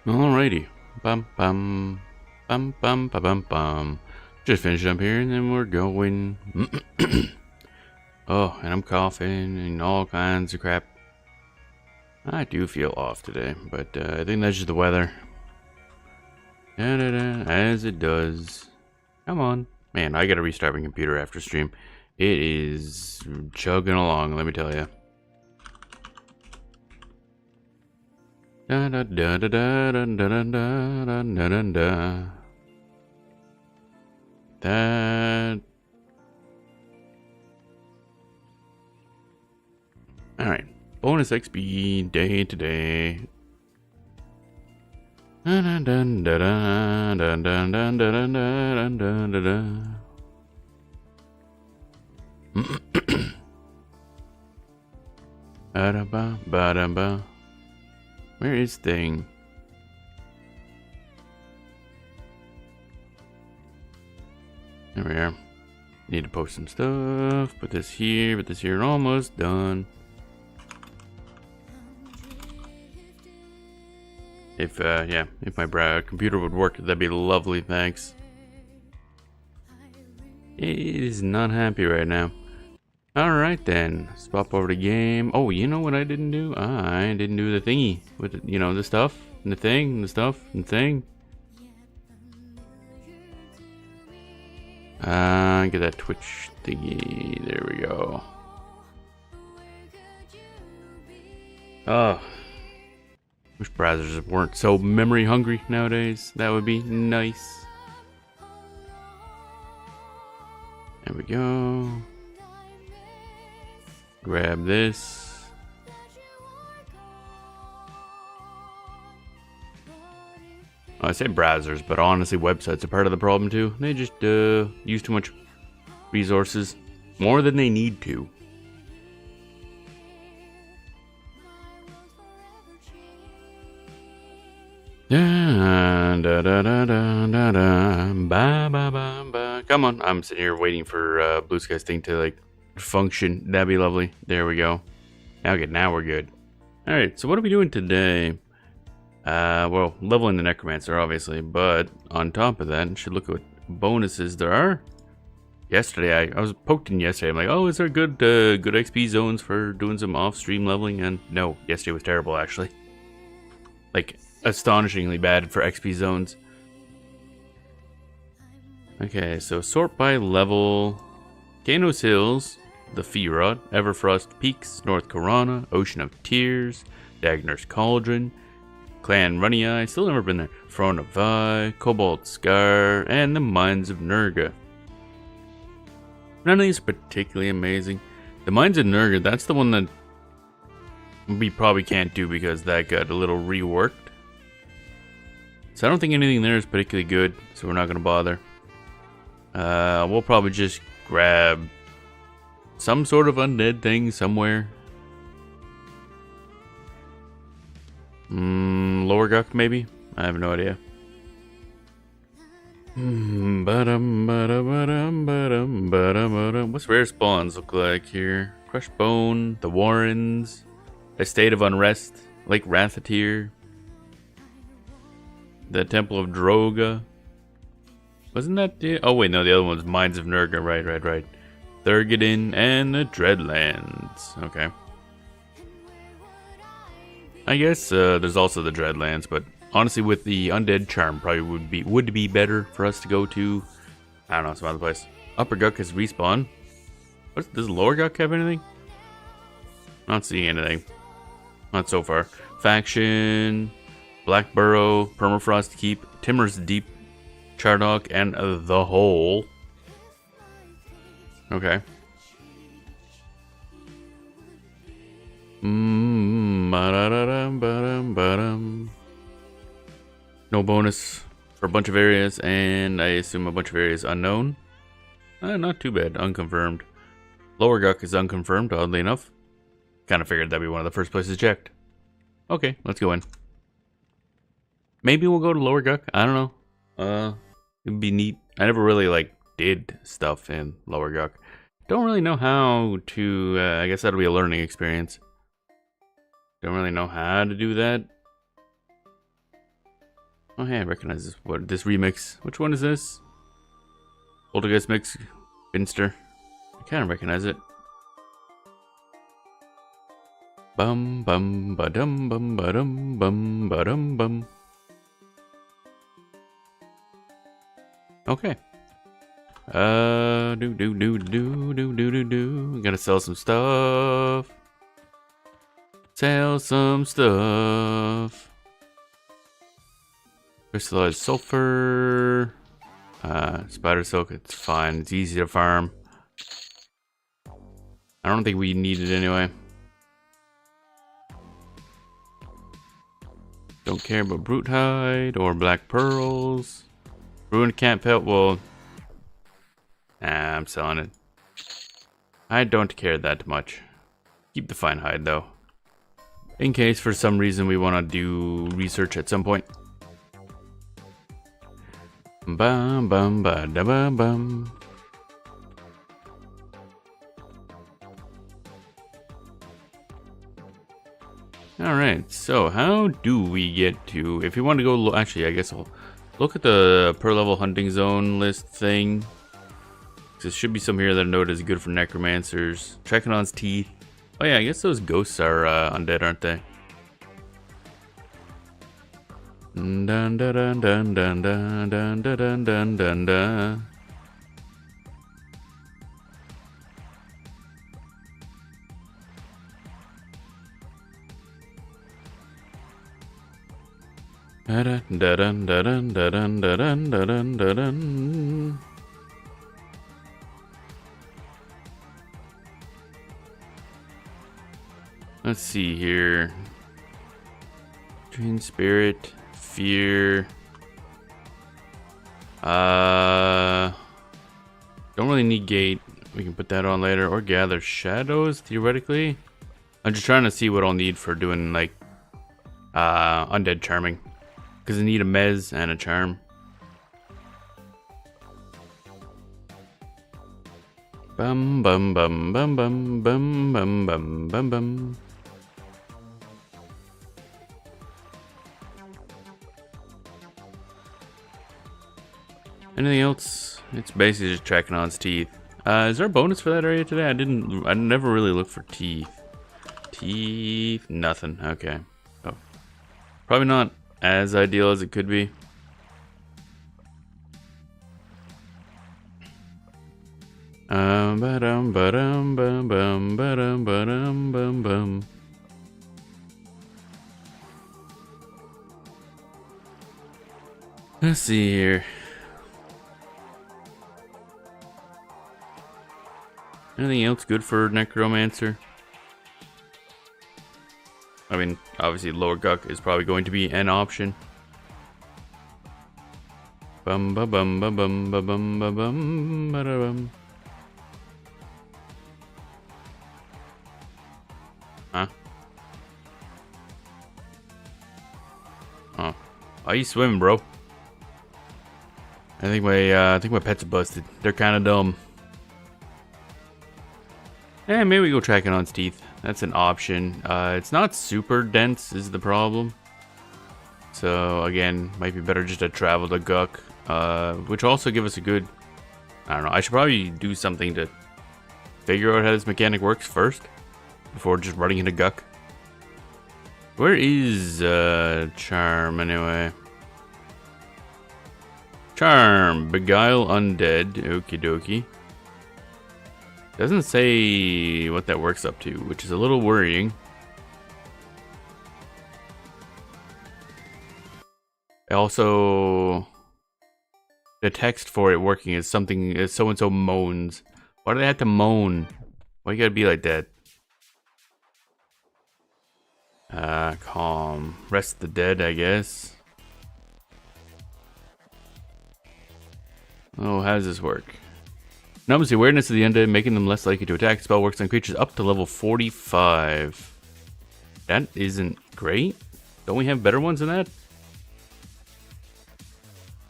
Alrighty. Bum bum. Bum bum ba bum bum. Just finished up here and then we're going. Oh, and I'm coughing and all kinds of crap. I do feel off today, but I think that's just the weather. Da da da, as it does. Come on. Man, I gotta restart my computer after stream. It is chugging along, let me tell you. Da da da da da da da da da da da da. That. Alright. Bonus XP day to day. Dun dun dun dun dun dun dun dun dun dun dun dun. Ba-da-ba, ba-da-ba. Where is thing? There we are. Need to post some stuff. Put this here, almost done. If my computer would work, that'd be lovely, thanks. It is not happy right now. Alright then, let's pop over to game. Oh, you know what I didn't do? I didn't do the thingy with, the stuff, and the thing, and the stuff, and the thing. Get that Twitch thingy, there we go. Oh. Wish browsers weren't so memory hungry nowadays. That would be nice. There we go. Grab this. I say browsers, but honestly websites are part of the problem too. They just use too much resources. More than they need to. Da, da, da, da, da, da, da. Ba, ba, ba, ba. Come on, I'm sitting here waiting for Blue Sky's thing to like function. That'd be lovely. There we go. Okay, now we're good. Alright, so what are we doing today? Well, leveling the Necromancer, obviously, but on top of that, should look at what bonuses there are. Yesterday, I was poked in yesterday. I'm like, oh, is there good XP zones for doing some off-stream leveling? And no, yesterday was terrible, actually. Like, astonishingly bad for XP zones. Okay, so sort by level. Ganos Hills, the Fearod, Everfrost Peaks, North Corona, Ocean of Tears, Dagner's Cauldron, Clan Runny-Eye, still never been there, Throne of Vi, Cobalt Scar, and the Mines of Nurga. None of these are particularly amazing. The Mines of Nurga, that's the one that we probably can't do because that got a little reworked. So I don't think anything there is particularly good, so we're not going to bother. We'll probably just grab some sort of undead thing somewhere. Lower Guck maybe? I have no idea. What's rare spawns look like here? Crushed Bone, the Warrens, a State of Unrest, Lake Rathatir, the Temple of Droga. Wasn't that the... Oh wait, no, the other one's Mines of Nurga. Right. Thurgadin and the Dreadlands. Okay. I guess there's also the Dreadlands, but honestly, with the Undead Charm, probably would be better for us to go to. I don't know, some other place. Upper Guck has respawn. Does Lower Guck have anything? Not seeing anything. Not so far. Faction, Black Burrow, Permafrost Keep, Timmer's Deep, Chardok, and the Hole. Okay. No bonus for a bunch of areas, and I assume a bunch of areas unknown. Not too bad, unconfirmed. Lower Guck is unconfirmed, oddly enough. Kind of figured that'd be one of the first places checked. Okay, let's go in. Maybe we'll go to Lower Guck, I don't know. It'd be neat. I never really, did stuff in Lower Guck. Don't really know how to, I guess that'll be a learning experience. Don't really know how to do that. Oh, hey, I recognize this. What this remix? Which one is this? Poltergeist mix, Finster. I kind of recognize it. Bum bum ba dum bum ba dum bum ba dum bum. Okay. Do. Gotta sell some stuff. Sell some stuff. Crystallized sulfur. Spider silk, it's fine. It's easy to farm. I don't think we need it anyway. Don't care about brute hide or black pearls. Ruined camp pelt, well, I'm selling it. I don't care that much. Keep the fine hide though. In case for some reason we want to do research at some point. Bum bum ba da bum bum. Alright, so how do we get to, if you want to go, actually I guess I'll look at the per level hunting zone list thing. There should be some here that I know is good for necromancers. Trechanon's teeth. Oh yeah, I guess those ghosts are undead, aren't they? Dun dun dun dun dun dun dun dun dun dun dun. Dun dun dun dun dun dun dun dun dun. Let's see here. Drain spirit, fear. Don't really need gate. We can put that on later, or gather shadows theoretically. I'm just trying to see what I'll need for doing like undead charming, because I need a mez and a charm. Bum bum bum bum bum bum bum bum bum bum. Anything else? It's basically just Trechanon's teeth. Is there a bonus for that area today? I never really looked for teeth. Teeth, nothing. Okay. Oh. Probably not as ideal as it could be. Ba-dum ba-dum bum bum ba-dum ba-dum bum bum. Let's see here. Anything else good for necromancer? I mean, obviously lower guck is probably going to be an option. Bum ba bum ba bum ba bum ba bum ba da bum. Huh? Oh, why are you swimming, bro? I think my pets are busted. They're kind of dumb. Eh, maybe we go Trechanon's teeth. That's an option. It's not super dense is the problem. So again, might be better just to travel to Guck. Which will also give us a good, I don't know, I should probably do something to figure out how this mechanic works first before just running into Guck. Where is Charm anyway? Charm, beguile undead, okie dokie. Doesn't say what that works up to, which is a little worrying. Also, the text for it working is something, is so and so moans. Why do they have to moan? Why you gotta be like that? Calm. Rest the dead, I guess. Oh, how does this work? Numbs the awareness of the undead, making them less likely to attack. Spell works on creatures up to level 45. That isn't great. Don't we have better ones than that?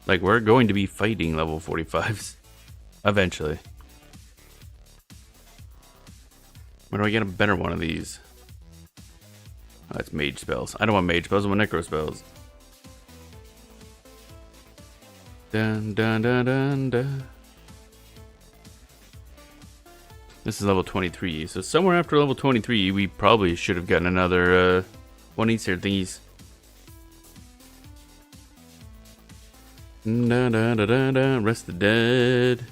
Like, we're going to be fighting level 45s eventually. Where do I get a better one of these? Oh, that's mage spells. I don't want mage spells, I want necro spells. Dun dun dun dun dun. This is level 23, so somewhere after level 23, we probably should have gotten another one of these here thingies. Da da da da da. Rest the dead.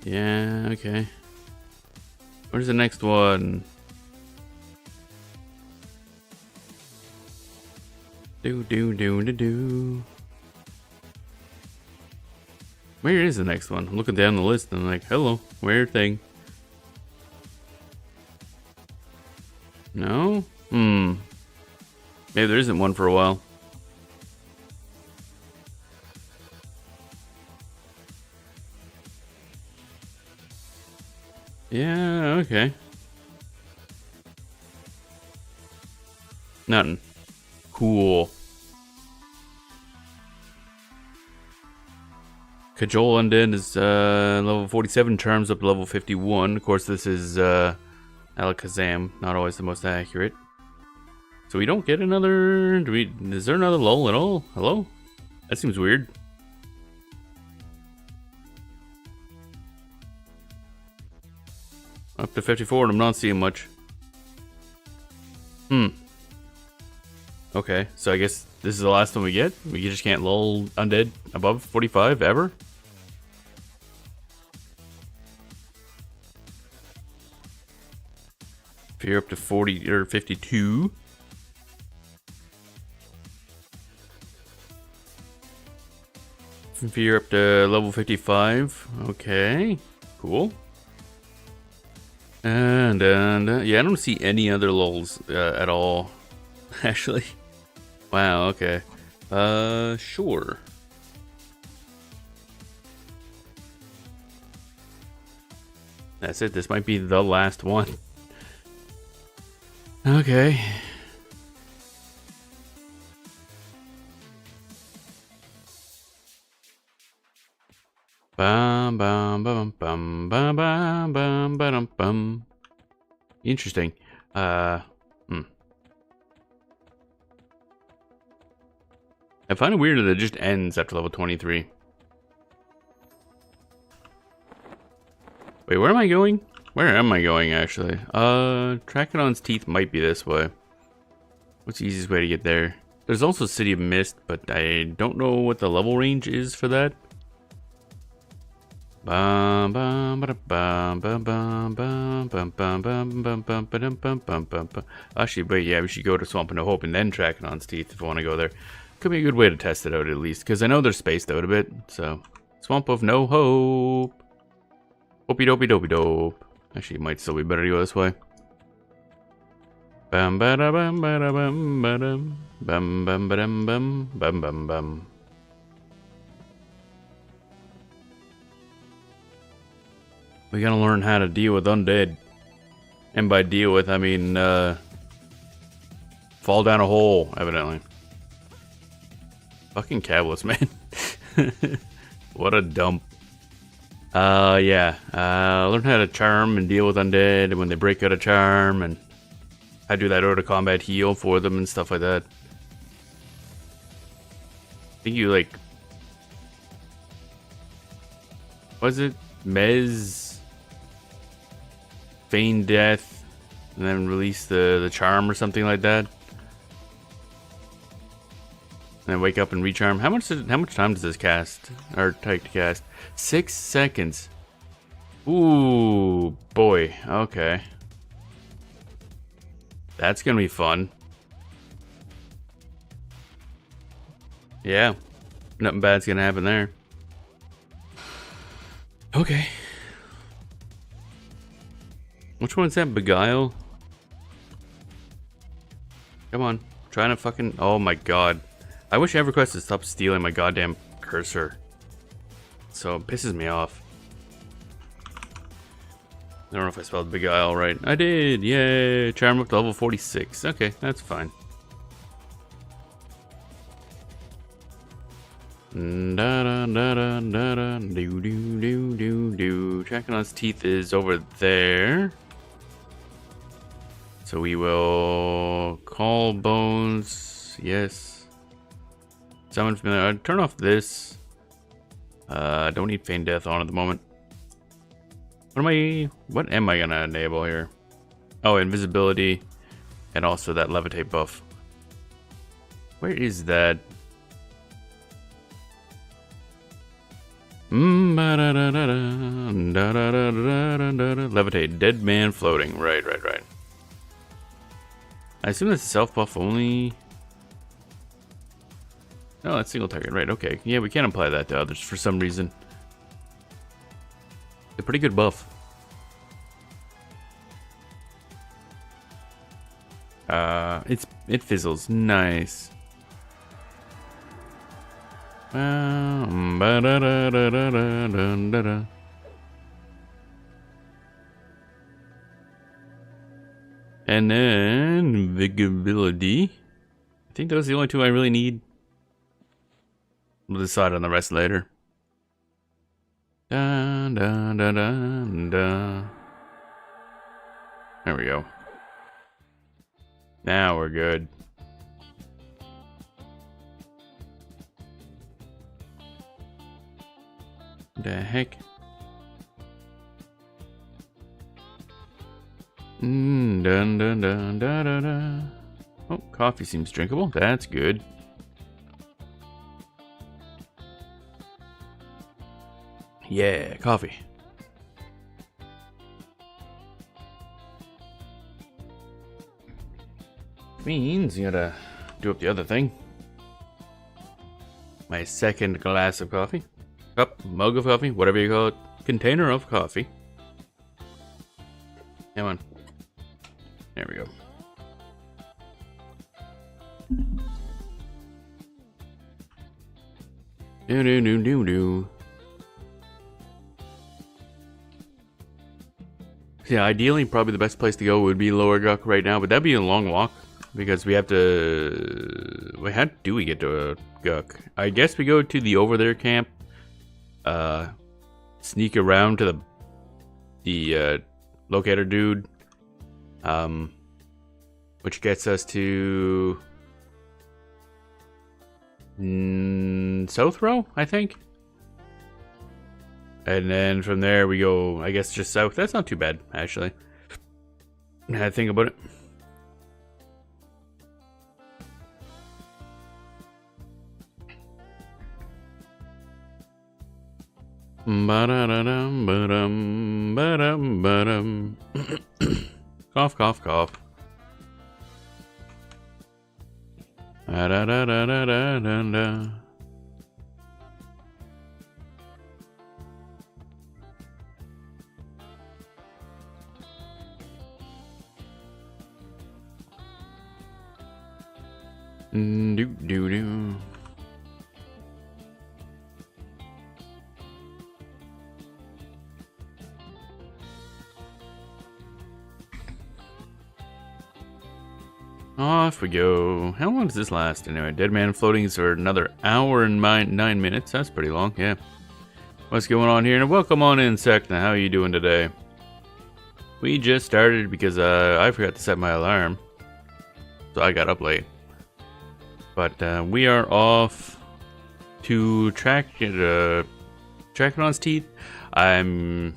Yeah, okay. Where's the next one? Do do do do do. Where is the next one? I'm looking down the list and I'm like, hello, weird thing. No? Maybe there isn't one for a while. Yeah, okay. Nothing. Cool. Cajole Undead is level 47, charms up to level 51. Of course, this is Alakazam, not always the most accurate. So we don't get another... Is there another lull at all? Hello? That seems weird. Up to 54 and I'm not seeing much. Okay, so I guess this is the last one we get? We just can't lull undead above 45 ever? Fear up to 40 or 52. Fear up to level 55. Okay, cool. And yeah, I don't see any other lulls at all. Actually. Wow, okay. Sure. That's it. This might be the last one. Okay. Bum bum bum bum bum bum bum bum bum. Interesting. I find it weird that it just ends after level 23. Wait, where am I going? Where am I going, actually? Trachodon's teeth might be this way. What's the easiest way to get there? There's also City of Mist, but I don't know what the level range is for that. Bum bum bum bum bum bum bum bum bum bum bum bum bum bum bum. Actually, but yeah, we should go to Swamp of No Hope and then Trachodon's teeth if I want to go there. Could be a good way to test it out at least, because I know they're spaced out a bit. So, Swamp of No Hope. Opie dopey dopey dope. Actually, it might still be better to go this way. Bum ba da bum ba da bum ba dum bum bum ba dum bum bum bum bum. We gotta learn how to deal with undead, and by deal with I mean fall down a hole, evidently. Fucking Cavalice, man. What a dump. Yeah. Learn how to charm and deal with undead when they break out a charm, and I do that out of combat heal for them and stuff like that. I think you like... Was it? Mez... Feign death, and then release the charm or something like that. And then wake up and recharm. How much time does this cast or take to cast? 6 seconds. Ooh, boy. Okay. That's gonna be fun. Yeah. Nothing bad's gonna happen there. Okay. Which one's that? Beguile? Come on. I'm trying to fucking... Oh my god. I wish EverQuest would stop stealing my goddamn cursor. So it pisses me off. I don't know if I spelled Beguile right. I did! Yay! Charm up to level 46. Okay, that's fine. Da da da da da da do do do do do. Trachodon's teeth is over there. So we will call Bones. Yes. Summon familiar. Turn off this. Don't need feign death on at the moment. What am I gonna enable here? Oh, invisibility, and also that levitate buff. Where is that? Levitate, dead man floating. Right. I assume that's self buff only. Oh, that's single target, right? Okay, yeah, we can't apply that to others for some reason. A pretty good buff. It fizzles. Nice. And then invigilability. I think those are the only two I really need. We'll decide on the rest later. Dun, dun, dun, dun, dun. There we go. Now we're good. The heck? Dun dun dun dun dun dun. Oh, coffee seems drinkable. That's good. Yeah, coffee. Means you gotta do up the other thing. My second glass of coffee. Cup, mug of coffee, whatever you call it. Container of coffee. Come on. There we go. Do. Yeah, ideally, probably the best place to go would be Lower Guck right now, but that'd be a long walk because we have to. Wait, how do we get to Guck? I guess we go to the over there camp, sneak around to the locator dude, which gets us to South Row, I think. And then from there we go, I guess, just south. That's not too bad, actually. Now I think about it. Ba-da-da-dum, ba-dum, ba-dum, ba-dum. Cough, cough, cough. Da-da-da-da-da-da-da. Do. Off we go. How long does this last anyway? Dead man floating is for another hour and 9 minutes. That's pretty long, yeah. What's going on here? And welcome on in, Sekna. How are you doing today? We just started because I forgot to set my alarm. So I got up late. But we are off to Trachodon's teeth. I'm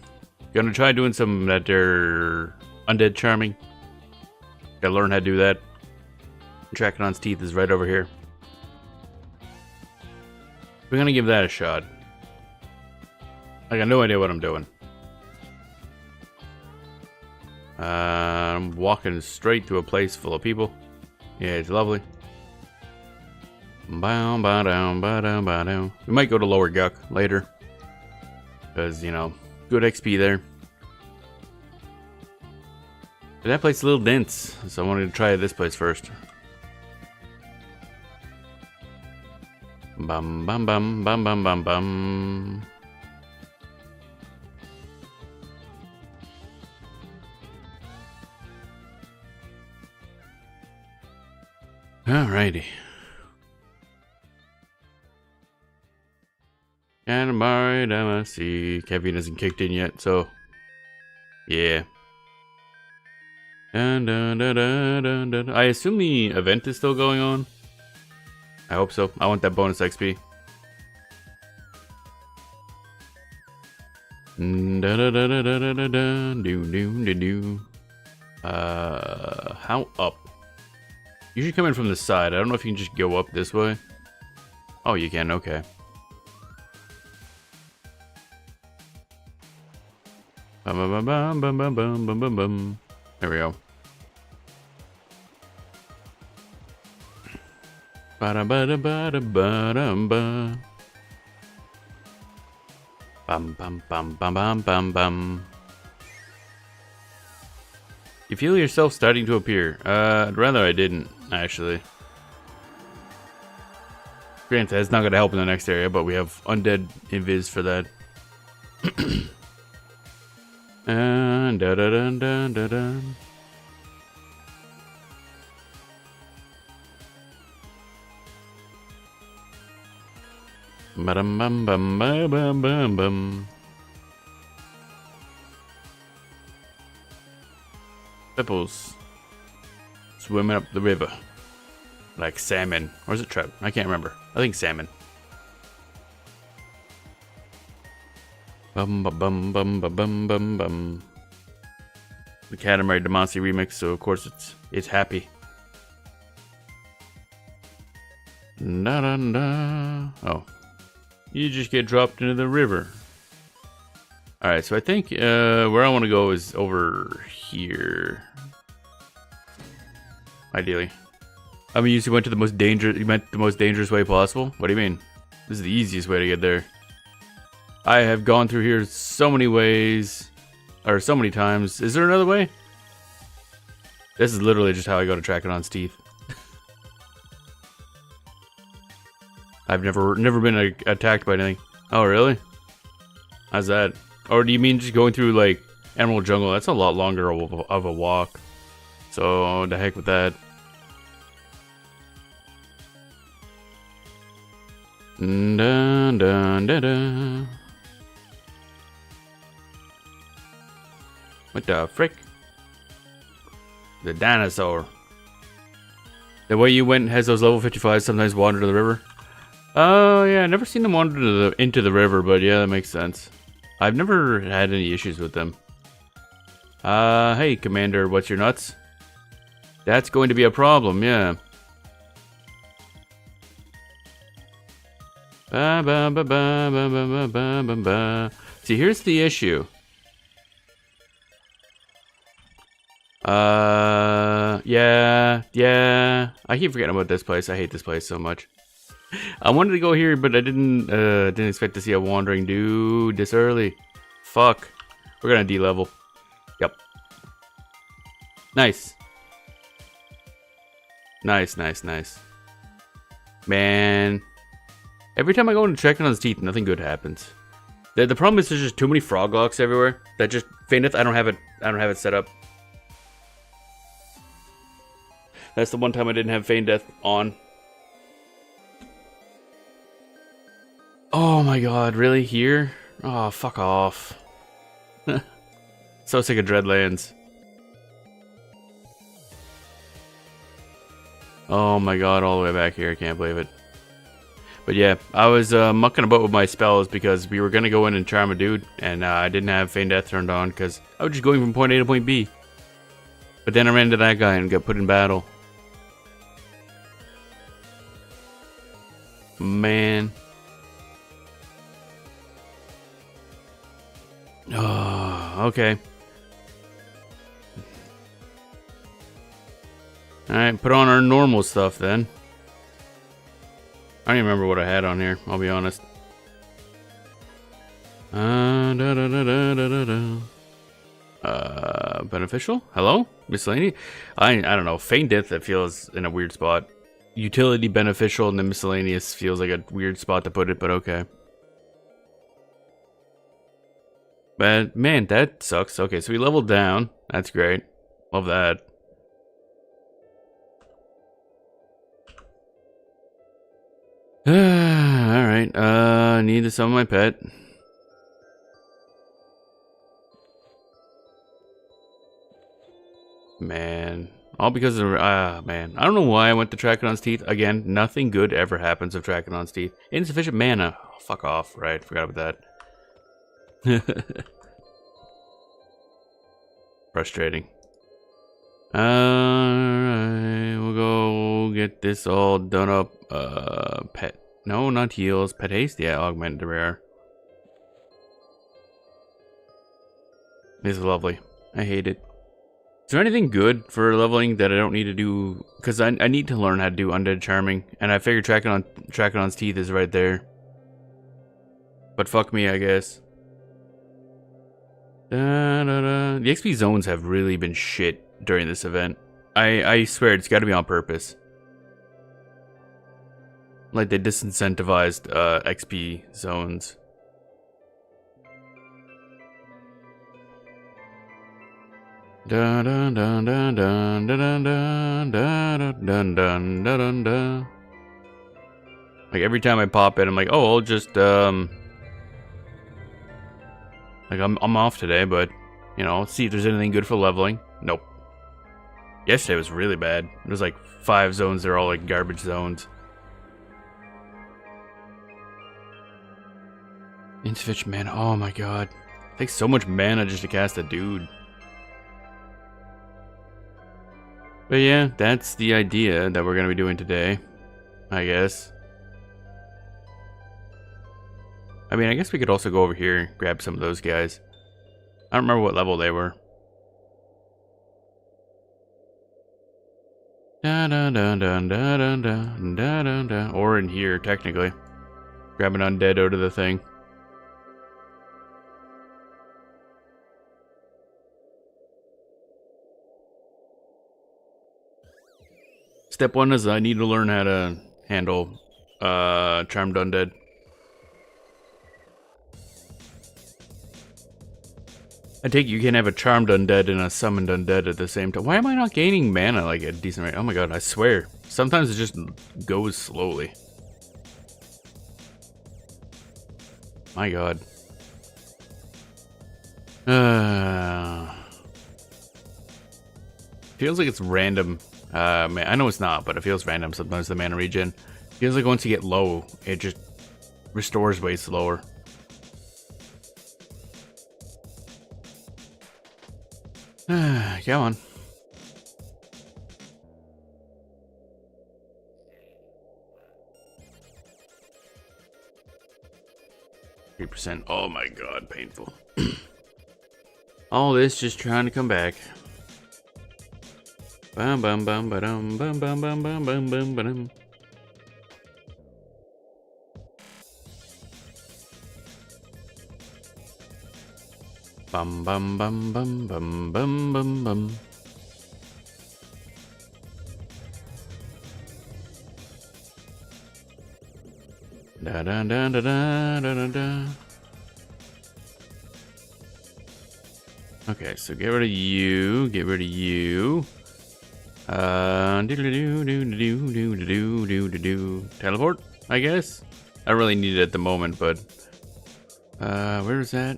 gonna try doing some that they're undead charming. Gotta learn how to do that. Trachodon's teeth is right over here. We're gonna give that a shot. I got no idea what I'm doing. I'm walking straight to a place full of people. Yeah, it's lovely. We might go to Lower Guck later. Because, you know, good XP there. But that place is a little dense, so I wanted to try this place first. Bum bum bum bum bum bum bum. Alrighty. And see, caffeine hasn't kicked in yet, so yeah. I assume the event is still going on. I hope so. I want that bonus XP. Da da da da da da da da do do do do. How up? You should come in from the side. I don't know if you can just go up this way. Oh, you can. Okay. Bum bum bum bum bum bum bum bum bum. There we go. Ba da ba da ba da ba da ba. Bum bum bum bum bum bum bum. You feel yourself starting to appear. I'd rather I didn't, actually. Granted, that's not going to help in the next area, but we have undead invis for that. Da da da da da da. Ba dum bum bum bum bum bum. Pipples swimming up the river like salmon, or is it trout? I can't remember. I think salmon. Bum bum bum bum bum bum bum bum. The Katamari Damacy remix, so of course it's happy. Da da da. Oh, you just get dropped into the river. Alright, so I think where I want to go is over here. Ideally. I mean, you went to the most dangerous. You meant the most dangerous way possible? What do you mean? This is the easiest way to get there. I have gone through here so many ways, or so many times. Is there another way? This is literally just how I go to Trachodon's teeth. I've never been attacked by anything. Oh, really? How's that? Or do you mean just going through, like, Emerald Jungle? That's a lot longer of a walk. So, the heck with that. Dun, dun, dun, dun. What the frick? The dinosaur. The way you went has those level 55s sometimes wander to the river. Oh, yeah, I've never seen them wander into the river, but yeah, that makes sense. I've never had any issues with them. Hey, Commander, what's your nuts? That's going to be a problem, yeah. Ba, ba, ba, ba, ba, ba, ba, ba, ba. See, here's the issue. Yeah. I keep forgetting about this place. I hate this place so much. I wanted to go here, but I didn't expect to see a wandering dude this early. Fuck. We're gonna de-level. Yep. Nice. Nice. Man. Every time I go into Trachodon's teeth, nothing good happens. The problem is there's just too many frog locks everywhere. That just fainteth. I don't have it set up. That's the one time I didn't have Feign Death on. Oh my god, really? Here? Oh, fuck off. So sick of Dreadlands. Oh my god, all the way back here. I can't believe it. But yeah, I was mucking about with my spells because we were going to go in and charm a dude. And I didn't have Feign Death turned on because I was just going from point A to point B. But then I ran into that guy and got put in battle. Man. Oh, okay. Alright, put on our normal stuff then. I don't even remember what I had on here, I'll be honest. Beneficial? Hello? Miscellany? I don't know. Feign Death, that feels in a weird spot. Utility beneficial and then miscellaneous feels like a weird spot to put it, but okay. But man, that sucks. Okay, so we leveled down. That's great. Love that. Alright, need to summon my pet. Man. All because of, man. I don't know why I went to Trachodon's Teeth. Again, nothing good ever happens of Trachodon's Teeth. Insufficient mana. Oh, fuck off. Right, forgot about that. Frustrating. Alright, we'll go get this all done up. Pet. No, not heals. Pet haste? Yeah, augment the rare. This is lovely. I hate it. Is there anything good for leveling that I don't need to do? Because I need to learn how to do Undead Charming, and I figured Trachodon's Teeth is right there. But fuck me, I guess. Da, da, da. The XP zones have really been shit during this event. I swear it's got to be on purpose. Like they disincentivized XP zones. Da da da da da da da da da da da da. Like every time I pop it, I'm like, oh, I'll just like I'm off today, but you know, see if there's anything good for leveling. Nope. Yesterday was really bad. There's like 5 zones. They're all like garbage zones. Insufficient mana. Oh my god. It takes so much mana just to cast a dude. But yeah, that's the idea that we're going to be doing today, I guess. I mean, I guess we could also go over here and grab some of those guys. I don't remember what level they were. Da da da da da da da da da. Or in here, technically. Grab an undead out of the thing. Step 1 is I need to learn how to handle charmed undead. I take you can have a charmed undead and a summoned undead at the same time. Why am I not gaining mana like at a decent rate? Oh my god, I swear. Sometimes it just goes slowly. My god. Feels like it's random. Man, I know it's not, but it feels random sometimes, the mana regen. Feels like once you get low, it just restores way slower. Come on. %. Oh my god, painful. All this just trying to come back. Bum bum bum ba-dum bum bum bum bum bum bum ba-dum. Bum bum bum bum bum bum bum bum. Da da da da da da da. Okay, so get rid of you. Get rid of you. Teleport, I guess. I don't really need it at the moment, but where is that?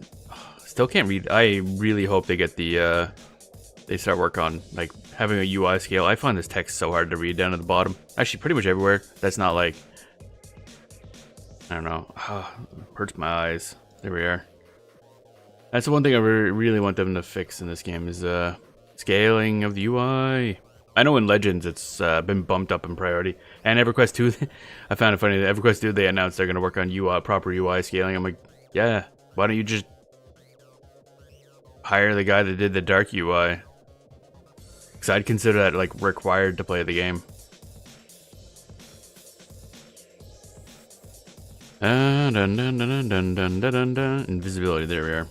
Still can't read. I really hope they get the they start work on like having a UI scale. I find this text so hard to read down at the bottom. Actually, pretty much everywhere. That's not like, I don't know. Hurts my eyes. There we are. That's the one thing I really want them to fix in this game is scaling of the UI. I know in Legends it's been bumped up in priority. And EverQuest 2, I found it funny that EverQuest 2, they announced they're going to work on UI, proper UI scaling. I'm like, yeah, why don't you just hire the guy that did the dark UI? Because I'd consider that like required to play the game. Invisibility, there we are.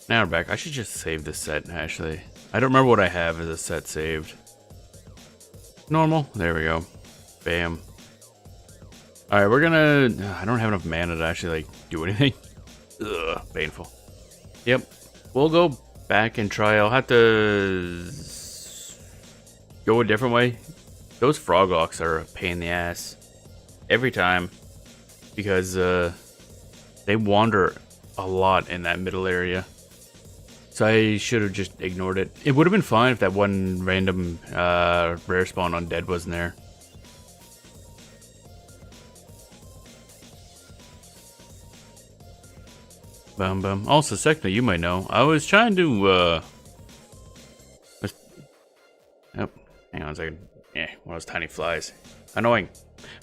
Now we're back. I should just save this set, actually. I don't remember what I have as a set saved. Normal. There we go. Bam. Alright, we're gonna... I don't have enough mana to actually, like, do anything. Ugh, painful. Yep. We'll go back and try. I'll have to... go a different way. Those frog locks are a pain in the ass. Every time. Because, they wander a lot in that middle area. So I should have just ignored it. It would have been fine if that one random rare spawn undead wasn't there. Bum bum. Also, secondly, you might know, I was trying to oh, hang on a second. Yeah, one of those tiny flies. Annoying.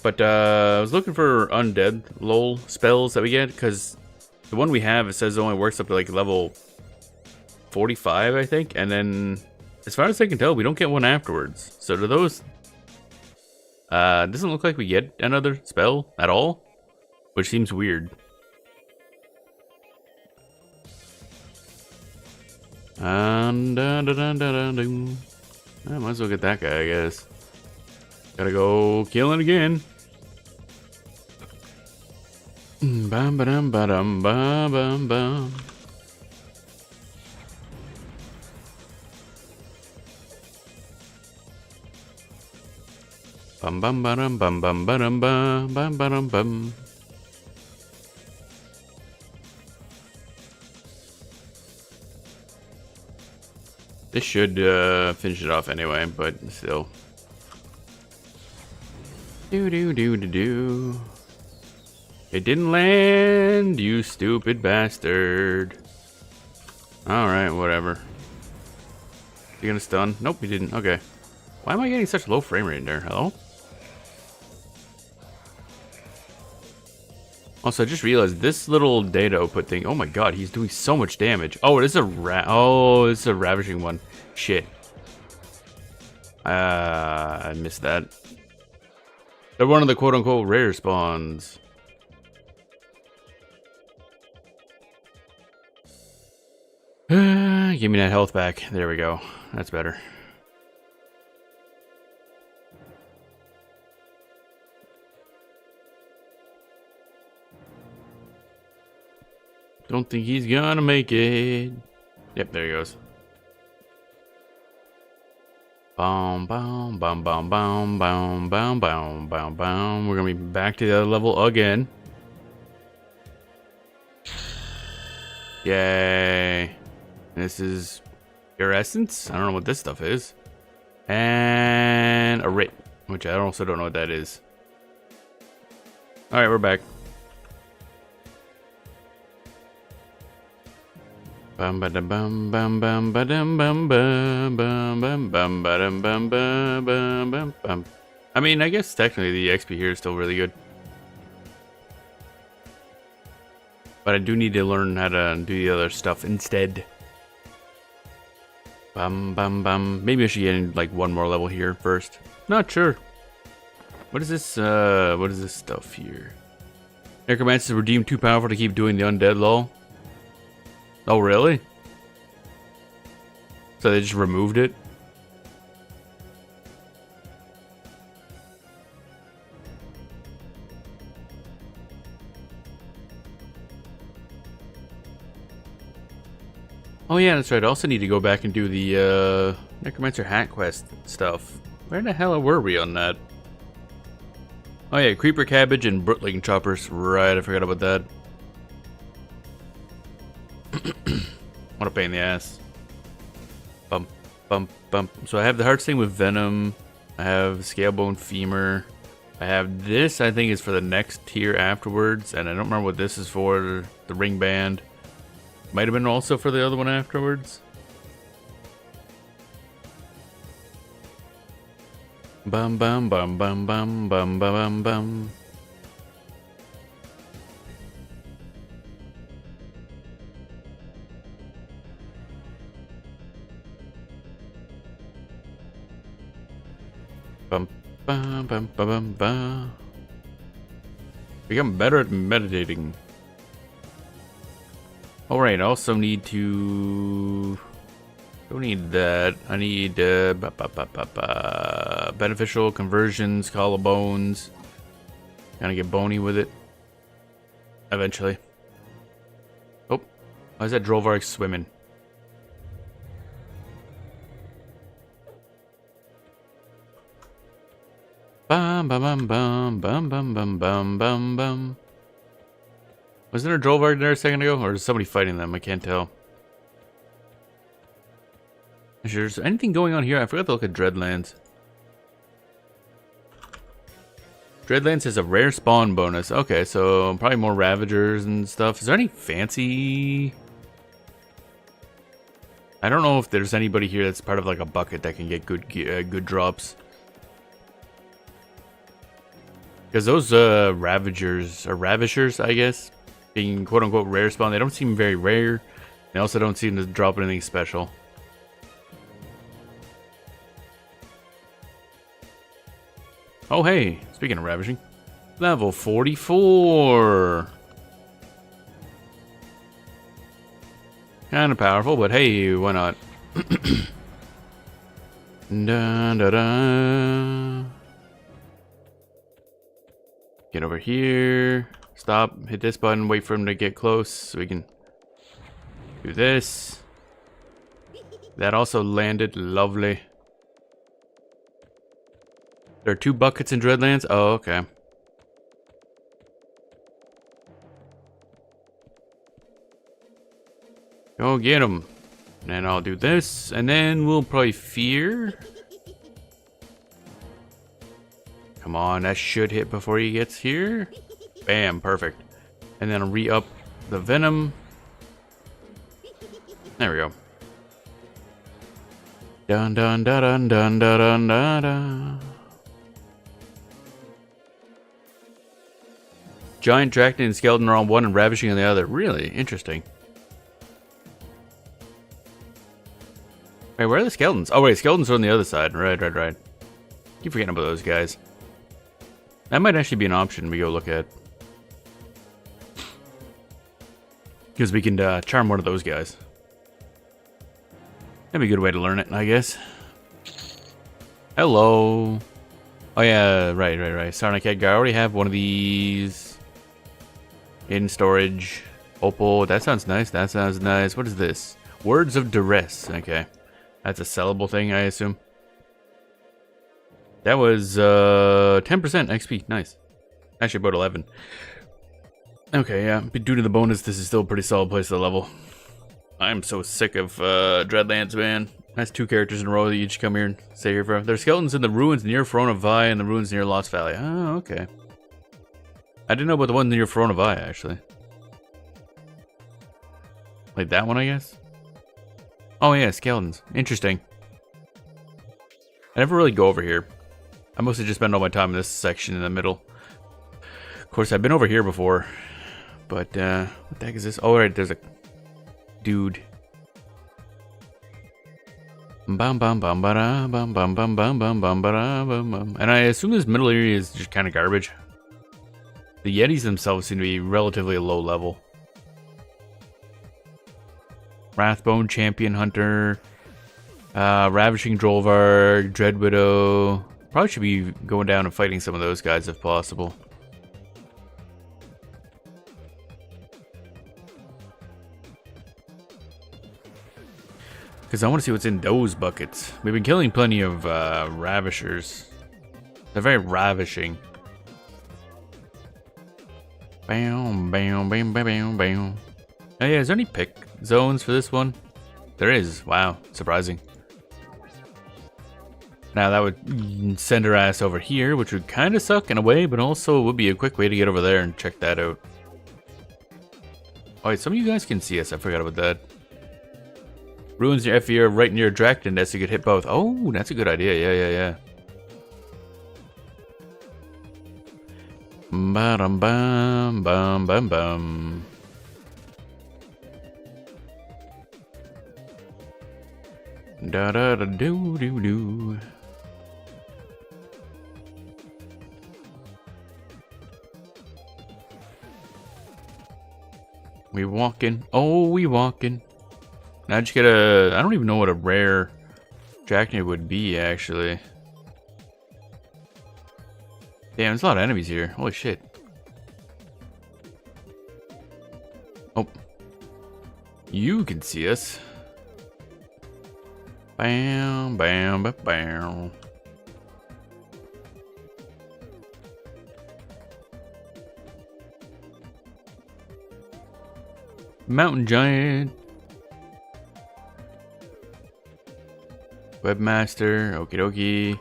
But I was looking for undead lol spells that we get, because the one we have, it says it only works up to like level 45, I think, and then as far as I can tell, we don't get one afterwards. So do those doesn't look like we get another spell at all, which seems weird. I might as well get that guy, I guess. Gotta go killing again. Bum ba dum ba dum ba bum bum. Bum bum ba dum bum bum ba dum bum bum ba dum bum. This should finish it off anyway, but still. Do do do do do. It didn't land, you stupid bastard. Alright, whatever. You gonna stun? Nope, he didn't. Okay. Why am I getting such low frame rate in there? Hello? Also, I just realized this little data output thing. Oh my god, he's doing so much damage. Oh, it is a oh, it's a ravaging one. Shit. I missed that. They're one of the quote-unquote rare spawns. Give me that health back. There we go. That's better. Don't think he's gonna make it. Yep, there he goes. Boom, boom, boom, boom, boom, boom, boom, boom, boom, boom. We're gonna be back to the other level again. Yay. This is your essence. I don't know what this stuff is. And a writ, which I also don't know what that is. Alright, we're back. Bum ba dum bum bum bum ba dum bum bum bum bum bum ba dum bum bum bum bum bum. I mean, I guess technically the XP here is still really good. But I do need to learn how to do the other stuff instead. Bum bum bum. Maybe I should get in like one more level here first. Not sure. What is this? What is this stuff here? Necromancer is redeemed too powerful to keep doing the undead lol. Oh really? So they just removed it? Oh yeah, that's right. I also need to go back and do the Necromancer hat quest stuff. Where the hell were we on that? Oh yeah, Creeper Cabbage and Brootling Choppers. Right, I forgot about that. What a pain in the ass. Bump, bump, bump. So I have the heart sting with Venom. I have Scalebone Femur. I have this, I think, is for the next tier afterwards. And I don't remember what this is for. The Ring Band. Might have been also for the other one afterwards. Bum bum bum bum bum bum bum bum. Bum bum bum bum bum. Become better at meditating. Alright, I also need to... Don't need that. I need beneficial conversions, collarbones. Gonna get bony with it. Eventually. Oh, why is that Drovark swimming? Bum bum bum bum bum bum bum bum bum bum. Wasn't there a Drovark there a second ago? Or is somebody fighting them? I can't tell. Is there anything going on here? I forgot to look at Dreadlands. Dreadlands has a rare spawn bonus. Okay, so probably more Ravagers and stuff. Is there any fancy... I don't know if there's anybody here that's part of like a bucket that can get good drops. Because those Ravagers, or Ravishers, I guess, being quote-unquote rare spawn, they don't seem very rare. They also don't seem to drop anything special. Oh hey, speaking of ravishing, level 44. Kind of powerful, but hey, why not? Da, da, da. Get over here. Stop. Hit this button. Wait for him to get close so we can do this. That also landed lovely. There are 2 buckets in Dreadlands? Oh, okay. Go get him. And then I'll do this. And then we'll probably fear. Come on, that should hit before he gets here. Bam, perfect. And then I'll re-up the venom. There we go. Dun dun dun dun dun dun dun dun. Giant, Draconian, and Skeleton are on one and Ravishing on the other. Really? Interesting. Wait, where are the skeletons? Oh wait, skeletons are on the other side. Right. Keep forgetting about those guys. That might actually be an option we go look at. Because we can charm one of those guys. That'd be a good way to learn it, I guess. Hello. Oh yeah, right. Sarnak Edgar. I already have one of these. In storage. Opal. That sounds nice. What is this? Words of Duress. Okay. That's a sellable thing, I assume. That was 10% XP. Nice. Actually, about 11. Okay, yeah. But due to the bonus, this is still a pretty solid place to level. I'm so sick of Dreadlands, man. That's 2 characters in a row that you just come here and stay here for. There's skeletons in the ruins near Verona Vi and the ruins near Lost Valley. Oh, okay. I didn't know about the one near Verona Vi, actually. Like that one, I guess? Oh yeah, skeletons. Interesting. I never really go over here. I mostly just spend all my time in this section in the middle. Of course, I've been over here before. But, what the heck is this? Oh, right, there's a dude. Bum bum bum ba bum bum bum bum bum bum ba bum bum. And I assume this middle area is just kind of garbage. The Yetis themselves seem to be relatively low level. Wrathbone, Champion Hunter, Ravishing Drollvarg, Dread Widow. Probably should be going down and fighting some of those guys if possible. Because I want to see what's in those buckets. We've been killing plenty of Ravishers. They're very ravishing. Bam, bam, bam, bam, bam, bam. Oh yeah, is there any pick zones for this one? There is. Wow, surprising. Now that would send her ass over here, which would kind of suck in a way, but also would be a quick way to get over there and check that out. Oh wait, some of you guys can see us. I forgot about that. Ruins near FE are right near Dracton, so you could hit both. Oh, that's a good idea. Yeah. Ba-dum bum bum bum bum. Da da da do do do. We walking. Oh, we walking. Now just get a. I don't even know what a rare Draconian would be actually. Damn, there's a lot of enemies here. Holy shit. Oh. You can see us. Bam, bam, bam, bam. Mountain Giant. Webmaster. Okie dokie.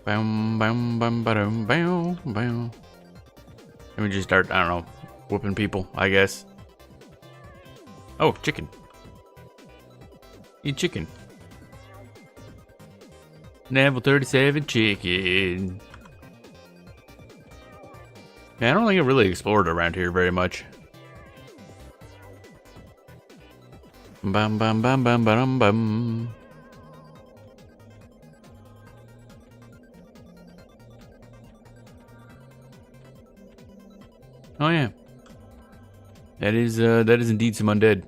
Bam, bam, bam, bam, bam, bam. Let me just start, I don't know, whooping people, I guess. Oh, chicken. Eat chicken. Level 37 chicken. Yeah, I don't think I really explored around here very much. Bum bum bum bum bum bum. Oh yeah. That is indeed some undead.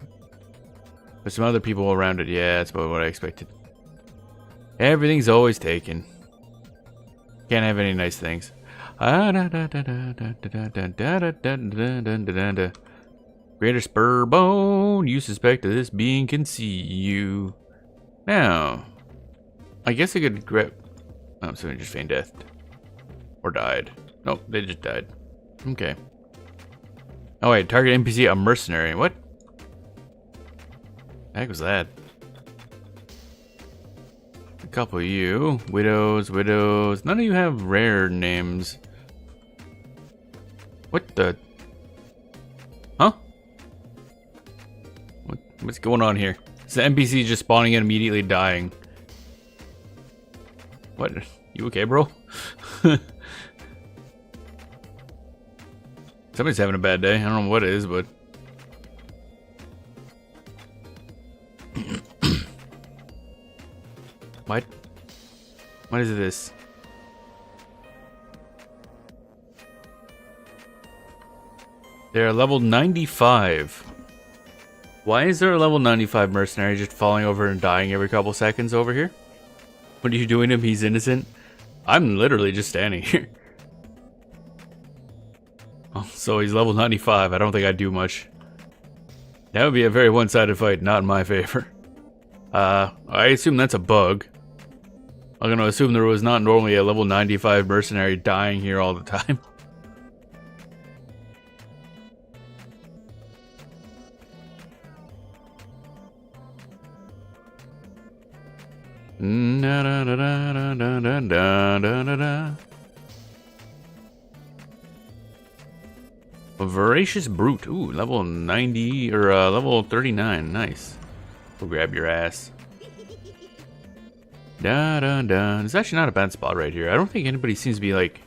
There's some other people around it. Yeah, that's about what I expected. Everything's always taken. Can't have any nice things. Greater spur bone. You suspect that this being can see you. Now, I guess I could grab. Oh, someone just feigned death. Or died. Nope, they just died. Okay. Oh wait, target NPC a mercenary. What? The heck was that? A couple of you. Widows. None of you have rare names. What the? Huh? What's going on here? Is the NPC just spawning in immediately dying? What? You okay, bro? Somebody's having a bad day. I don't know what it is, but... What? What is this? They're level 95. Why is there a level 95 mercenary just falling over and dying every couple seconds over here? What are you doing to him? He's innocent. I'm literally just standing here. Oh, so he's level 95. I don't think I'd do much. That would be a very one-sided fight, not in my favor. I assume that's a bug. I'm gonna assume there was not normally a level 95 mercenary dying here all the time. A voracious brute. Ooh, level 90 or level 39. Nice. We'll grab your ass. It's actually not a bad spot right here. I don't think anybody seems to be like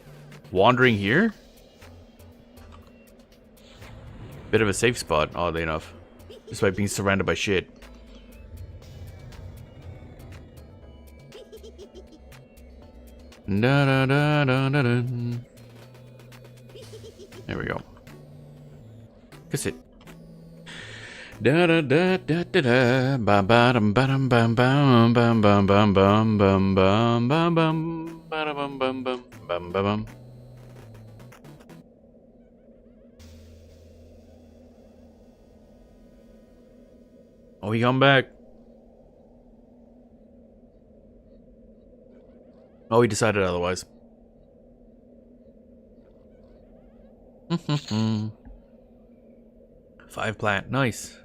wandering here. Bit of a safe spot, oddly enough, despite being surrounded by shit. There we go. Kiss it. Da da da da da da ba ba dum ba dum bum bum bum bum bum bum bum bum bum bum ba da bum bum bum bum bum bum. Oh, he come back. Oh, he decided otherwise. 5 plant, nice.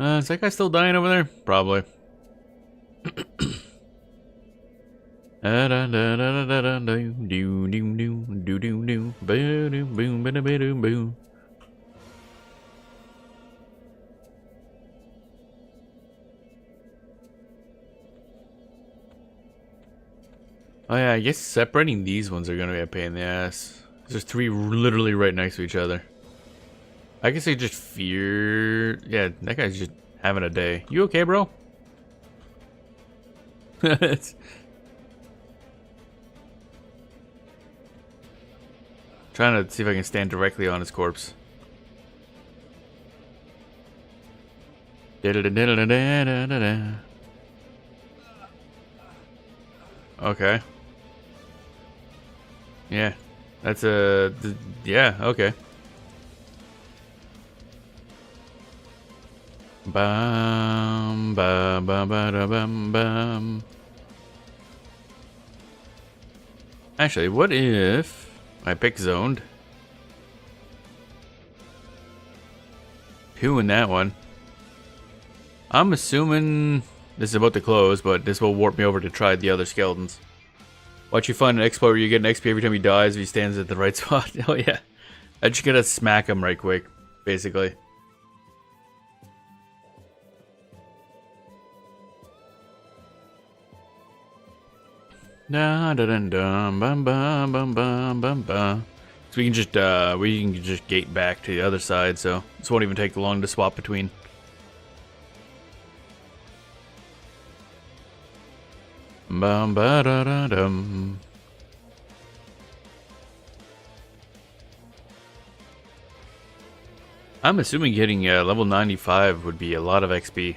Is that guy still dying over there? Probably. Oh yeah, I guess separating these ones are gonna be a pain in the ass. There's 3 literally right next to each other. I guess they just fear... Yeah, that guy's just having a day. You okay, bro? Trying to see if I can stand directly on his corpse. Okay. Yeah, that's a... Yeah, okay. Bum, bum, bum, bum, bum, bum. Actually, what if I pick zoned? 2 in that one. I'm assuming this is about to close, but this will warp me over to try the other skeletons. Watch you find an exploit where you get an XP every time he dies if he stands at the right spot. Oh yeah. I just gotta smack him right quick, basically. Da da dun dum bum bum bum bum bum bum. So we can just gate back to the other side, so this won't even take long to swap between. Bum ba da da dum. I'm assuming getting level 95 would be a lot of XP.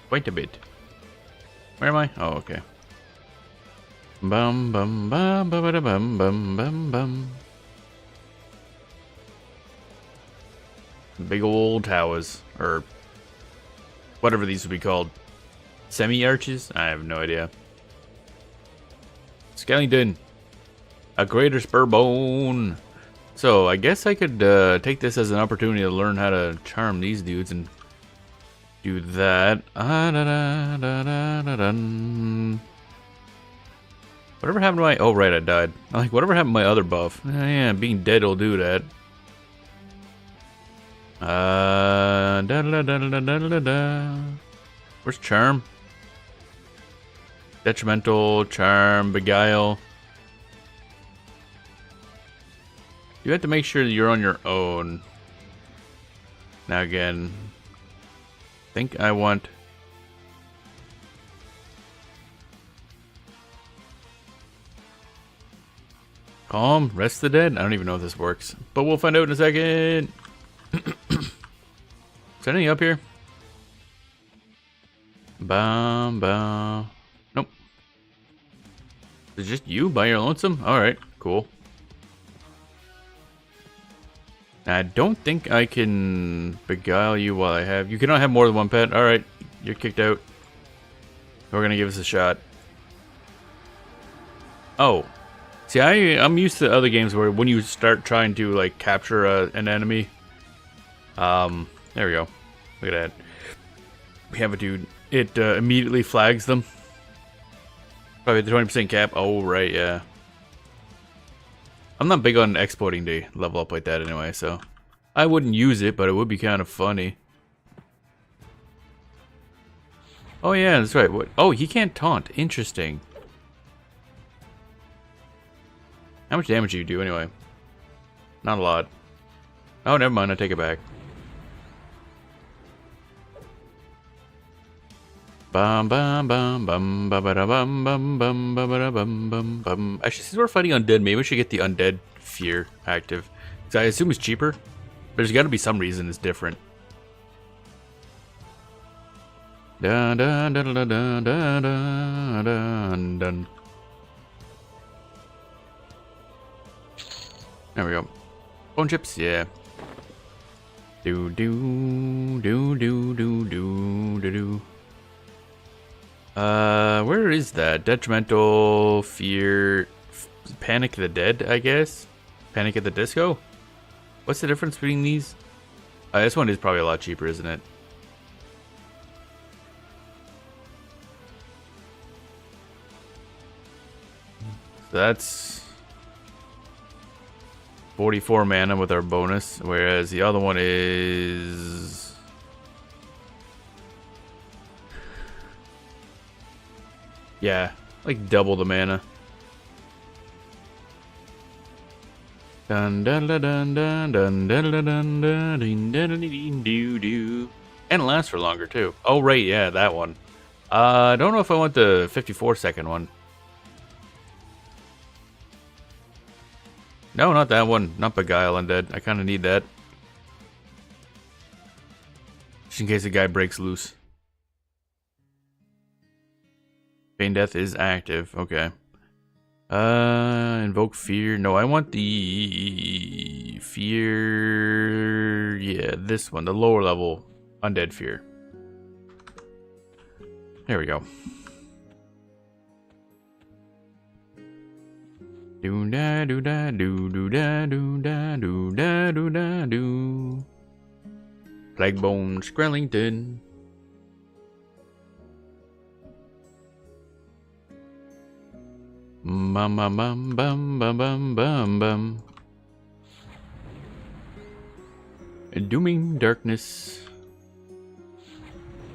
Quite a bit. Where am I? Oh, okay. Bum bum bum bum bum bum bum bum bum. Big old towers, or whatever these would be called. Semi-arches? I have no idea. Skellington. A greater spur bone. So, I guess I could take this as an opportunity to learn how to charm these dudes and do that. Whatever happened to my... Oh, right, I died. I'm like, whatever happened to my other buff? Yeah, being dead will do that. Where's charm? Detrimental, charm, beguile. You have to make sure that you're on your own. Now again, I think I want... Calm, rest the dead? I don't even know if this works, but we'll find out in a second. Is there anything up here? Bum, bum. Nope. Is it just you by your lonesome? Alright, cool. I don't think I can beguile you while I have... You cannot have more than one pet. Alright, you're kicked out. We're gonna give this a shot. Oh. See, I'm used to other games where when you start trying to, like, capture an enemy... there we go. Look at that. We have a dude. It immediately flags them. Probably the 20% cap. Oh, right, yeah. I'm not big on exploiting to level up like that anyway, so... I wouldn't use it, but it would be kind of funny. Oh yeah, that's right. What? Oh, he can't taunt. Interesting. How much damage do you do anyway? Not a lot. Oh, never mind. I take it back. Bum bum bum bum bum bum bum bum bum bum bum. Actually, since we're fighting undead, maybe we should get the undead fear active. Because I assume it's cheaper. There's got to be some reason it's different. Dun dun dun dun dun dun dun dun. There we go. Bone chips, yeah. Do do do do do do do do. Where is that? Detrimental, fear, Panic the Dead, I guess? Panic at the Disco? What's the difference between these? This one is probably a lot cheaper, isn't it? So that's 44 mana with our bonus, whereas the other one is... Yeah, like double the mana. Dun dun dun dun dun dun dun dun dun dun dun dun doo. And it lasts for longer too. Oh right, yeah, that one. I don't know if I want the 54-second one. No, not that one. Not Beguile Undead. I kind of need that. Just in case the guy breaks loose. Pain Death is active. Okay. Invoke Fear. No, I want the Fear. Yeah, this one. The lower level Undead Fear. There we go. Do da do da do do da do da do da do da do. Plaguebone Skrellington. Bum bum bum bum bum bum bum bum. A dooming darkness.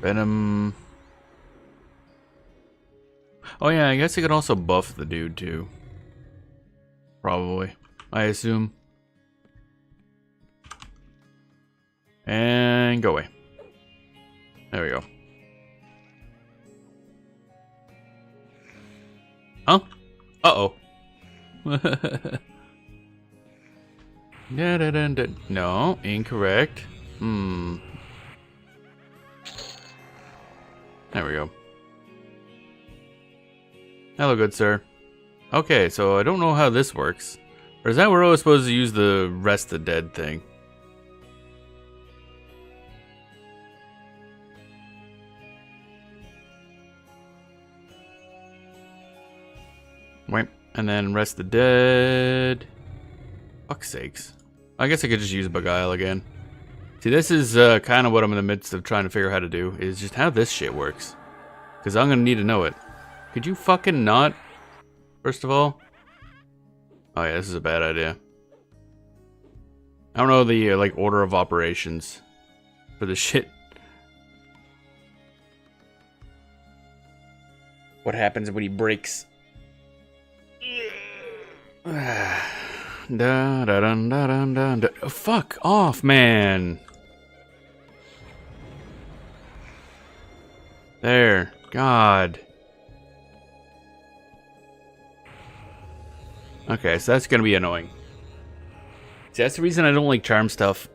Venom. Oh yeah, I guess I could also buff the dude too. Probably. I assume. And go away. There we go. Huh? Uh-oh. No, incorrect. There we go. Hello, good sir. Okay, so I don't know how this works. Or is that where I was supposed to use the rest the dead thing? Wait, and then rest the dead. Fuck's sakes. I guess I could just use Beguile again. See, this is kind of what I'm in the midst of trying to figure out how to do, is just how this shit works. Because I'm going to need to know it. Could you fucking not? First of all? Oh yeah, this is a bad idea. I don't know the, like, order of operations for this shit. What happens when he breaks? Da, da, dun, da, dun, dun, da. Fuck off, man. There. God. Okay, so that's gonna be annoying. See, that's the reason I don't like charm stuff.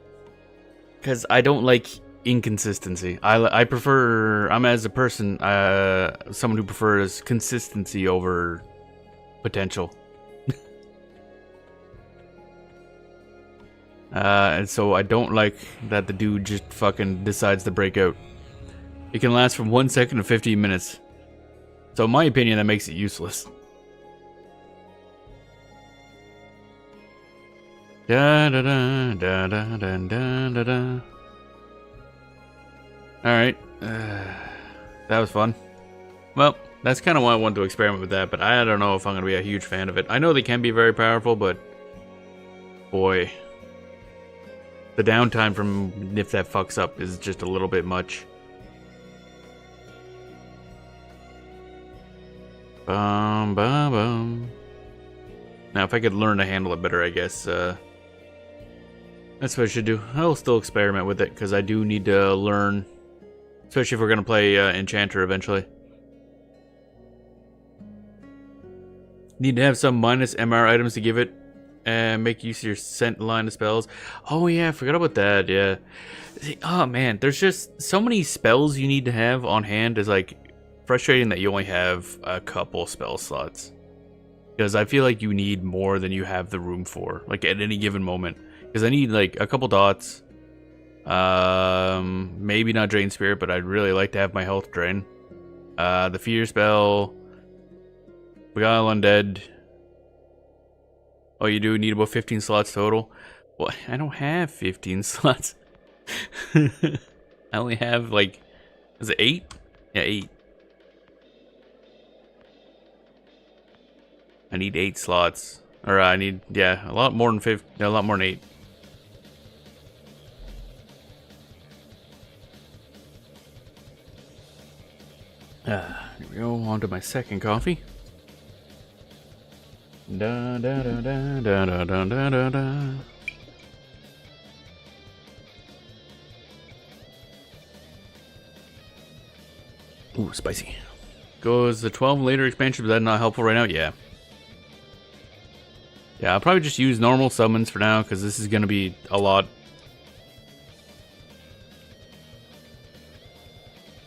Because I don't like inconsistency. I prefer... I'm as a person, someone who prefers consistency over potential. And so I don't like that the dude just fucking decides to break out. It can last from 1 second to 15 minutes. So in my opinion, that makes it useless. Da da da da da da da da da. Alright. That was fun. Well, that's kind of why I wanted to experiment with that, but I don't know if I'm going to be a huge fan of it. I know they can be very powerful, but... boy... the downtime from if that fucks up is just a little bit much. Bum, bum, bum. Now, if I could learn to handle it better, I guess, that's what I should do. I'll still experiment with it, because I do need to learn, especially if we're going to play Enchanter eventually. Need to have some minus MR items to give it, and make use of your scent line of spells. Oh yeah, I forgot about that, yeah. See, oh man, there's just so many spells you need to have on hand. Is like frustrating that you only have a couple spell slots. Because I feel like you need more than you have the room for, like at any given moment. Because I need like a couple dots. Maybe not Drain Spirit, but I'd really like to have my health drain. The Fear spell. Beguile Undead. Oh, you do need about 15 slots total? Well, I don't have 15 slots. I only have like, is it 8? Yeah, 8. I need 8 slots. Or I need, yeah, a lot more than 5, a lot more than 8. Here we go, on to my second coffee. Da da da da da da da da da da. Ooh, spicy. Goes the 12 later expansion, but that's not helpful right now? Yeah. Yeah, I'll probably just use normal summons for now, because this is going to be a lot.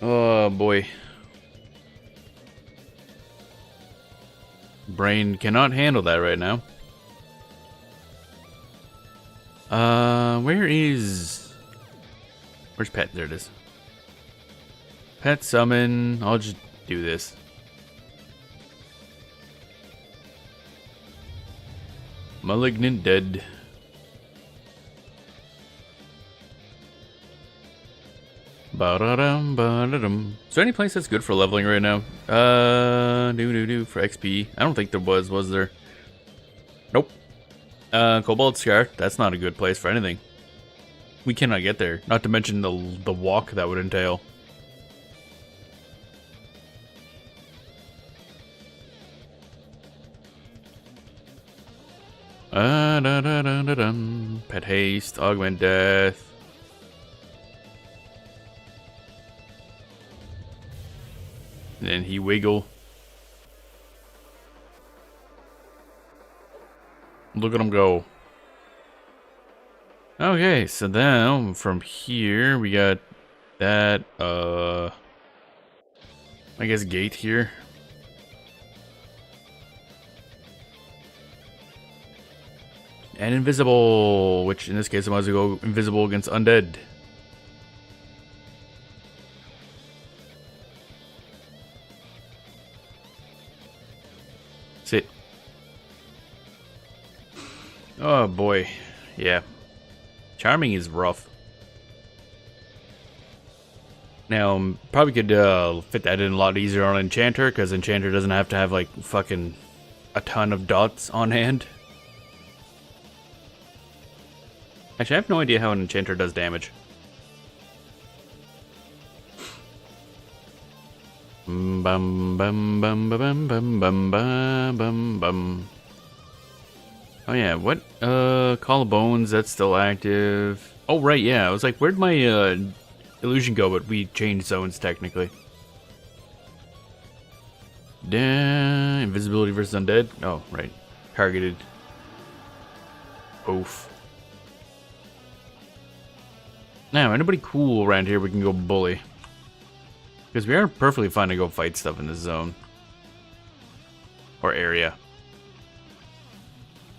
Oh, boy. Brain cannot handle that right now. Where's Pet? There it is. Pet summon. I'll just do this. Malignant dead. Ba-da-dum, ba-da-dum. Is there any place that's good for leveling right now? For XP. I don't think there was there? Nope. Cobalt Scar. That's not a good place for anything. We cannot get there. Not to mention the walk that would entail. Pet haste, augment death. And then he wiggle. Look at him go. Okay, so then from here we got that I guess gate here. And invisible, which in this case I might as well go invisible against undead. Sit. Oh boy, yeah. Charming is rough. Now, probably could fit that in a lot easier on Enchanter, because Enchanter doesn't have to have like fucking a ton of dots on hand. Actually, I have no idea how an Enchanter does damage. Bum bum bum bum bum bum bum bum bum. Oh yeah, what? Call of Bones, that's still active. Oh right, yeah. I was like, where'd my illusion go? But we changed zones technically. Invisibility versus undead. Oh right, targeted. Oof. Now, anybody cool around here we can go bully. Because we are perfectly fine to go fight stuff in this zone. Or area.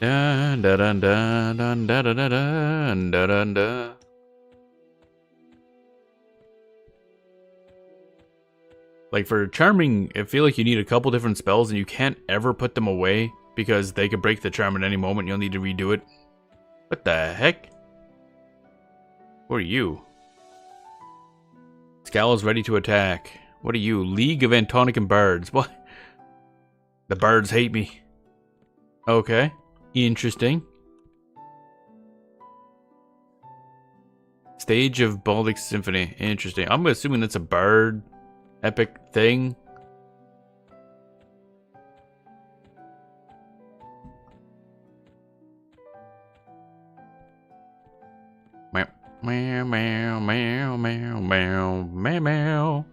Dun, dun, dun, dun, dun, dun, dun, dun, dun, dun, dun. Like for Charming, I feel like you need a couple different spells and you can't ever put them away because they could break the charm at any moment. You'll need to redo it. What the heck? Who are you? Scowl is ready to attack. What are you? League of Antonican Bards. What? The bards hate me. Okay. Interesting. Stage of Baldic Symphony. Interesting. I'm assuming that's a bard epic thing. Meow, meow, meow, meow, meow, meow, meow, meow.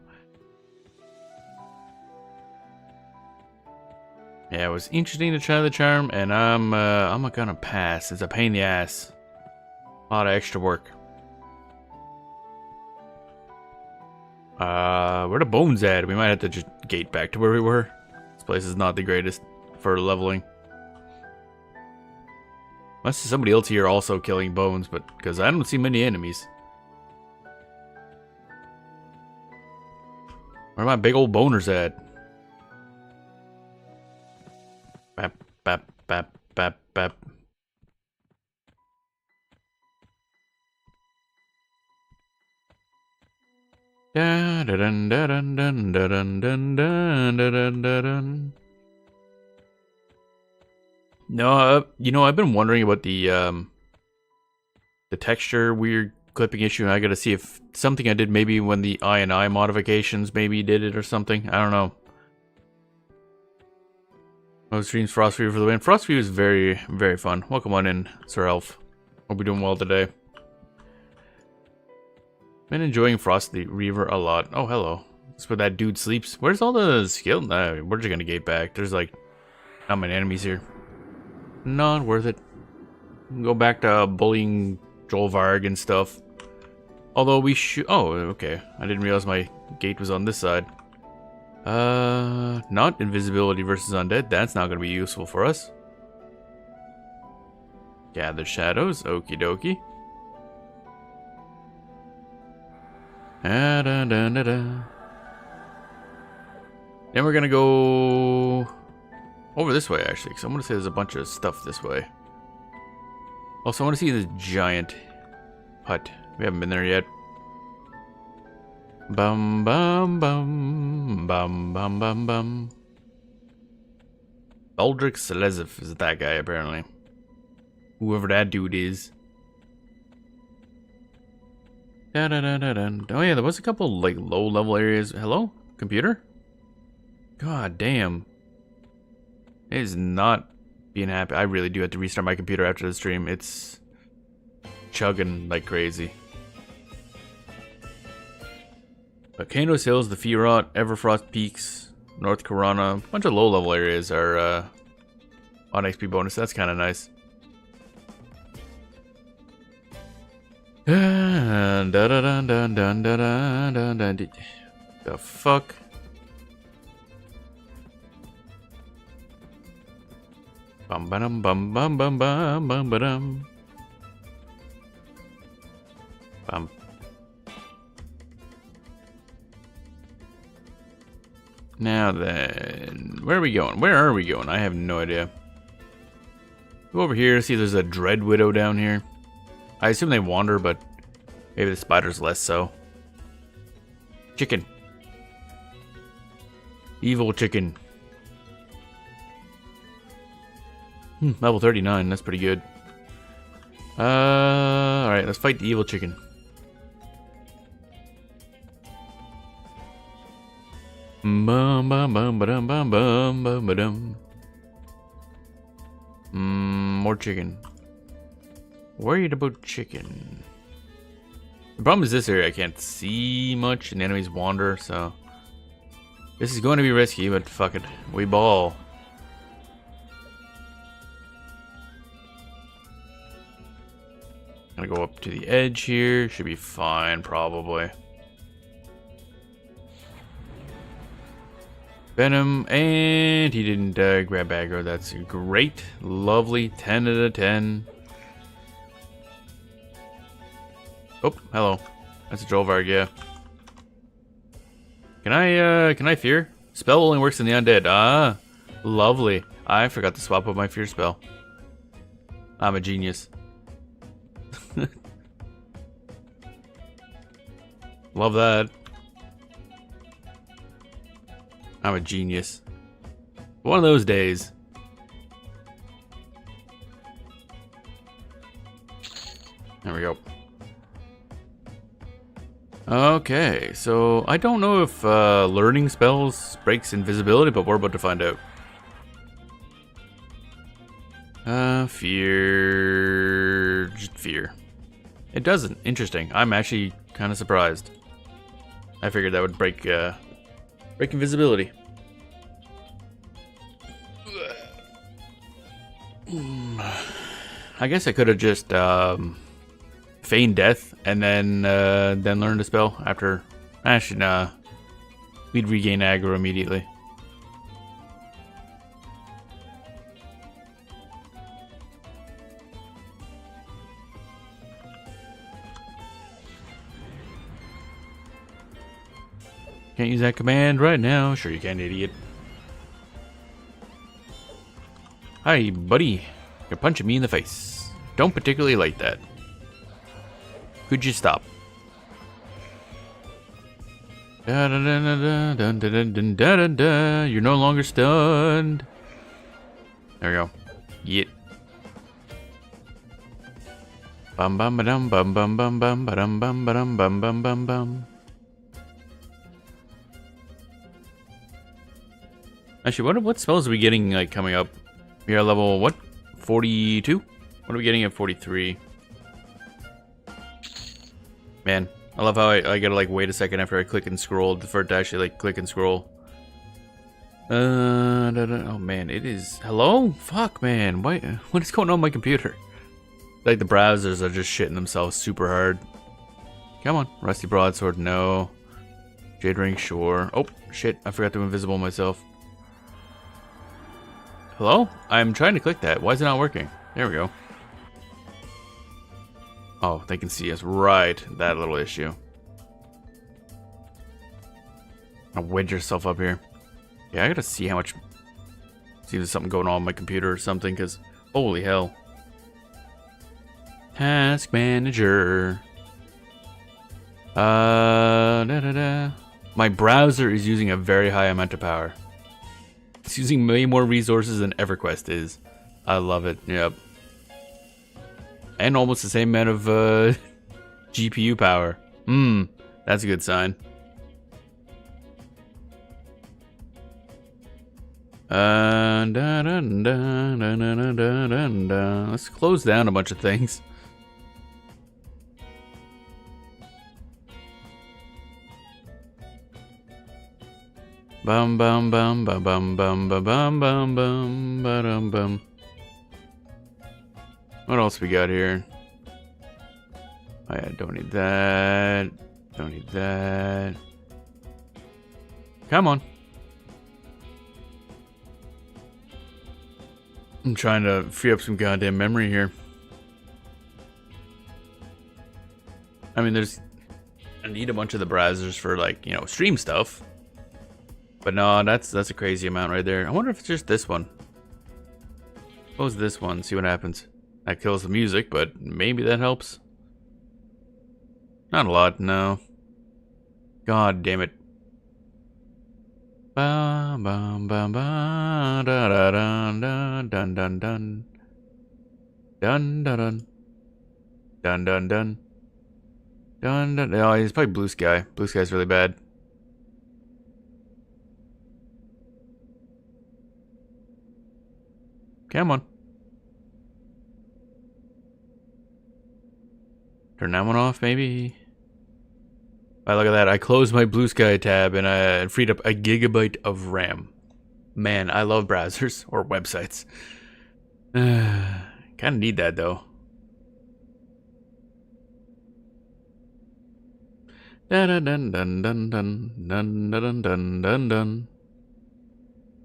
Yeah, it was interesting to try the charm, and I'm gonna pass. It's a pain in the ass. A lot of extra work. Where the bones at? We might have to just gate back to where we were. This place is not the greatest for leveling. Unless there's somebody else here also killing bones, but because I don't see many enemies. Where are my big old boners at? Bap, bap, bap, bap, bap. Da da dun da dun dun da dun dun dun da dun da dun. No, you know, I've been wondering about the texture weird clipping issue, and I gotta see if something I did maybe when the I modifications maybe did it or something. I don't know. Oh, streams Frostreaver for the win. Frostreaver is very, very fun. Welcome on in, Sir Elf. Hope you're doing well today. Been enjoying Frostreaver a lot. Oh, hello. That's where that dude sleeps. Where's all the skill? We're just gonna gate back. There's like not many enemies here. Not worth it. Go back to bullying Joel Varg and stuff. Although we should. Oh, okay. I didn't realize my gate was on this side. Not invisibility versus undead. That's not gonna be useful for us. Gather shadows. Okie dokie. Da, da, da, da, da. Then we're gonna go over this way, actually, because I'm gonna say there's a bunch of stuff this way. Also, I want to see this giant hut. We haven't been there yet. Bum bum bum bum bum bum bum. Baldric Selezif is that guy apparently. Whoever that dude is. Da, da, da, da, da. Oh yeah, there was a couple like low level areas. Hello, computer? God damn. It is not being happy. I really do have to restart my computer after the stream. It's chugging like crazy. Volcanoes Hills, the Fiorot, Everfrost Peaks, North Corona, a bunch of low level areas are on XP bonus. That's kind of nice. Dun, dun, dun, dun, dun, dun, dun, dun. The fuck? Bum bum bum bum bum bum bum bum bum. Now then, where are we going? Where are we going? I have no idea. Go over here, see if there's a Dread Widow down here. I assume they wander, but maybe the spider's less so. Chicken. Evil chicken. Level 39, that's pretty good. Alright, let's fight the evil chicken. Bum bum bum ba-dum bum bum bum ba-dum. More chicken. Worried about chicken. The problem is this area I can't see much and enemies wander, so this is going to be risky, but fuck it. We ball. Gonna go up to the edge here. Should be fine, probably. Venom, and he didn't grab aggro. That's great. Lovely. 10 out of 10. Oh, hello. That's a Jolvarg, yeah. Can I fear? Spell only works in the undead. Ah, lovely. I forgot to swap up my fear spell. I'm a genius. Love that. I'm a genius. One of those days. There we go. Okay, so I don't know if learning spells breaks invisibility, but we're about to find out. Fear. Just fear. It doesn't. Interesting. I'm actually kind of surprised. I figured that would break invisibility. I guess I could have just feigned death and then learned a spell after. Actually, nah. We'd regain aggro immediately. Can't use that command right now. Sure you can, idiot. Hi, buddy. You're punching me in the face. Don't particularly like that. Could you stop? Da da da da da da da da da da. You're no longer stunned. There we go. Yet. Bum bum ba dum bum bum bum bum ba dum bum ba dum bum bum bum bum. Actually, what spells are we getting like coming up? We are level what? 42? What are we getting at 43? Man, I love how I gotta like wait a second after I click and scroll for it to actually like click and scroll. Oh man, it is. Hello? Fuck, man. What is going on with my computer? Like the browsers are just shitting themselves super hard. Come on, Rusty Broadsword, no. Jade Ring, sure. Oh shit, I forgot to invisible myself. Hello? I'm trying to click that. Why is it not working? There we go. Oh, they can see us. Right. That little issue. Now wedge yourself up here. Yeah, I gotta see how much... See if there's something going on with my computer or something, because... Holy hell. Task manager. My browser is using a very high amount of power. It's using way more resources than EverQuest is. I love it. Yep. And almost the same amount of GPU power. That's a good sign. Let's close down a bunch of things. Bum bum bum bum bum bum bum bum bum bum bum bum. What else we got here? Oh yeah, don't need that. Don't need that. Come on. I'm trying to free up some goddamn memory here. I mean, I need a bunch of the browsers for, like, you know, stream stuff. But no, that's a crazy amount right there. I wonder if it's just this one. Close this one, see what happens. That kills the music, but maybe that helps. Not a lot, no. God damn it. Ba bum bum ba da da dun dun dun dun dun dun dun dun dun dun dun dun dun. Oh, he's probably Blue Sky. Blue Sky's really bad. Come on. Turn that one off, maybe. Oh, look at that. I closed my Blue Sky tab and I freed up a gigabyte of RAM. Man, I love browsers or websites. Kind of need that though. Dun dun dun dun dun dun dun dun dun dun.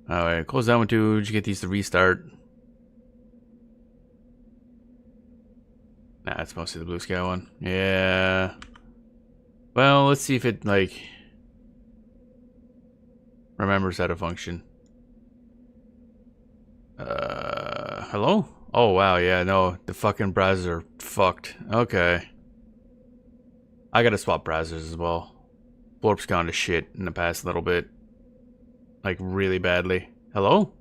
Alright, close that one too. Did you get these to restart? Nah, it's mostly the Blue Sky one. Yeah. Well, let's see if it, like, remembers how to function. Hello? Oh, wow, yeah, no, the fucking browsers are fucked. Okay. I gotta swap browsers as well. Blorp's gone to shit in the past little bit. Like, really badly. Hello?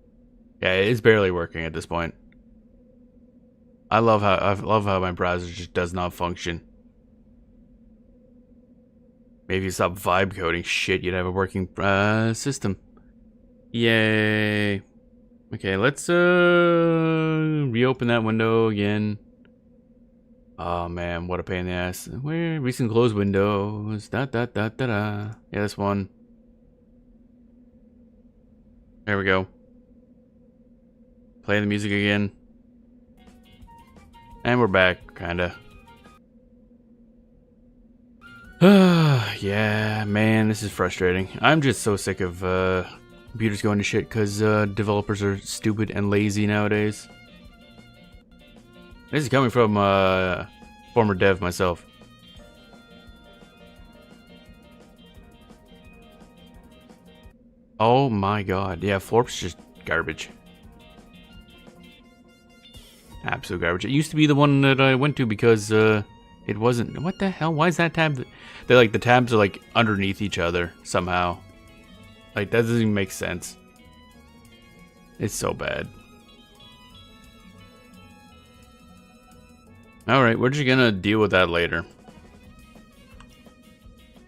Yeah, it's barely working at this point. I love how my browser just does not function. Maybe you stop vibe coding shit, you'd have a working system. Yay. Okay, let's reopen that window again. Oh man, what a pain in the ass. Where recent closed windows. Yeah, this one. There we go. Play the music again. And we're back, kinda. Yeah, man, this is frustrating. I'm just so sick of computers going to shit because developers are stupid and lazy nowadays. This is coming from former dev myself. Oh my god, yeah, Florp's just garbage. Absolute garbage. It used to be the one that I went to because it wasn't. What the hell? Why is that tab? They're like, the tabs are like underneath each other somehow. Like, that doesn't even make sense. It's so bad. Alright, we're just gonna deal with that later.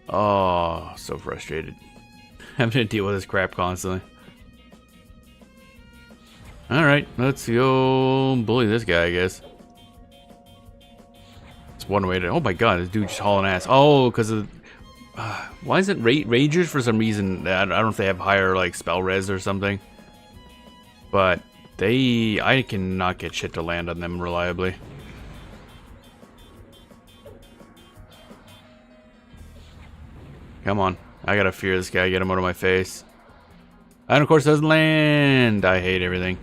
Oh, so frustrated. Having to deal with this crap constantly. Alright, let's go bully this guy, I guess. It's one way to... Oh my god, this dude just hauling ass. Oh, because of... why is it Ragers for some reason? I don't know if they have higher, like, spell res or something. But they... I cannot get shit to land on them reliably. Come on. I gotta fear this guy, get him out of my face. And of course it doesn't land. I hate everything.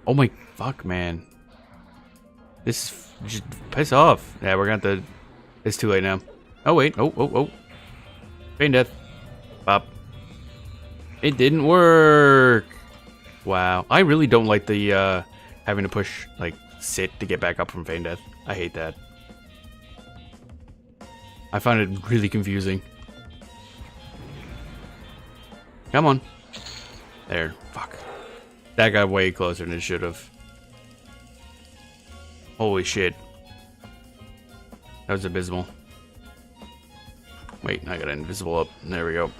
Oh my fuck, man. This is just piss off. Yeah, we're gonna have to... It's too late now. Oh wait. Oh. Pain death. Bop. It didn't work. Wow. I really don't like the having to push like sit to get back up from feign death. I hate that. I find it really confusing. Come on. There. Fuck. That got way closer than it should have. Holy shit. That was abysmal. Wait, I got an invisible up. There we go.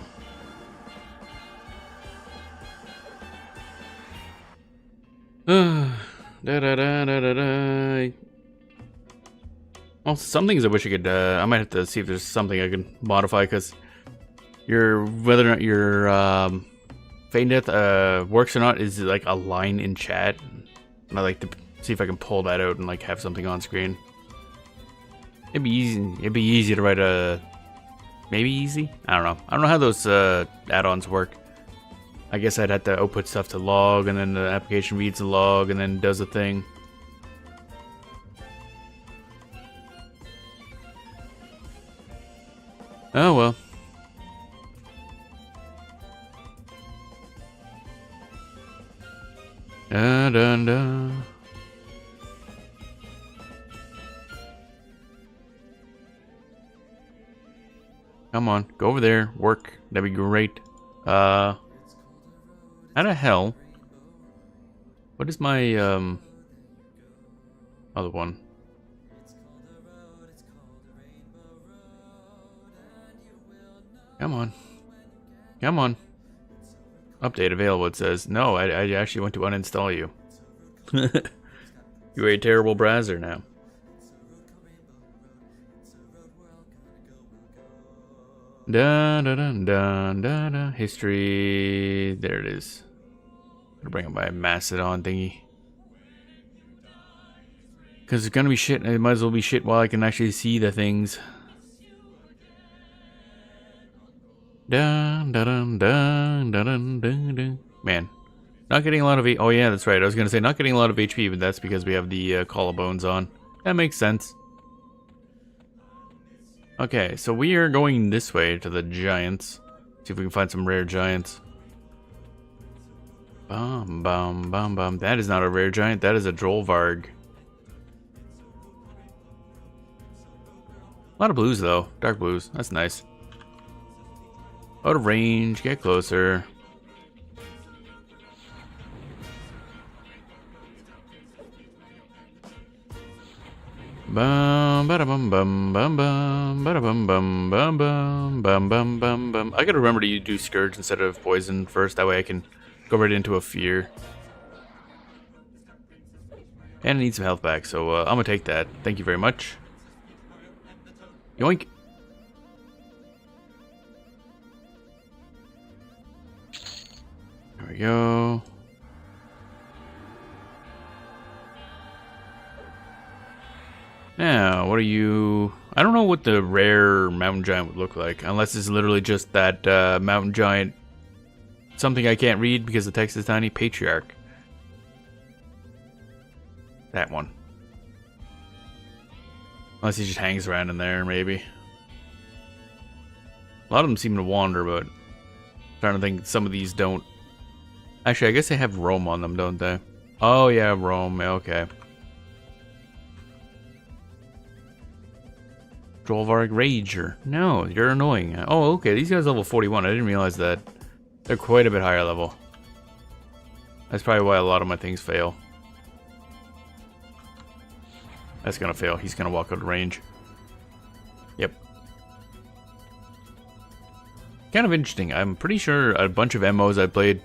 Well, some things I wish I could. I might have to see if there's something I can modify, because whether or not your feign death works or not is like a line in chat, and I like to see if I can pull that out and like have something on screen. It'd be easy. It'd be easy to write a. Maybe easy? I don't know. I don't know how those add-ons work. I guess I'd have to output stuff to log, and then the application reads the log, and then does a thing. Oh well. Dun dun dun. Come on, go over there, work. That'd be great. How the hell? What is my other one? Come on. Come on. Update available, it says. No, I actually went to uninstall you. You're a terrible browser now. Dun dun dun dun dun dun. History. There it is. Gonna bring up my Mastodon thingy. Because it's gonna be shit, and it might as well be shit while I can actually see the things. Dun dun dun dun dun dun dun. Man, not getting a lot of. Oh yeah, that's right. I was gonna say not getting a lot of HP, but that's because we have the collarbones on. That makes sense. Okay, so we are going this way to the giants. See if we can find some rare giants. Bum bum bum bum. That is not a rare giant. That is a Drollvarg. A lot of blues though. Dark blues. That's nice. Out of range. Get closer. Bum bada bum bum bum bum bada bum bum bum bum bum bum bum bum. I gotta remember to do Scourge instead of Poison first. That way I can go right into a Fear. And I need some health back, so I'm gonna take that. Thank you very much. Yoink. There we go. Now, what are you... I don't know what the rare mountain giant would look like, unless it's literally just that mountain giant... Something I can't read because the text is tiny. Patriarch. That one. Unless he just hangs around in there, maybe. A lot of them seem to wander, but... I'm trying to think, some of these don't... Actually, I guess they have roam on them, don't they? Oh yeah, roam, okay. Drollvarg Rager. No, you're annoying. Oh, okay. These guys are level 41. I didn't realize that. They're quite a bit higher level. That's probably why a lot of my things fail. That's gonna fail. He's gonna walk out of range. Yep. Kind of interesting. I'm pretty sure a bunch of MMOs I played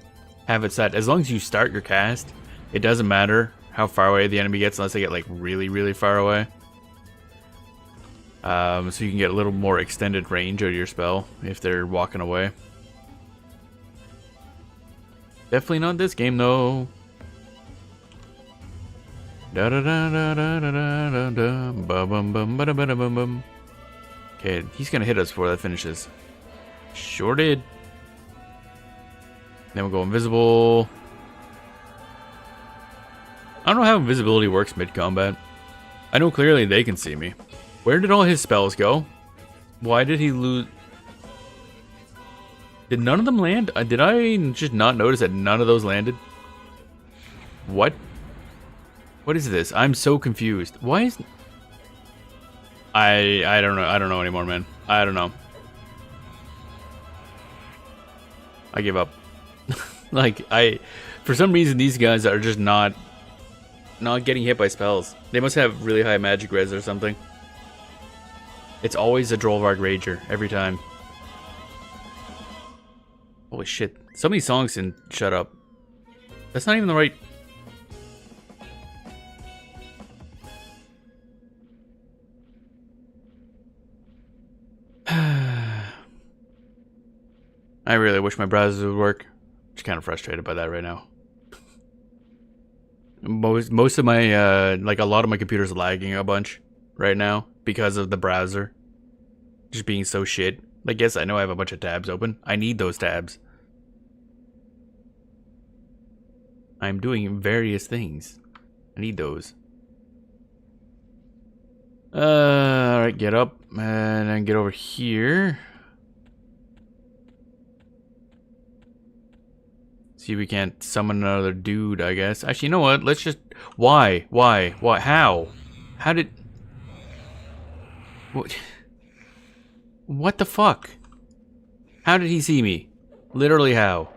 have it set. As long as you start your cast, it doesn't matter how far away the enemy gets unless they get like really, really far away. So you can get a little more extended range out of your spell if they're walking away. Definitely not this game though. Da da da da da da da da bum bum ba da ba da bum bum. Okay, he's gonna hit us before that finishes. Sure did. Then we'll go invisible. I don't know how invisibility works mid-combat. I know clearly they can see me. Where did all his spells go? Why did he lose? Did none of them land? Did I just not notice that none of those landed? What? What is this? I'm so confused. Why is... I don't know. I don't know anymore, man. I don't know. I give up. Like, for some reason, these guys are just not getting hit by spells. They must have really high magic res or something. It's always a Drollvarg Rager, every time. Holy shit. So many songs can shut up. That's not even the right... I really wish my browser would work. Just kind of frustrated by that right now. Most of my like a lot of my computer's lagging a bunch right now because of the browser just being so shit. Like, yes, I know I have a bunch of tabs open. I need those tabs. I'm doing various things. I need those. Alright, get up and then get over here. See if we can't summon another dude, I guess. Actually, you know what? Let's just... Why? Why? Why? How? How did... What the fuck? How did he see me? Literally how?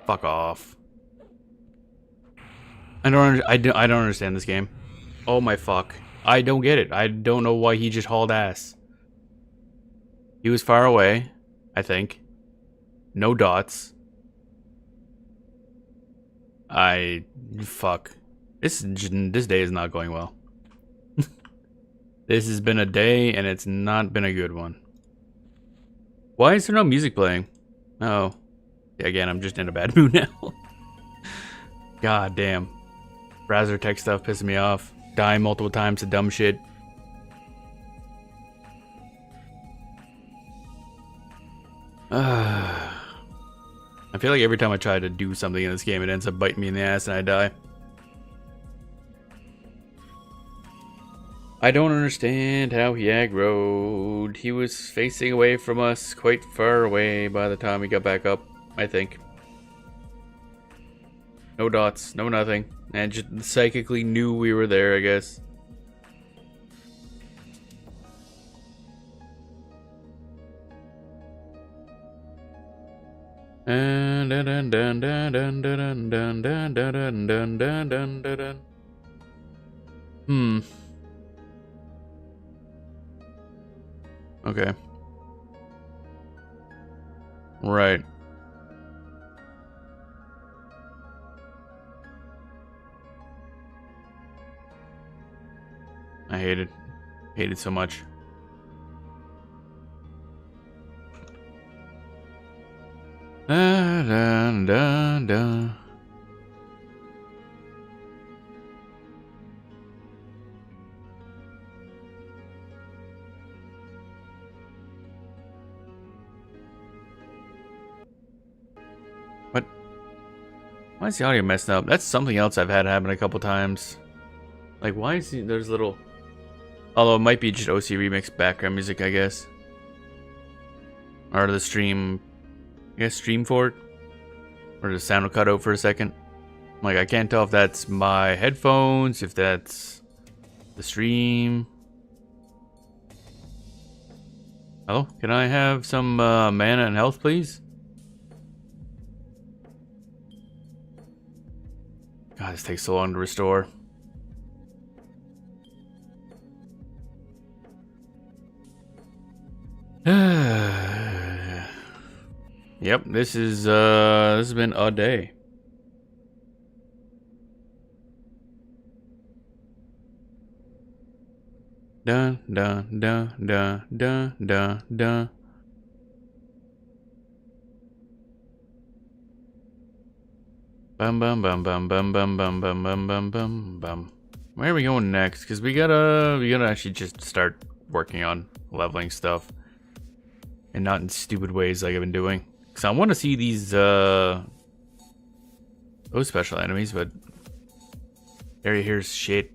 Fuck off. I don't understand this game. Oh my fuck. I don't get it. I don't know why he just hauled ass. He was far away, I think. No dots. Fuck. This day is not going well. This has been a day, and it's not been a good one. Why is there no music playing? Oh. Again, I'm just in a bad mood now. God damn. Browser tech stuff pissing me off. Dying multiple times to dumb shit. I feel like every time I try to do something in this game, it ends up biting me in the ass and I die. I don't understand how he aggroed. He was facing away from us, quite far away by the time he got back up, I think. No dots, no nothing. And just psychically knew we were there, I guess. Okay. Right. I hate it. Hate it so much. Da, da, da, da. What? Why is the audio messed up? That's something else I've had happen a couple times. Like, why is there's little... Although it might be just OC Remix background music, I guess. Or the stream... I guess stream for it? Or the sound will cut out for a second. Like, I can't tell if that's my headphones, if that's the stream. Hello? Can I have some mana and health, please? God, this takes so long to restore. Yep, this has been a day. Da da da da da da da. Bum bum bum bum bum bum bum bum bum bum bum bum. Where are we going next? Because we gotta actually just start working on leveling stuff, and not in stupid ways like I've been doing. Because I want to see these those special enemies, but area here's shit.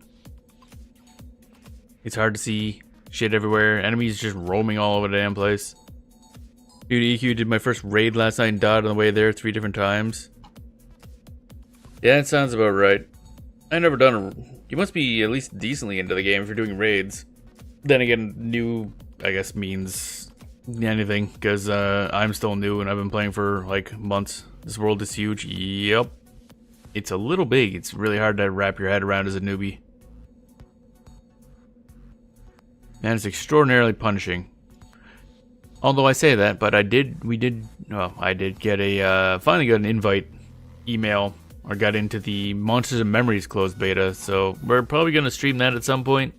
It's hard to see shit everywhere. Enemies just roaming all over the damn place. Dude, EQ did my first raid last night and died on the way there 3 different times. Yeah, that sounds about right. I never done a... You must be at least decently into the game if you're doing raids. Then again, new, I guess, means anything, because I'm still new and I've been playing for, like, months. This world is huge. Yep. It's a little big. It's really hard to wrap your head around as a newbie. And it's extraordinarily punishing. Although I say that, but I did get a, finally got an invite email, or got into the Monsters and Memories closed beta, so we're probably going to stream that at some point.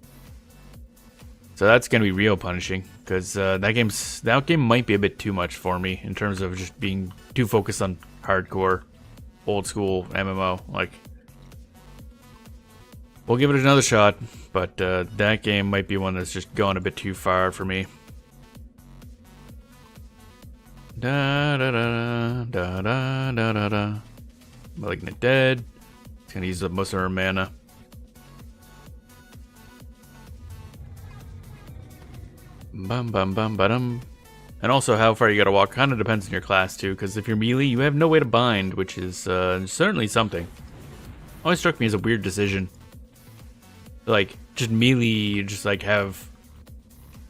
So that's going to be real punishing, because that game might be a bit too much for me, in terms of just being too focused on hardcore, old school MMO, like... We'll give it another shot, but that game might be one that's just gone a bit too far for me. Da da da da da da da da. Malignant Dead. It's gonna use up most of her mana. Bum bum bum ba-dum. And also how far you gotta walk kind of depends on your class too, because if you're melee, you have no way to bind, which is certainly something. Always struck me as a weird decision. Like, just melee, just like have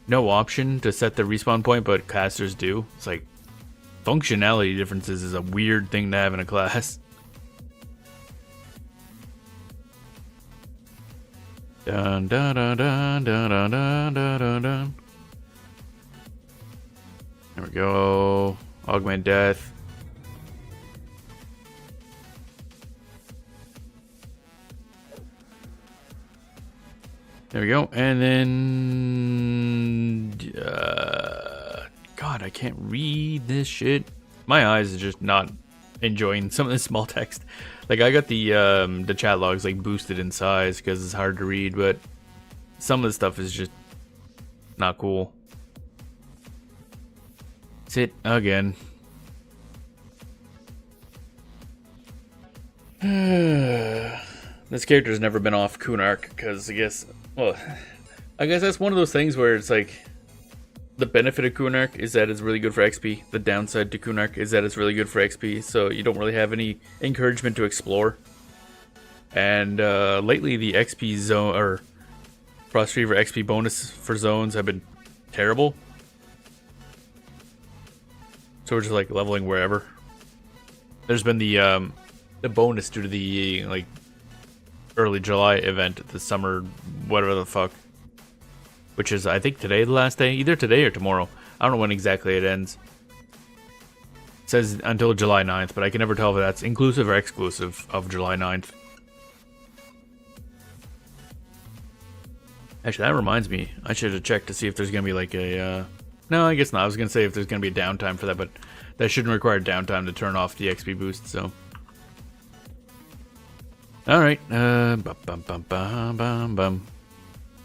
no option to set the respawn point, but casters do. It's like, functionality differences is a weird thing to have in a class. Dun dun dun dun dun dun dun dun dun. There we go. Augment Death. There we go. And then... God, I can't read this shit. My eyes are just not enjoying some of this small text. Like, I got the chat logs, like, boosted in size because it's hard to read, but some of the stuff is just not cool. Sit again. This character's never been off Kunark because I guess that's one of those things where it's like the benefit of Kunark is that it's really good for XP. The downside to Kunark is that it's really good for XP, so you don't really have any encouragement to explore. And lately the XP zone or Frostreaver XP bonus for zones have been terrible. So we're just like leveling wherever. There's been the bonus due to the like early July event, the summer whatever the fuck, which is I think today the last day, either today or tomorrow. I don't know when exactly it ends. It says until July 9th, but I can never tell if that's inclusive or exclusive of July 9th. Actually, that reminds me, I should have checked to see if there's gonna be like a no, I guess not. I was gonna say if there's gonna be a downtime for that, but that shouldn't require downtime to turn off the XP boost, so. Alright, bum bum bum bum bum bum.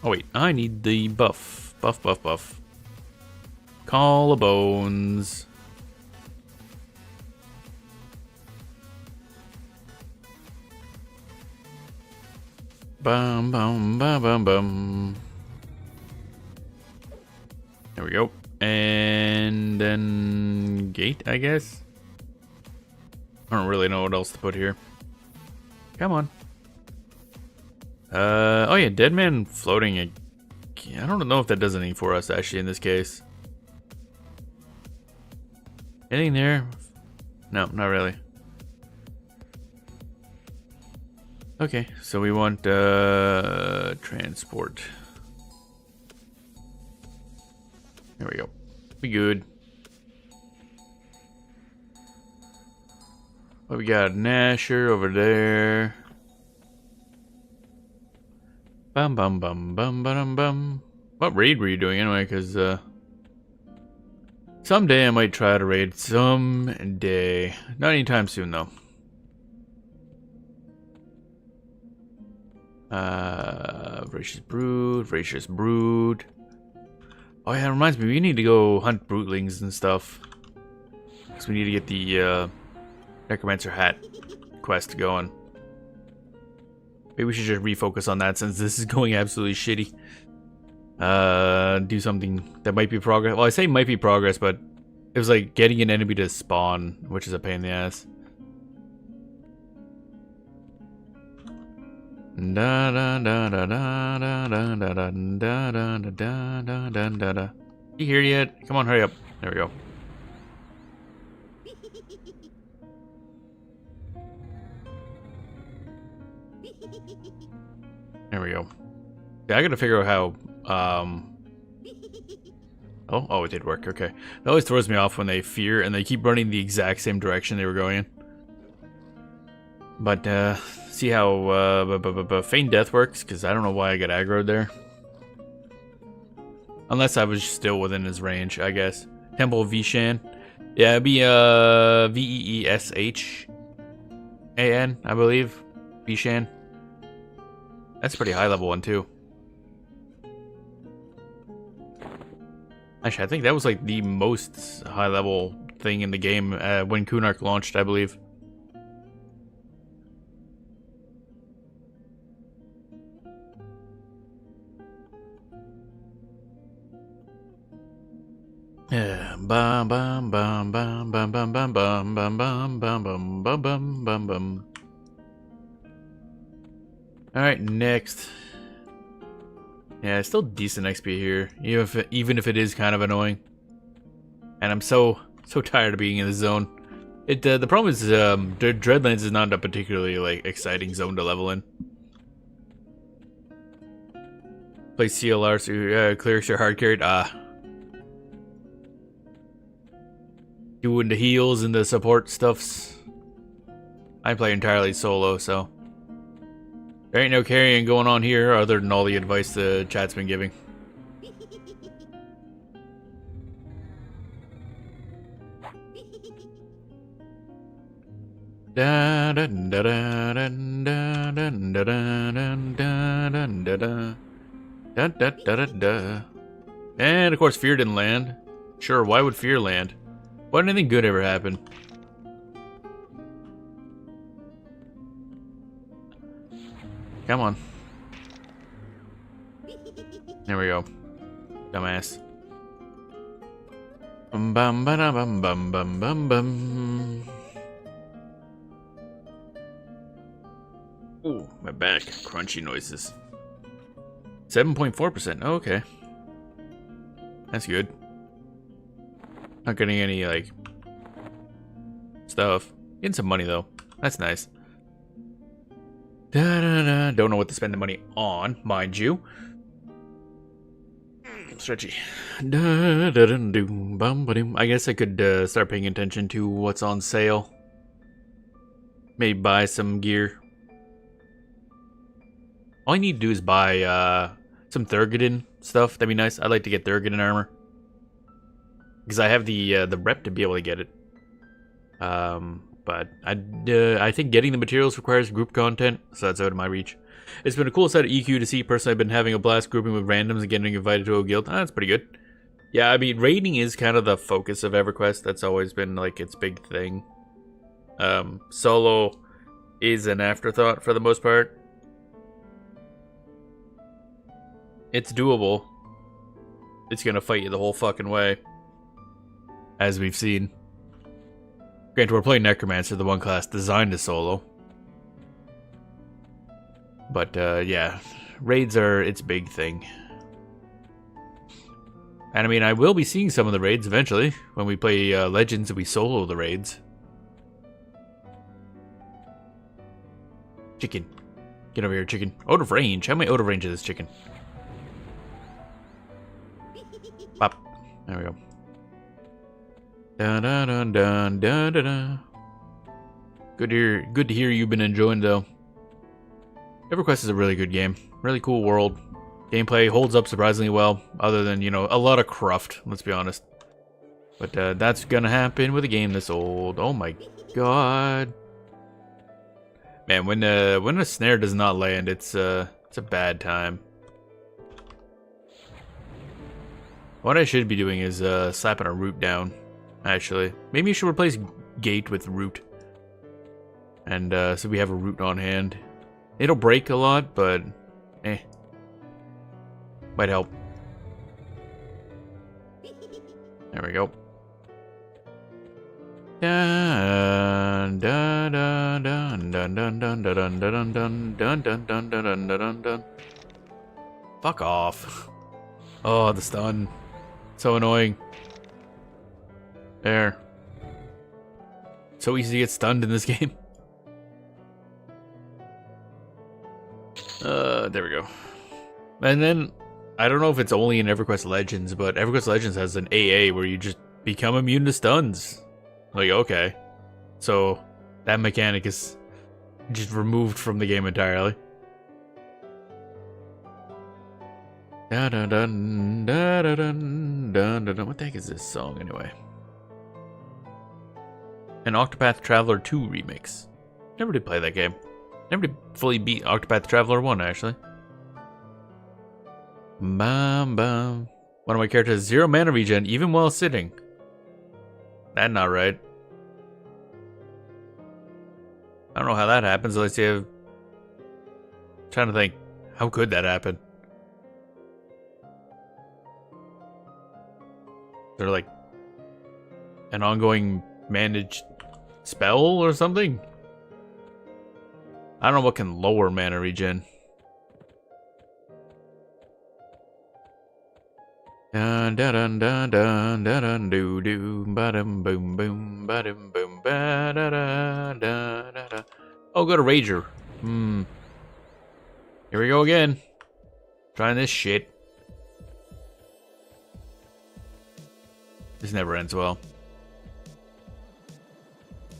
Oh wait, I need the buff. Buff, buff, buff. Collarbones. Bum bum bum bum bum. There we go. And then gate, I guess. I don't really know what else to put here. Come on. Oh yeah, Dead Man floating. I don't know if that does anything for us actually in this case. Anything there? No, not really. Okay, so we want transport. There we go. We good. What we got? Nasher over there. Bum bum bum bum bum bum. What raid were you doing anyway? Because someday I might try to raid. Someday, not anytime soon though. Voracious Brood, Voracious Brood. Oh yeah, it reminds me, we need to go hunt Brootlings and stuff. Because we need to get the Necromancer Hat quest going. Maybe we should just refocus on that since this is going absolutely shitty. Do something that might be progress. Well, I say might be progress, but it was like getting an enemy to spawn, which is a pain in the ass. Da da da da da da da da da da da da da da da da. You here yet? Come on, hurry up. There we go. There we go. Yeah, I gotta figure out how, Oh, it did work, okay. It always throws me off when they fear and they keep running the exact same direction they were going in. But, see how, Feign Death works, because I don't know why I got aggroed there. Unless I was still within his range, I guess. Temple of Vishan. Yeah, it'd be, Veeshan, I believe. Vishan. That's a pretty high level one, too. Actually, I think that was like the most high level thing in the game when Kunark launched, I believe. Yeah, bum bum bum bum bum bum bum bum bum bum bum bum bum bum bum bum. All right, next. Yeah, still decent XP here, even if it is kind of annoying. And I'm so tired of being in the zone. The problem is Dreadlands is not a particularly like exciting zone to level in. Play CLR so clears your hard carried. Doing the heals and the support stuffs. I play entirely solo, so there ain't no carrying going on here other than all the advice the chat's been giving. Da da da da da da da da da da da da. And of course, Fear didn't land. Sure, why would Fear land? Why did anything good ever happen? Come on. There we go. Dumbass. Bum bum ba bum bum bum bum bum. Ooh, my back. Crunchy noises. 7.4%. Oh, okay. That's good. Not getting any, like, stuff. Getting some money, though. That's nice. Da-da-da. Don't know what to spend the money on, mind you. Stretchy. I guess I could start paying attention to what's on sale. Maybe buy some gear. All I need to do is buy some Thurgoden stuff. That'd be nice. I'd like to get Thurgoden armor. Because I have the rep to be able to get it. But I think getting the materials requires group content, so that's out of my reach. It's been a cool set of EQ to see. Personally, I've been having a blast grouping with randoms and getting invited to a guild. That's pretty good. Yeah, I mean, raiding is kind of the focus of EverQuest. That's always been, like, its big thing. Solo is an afterthought for the most part. It's doable. It's gonna fight you the whole fucking way. As we've seen. Granted, we're playing Necromancer, the one class designed to solo. But, yeah. Raids are its big thing. And, I mean, I will be seeing some of the raids eventually. When we play Legends and we solo the raids. Chicken. Get over here, chicken. Out of range. How am I out of range of this chicken? Pop. There we go. Da da da da da da da. Good to hear you've been enjoying though. EverQuest is a really good game. Really cool world. Gameplay holds up surprisingly well, other than, you know, a lot of cruft, let's be honest. But that's gonna happen with a game this old. Oh my god. Man, when a snare does not land, it's a bad time. What I should be doing is slapping a root down. Actually, maybe you should replace gate with root, and so we have a root on hand. It'll break a lot, but might help. There we go. Dun dun dun dun dun dun dun dun dun dun dun dun dun dun dun dun dun. Fuck off. Oh, the stun. So annoying. There. So easy to get stunned in this game. There we go. And then, I don't know if it's only in EverQuest Legends, but EverQuest Legends has an AA where you just become immune to stuns. Like, okay. So, that mechanic is just removed from the game entirely. Dun dun dun dun dun dun dun. What the heck is this song anyway? An Octopath Traveler 2 remix. Never did play that game. Never did fully beat Octopath Traveler 1, actually. Bum bum. One of my characters has 0 mana regen, even while sitting. That's not right. I don't know how that happens unless you have... I'm trying to think. How could that happen? They're like... an ongoing managed spell or something? I don't know what can lower mana regen. Dun dun dun dun dun dun dun doo doo ba dum boom boom ba dum boom ba da da da da da. Oh, go to Rager. Here we go again. Trying this shit. This never ends well.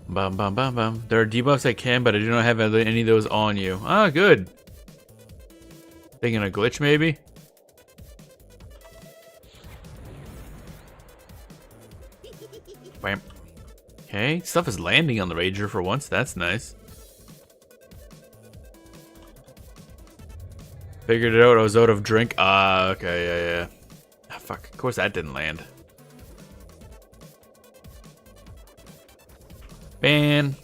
Bum bum bum bum. There are debuffs I can, but I do not have any of those on you. Ah, good. Thinking a glitch maybe? Bam. Okay, stuff is landing on the Rager for once. That's nice. Figured it out. I was out of drink. Ah, okay, yeah. Ah, fuck. Of course that didn't land. Man,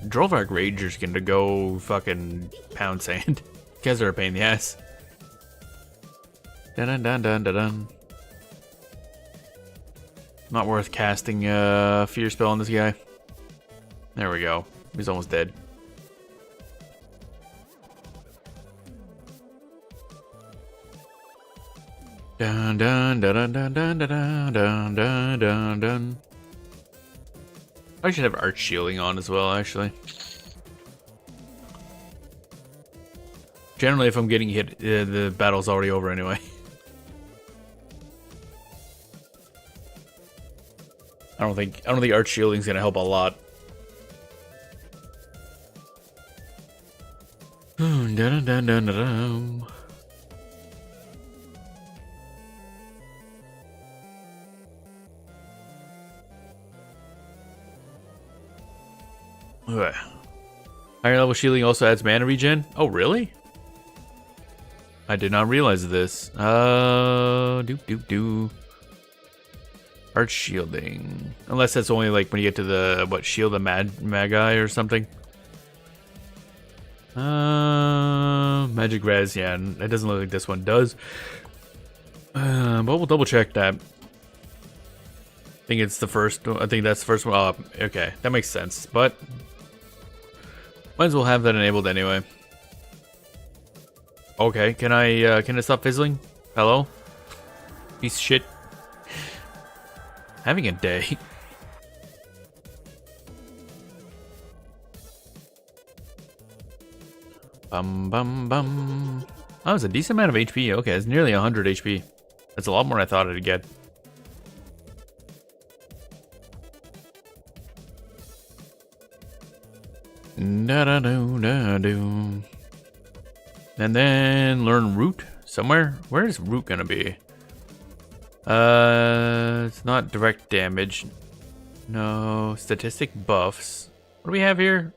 Drovak Ragers can go fucking pound sand. You guys are a pain in the ass. Dun dun dun dun dun dun. Not worth casting Fear Spell on this guy. There we go. He's almost dead. Dun dun dun dun dun dun dun dun dun dun dun. I should have Arch Shielding on as well, actually. Generally, if I'm getting hit, the battle's already over anyway. I don't think Arch Shielding's gonna help a lot. Dun dun dun dun dun. Okay. Higher level shielding also adds mana regen. Oh, really? I did not realize this. Arch shielding. Unless that's only like when you get to the shield the magi or something. Magic res, yeah, it doesn't look like this one does. But we'll double check that. I think it's the first. I think that's the first one. Oh, okay, that makes sense. But might as well have that enabled anyway. Okay, can it stop fizzling? Hello? Piece of shit. Having a day. Bum bum bum. Oh, it's a decent amount of HP. Okay, it's nearly 100 HP. That's a lot more than I thought I'd get. Da-da-do-da-do. And then learn root somewhere. Where is root gonna be? It's not direct damage. No statistic buffs. What do we have here?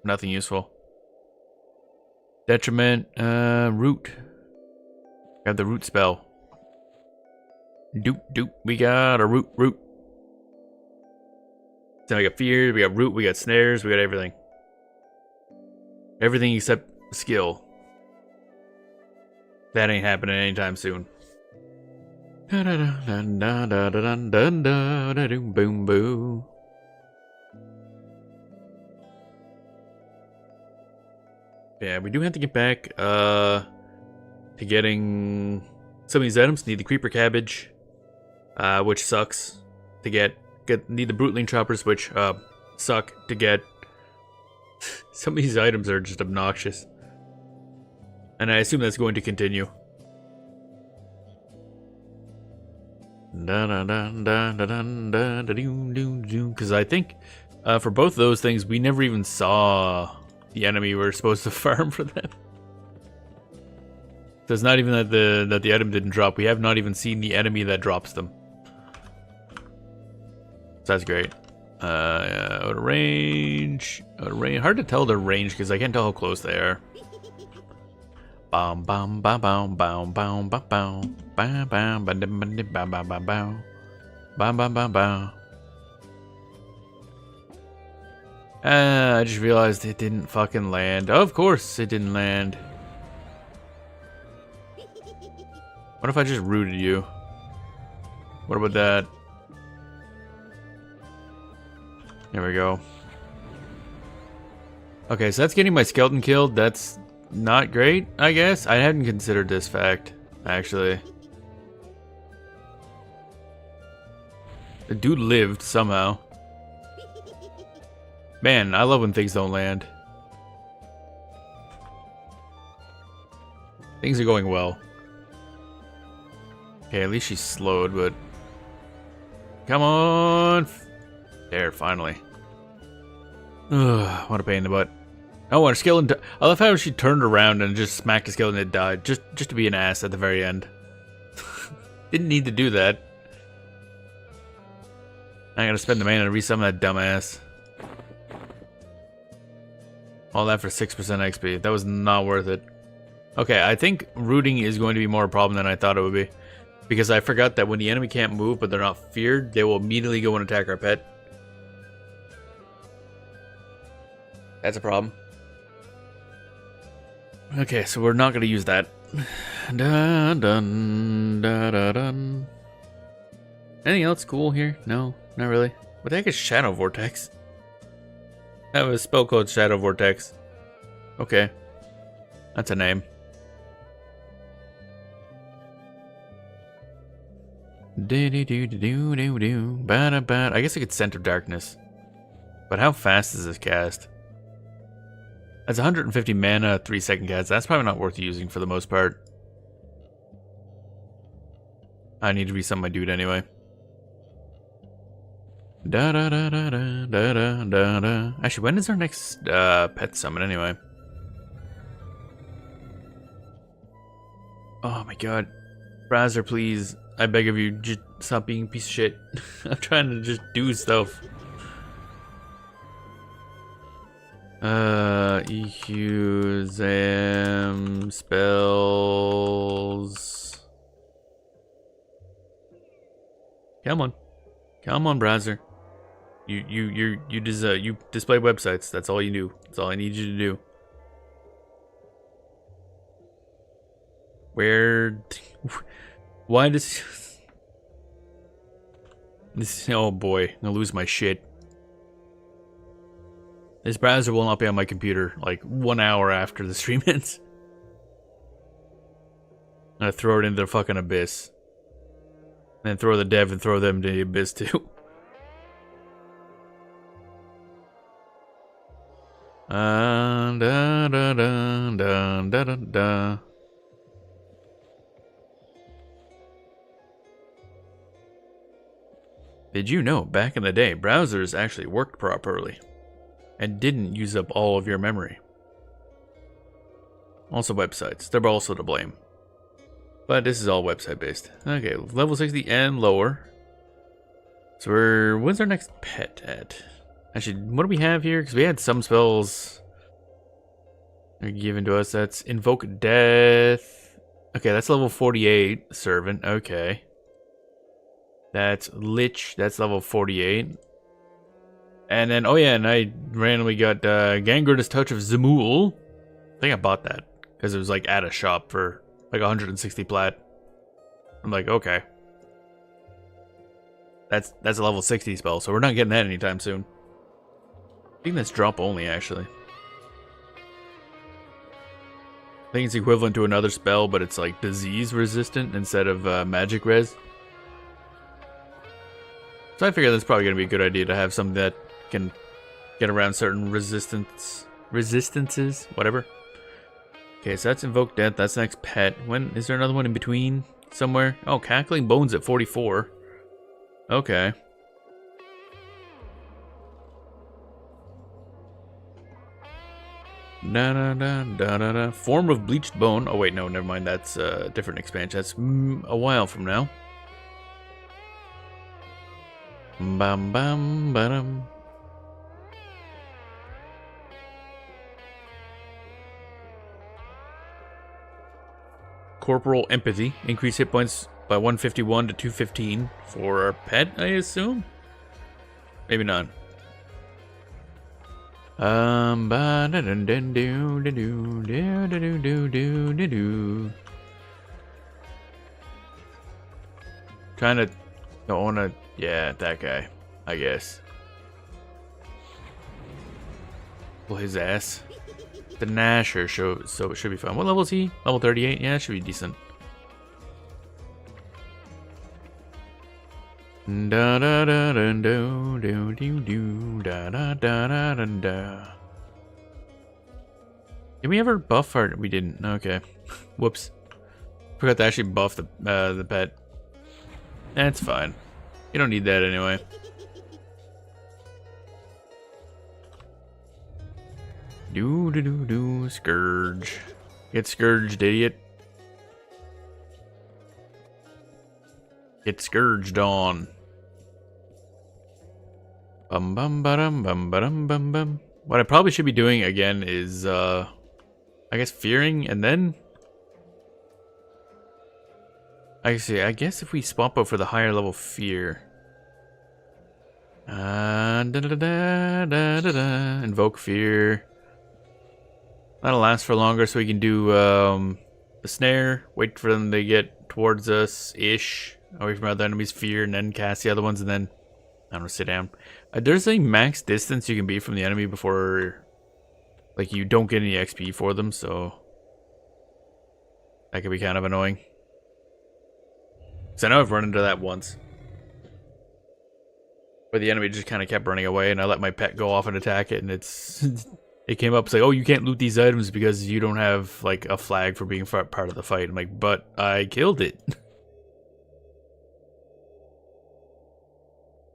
Nothing useful. Detriment. Root. Grab the root spell. Doop. We got a root. So we got fear. We got root. We got snares. We got everything. Everything except skill. That ain't happening anytime soon. Boom boo. Yeah, we do have to get back to getting some of these items. Need the creeper cabbage, which sucks to get. Need the brutling choppers, which suck to get. Some of these items are just obnoxious. And I assume that's going to continue. Because I think for both those things, we never even saw the enemy we're supposed to farm for them. So it's not even that the item didn't drop. We have not even seen the enemy that drops them. So that's great. Out of range. Out of range. Hard to tell their range because I can't tell how close they are. Bam bam bam bam bam bam bam bam bam bam bam bam bam bam bam bam bam bam bam. I just realized it didn't fucking land. Of course it didn't land. What if I just rooted you? What about that? There we go. Okay, so that's getting my skeleton killed. That's not great, I guess. I hadn't considered this fact, actually. The dude lived somehow. Man, I love when things don't land. Things are going well. Okay, at least she's slowed, but... Come on! There, finally. Ugh, what a pain in the butt. Oh, our skeleton... I love how she turned around and just smacked a skeleton and died. Just to be an ass at the very end. Didn't need to do that. I gotta spend the mana to resummon that dumbass. All that for 6% XP. That was not worth it. Okay, I think rooting is going to be more a problem than I thought it would be. Because I forgot that when the enemy can't move but they're not feared, they will immediately go and attack our pet. That's a problem. Okay, so we're not going to use that. Dun, dun, dun, dun, dun. Anything else cool here? No, not really. What the heck is Shadow Vortex? I have a spell called Shadow Vortex. Okay. That's a name. I guess I could Center Darkness. But how fast is this cast? That's 150 mana, 3-second cast. That's probably not worth using for the most part. I need to resummon my dude anyway. Actually, when is our next pet summon anyway? Oh my god. Browser, please. I beg of you, just stop being a piece of shit. I'm trying to just do stuff. EQ, Zam, spells. Come on. Come on, browser. You display websites. That's all you do. That's all I need you to do. Where? Why does this? Oh boy, I'm gonna lose my shit. This browser will not be on my computer like 1 hour after the stream ends. I'm gonna throw it into the fucking abyss. Then throw the dev and throw them to the abyss too. Da, da, da, da, da, da, da. Did you know, back in the day, browsers actually worked properly and didn't use up all of your memory? Also websites, they're also to blame. But this is all website based. Okay, level 60 and lower. So when's our next pet at? Actually, what do we have here? Because we had some spells that are given to us. That's Invoke Death. Okay, that's level 48. Servant, okay. That's Lich, that's level 48. And then, oh yeah, and I randomly got Gangrenous Touch of Zamul. I think I bought that because it was like at a shop for like 160 plat. I'm like, okay. That's a level 60 spell, so we're not getting that anytime soon. I think that's drop only, actually. think it's equivalent to another spell, but it's like disease resistant instead of magic res. So I figure that's probably going to be a good idea to have something that can get around certain resistances, whatever. Okay, so that's Invoke Death. That's the next pet. When is there another one in between somewhere? Oh, Cackling Bones at 44. Okay. Da-da-da-da-da-da. Form of Bleached Bone. Oh, wait, no, never mind. That's a different expansion. That's a while from now. Bam, bam, ba-dum. Corporal Empathy. Increase hit points by 151 to 215 for our pet, I assume? Maybe not. Trying to don't wanna, yeah, that guy, I guess. Pull his ass. The Nasher show, so it should be fine. What level is he? Level 38? Yeah, it should be decent. Da da da da do do do do da da da da da da. Did we ever buff or we didn't? Okay. Whoops. Forgot to actually buff the pet. That's fine. You don't need that anyway. Do do do do Scourge. Get scourged, idiot. Get scourged on. Bum bum bum bum bum bum bum. What I probably should be doing again is I guess fearing and then I guess if we swap out for the higher level fear. Da, da, da, da, da, da. Invoke fear. That'll last for longer so we can do the snare, wait for them to get towards us-ish, away from other enemies, fear, and then cast the other ones, and then, I don't know, sit down. There's a max distance you can be from the enemy before, like, you don't get any XP for them, so that could be kind of annoying. Because I know I've run into that once. Where the enemy just kind of kept running away, and I let my pet go off and attack it, and it's... It came up, it's like, oh, you can't loot these items because you don't have, like, a flag for being part of the fight. I'm like, but I killed it.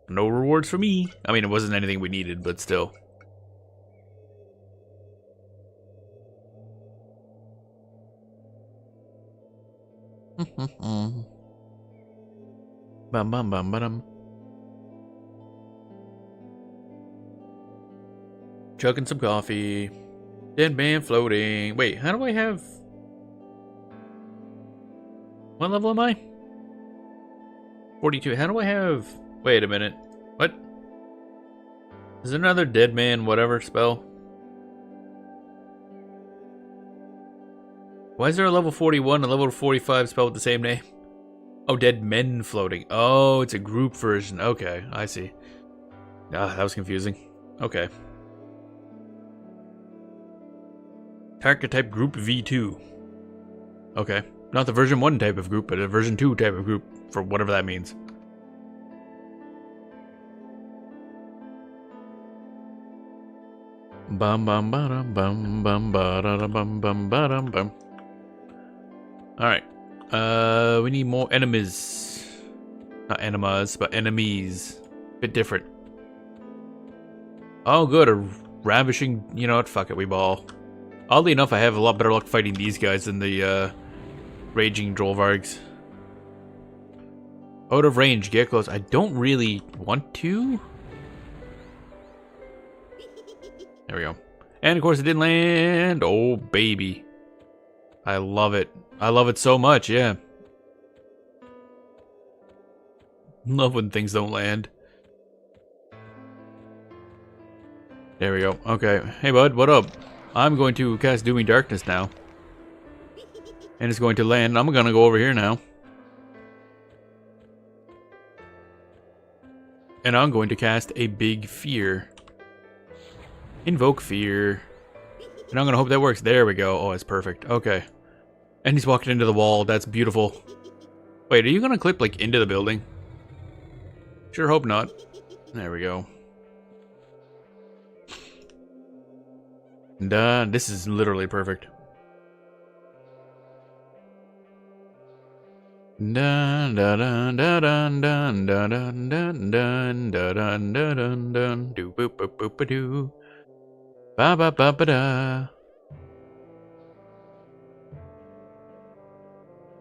No rewards for me. I mean, it wasn't anything we needed, but still. Bum bum bum ba-dum. Chugging some coffee. Dead man floating. Wait, how do I have... What level am I? 42. How do I have... Wait a minute. What? Is there another dead man whatever spell? Why is there a level 41 and a level 45 spell with the same name? Oh, dead men floating. Oh, it's a group version. Okay, I see. Ah, that was confusing. Okay. Archetype group V2. Okay. Not the version 1 type of group, but a version 2 type of group, for whatever that means. Bum bum ba-dum bum bum ba-da-da bum bum ba-dum bum. Alright. We need more enemies. Not enemas, but enemies. Bit different. Oh good, a ravishing, you know what, fuck it, we ball. Oddly enough, I have a lot better luck fighting these guys than the raging Drollvargs. Out of range, get close. I don't really want to. There we go. And of course it didn't land. Oh baby. I love it. I love it so much, yeah. Love when things don't land. There we go. Okay. Hey bud, what up? I'm going to cast Dooming Darkness now. And it's going to land. I'm gonna go over here now. And I'm going to cast a big fear. Invoke fear. And I'm gonna hope that works. There we go. Oh, it's perfect. Okay. And he's walking into the wall. That's beautiful. Wait, are you gonna clip like into the building? Sure hope not. There we go. And this is literally perfect. Dun dun dun dun dun dun dun dun dun dun dun dun dun do boop boop boop ba doo ba ba ba ba da.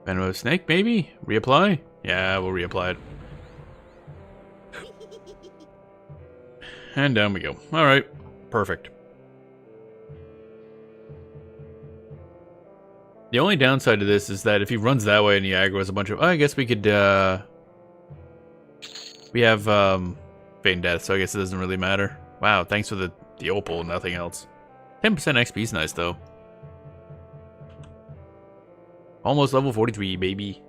Venomous snake, maybe? Reapply? Yeah, we'll reapply it. And down we go. Alright. Perfect. The only downside to this is that if he runs that way and he aggroes a bunch of... Oh, I guess we could, we have, Fate and Death, so I guess it doesn't really matter. Wow, thanks for the opal, nothing else. 10% XP is nice, though. Almost level 43, baby.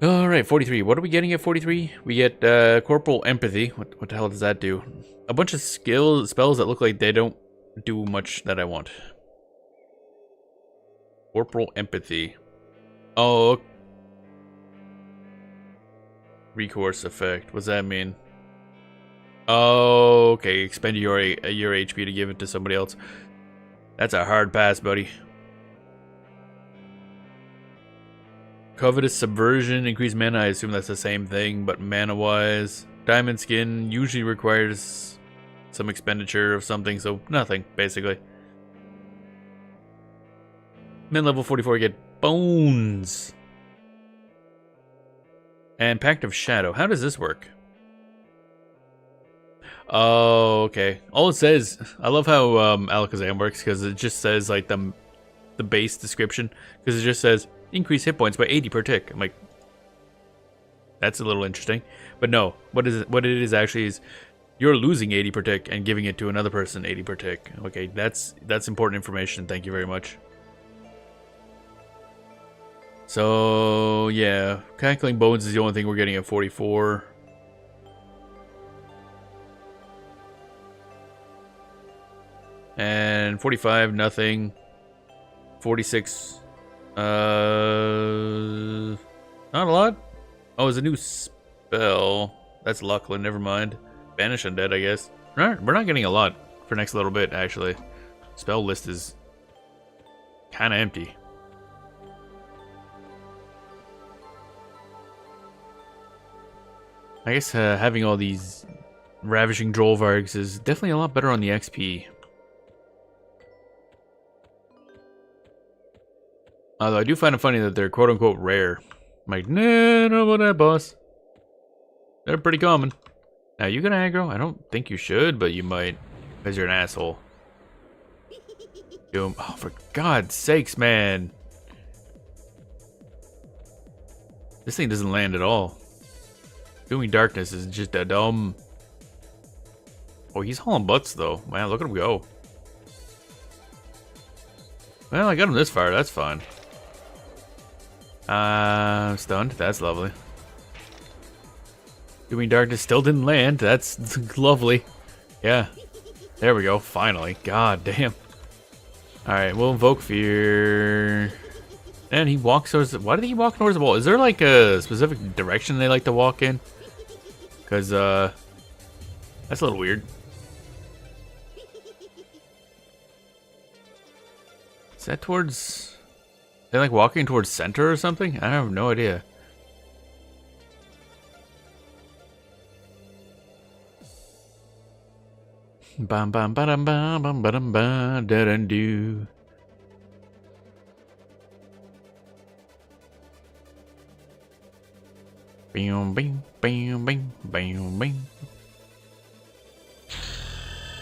Alright, 43. What are we getting at 43? We get, Corporal Empathy. What the hell does that do? A bunch of spells that look like they don't do much that I want. Corporal Empathy. Oh. Recourse effect. What does that mean? Oh, okay. Expend your HP to give it to somebody else. That's a hard pass, buddy. Covetous Subversion. Increase mana. I assume that's the same thing, but mana-wise. Diamond Skin usually requires some expenditure of something, so nothing, basically. Men level 44 get bones. And Pact of Shadow. How does this work? Oh, okay. All it says, I love how Alakazam works because it just says like the base description, because it just says increase hit points by 80 per tick. I'm like, that's a little interesting. But no, what it is actually is you're losing 80 per tick and giving it to another person 80 per tick. Okay, that's important information. Thank you very much. So, yeah, Cackling Bones is the only thing we're getting at 44. And 45, nothing. 46, not a lot. Oh, it's a new spell. That's Lucklin, never mind. Banish Undead, I guess. We're not getting a lot for next little bit, actually. Spell list is kind of empty. I guess having all these Ravishing Drollvargs is definitely a lot better on the XP. Although I do find it funny that they're quote-unquote rare. I'm like, nah, I don't know about that, boss. They're pretty common. Now, you gonna aggro? I don't think you should, but you might. Because you're an asshole. Boom. Oh, for God's sakes, man. This thing doesn't land at all. Doing Darkness is just a dumb... Oh, he's hauling butts, though. Man, look at him go. Well, I got him this far. That's fine. Stunned. That's lovely. Doing Darkness still didn't land. That's lovely. Yeah. There we go. Finally. God damn. Alright, we'll invoke Fear. And he walks towards... Why did he walk towards the wall? Is there like a specific direction they like to walk in? Because, that's a little weird. Is that towards... They're like walking towards center or something? I have no idea. Bam bam bam bam bam bam bam da da do. Bing bing bing bing bing bing.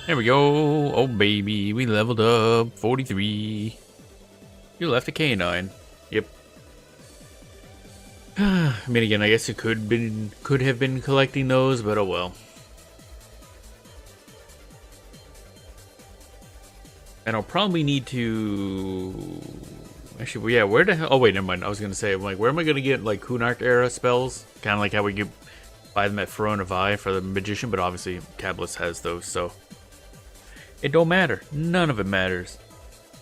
There we go. Oh baby, we leveled up 43. You left a canine. Yep. I mean, again, I guess it could have been collecting those, but oh well. And I'll probably need to... Actually, yeah, where the hell... Oh, wait, never mind. I was going to say, like, where am I going to get, like, Kunark era spells? Kind of like how we get buy them at Throne of Eye for the Magician, but obviously Cabalist has those, so... It don't matter. None of it matters.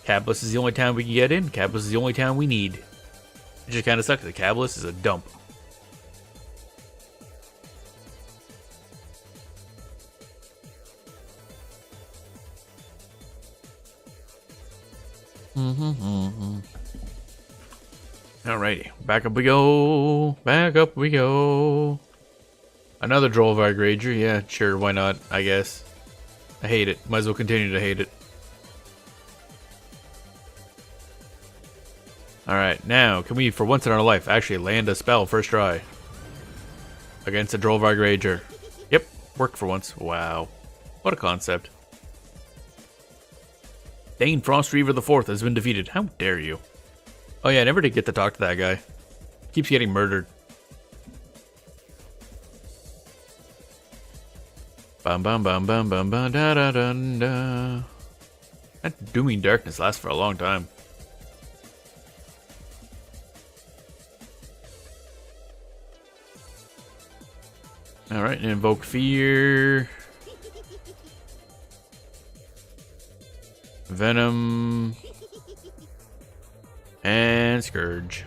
Capitalist is the only town we can get in. Capitalist is the only town we need. It just kind of sucks. The Capitalist is a dump. Alrighty, back up we go. Back up we go. Another Drollvag Rager. Yeah, sure, why not? I guess. I hate it. Might as well continue to hate it. Alright, now, can we, for once in our life, actually land a spell first try? Against a Drollvag Rager. Yep, worked for once. Wow. What a concept. Dane Frostreaver IV has been defeated. How dare you? Oh yeah, I never did get to talk to that guy. Keeps getting murdered. Bum bum bum bum bum bum da da da da. That Dooming Darkness lasts for a long time. Alright, invoke fear. Venom. And Scourge.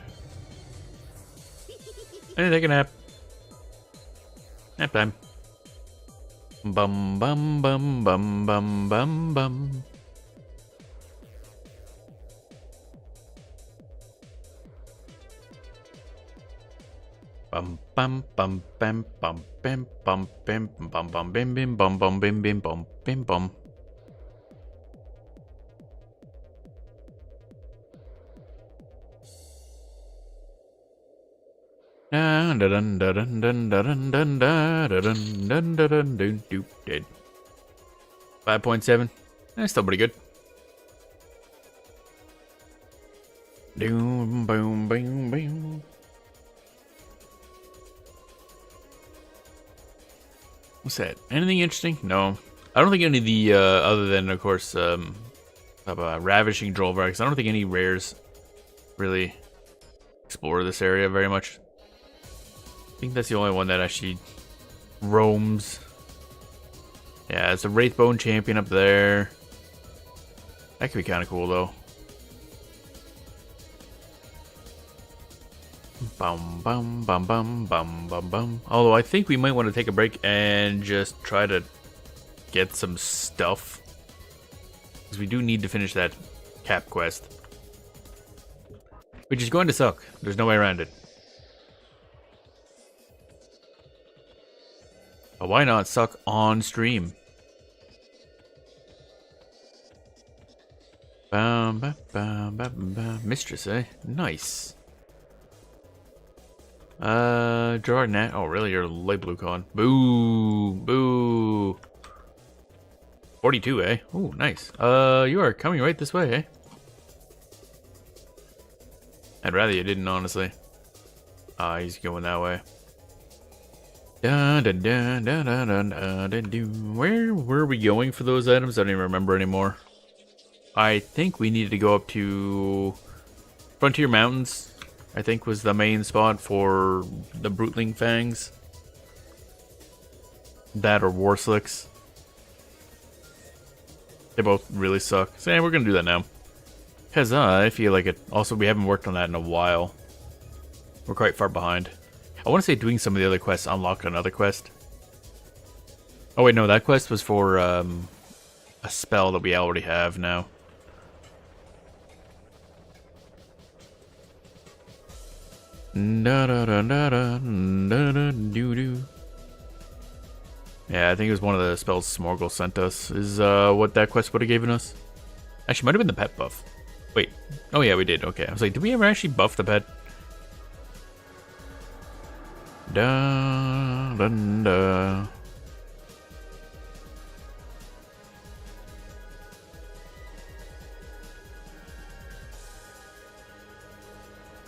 And take a nap. Nap time. Bum bum bum bum bum bum bum. Bum bum bum bam bum bam bum bam bum bum bim bim bum bum bim bim bum bim bum. Dun dun dun dun dun dun dun dun dun dun dun dun dun. Dead. 5.7. That's still pretty good. Boom boom boom boom. What's that? Anything interesting? No. I don't think any of the, other than, of course, Ravishing Drollvags. I don't think any rares really explore this area very much. I think that's the only one that actually roams. Yeah, it's a Wraithbone Champion up there. That could be kind of cool, though. Bum bum bum bum bum bum bum. Although I think we might want to take a break and just try to get some stuff, because we do need to finish that cap quest, which is going to suck. There's no way around it. But why not suck on stream? Bum, bum, bum, bum, bum. Mistress, eh? Nice. Jordan. Oh, really? You're light blue con. Boo! Boo! 42, eh? Ooh, nice. You are coming right this way, eh? I'd rather you didn't, honestly. He's going that way. Dun, dun, dun, dun, dun, dun, dun, dun, dun. Where were we going for those items? I don't even remember anymore. I think we needed to go up to Frontier Mountains, I think was the main spot for the Brutling Fangs. That or Warslicks. They both really suck. So yeah, we're gonna do that now. Because I feel like it. Also, we haven't worked on that in a while. We're quite far behind. I want to say doing some of the other quests unlocked another quest. Oh wait, no, that quest was for a spell that we already have now. Da da da da da da da doo doo. Yeah, I think it was one of the spells Smorgle sent us. Is what that quest would have given us. Actually, might have been the pet buff. Wait. Oh yeah, we did. Okay. I was like, did we ever actually buff the pet? Da da da.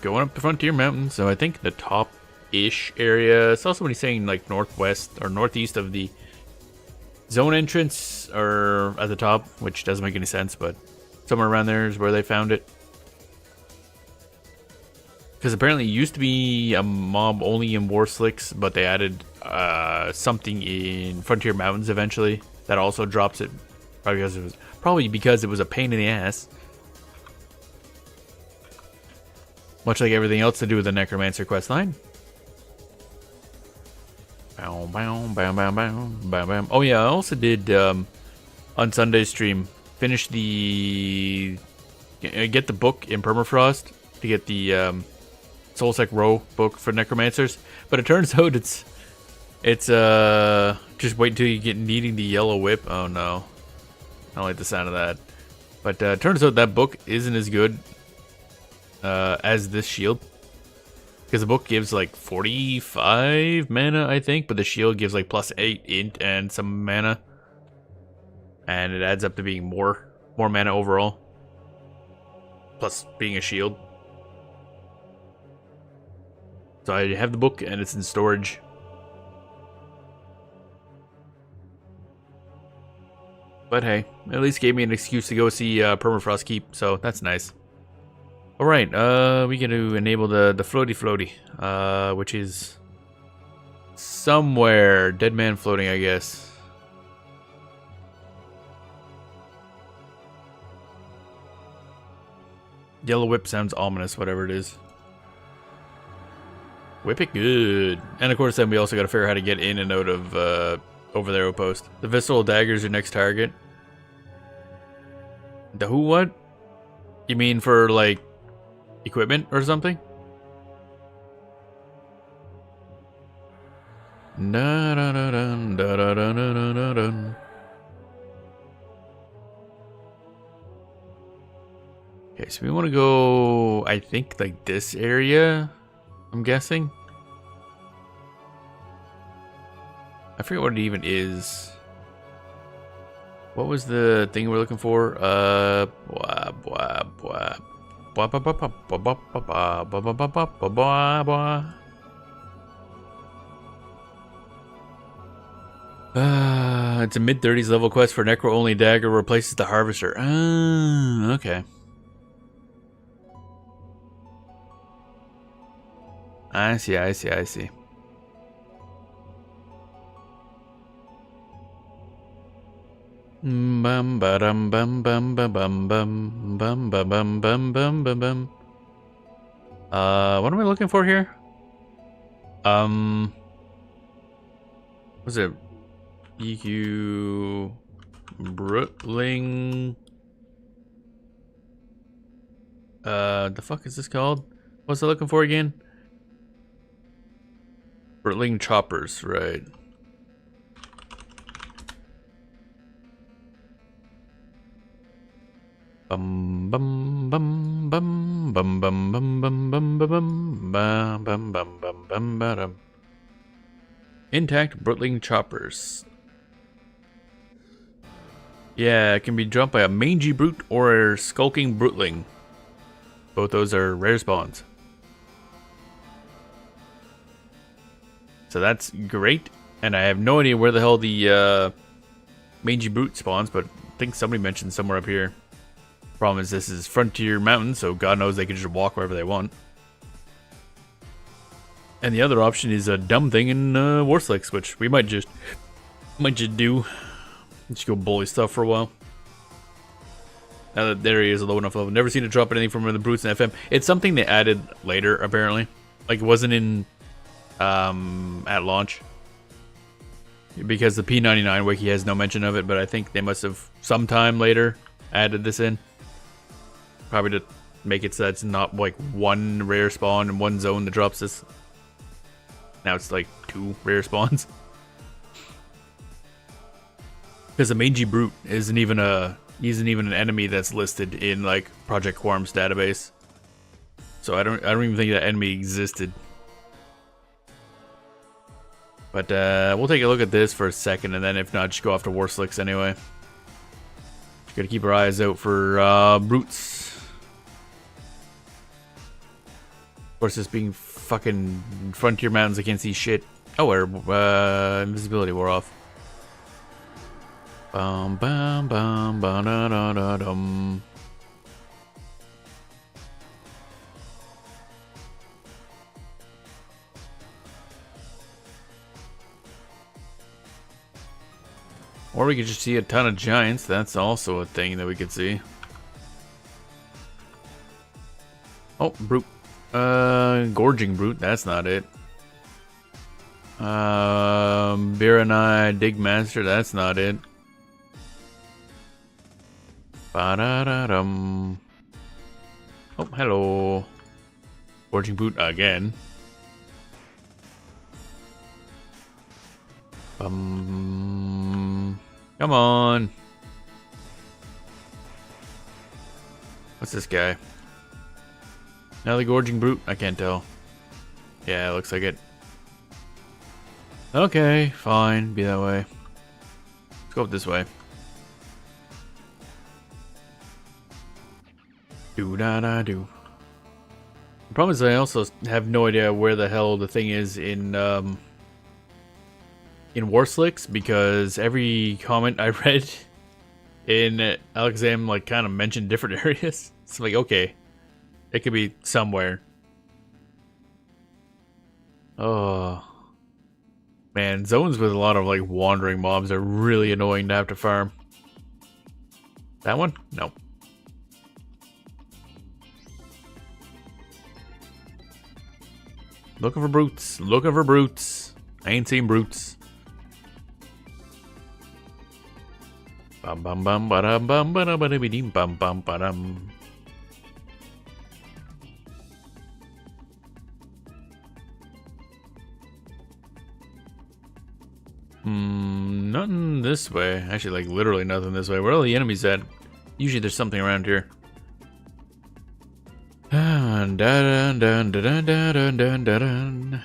Going up the Frontier Mountains, so I think the top-ish area. It's also when he's saying like northwest or northeast of the zone entrance, or at the top, which doesn't make any sense, but somewhere around there is where they found it. Because apparently it used to be a mob only in Warslicks, but they added something in Frontier Mountains eventually that also drops it Probably because it was a pain in the ass. Much like everything else to do with the Necromancer questline. Bow, bow, bow, bow, bow, bow, bow. Oh yeah, I also did on Sunday's stream finish the get the book in Permafrost to get the Soulsec Row book for Necromancers, but it turns out it's just wait until you get needing the yellow whip. Oh no, I don't like the sound of that. But it turns out that book isn't as good as this shield. Because the book gives like 45 mana, I think, but the shield gives like +8 int and some mana. And it adds up to being more mana overall. Plus being a shield. So I have the book and it's in storage. But hey, at least gave me an excuse to go see Permafrost Keep, so that's nice. Alright, we get to enable the floaty, which is somewhere. Dead man floating, I guess. Yellow whip sounds ominous, whatever it is. Whip it good. And of course then we also gotta figure out how to get in and out of over there outpost. The visceral dagger is your next target. The who what? You mean for like equipment or something? Da, da, da, dun, da, da, da, da, da, da, dun. Okay, so we want to go, I think, like this area, I'm guessing. I forget what it even is. What was the thing we're looking for? It's a mid-30s level quest for Necro-only dagger replaces the Harvester. Okay. I see. Bum bum bum bum bum bum bum bum bum bum bum bum bum bum. What am I looking for here? Was it EQ Brutling? The fuck is this called? What's it looking for again? Brutling choppers, right? Bum bum bum bum bum bum bum bum bum bum bum bum bum bum bum bum. Intact Brutling choppers. Yeah, it can be jumped by a mangy brute or a skulking brutling. Both those are rare spawns. So that's great, and I have no idea where the hell the mangy brute spawns, but I think somebody mentioned somewhere up here. Problem is this is Frontier Mountain, so God knows they can just walk wherever they want. And the other option is a dumb thing in Warslicks, which we might just do. Just go bully stuff for a while. Now that there he is, a low enough level. Never seen it drop anything from the brutes in FM. It's something they added later, apparently. Like it wasn't in at launch. Because the P99 wiki has no mention of it, but I think they must have sometime later added this in. Probably to make it so that it's not like one rare spawn in one zone that drops this. Now it's like 2 rare spawns. Because the mangy brute isn't even an enemy that's listed in like Project Quorum's database. So I don't even think that enemy existed. But we'll take a look at this for a second, and then if not, just go off to Warslicks anyway. Gotta keep our eyes out for brutes. Of course, this being fucking Frontier Mountains, I can't see shit. Oh, our invisibility wore off. Bum bum bum ba da da da dum. Or we could just see a ton of giants. That's also a thing that we could see. Oh, brute. Gorging brute. That's not it. Biranai dig master. That's not it. Ba-da-da-dum. Oh, hello. Gorging brute again. Come on. What's this guy? Another gorging brute? I can't tell. Yeah, it looks like it. Okay, fine. Be that way. Let's go this way. Do-da-da-do. The problem is I also have no idea where the hell the thing is in Warslicks, because every comment I read in Alexam like kind of mentioned different areas. It's like, okay, it could be somewhere. Oh man, zones with a lot of like wandering mobs are really annoying to have to farm. That one? No. Looking for brutes. Looking for brutes. I ain't seen brutes. Bum bum bum ba dum bum ba dum ba dum bum bum ba dum. Nothing this way. Actually, like literally nothing this way. Where are all the enemies at? Usually there's something around here. Dun dun dun dun dun dun dun dun.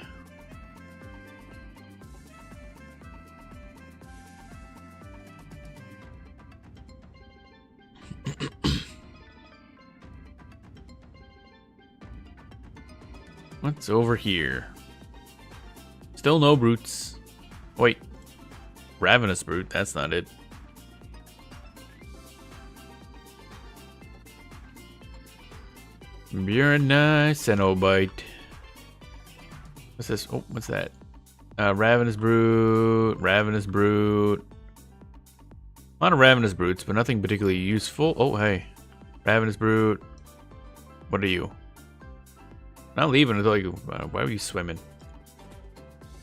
What's over here? Still no brutes. Wait. Ravenous brute, that's not it. Biranai Cenobite. What's this? Oh, what's that? Ravenous brute. Ravenous brute. A lot of ravenous brutes, but nothing particularly useful. Oh, hey. Ravenous brute. What are you? Not leaving until you. Why were you swimming?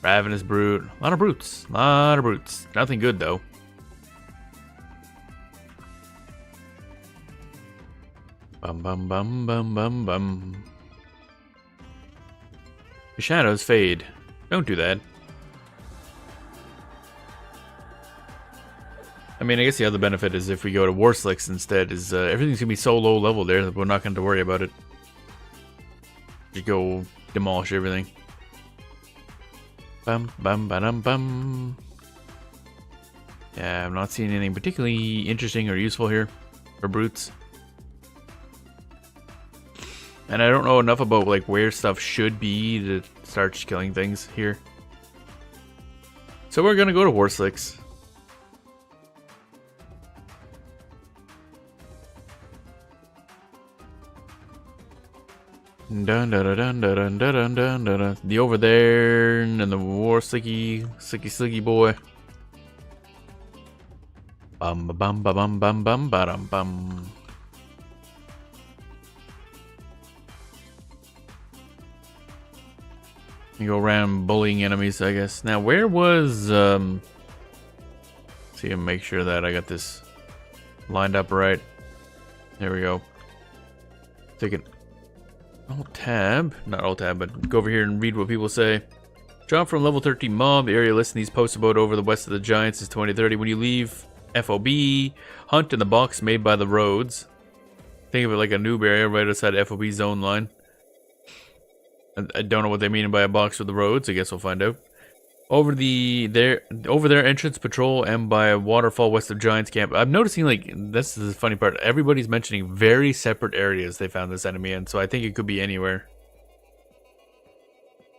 Ravenous brute. A lot of brutes. A lot of brutes. Nothing good though. Bum bum bum bum bum bum. The shadows fade. Don't do that. I mean, I guess the other benefit is if we go to Warslicks instead, is everything's gonna be so low level there that we're not going to worry about it. Just go demolish everything. Bum bum ba-dum bum. Yeah, I'm not seeing anything particularly interesting or useful here for brutes. And I don't know enough about like where stuff should be to start killing things here. So we're gonna go to Warslicks. Dun dun dun dun dun dun dun dun dun. The over there and the slicky boy. Bum bum bum bum bum bum bum. You go around bullying enemies, I guess. Now, where was see and make sure that I got this lined up right. There we go. Take it. Alt tab, not alt tab, but go over here and read what people say. Drop from level 13 mob. The area listed in these posts about over the west of the giants is 2030. When you leave FOB, hunt in the box made by the roads. Think of it like a noob area right outside FOB zone line. I don't know what they mean by a box with the roads. I guess we'll find out. Over their entrance patrol and by a waterfall west of Giants Camp. I'm noticing, like, this is the funny part. Everybody's mentioning very separate areas they found this enemy in, so I think it could be anywhere.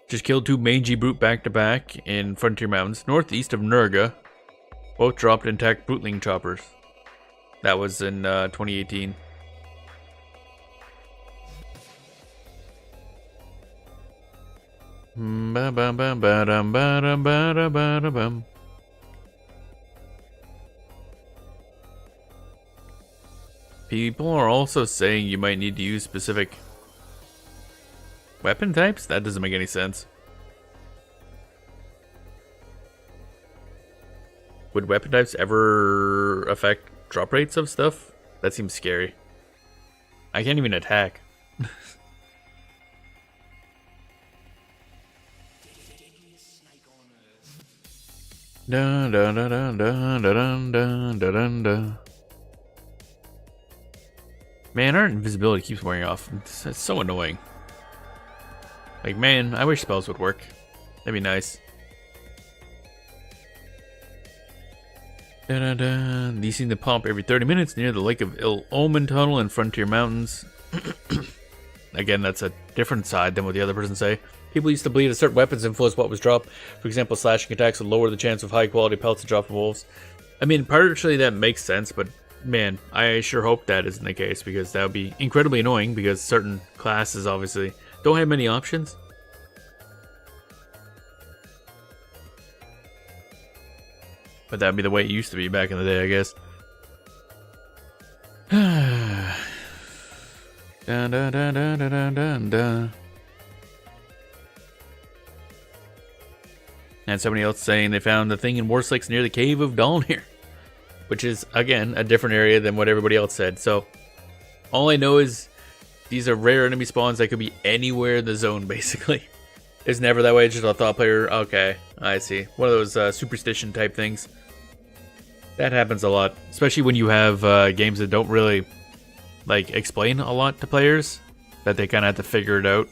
Just killed 2 mangy brute back to back in Frontier Mountains, northeast of Nurga. Both dropped intact brutling choppers. That was in 2018. Ba-bum-bum-ba-dum-ba-dum-ba-dum-ba-dum-ba-dum. People are also saying you might need to use specific weapon types? That doesn't make any sense. Would weapon types ever affect drop rates of stuff? That seems scary. I can't even attack. Dun, dun, dun, dun, dun, dun, dun, dun, dun. Man, our invisibility keeps wearing off. It's so annoying. Like, man, I wish spells would work. That'd be nice. Dun, dun, dun. These seem to pump every 30 minutes near the Lake of Ill Omen tunnel and Frontier Mountains. Again, that's a different side than what the other person say. People used to believe that certain weapons influence what was dropped. For example, slashing attacks would lower the chance of high quality pelts to drop from wolves. I mean, partially that makes sense, but man, I sure hope that isn't the case, because that would be incredibly annoying, because certain classes obviously don't have many options. But that'd be the way it used to be back in the day, I guess. Dun, dun, dun, dun, dun, dun, dun. And somebody else saying they found the thing in Warslicks near the Cave of Dawnir, which is, again, a different area than what everybody else said. So, all I know is these are rare enemy spawns that could be anywhere in the zone, basically. It's never that way, just a thought player. Okay, I see. One of those superstition type things. That happens a lot, especially when you have games that don't really, like, explain a lot to players, that they kind of have to figure it out.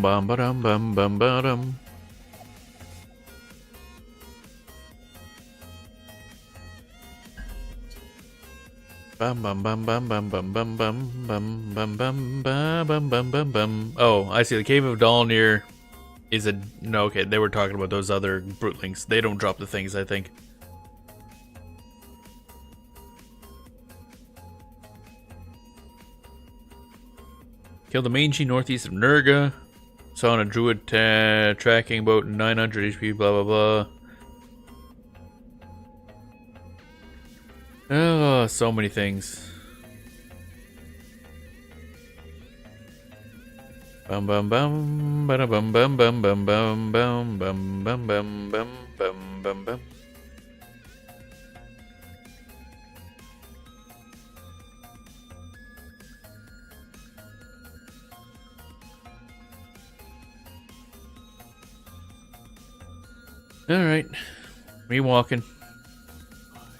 Bum ba dum bum bum ba dum. Bum bum bum bum bum bum bum bum bum bum bum bum bum bum bum. Oh, I see. The Cave of Dawnir is a no. Okay, they were talking about those other Brutelings. They don't drop the things, I think. Killed the mangy northeast of Nurga. Saw on a druid tracking about 900 HP, blah blah blah. Oh, so many things. Bum bum bum ba bum bum bum bum bum bum bum bum bum bum bum bum bum. Alright, me walking.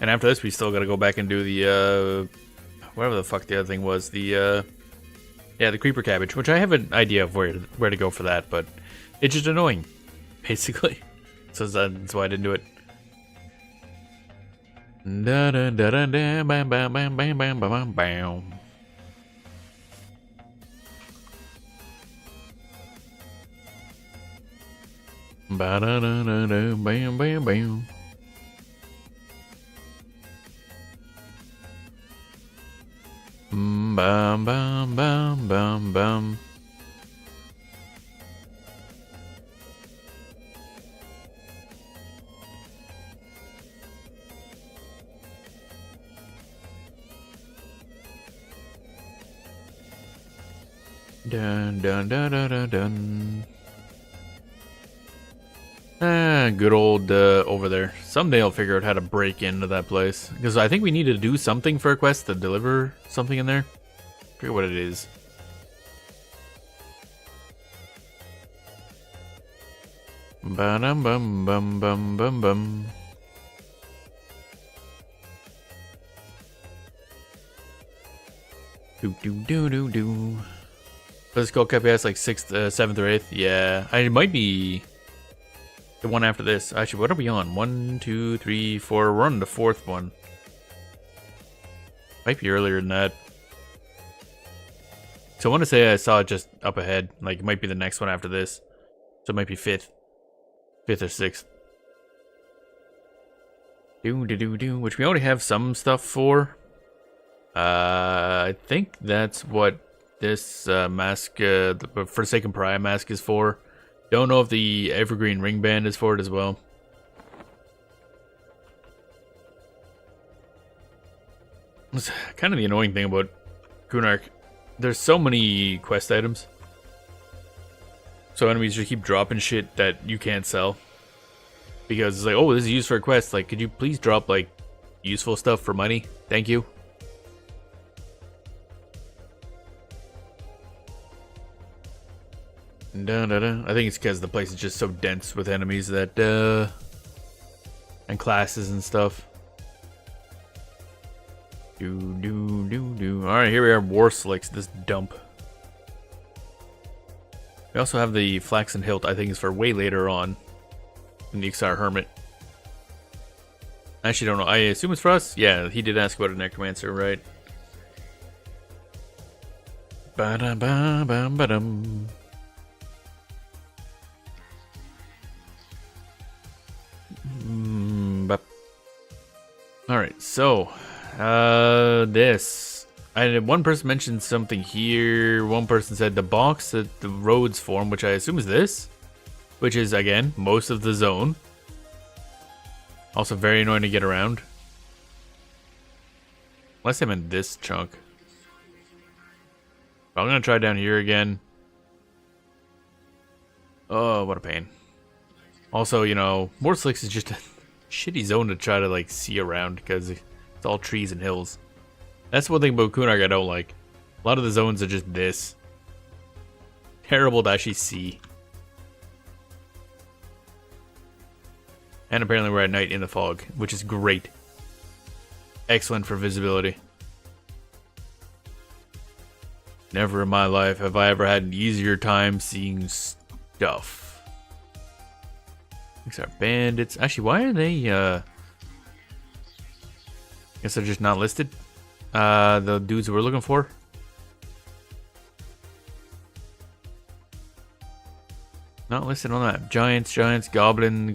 And after this, we still gotta go back and do the, whatever the fuck the other thing was. The, yeah, the creeper cabbage, which I have an idea of where to go for that, but it's just annoying, basically. So that's why I didn't do it. Da da da da da bam bam bam bam bam bam bam. Ba da da da da bam bam bam. Bam bam bam bam bam. Dun dun dun dun dun dun. Ah, good old over there. Someday I'll figure out how to break into that place, because I think we need to do something for a quest to deliver something in there. I forget what it is. Ba dum bum bum bum bum bum. Do do do do do. Let's go KPS like 6th, 7th or 8th. Yeah, it might be the one after this. Actually, what are we on? 1, 2, 3, 4. We're on the 4th one. Might be earlier than that. So I want to say I saw it just up ahead. Like, it might be the next one after this. So it might be 5th. 5th or 6th. Do, which we already have some stuff for. I think that's what this mask, the Forsaken Pariah mask is for. Don't know if the evergreen ring band is for it as well. It's kind of the annoying thing about Kunark. There's so many quest items. So enemies just keep dropping shit that you can't sell. Because it's like, oh, this is used for a quest. Like, could you please drop, like, useful stuff for money? Thank you. I think it's because the place is just so dense with enemies that, and classes and stuff. Alright, here we are, War Slicks, this dump. We also have the Flaxen Hilt, I think is for way later on in the Ixar Hermit. I actually don't know. I assume it's for us? Yeah, he did ask about a Necromancer, right? Ba-da-ba-bam-ba-dum. Alright, so this. One person mentioned something here. One person said the box that the roads form, which I assume is this, which is again most of the zone. Also very annoying to get around. Unless I'm in this chunk. But I'm gonna try down here again. Oh, what a pain. Also, you know, War Slicks is just a shitty zone to try to like see around because it's all trees and hills. That's one thing about Kunark I don't like. A lot of the zones are just this. Terrible to actually see. And apparently we're at night in the fog, which is great. Excellent for visibility. Never in my life have I ever had an easier time seeing stuff. These are bandits. Actually, why are they, I guess they're just not listed. The dudes we're looking for. Not listed on that. Giants, goblin.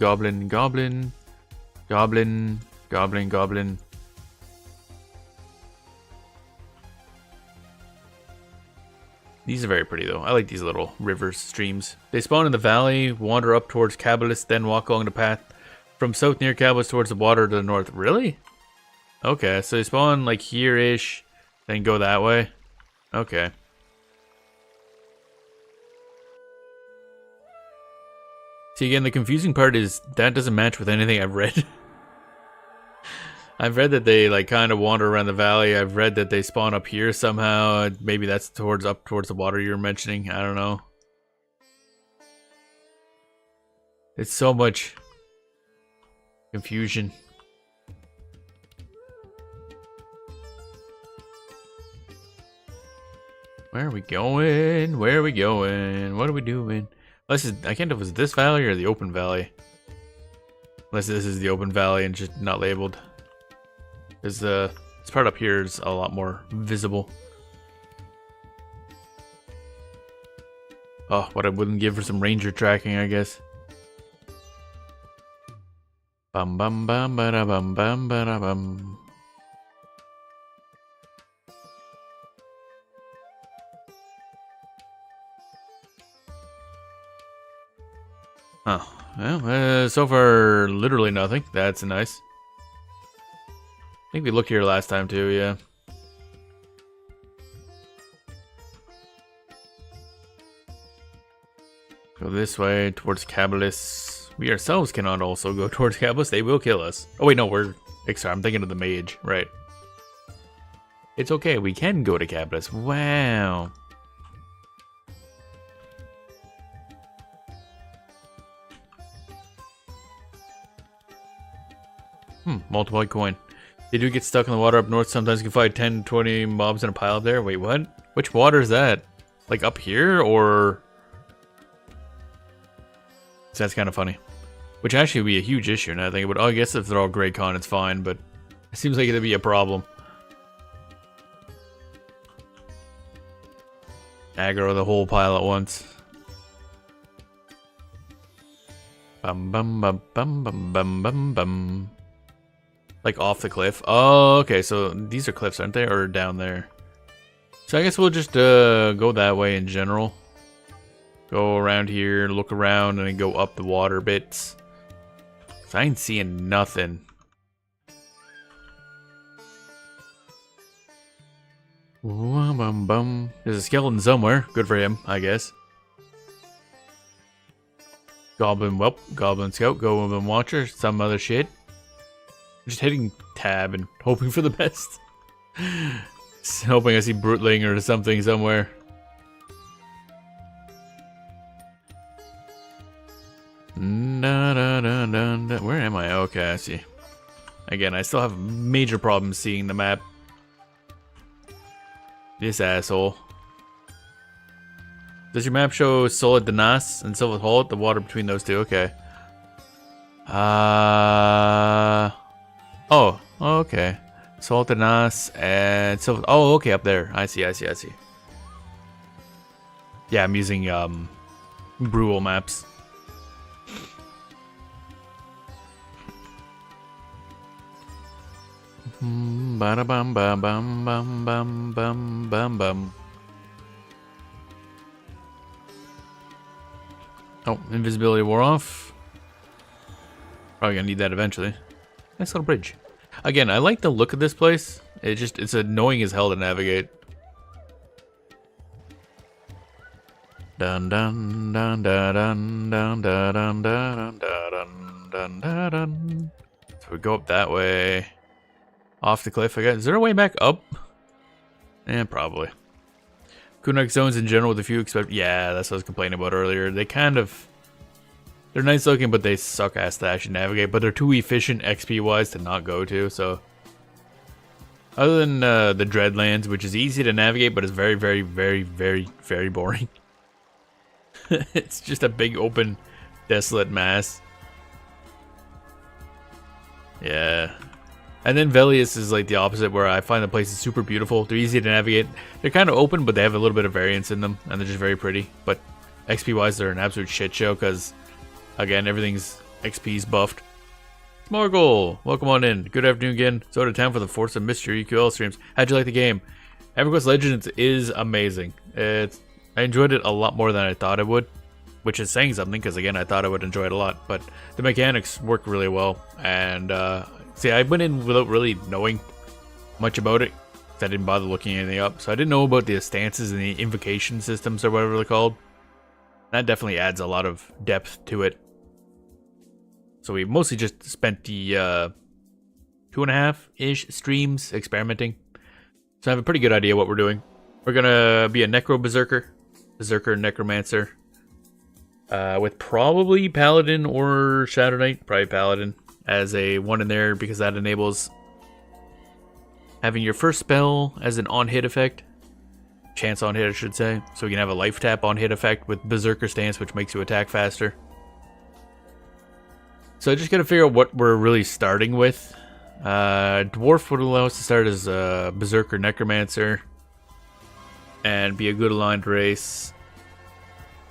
These are very pretty though. I like these little rivers, streams. They spawn in the valley, wander up towards Cabalus, then walk along the path from south near Cabalus towards the water to the north. Really? Okay, so they spawn like here-ish, then go that way. Okay. See, again, the confusing part is that doesn't match with anything I've read. I've read that they like kind of wander around the valley. I've read that they spawn up here somehow. Maybe that's up towards the water you were mentioning. I don't know. It's so much confusion. Where are we going? Where are we going? What are we doing? I can't know if it's this valley or the open valley. Unless this is the open valley and just not labeled. Because this part up here is a lot more visible. Oh, what I wouldn't give for some ranger tracking, I guess. Bum bum bum ba da bum bum ba da bum. Oh, well, so far, literally nothing. That's nice. I think we looked here last time too, yeah. Go this way, towards Cabalus. We ourselves cannot also go towards Cabalus. They will kill us. Oh wait, no, sorry, I'm thinking of the mage. Right. It's okay, we can go to Cabalus. Wow. Multiple coin. They do get stuck in the water up north. Sometimes you can find 10, 20 mobs in a pile up there. Wait, what? Which water is that? Like up here, or? So that's kind of funny. Which actually would be a huge issue now I think about. Oh, I guess if they're all Grey Con, it's fine, but it seems like it'd be a problem. Aggro the whole pile at once. Bum bum bum bum bum bum bum bum. Like off the cliff. Oh, okay. So these are cliffs, aren't they? Or down there? So I guess we'll just go that way in general. Go around here, look around, and then go up the water bits. I ain't seeing nothing. There's a skeleton somewhere. Good for him, I guess. Goblin Whelp, Goblin Scout, Goblin Watcher, some other shit. Just hitting tab and hoping for the best. Just hoping I see Brutling or something somewhere. Where am I? Okay, I see. Again, I still have major problems seeing the map. This asshole. Does your map show Solid Danas and Silver Hullet, the water between those two? Okay. Oh, okay. Solid Danas and Silver. Oh, okay, up there. I see. Yeah, I'm using Brutal maps. Bada bum bum bum bum bum bum bum bum. Oh, invisibility wore off. Probably gonna need that eventually. Nice little bridge. Again, I like the look of this place. It's annoying as hell to navigate. Dun dun dun dun dun dun dun dun dun dun dun dun dun. So we go up that way. Off the cliff again. Is there a way back up? Probably. Kunai zones in general with a few expect. Yeah, that's what I was complaining about earlier. They're nice looking, but they suck ass to actually navigate. But they're too efficient XP wise to not go to. So, other than the Dreadlands, which is easy to navigate, but is very, very, very, very, very boring. It's just a big open, desolate mass. Yeah. And then Velius is like the opposite, where I find the places super beautiful. They're easy to navigate. They're kind of open, but they have a little bit of variance in them, and they're just very pretty. But XP-wise, they're an absolute shit show, because, again, everything's XP's buffed. Smorgle, welcome on in. Good afternoon again. So to town for the Force of Mystery EQL streams. How'd you like the game? EverQuest Legends is amazing. I enjoyed it a lot more than I thought I would, which is saying something, because, again, I thought I would enjoy it a lot. But the mechanics work really well, and see, I went in without really knowing much about it. I didn't bother looking anything up. So I didn't know about the stances and the invocation systems or whatever they're called. That definitely adds a lot of depth to it. So we mostly just spent the 2.5-ish streams experimenting. So I have a pretty good idea what we're doing. We're going to be a Necro Berserker. Berserker Necromancer. With probably Paladin or Shadow Knight. Probably Paladin. As a one in there, because that enables having your first spell as an on-hit effect. Chance on hit, I should say. So we can have a life tap on hit effect with Berserker Stance, which makes you attack faster. So I just gotta figure out what we're really starting with. Dwarf would allow us to start as a Berserker Necromancer and be a good aligned race.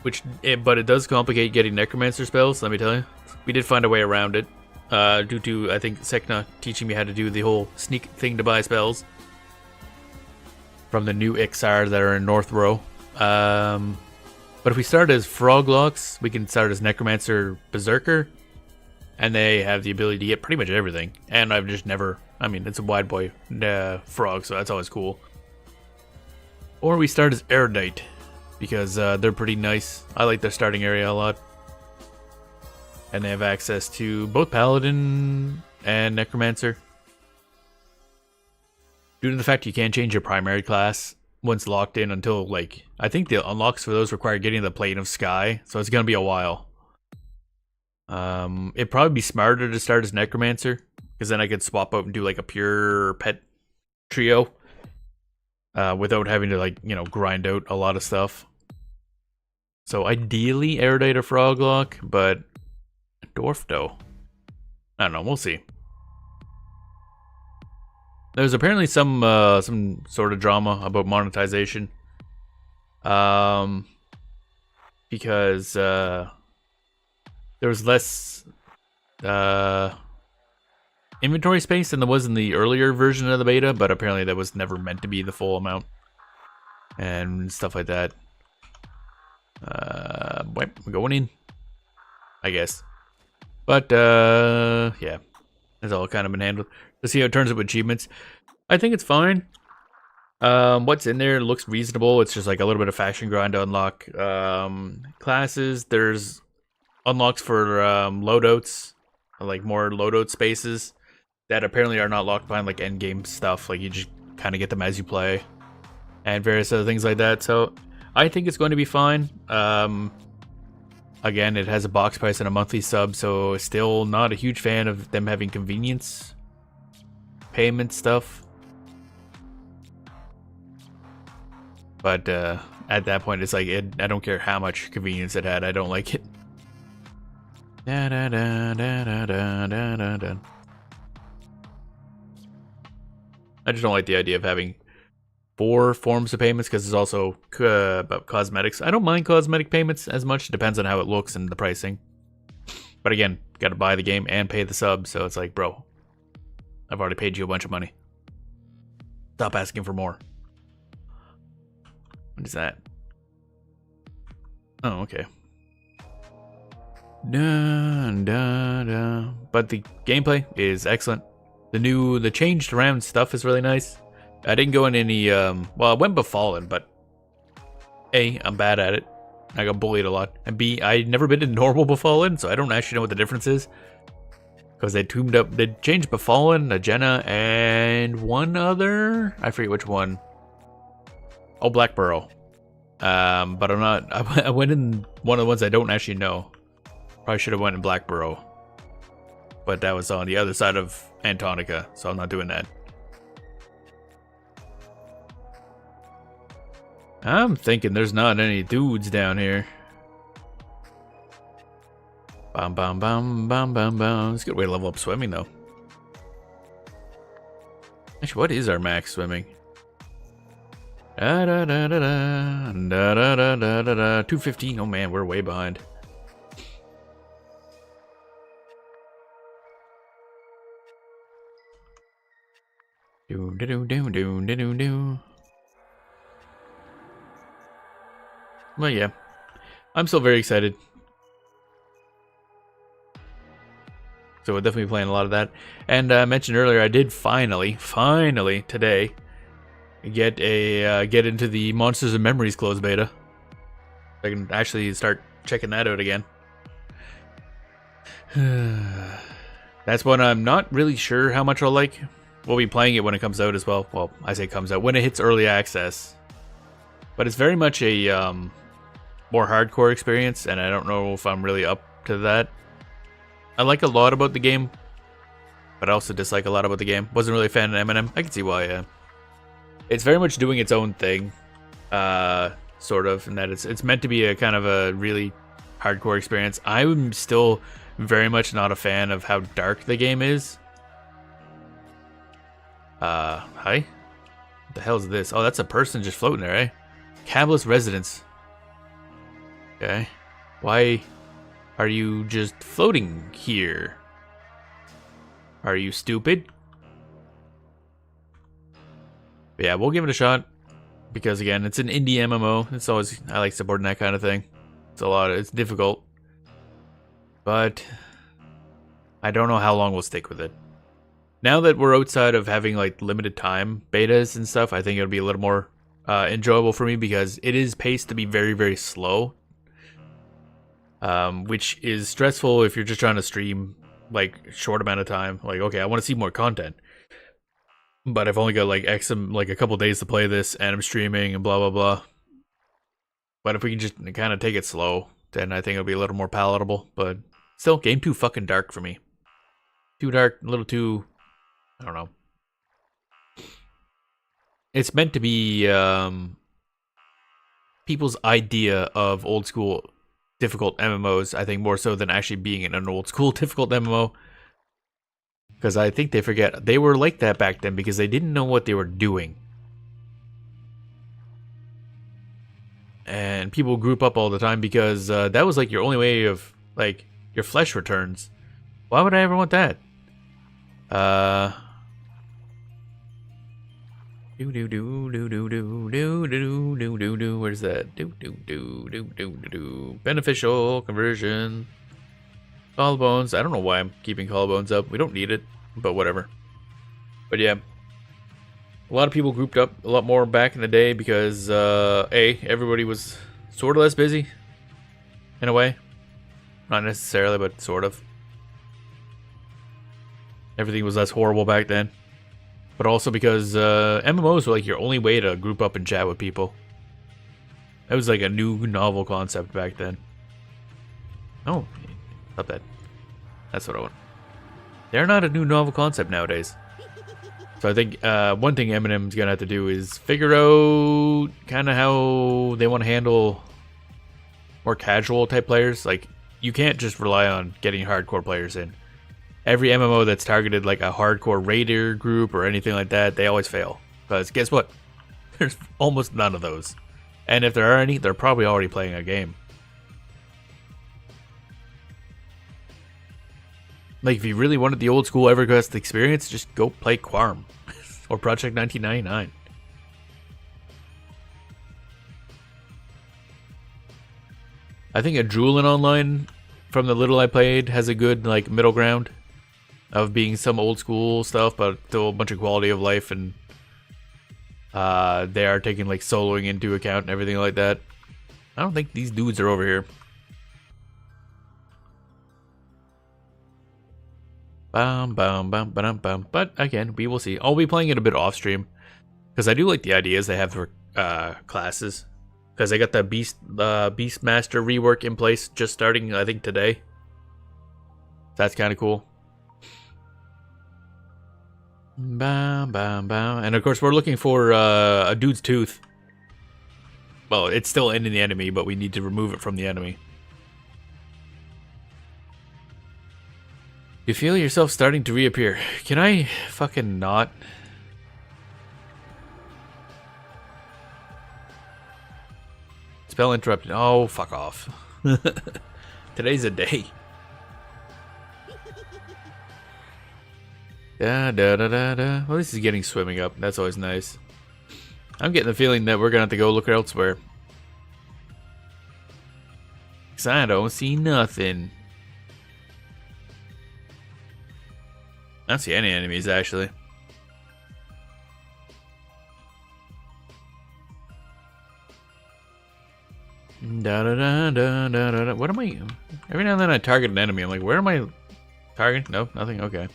But it does complicate getting Necromancer spells, let me tell you. We did find a way around it. Due to, I think, Sekna teaching me how to do the whole sneak thing to buy spells from the new Ixar that are in North Row. But if we start as Froglocks, we can start as Necromancer Berserker, and they have the ability to get pretty much everything. And I've just never, I mean, it's a wide boy frog, so that's always cool. Or we start as Erudite, because they're pretty nice. I like their starting area a lot. And they have access to both Paladin and Necromancer. Due to the fact you can't change your primary class once locked in until, like, I think the unlocks for those require getting the Plane of Sky, so it's going to be a while. It'd probably be smarter to start as Necromancer, because then I could swap out and do, like, a pure pet trio without having to, like, you know, grind out a lot of stuff. So ideally, Erudite or Froglock, but Dwarf though. I don't know, we'll see. There's apparently some sort of drama about monetization. Because there was less inventory space than there was in the earlier version of the beta, but apparently that was never meant to be the full amount. And stuff like that. We're going in, I guess. But, yeah. It's all kind of been handled. To see how it turns out with achievements. I think it's fine. What's in there looks reasonable. It's just like a little bit of faction grind to unlock. Classes, there's unlocks for loadouts, like more loadout spaces that apparently are not locked behind like end game stuff. Like you just kind of get them as you play, and various other things like that. So I think it's going to be fine. Again, it has a box price and a monthly sub, so still not a huge fan of them having convenience payment stuff. But at that point, it's like I don't care how much convenience it had. I don't like it. Da, da, da, da, da, da, da, da. I just don't like the idea of having 4 forms of payments because it's also about cosmetics. I don't mind cosmetic payments as much. It depends on how it looks and the pricing. But again, got to buy the game and pay the sub. So it's like, bro, I've already paid you a bunch of money. Stop asking for more. What is that? Oh, okay. Dun, dun, dun. But the gameplay is excellent. The changed around stuff is really nice. I didn't go in any, well, I went Befallen, but A, I'm bad at it. I got bullied a lot. And B, I've never been to normal Befallen, so I don't actually know what the difference is. Because they changed Befallen, Agena, and one other? I forget which one. Oh, Blackborough. But I'm not, I went in one of the ones I don't actually know. Probably should have went in Blackborough. But that was on the other side of Antonica, so I'm not doing that. I'm thinking there's not any dudes down here. Bum bum bum bum bum bum. It's a good way to level up swimming though. Actually, what is our max swimming? Da da da da da da da da da da da. 215. Oh man, we're way behind. Do do do do do do do. Well, yeah, I'm still very excited. So we'll definitely be playing a lot of that. And I mentioned earlier, I did finally today get into the Monsters and Memories closed beta. I can actually start checking that out again. That's one I'm not really sure how much I'll like. We'll be playing it when it comes out as well. Well, I say comes out when it hits early access. But it's very much a more hardcore experience, and I don't know if I'm really up to that. I like a lot about the game, but I also dislike a lot about the game. Wasn't really a fan of Eminem. I can see why, yeah. It's very much doing its own thing, sort of, in that it's meant to be a kind of a really hardcore experience. I'm still very much not a fan of how dark the game is. Hi? What the hell is this? Oh, that's a person just floating there, eh? Cabless residence. Okay. Why are you just floating here? Are you stupid? But yeah, we'll give it a shot. Because again, it's an indie MMO. It's always, I like supporting that kind of thing. It's difficult. But I don't know how long we'll stick with it. Now that we're outside of having like limited time betas and stuff, I think it'll be a little more enjoyable for me because it is paced to be very, very slow. Which is stressful if you're just trying to stream like short amount of time. Like, okay, I want to see more content, but I've only got like a couple days to play this, and I'm streaming and blah blah blah. But if we can just kind of take it slow, then I think it'll be a little more palatable. But still, game too fucking dark for me. Too dark, a little too. I don't know. It's meant to be people's idea of old school difficult MMOs, I think, more so than actually being in an old school difficult MMO. Because I think they forget they were like that back then because they didn't know what they were doing. And people group up all the time because that was like your only way of, like, your flesh returns. Why would I ever want that? Do do do do do do do do do do do. Where's that? Do do do do do do do. Beneficial conversion. Collarbones. I don't know why I'm keeping collarbones up. We don't need it, but whatever. But yeah, a lot of people grouped up a lot more back in the day because everybody was sort of less busy, in a way. Not necessarily, but sort of. Everything was less horrible back then. But also because MMOs were like your only way to group up and chat with people. That was like a new novel concept back then. Oh, not that. That's what I want. They're not a new novel concept nowadays. So I think one thing Eminem's gonna have to do is figure out kind of how they want to handle more casual type players. Like, you can't just rely on getting hardcore players in. Every MMO that's targeted like a hardcore raider group or anything like that, they always fail. Because guess what? There's almost none of those. And if there are any, they're probably already playing a game. Like, if you really wanted the old school EverQuest experience, just go play Quarm. Or Project 1999. I think a Drooling Online, from the little I played, has a good like middle ground of being some old school stuff, but still a bunch of quality of life, and they are taking like soloing into account and everything like that. I don't think these dudes are over here. Bum, bum, bum, bum, bum. But again, we will see. I'll be playing it a bit off stream because I do like the ideas they have for classes. Because I got the Beastmaster rework in place just starting, I think, today. That's kind of cool. Bam, bam, bam. And of course, we're looking for a dude's tooth. Well, it's still in the enemy, but we need to remove it from the enemy. You feel yourself starting to reappear. Can I fucking not? Spell interrupted. Oh, fuck off. Today's a day. Da da da da da. Well, this is getting swimming up. That's always nice. I'm getting the feeling that we're gonna have to go look elsewhere. 'Cause I don't see nothing. I don't see any enemies, actually. Da da da da da da. What am I? Every now and then I target an enemy. I'm like, where am I targeting? No, nothing. Okay.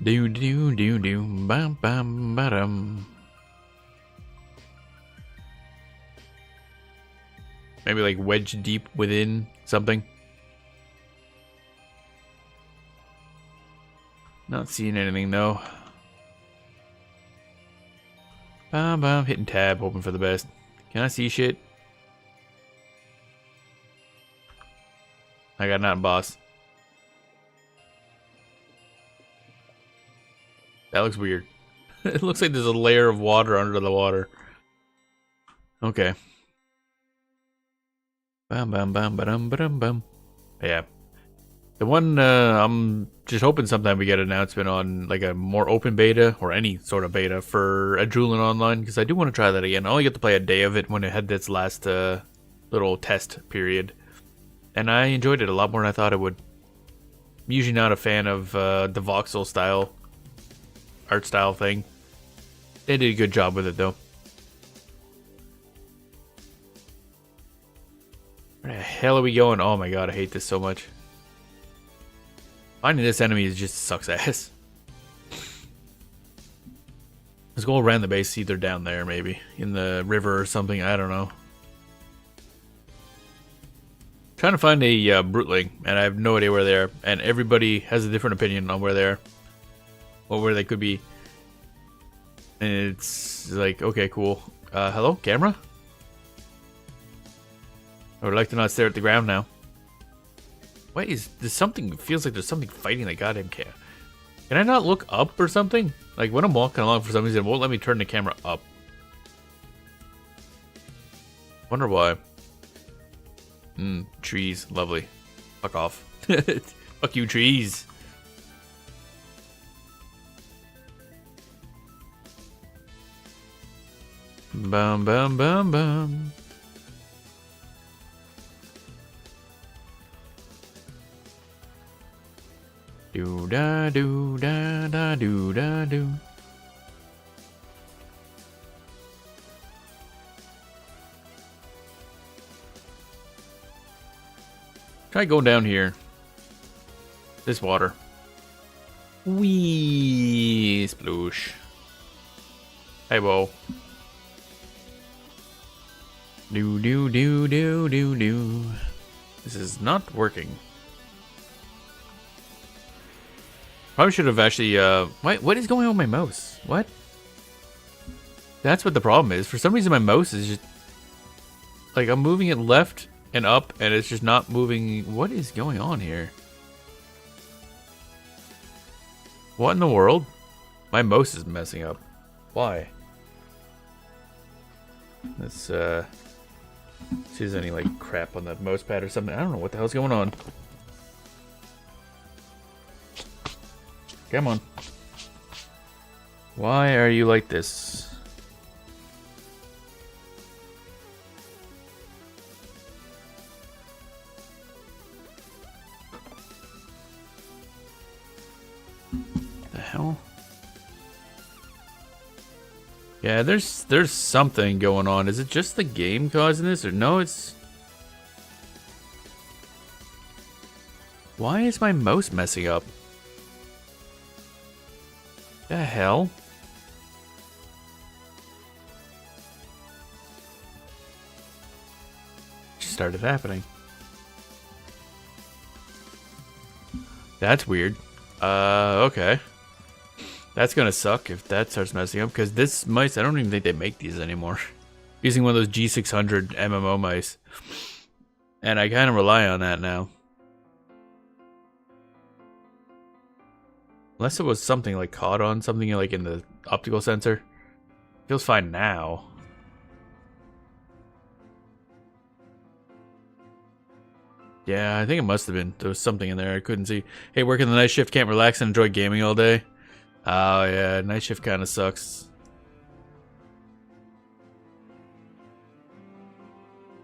Do do do do. Bam bam badum. Maybe like wedge deep within something. Not seeing anything though. Bam bam. Hitting tab, hoping for the best. Can I see shit? I got nothing, boss. That looks weird. It looks like there's a layer of water under the water. Okay. Bam bam bam bam bam bam. Yeah. The one I'm just hoping sometime we get an announcement on like a more open beta or any sort of beta for a Drooling Online, because I do want to try that again. I only get to play a day of it when it had this last little test period, and I enjoyed it a lot more than I thought I would. I'm usually not a fan of the voxel style art style thing. They did a good job with it though. Where the hell are we going? Oh my god, I hate this so much. Finding this enemy is just sucks ass. Let's go around the base, see they're down there maybe. In the river or something, I don't know. Trying to find a Brutling, and I have no idea where they are. And everybody has a different opinion on where they are. Or where they could be. And it's like, okay, cool. Hello, camera? I would like to not stare at the ground now. What is there's something? It feels like there's something fighting the goddamn cam. Can I not look up or something? Like when I'm walking along for some reason, it won't let me turn the camera up. Wonder why. Trees, lovely. Fuck off. Fuck you, trees. Bum bum bum bum. Do da do da da do da do. Try going down here. This water. Wee sploosh. Hey, whoa. Do do do do do do. This is not working. Probably should have actually. What is going on with my mouse? What? That's what the problem is. For some reason, my mouse is just like I'm moving it left and up, and it's just not moving. What is going on here? What in the world? My mouse is messing up. Why? Let's see if there's any like crap on the mouse pad or something. I don't know what the hell's going on. Come on. Why are you like this? The hell? Yeah, there's something going on. Is it just the game causing this, or no? It's. Why is my mouse messing up? The hell? Just started happening. That's weird. Okay. That's gonna suck if that starts messing up, because this mice, I don't even think they make these anymore. Using one of those G600 MMO mice. And I kind of rely on that now. Unless it was something like caught on something like in the optical sensor. Feels fine now. Yeah, I think it must have been. There was something in there I couldn't see. Hey, working the night shift, can't relax and enjoy gaming all day. Oh yeah, night shift kind of sucks.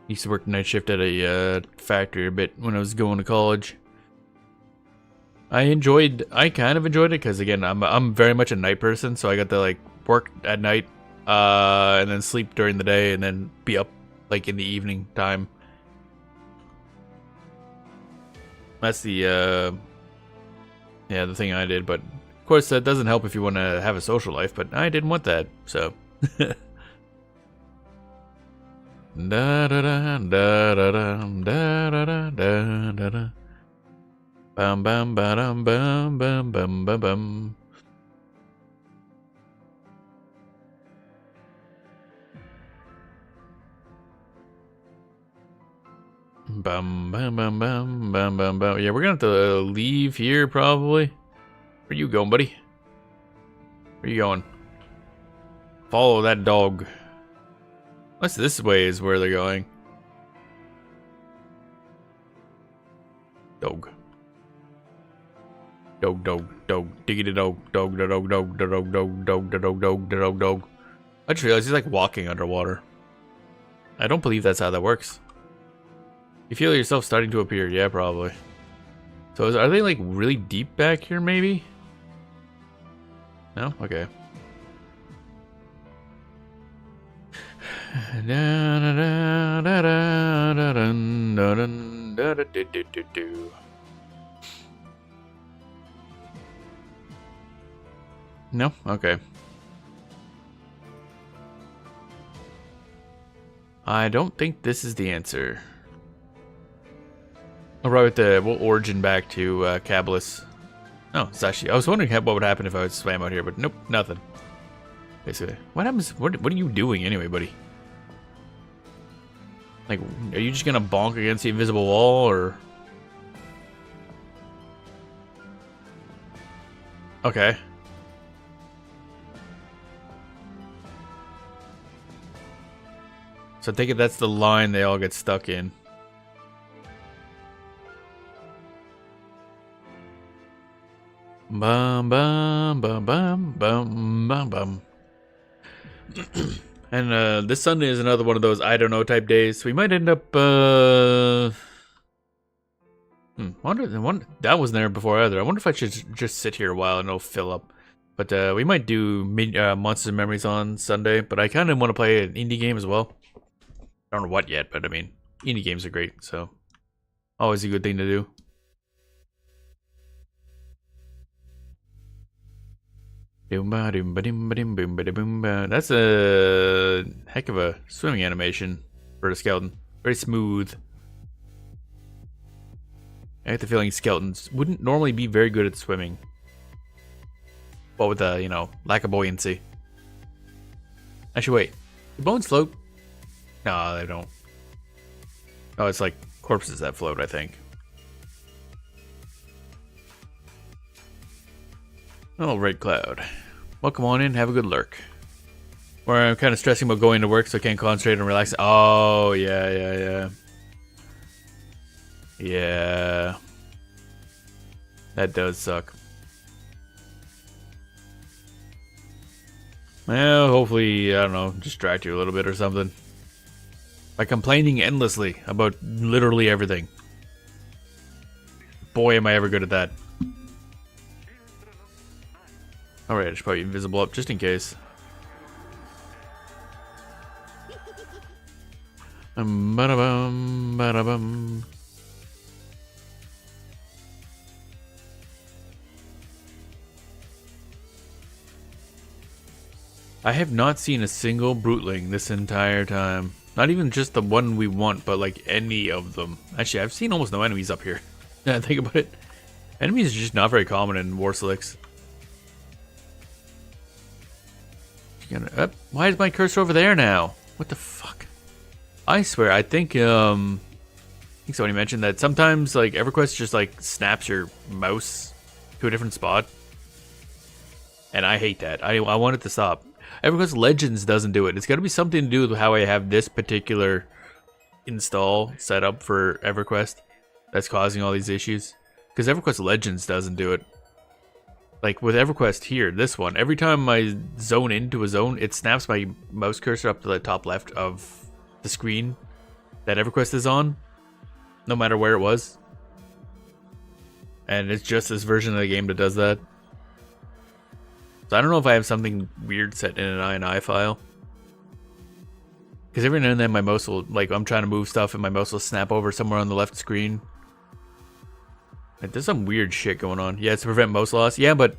Used to work night shift at a factory a bit when I was going to college. I kind of enjoyed it because again, I'm very much a night person, so I got to like work at night, and then sleep during the day, and then be up like in the evening time. That's the yeah, the thing I did, but of course that doesn't help if you want to have a social life, but I didn't want that, so. Da da da da da da da da da da. Bum bum bum bum bum bum bum bum. Bum bum bum bum bum bum bum. Yeah, we're gonna have to leave here probably. Where you going, buddy? Where you going? Follow that dog. Unless this way is where they're going. Dog. Dog, dog, dog, diggity dog, dog, dog, dog, dog, dog, dog, dog, dog, dog, dog, dog. I just realized he's like walking underwater. I don't believe that's how that works. You feel yourself starting to appear, yeah, probably. So are they like really deep back here, maybe? No? Okay. No? Okay. I don't think this is the answer. I'll write we'll origin back to Cabalus. Oh, it's actually, I was wondering what would happen if I would swam out here, but nope, nothing. Basically. What happens? What are you doing anyway, buddy? Like, are you just gonna bonk against the invisible wall, or? Okay. So I take it that's the line they all get stuck in. Bum bum bum bum bum bum bum. And this Sunday is another one of those I don't know type days. So we might end up. Wonder that wasn't there before either. I wonder if I should just sit here a while and it'll fill up. But we might do Monsters and Memories on Sunday. But I kind of want to play an indie game as well. I don't know what yet, but I mean, indie games are great, so always a good thing to do. That's a heck of a swimming animation for a skeleton. Very smooth. I get the feeling skeletons wouldn't normally be very good at swimming. But with the, lack of buoyancy. Actually, wait. Do bones float? No, they don't. Oh, it's like corpses that float, I think. Oh, Red Cloud. Welcome on in, have a good lurk. Where I'm kind of stressing about going to work so I can't concentrate and relax. Oh, yeah. Yeah. That does suck. Well, hopefully, I don't know, distract you a little bit or something. By complaining endlessly about literally everything. Boy, am I ever good at that. Alright, I should probably invisible up just in case. Ba-da-bum, ba-da-bum. I have not seen a single Brutling this entire time. Not even just the one we want, but like any of them. Actually, I've seen almost no enemies up here. Now I think about it. Enemies are just not very common in Warslicks. Why is my cursor over there now? What the fuck? I swear, I think somebody mentioned that sometimes like EverQuest just like snaps your mouse to a different spot. And I hate that. I want it to stop. EverQuest Legends doesn't do it. It's got to be something to do with how I have this particular install set up for EverQuest that's causing all these issues. Because EverQuest Legends doesn't do it. Like with EverQuest here, this one, every time I zone into a zone, it snaps my mouse cursor up to the top left of the screen that EverQuest is on, no matter where it was. And it's just this version of the game that does that. So I don't know if I have something weird set in an INI file. Because every now and then my mouse will, like, I'm trying to move stuff and my mouse will snap over somewhere on the left screen. Like, there's some weird shit going on. Yeah, it's to prevent mouse loss. Yeah, but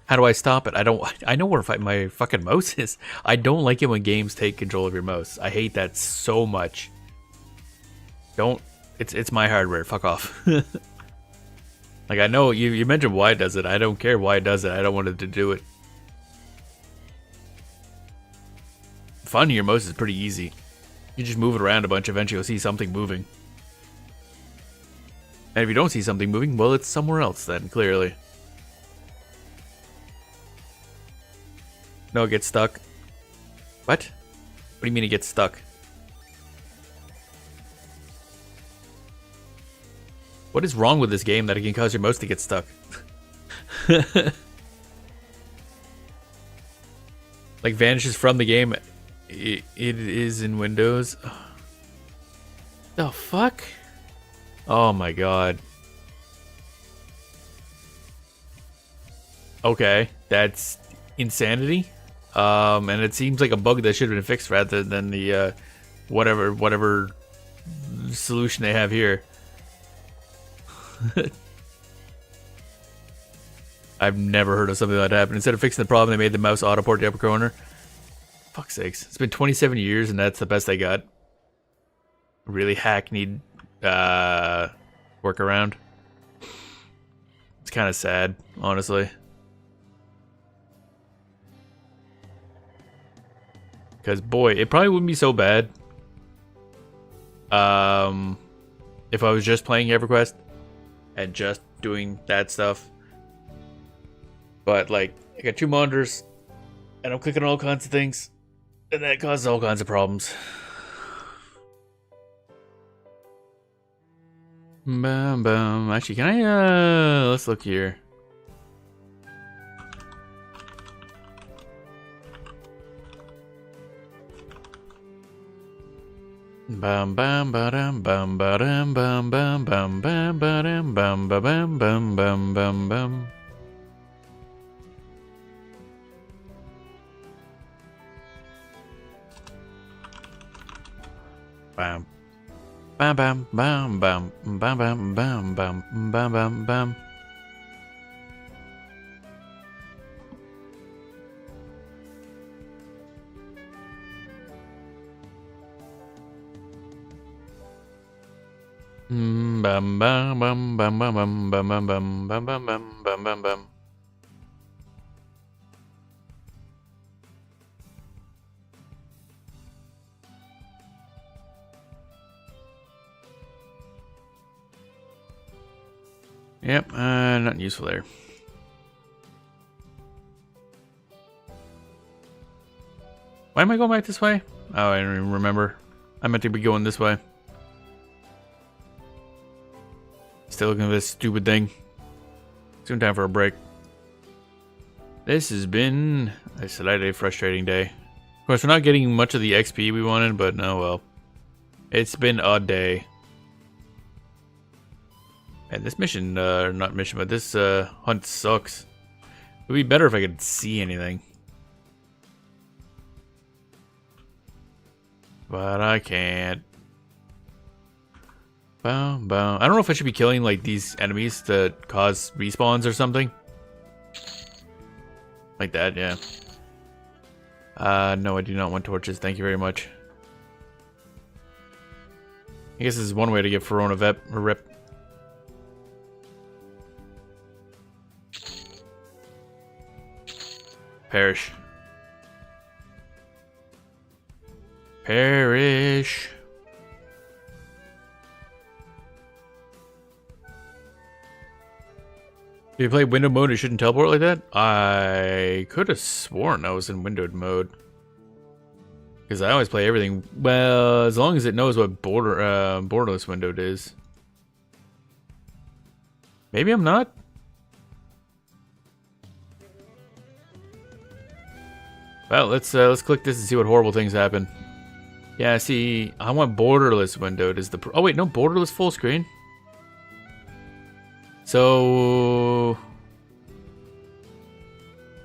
how do I stop it? I know where my fucking mouse is. I don't like it when games take control of your mouse. I hate that so much. It's my hardware. Fuck off. Like, I know you mentioned why it does it. I don't care why it does it. I don't want it to do it. Finding your mouse is pretty easy. You just move it around a bunch, eventually you'll see something moving. And if you don't see something moving, well, it's somewhere else then, clearly. No, it gets stuck. What? What do you mean it gets stuck? What is wrong with this game that it can cause your mouse to get stuck? Like, vanishes from the game. It is in Windows. The fuck? Oh my god. Okay, that's insanity. And it seems like a bug that should have been fixed rather than the whatever solution they have here. I've never heard of something like that happen. Instead of fixing the problem, they made the mouse auto-port the upper corner. Fuck's sakes. It's been 27 years and that's the best they got. Really hackneyed workaround. It's kind of sad, honestly. Because, boy, it probably wouldn't be so bad if I was just playing EverQuest and just doing that stuff. But, like, I got two monitors, and I'm clicking on all kinds of things, and that causes all kinds of problems. Bum, bum. Actually, can I, let's look here. Bum bum ba-dum bum ba-dum bum bum bum bum ba-dum bum ba-bum bum bum bum bum. Bam. Bam bam bam bam bam bam bam bam bam bam bam. Bam bam bam bam bam bam bam bam bam bam bam bam bam bam bam. Yep, nothing useful there. Why am I going back this way? Oh, I don't even remember. I meant to be going this way. Still looking at this stupid thing. Soon time for a break. This has been a slightly frustrating day. Of course, we're not getting much of the XP we wanted, but no, well. It's been a day. And this mission, not mission, but this hunt sucks. It would be better if I could see anything. But I can't. Boom, boom. I don't know if I should be killing like these enemies to cause respawns or something. Like that, yeah. No, I do not want torches. Thank you very much. I guess this is one way to get Verona rep. Perish. Perish. If you play window mode, it shouldn't teleport like that? I could have sworn I was in windowed mode. Because I always play everything, well, as long as it knows what borderless windowed is. Maybe I'm not? Well, let's click this and see what horrible things happen. Yeah, see, I want borderless windowed is the... Oh wait, no, borderless full screen? So...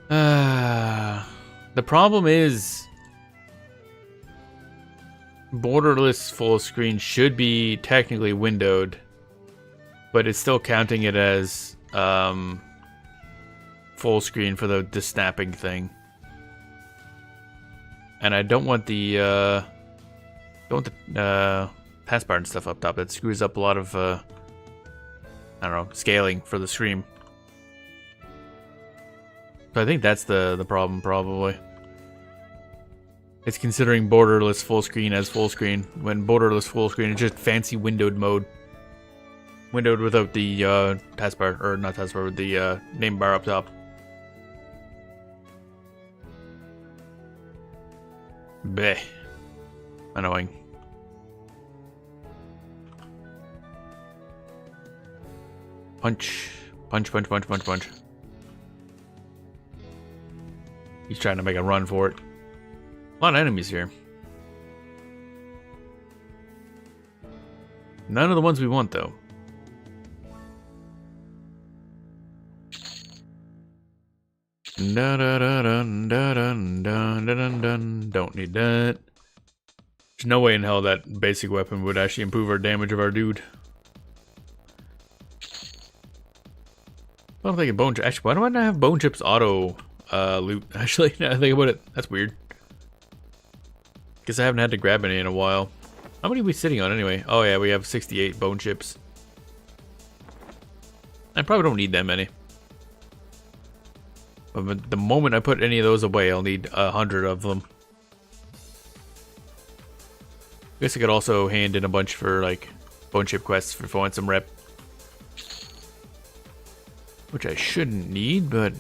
the problem is... borderless full screen should be technically windowed. But it's still counting it as full screen for the snapping thing. And I don't want the taskbar and stuff up top. That screws up a lot of I don't know, scaling for the stream. So I think that's the problem, probably. It's considering borderless full screen as full screen, when borderless full screen is just fancy windowed mode. Windowed without the taskbar, or not taskbar, with the name bar up top. Bleh. Annoying. Punch. Punch, punch, punch, punch, punch. He's trying to make a run for it. A lot of enemies here. None of the ones we want, though. Dun, dun, dun, dun, dun, dun, dun. Don't need that. There's no way in hell that basic weapon would actually improve our damage of our dude. I'm thinking bone chips. Actually, why do I not have bone chips auto loot? Actually, now I think about it, that's weird. Guess I haven't had to grab any in a while. How many are we sitting on anyway? Oh yeah, we have 68 bone chips. I probably don't need that many. But the moment I put any of those away, I'll need 100 of them. Guess I could also hand in a bunch for like bone chip quests if I want some rep. Which I shouldn't need, but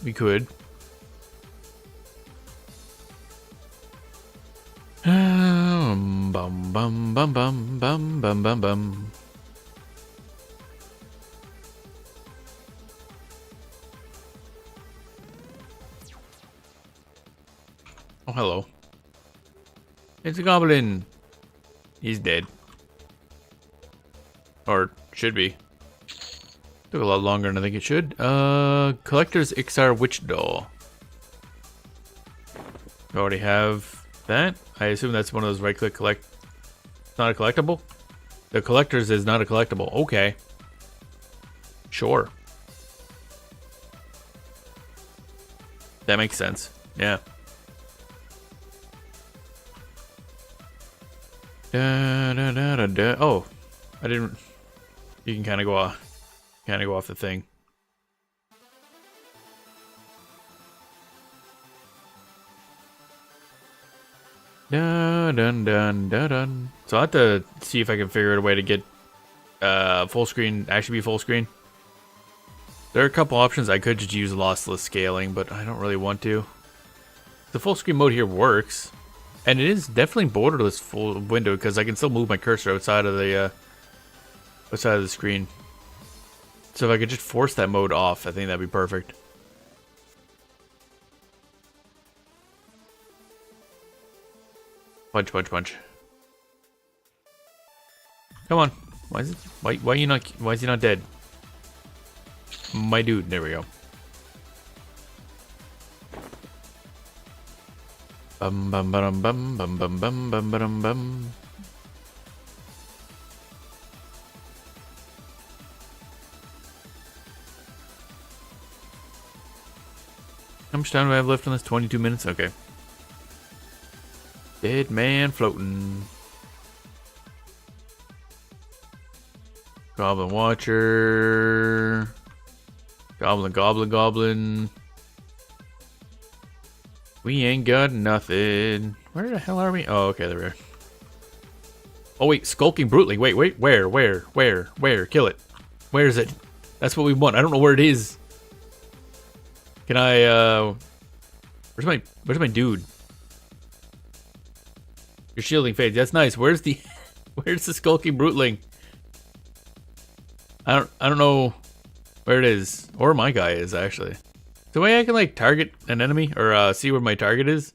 we could. Bum bum bum bum bum bum bum bum. Oh, hello. It's a goblin. He's dead. Or should be. Took a lot longer than I think it should. Collector's Ixar Witch Doll. We already have that. I assume that's one of those right-click collect. It's not a collectible? The collector's is not a collectible. Okay. Sure. That makes sense. Yeah. Oh, I didn't. You can kind of go off the thing. Dun dun dun dun dun. So I have to see if I can figure out a way to get full screen. Actually, be full screen. There are a couple options. I could just use lossless scaling, but I don't really want to. The full screen mode here works, and it is definitely borderless full window because I can still move my cursor outside of the screen. So if I could just force that mode off, I think that'd be perfect. Punch, punch, punch. Come on. Why is it? Why you not? Why is he not dead? My dude. There we go. Bum bum bum bum bum bum bum bum bum bum. How much time do I have left on this? 22 minutes? Okay. Dead man floating. Goblin Watcher. Goblin, goblin, goblin. We ain't got nothing. Where the hell are we? Oh, okay, there we are. Oh, wait, skulking brutally. Wait, where? Kill it. Where is it? That's what we want. I don't know where it is. Can I, where's my dude? Your shielding fades. That's nice. Where's the skulking brutling? I don't know where it is. Or my guy is, actually. The way I can, like, target an enemy, or, see where my target is?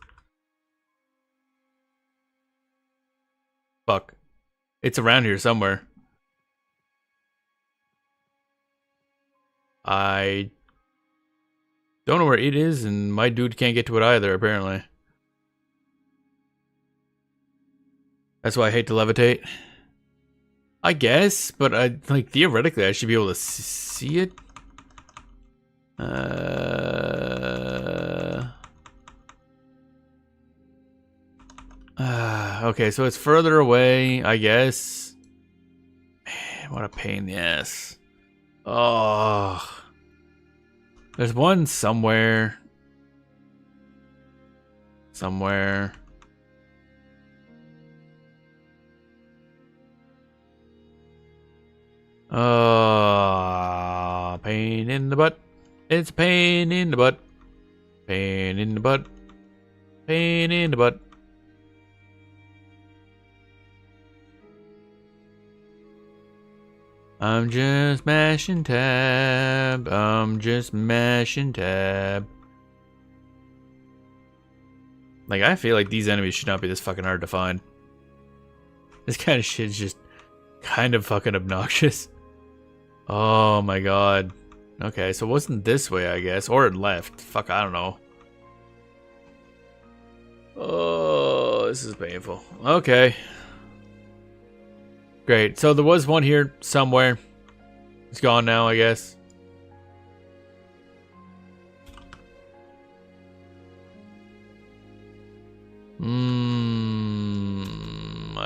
Fuck. It's around here somewhere. I don't know where it is, and my dude can't get to it either, apparently. That's why I hate to levitate. I guess, but theoretically, I should be able to see it. Okay, so it's further away, I guess. Man, what a pain in the ass. Oh. There's one somewhere. Somewhere. Pain in the butt. It's a pain in the butt. Pain in the butt. Pain in the butt. I'm just mashing tab. I'm just mashing tab. Like, I feel like these enemies should not be this fucking hard to find. This kind of shit is just kind of fucking obnoxious. Oh my god. Okay, so it wasn't this way, I guess. Or it left. Fuck, I don't know. Oh, this is painful. Okay. Great. So there was one here somewhere. It's gone now, I guess. I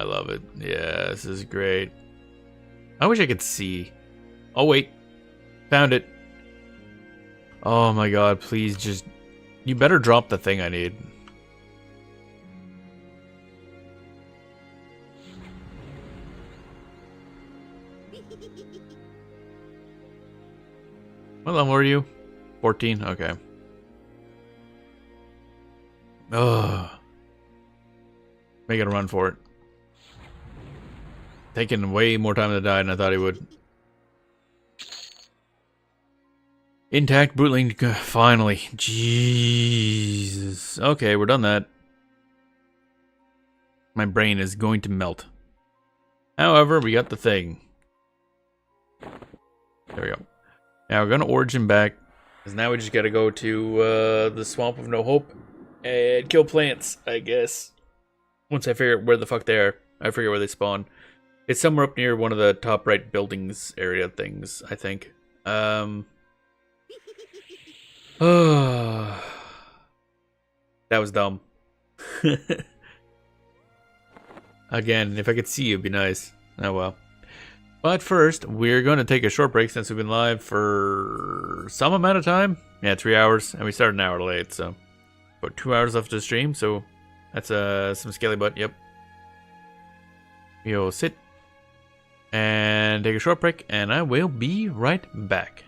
love it. Yeah, this is great. I wish I could see. Oh, wait. Found it. Oh my god, please just... You better drop the thing I need. What level are you? 14? Okay. Ugh. Making a run for it. Taking way more time to die than I thought he would. Intact brutling, finally. Jesus. Okay, we're done that. My brain is going to melt. However, we got the thing. There we go. Now we're gonna origin back, because now we just gotta go to the Swamp of No Hope and kill plants, I guess. Once I figure out where the fuck they are. I forget where they spawn. It's somewhere up near one of the top right buildings area things, I think. That was dumb. Again, if I could see you, it'd be nice. Oh well. But first, we're going to take a short break since we've been live for some amount of time. Yeah, 3 hours, and we started an hour late, so about 2 hours left to stream. So that's some scaly butt. Yep. You'll sit and take a short break, and I will be right back.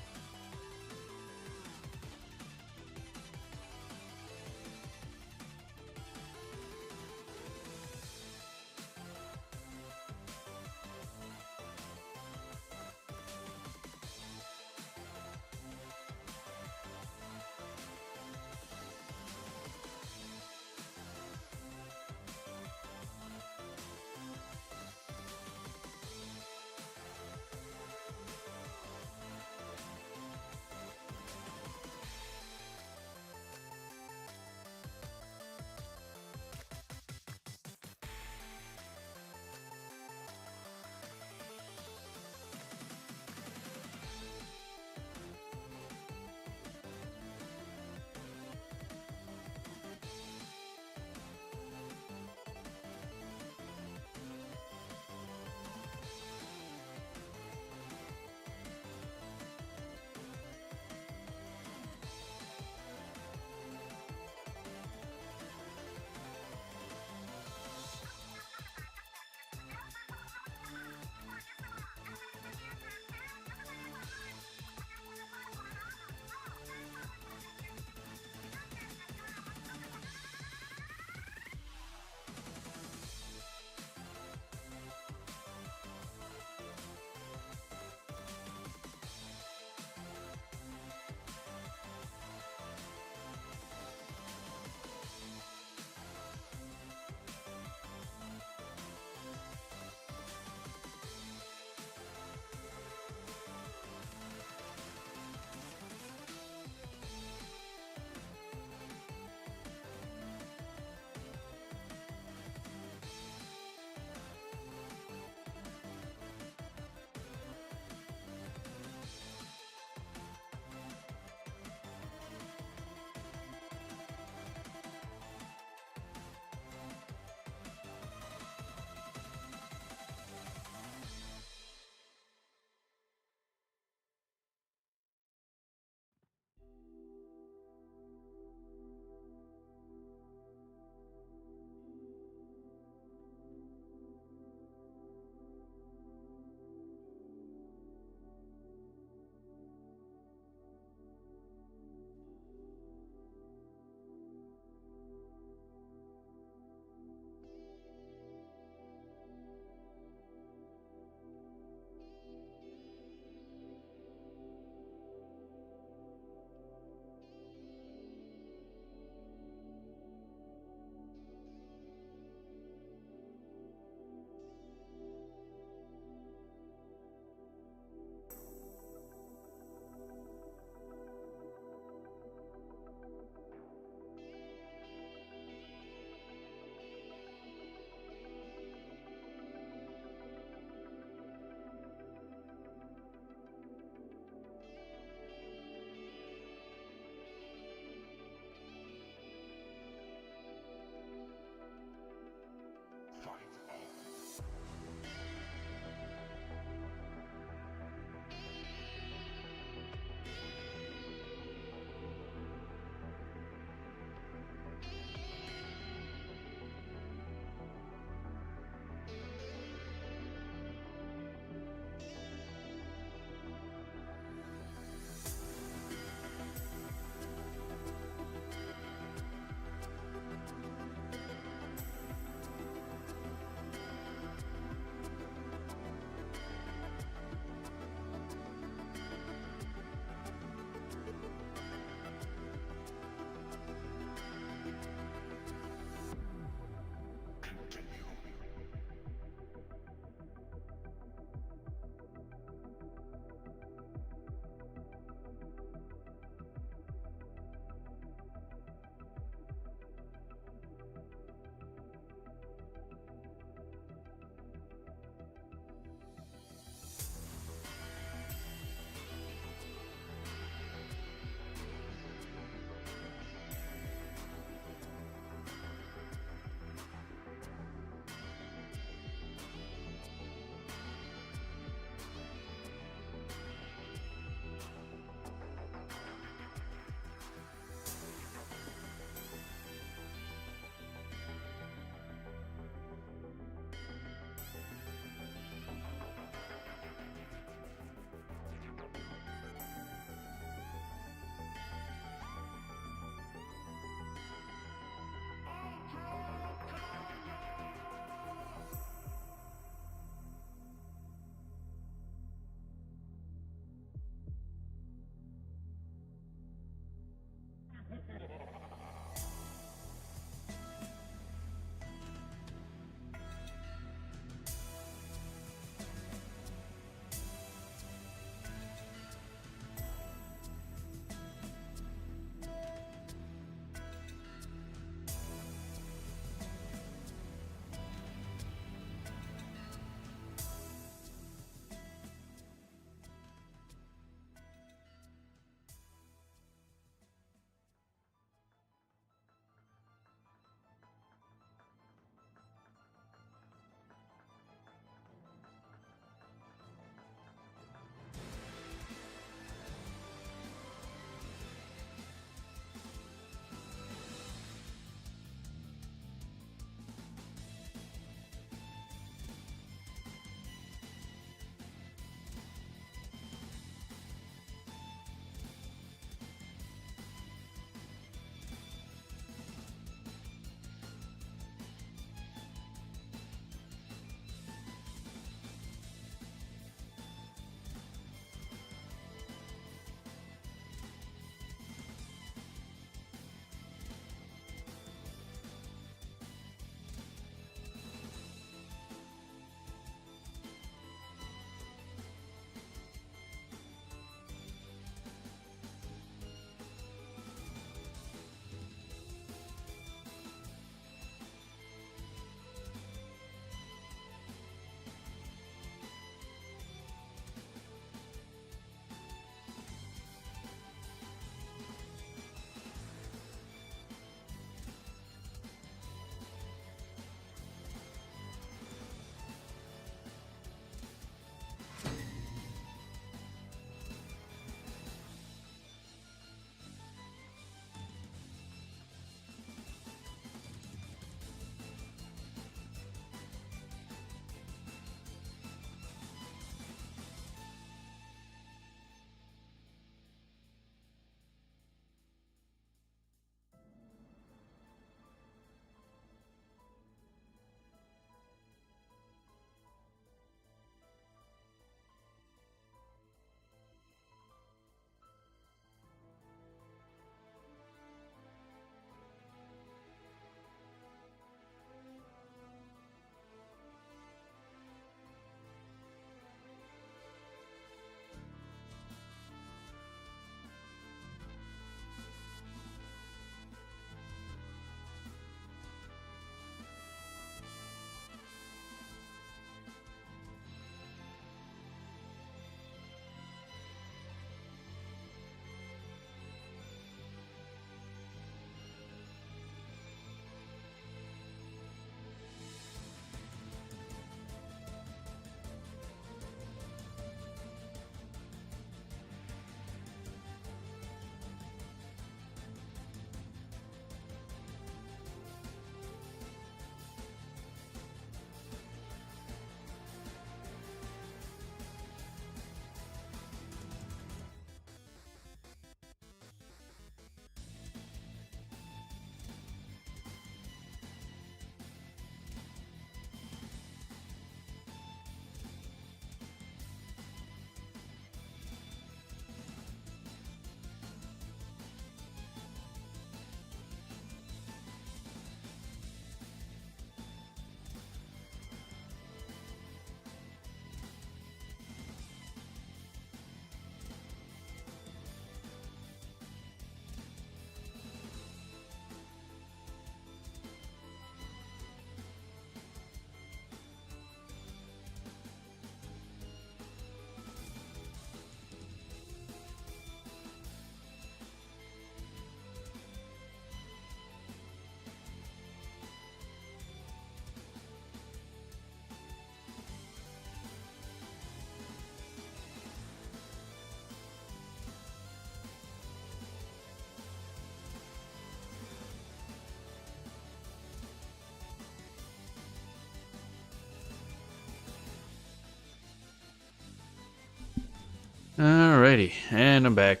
Alrighty, and I'm back.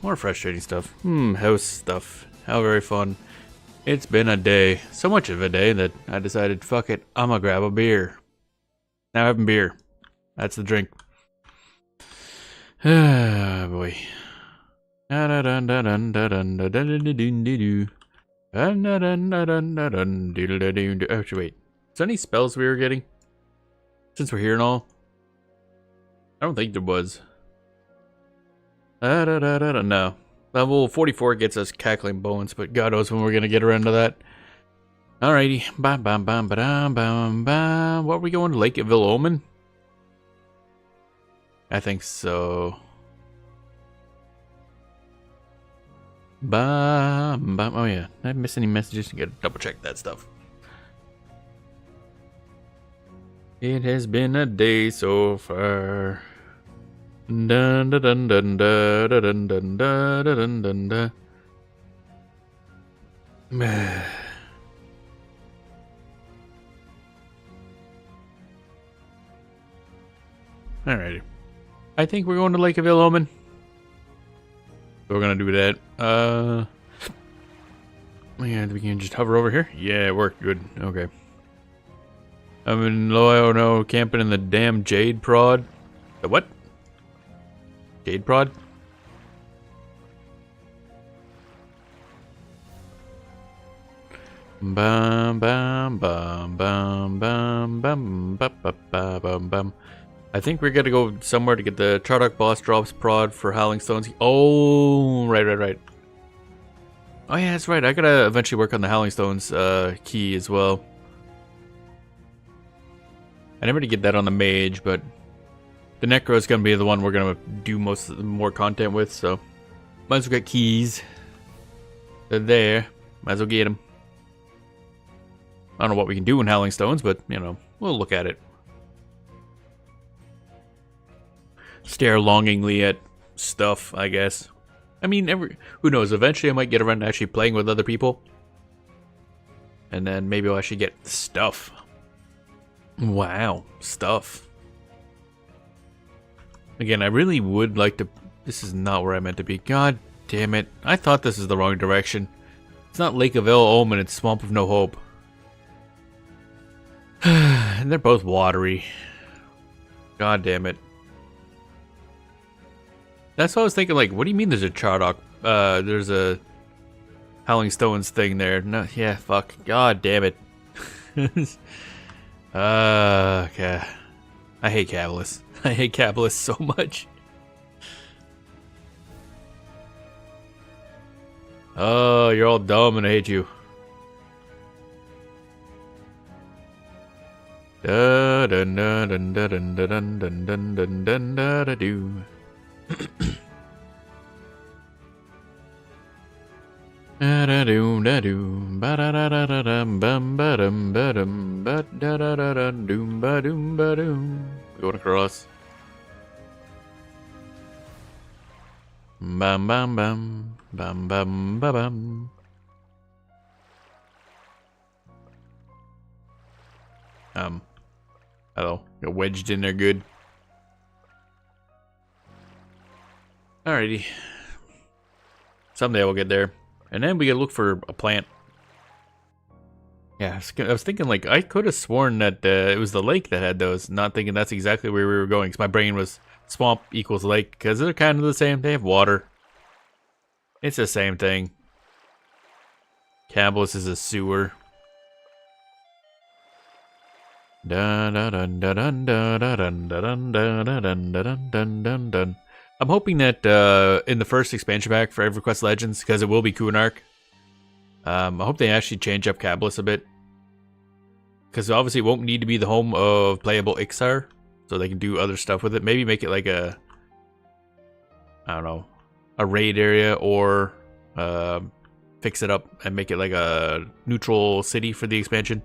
More frustrating stuff. House stuff. How very fun. It's been a day. So much of a day that I decided, fuck it, I'm gonna grab a beer. Now having beer. That's the drink. Ah, boy. Actually, wait. Is there any spells we were getting? Since we're here and all? I don't think there was. No. Level 44 gets us cackling bones, but God knows when we're gonna get around to that. Alrighty. What are we going to? Lakeville Omen? I think so. Oh yeah. Did I miss any messages? I gotta double check that stuff. It has been a day so far. Dun dun dun dun dun dun dun dun dun dun dun. Alrighty. I think we're going to Lakeville Omen. We're gonna do that. Yeah, we can just hover over here. Yeah, it worked good. Okay. I'm in Loyo no camping in the damn Jade Prod. The what? Jade Prod? Bum bum bum bum bum bum bum bum bum. I think we're gonna go somewhere to get the Chardock boss drops prod for Howling Stones. Oh, right. Oh yeah, that's right. I gotta eventually work on the Howling Stones key as well. I never did get that on the mage, but the Necro is gonna be the one we're gonna do more content with. So might as well get keys. They're there. Might as well get them. I don't know what we can do in Howling Stones, but you know, we'll look at it. Stare longingly at stuff, I guess. I mean, who knows? Eventually, I might get around to actually playing with other people, and then maybe I'll actually get stuff. Wow, stuff. Again, I really would like to. This is not where I meant to be. God damn it! I thought this is the wrong direction. It's not Lakeville Omen. It's Swamp of No Hope. And they're both watery. God damn it. That's what I was thinking, like, what do you mean there's a Chardock? There's a Howling Stones thing there. No, yeah, fuck. God damn it. Okay. I hate Cabalist. I hate Cabalist so much. Oh, you're all dumb and I hate you. Da dun dun dun dun dun dun dun dun dun dun da da do. Da da do da do ba da da da da dum bum ba dum ba da da da da doom ba doom ba doom. Going across. Bam bam bam bam bam ba bam. Hello. Got wedged in there good. Alrighty. Someday we'll get there. And then we gotta look for a plant. Yeah, I was thinking, like, I could have sworn that it was the lake that had those. Not thinking that's exactly where we were going. Because my brain was swamp equals lake. Because they're kind of the same. They have water. It's the same thing. Cabalist is a sewer. I'm hoping that in the first expansion pack for EverQuest Legends, because it will be Kunark, I hope they actually change up Cabalist a bit. Because obviously it won't need to be the home of playable Ixar, so they can do other stuff with it. Maybe make it like a, I don't know, a raid area, or fix it up and make it like a neutral city for the expansion.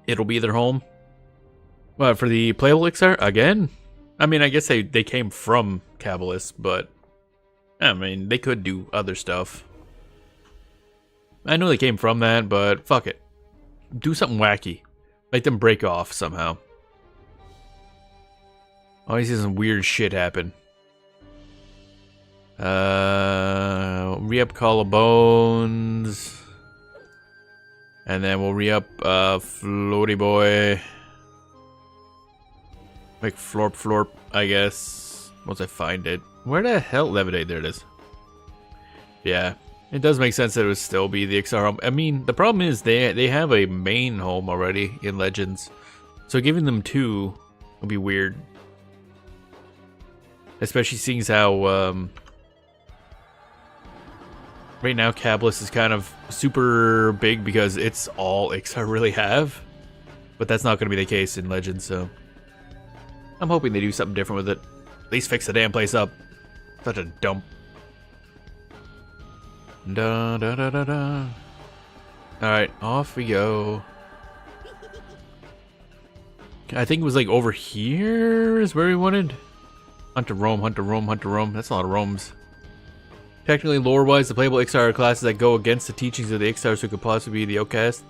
It'll be their home. Well, for the playable Ixar, again? I mean, I guess they came from Cabalist, but I mean, they could do other stuff. I know they came from that, but fuck it. do something wacky. Make them break off somehow. Oh, I see some weird shit happen. Re-up Collarbones. And then we'll re-up Floaty Boy. Make Florp, I guess. Once I find it. Where the hell? Levitate, there it is. Yeah. It does make sense that it would still be the XR home. I mean, the problem is they have a main home already in Legends. So giving them two would be weird. Especially seeing as how right now Cabalist is kind of super big because it's all XR really have. But that's not going to be the case in Legends, so I'm hoping they do something different with it. At least fix the damn place up. Such a dump. Da da da da da. Alright, off we go. I think it was like over here is where we wanted. Hunt to roam, hunt to roam, hunt to roam. That's a lot of roams. Technically, lore-wise, the playable XR are classes that go against the teachings of the XR, so could possibly be the outcast.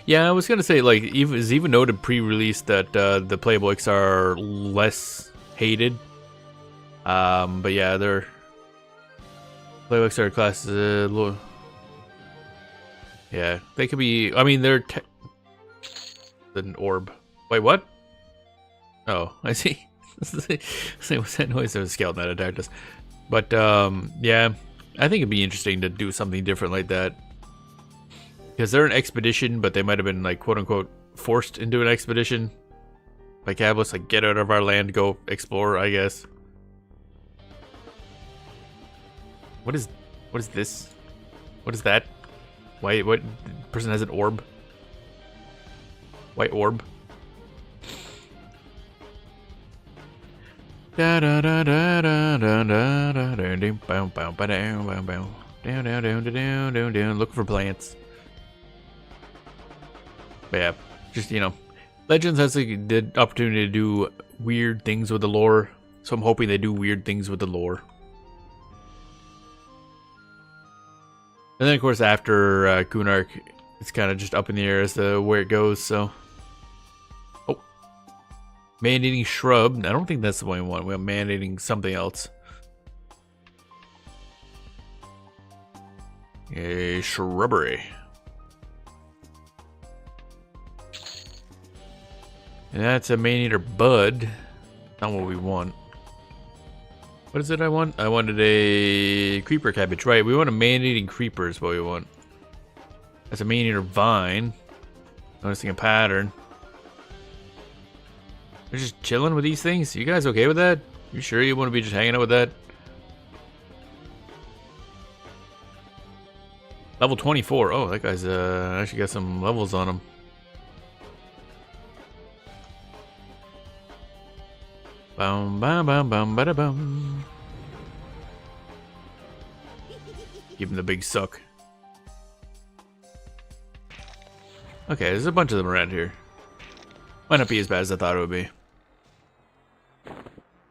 Yeah, I was gonna say, like, it's even noted pre-release that the playable XR are less hated. But yeah, they're playable XR classes. Yeah, they could be. I mean, they're an orb. Wait, what? Oh, I see. Say, what's that noise? There's a skeleton that attacked us. But yeah, I think it'd be interesting to do something different like that. Because they're an expedition, but they might have been, like, quote-unquote, forced into an expedition by Cabalist, like, get out of our land, go explore, I guess. What is this? What is that? Why, what person has an orb? White orb. Da da da da da da da da da da bow bow ba down bow bow down down down down down down. Looking for plants. But yeah, just, you know, Legends has the opportunity to do weird things with the lore, so I'm hoping they do weird things with the lore. And then of course after Kunark, it's kind of just up in the air as to where it goes. So, oh, man-eating shrub. I don't think that's the one we want. We have man-eating something else. A shrubbery. And that's a man-eater bud. Not what we want. What is it I want? I wanted a creeper cabbage. Right, we want a man-eating creeper is what we want. That's a man-eater vine. Noticing a pattern. We're just chilling with these things? You guys okay with that? You sure you want to be just hanging out with that? Level 24. Oh, that guy's actually got some levels on him. Bum bum bum bum bada bum. Give him the big suck. Okay, there's a bunch of them around here. Might not be as bad as I thought it would be.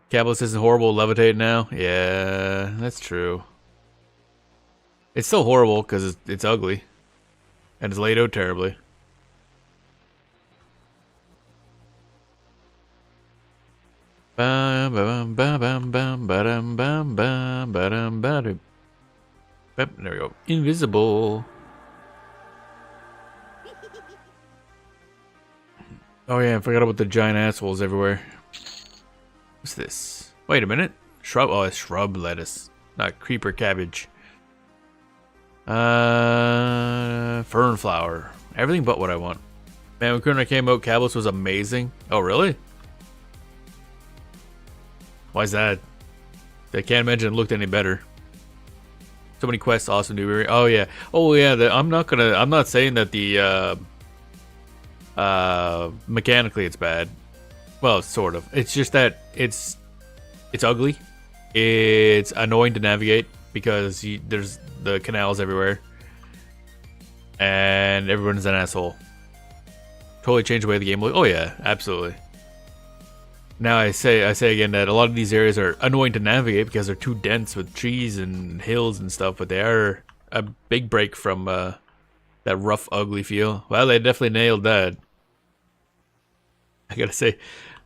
Cabalist isn't horrible. Levitate now. Yeah, that's true. It's still horrible because it's ugly, and it's laid out terribly. Bam bam bam bam bam bam bam bam bam bam. There we go. Invisible. Oh yeah, I forgot about the giant assholes everywhere. What's this? Wait a minute. Shrub. Oh, it's shrub lettuce, not creeper cabbage. Fern flower. Everything but what I want. Man, when Kunark came out, Cabalist was amazing. Oh really? Why's that? I can't imagine it looked any better. So many quests, awesome dude. Oh yeah. Oh yeah. I'm not saying that the mechanically it's bad. Well, sort of. It's just that it's ugly. It's annoying to navigate because there's the canals everywhere, and everyone's an asshole. Totally changed the way the game looks. Oh yeah, absolutely. Now I say again that a lot of these areas are annoying to navigate because they're too dense with trees and hills and stuff, but they are a big break from That rough, ugly feel. Well, they definitely nailed that. I gotta say,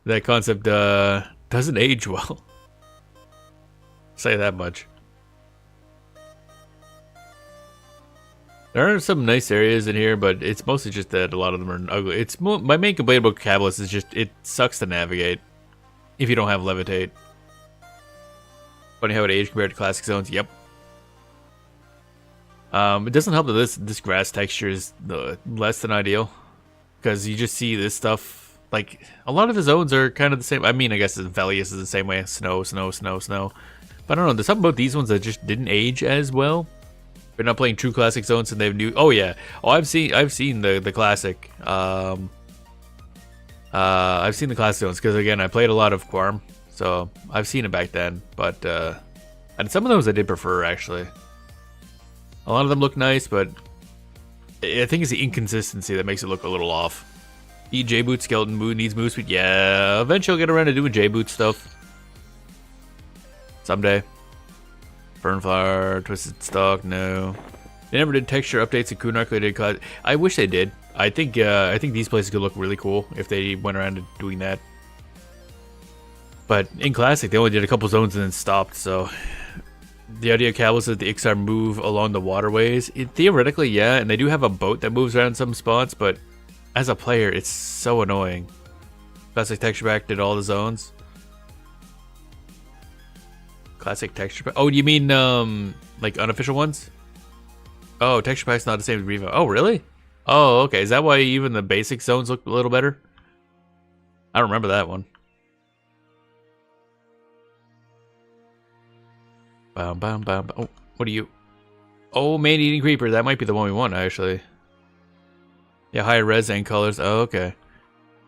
that concept doesn't age well. Say that much. There are some nice areas in here, but it's mostly just that a lot of them are ugly. It's my main complaint about Cabalus is just it sucks to navigate if you don't have levitate. Funny how it aged compared to classic zones. Yep. It doesn't help that this grass texture is less than ideal, because you just see this stuff. Like a lot of the zones are kind of the same. I mean, I guess Velius is the same way. Snow, snow, snow, snow. But I don't know. There's something about these ones that just didn't age as well. We're not playing true classic zones, and they've new. Oh yeah. Oh, I've seen the classic. I've seen the classic zones because again, I played a lot of Quarm, so I've seen it back then. But and some of those I did prefer actually. A lot of them look nice, but I think it's the inconsistency that makes it look a little off. Eat J-Boot, Skeleton Mood needs move speed. Yeah, eventually I'll get around to doing J-Boot stuff. Someday. Fernflower, Twisted Stalk, no. They never did texture updates in Kunark. They did cause. I wish they did. I think these places could look really cool if they went around to doing that. But in Classic, they only did a couple zones and then stopped, so... The idea of Cabalus is the Ixar move along the waterways. Theoretically, yeah, and they do have a boat that moves around some spots, but as a player, it's so annoying. Classic Texture Pack did all the zones. Classic Texture Pack. Oh, you mean like unofficial ones? Oh, Texture Pack's not the same as Revo. Oh, really? Oh, okay. Is that why even the basic zones look a little better? I don't remember that one. Bam, bam, bam. Oh, what are you? Oh, man-eating creeper. That might be the one we want, actually. Yeah, higher res and colors. Oh, okay.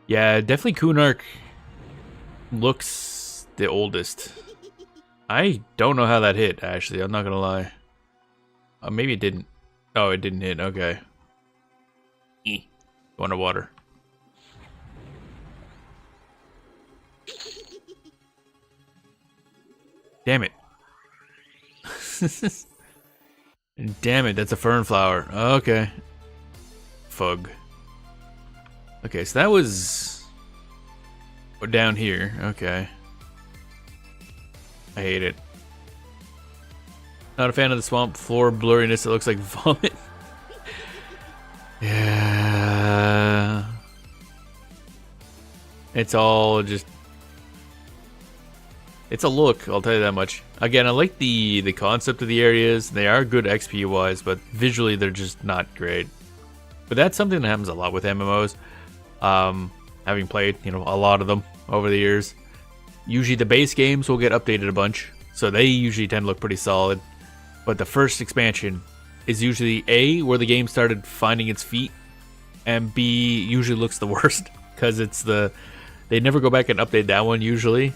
Yeah, definitely Kunark looks the oldest. I don't know how that hit, actually. I'm not gonna lie. Maybe it didn't. Oh, it didn't hit. Okay. Underwater. Damn it. Damn it, that's a fern flower. Okay. Fug. Okay, so that was down here. Okay. I hate it. Not a fan of the swamp floor blurriness. It looks like vomit. Yeah. It's all just... It's a look, I'll tell you that much. Again, I like the concept of the areas. They are good XP-wise, but visually they're just not great. But that's something that happens a lot with MMOs. Having played, a lot of them over the years. Usually the base games will get updated a bunch, so they usually tend to look pretty solid. But the first expansion is usually A, where the game started finding its feet, and B, usually looks the worst, because it's they never go back and update that one usually.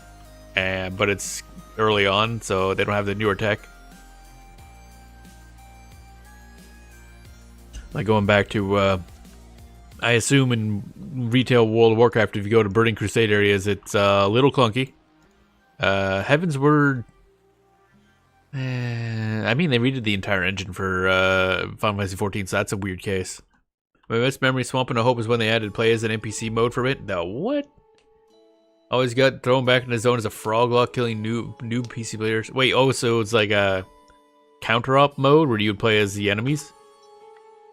But it's early on, so they don't have the newer tech. Like going back to, I assume in retail World of Warcraft, if you go to Burning Crusade areas, it's a little clunky. Heavens were... I mean, they redid the entire engine for Final Fantasy XIV, so that's a weird case. My best memory, Swamp and a Hope, is when they added play as an NPC mode for it. The what? Always got thrown back in the zone as a frog lock, killing new PC players. Wait, oh, so it's like a counter-op mode where you would play as the enemies?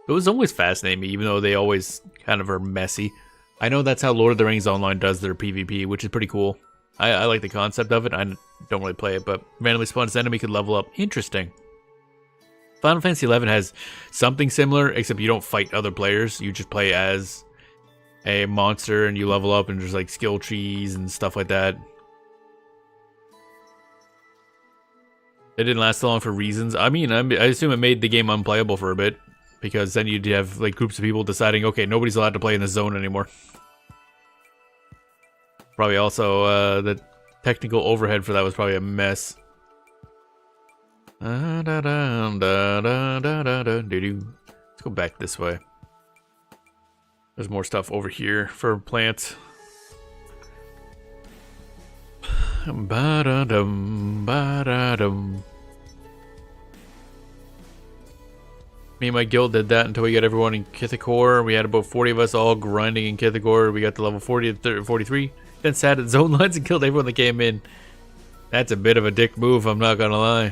It was always fascinating me, even though they always kind of are messy. I know that's how Lord of the Rings Online does their PvP, which is pretty cool. I like the concept of it. I don't really play it, but randomly spawned enemy could level up. Interesting. Final Fantasy XI has something similar, except you don't fight other players. You just play as a monster and you level up, and there's like skill trees and stuff like that. It didn't last long for reasons. I mean, I assume it made the game unplayable for a bit, because then you'd have like groups of people deciding, okay, nobody's allowed to play in the zone anymore. Probably also the technical overhead for that was probably a mess. Let's go back this way. There's more stuff over here for plants. Ba-da-dum, ba-da-dum. Me and my guild did that until we got everyone in Kithakor. We had about 40 of us all grinding in Kithakor. We got to level 40 to 43. Then sat at zone lines and killed everyone that came in. That's a bit of a dick move, I'm not gonna lie.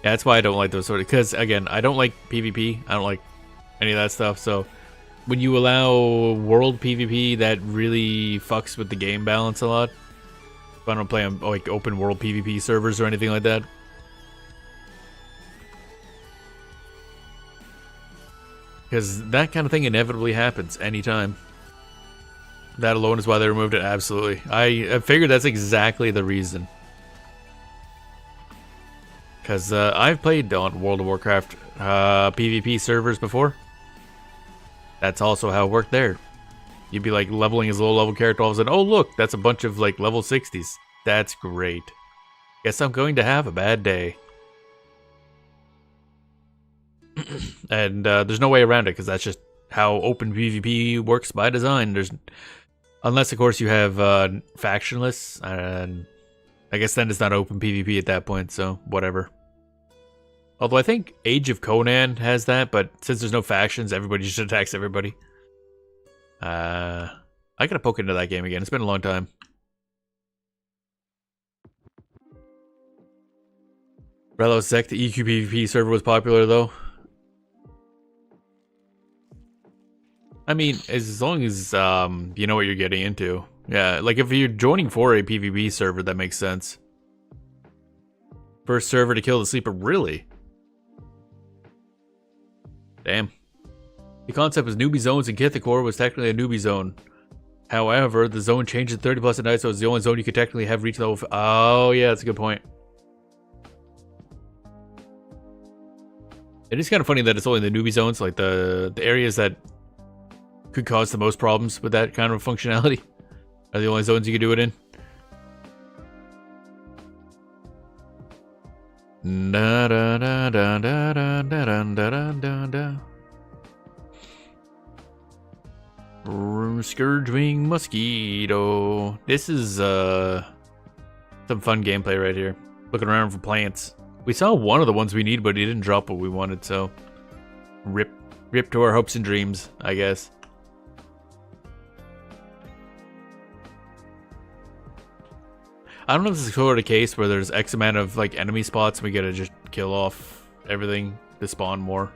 Yeah, that's why I don't like those sort of... Because, again, I don't like PvP. I don't like any of that stuff. So, when you allow world PvP, that really fucks with the game balance a lot. If I don't play on, like, open world PvP servers or anything like that. Because that kind of thing inevitably happens anytime. That alone is why they removed it, absolutely. I figured that's exactly the reason. Because I've played on World of Warcraft PvP servers before. That's also how it worked there. You'd be like leveling his low level character, all of a sudden, oh look, that's a bunch of like level 60s. That's great. Guess I'm going to have a bad day. And there's no way around it, because that's just how open PvP works by design. Unless, of course, you have factionless, and I guess then it's not open PvP at that point, so whatever. Although I think Age of Conan has that, but since there's no factions, everybody just attacks everybody. I gotta poke into that game again. It's been a long time. Relos Zek, the EQ PvP server was popular, though. I mean, as long as you know what you're getting into. Yeah, like if you're joining for a PvP server, that makes sense. First server to kill the sleeper, really? Damn. The concept was newbie zones, and Kithakor was technically a newbie zone. However, the zone changed to 30 plus a night, so it's the only zone you could technically have reach level. Oh yeah, that's a good point. It is kind of funny that it's only the newbie zones, like the areas that could cause the most problems with that kind of functionality are the only zones you can do it in. Da da da da da da da da da da. Scourgewing mosquito. This is some fun gameplay right here. Looking around for plants. We saw one of the ones we need, but he didn't drop what we wanted, so rip to our hopes and dreams, I guess. I don't know if this is sort of case where there's X amount of like enemy spots and we gotta just kill off everything to spawn more.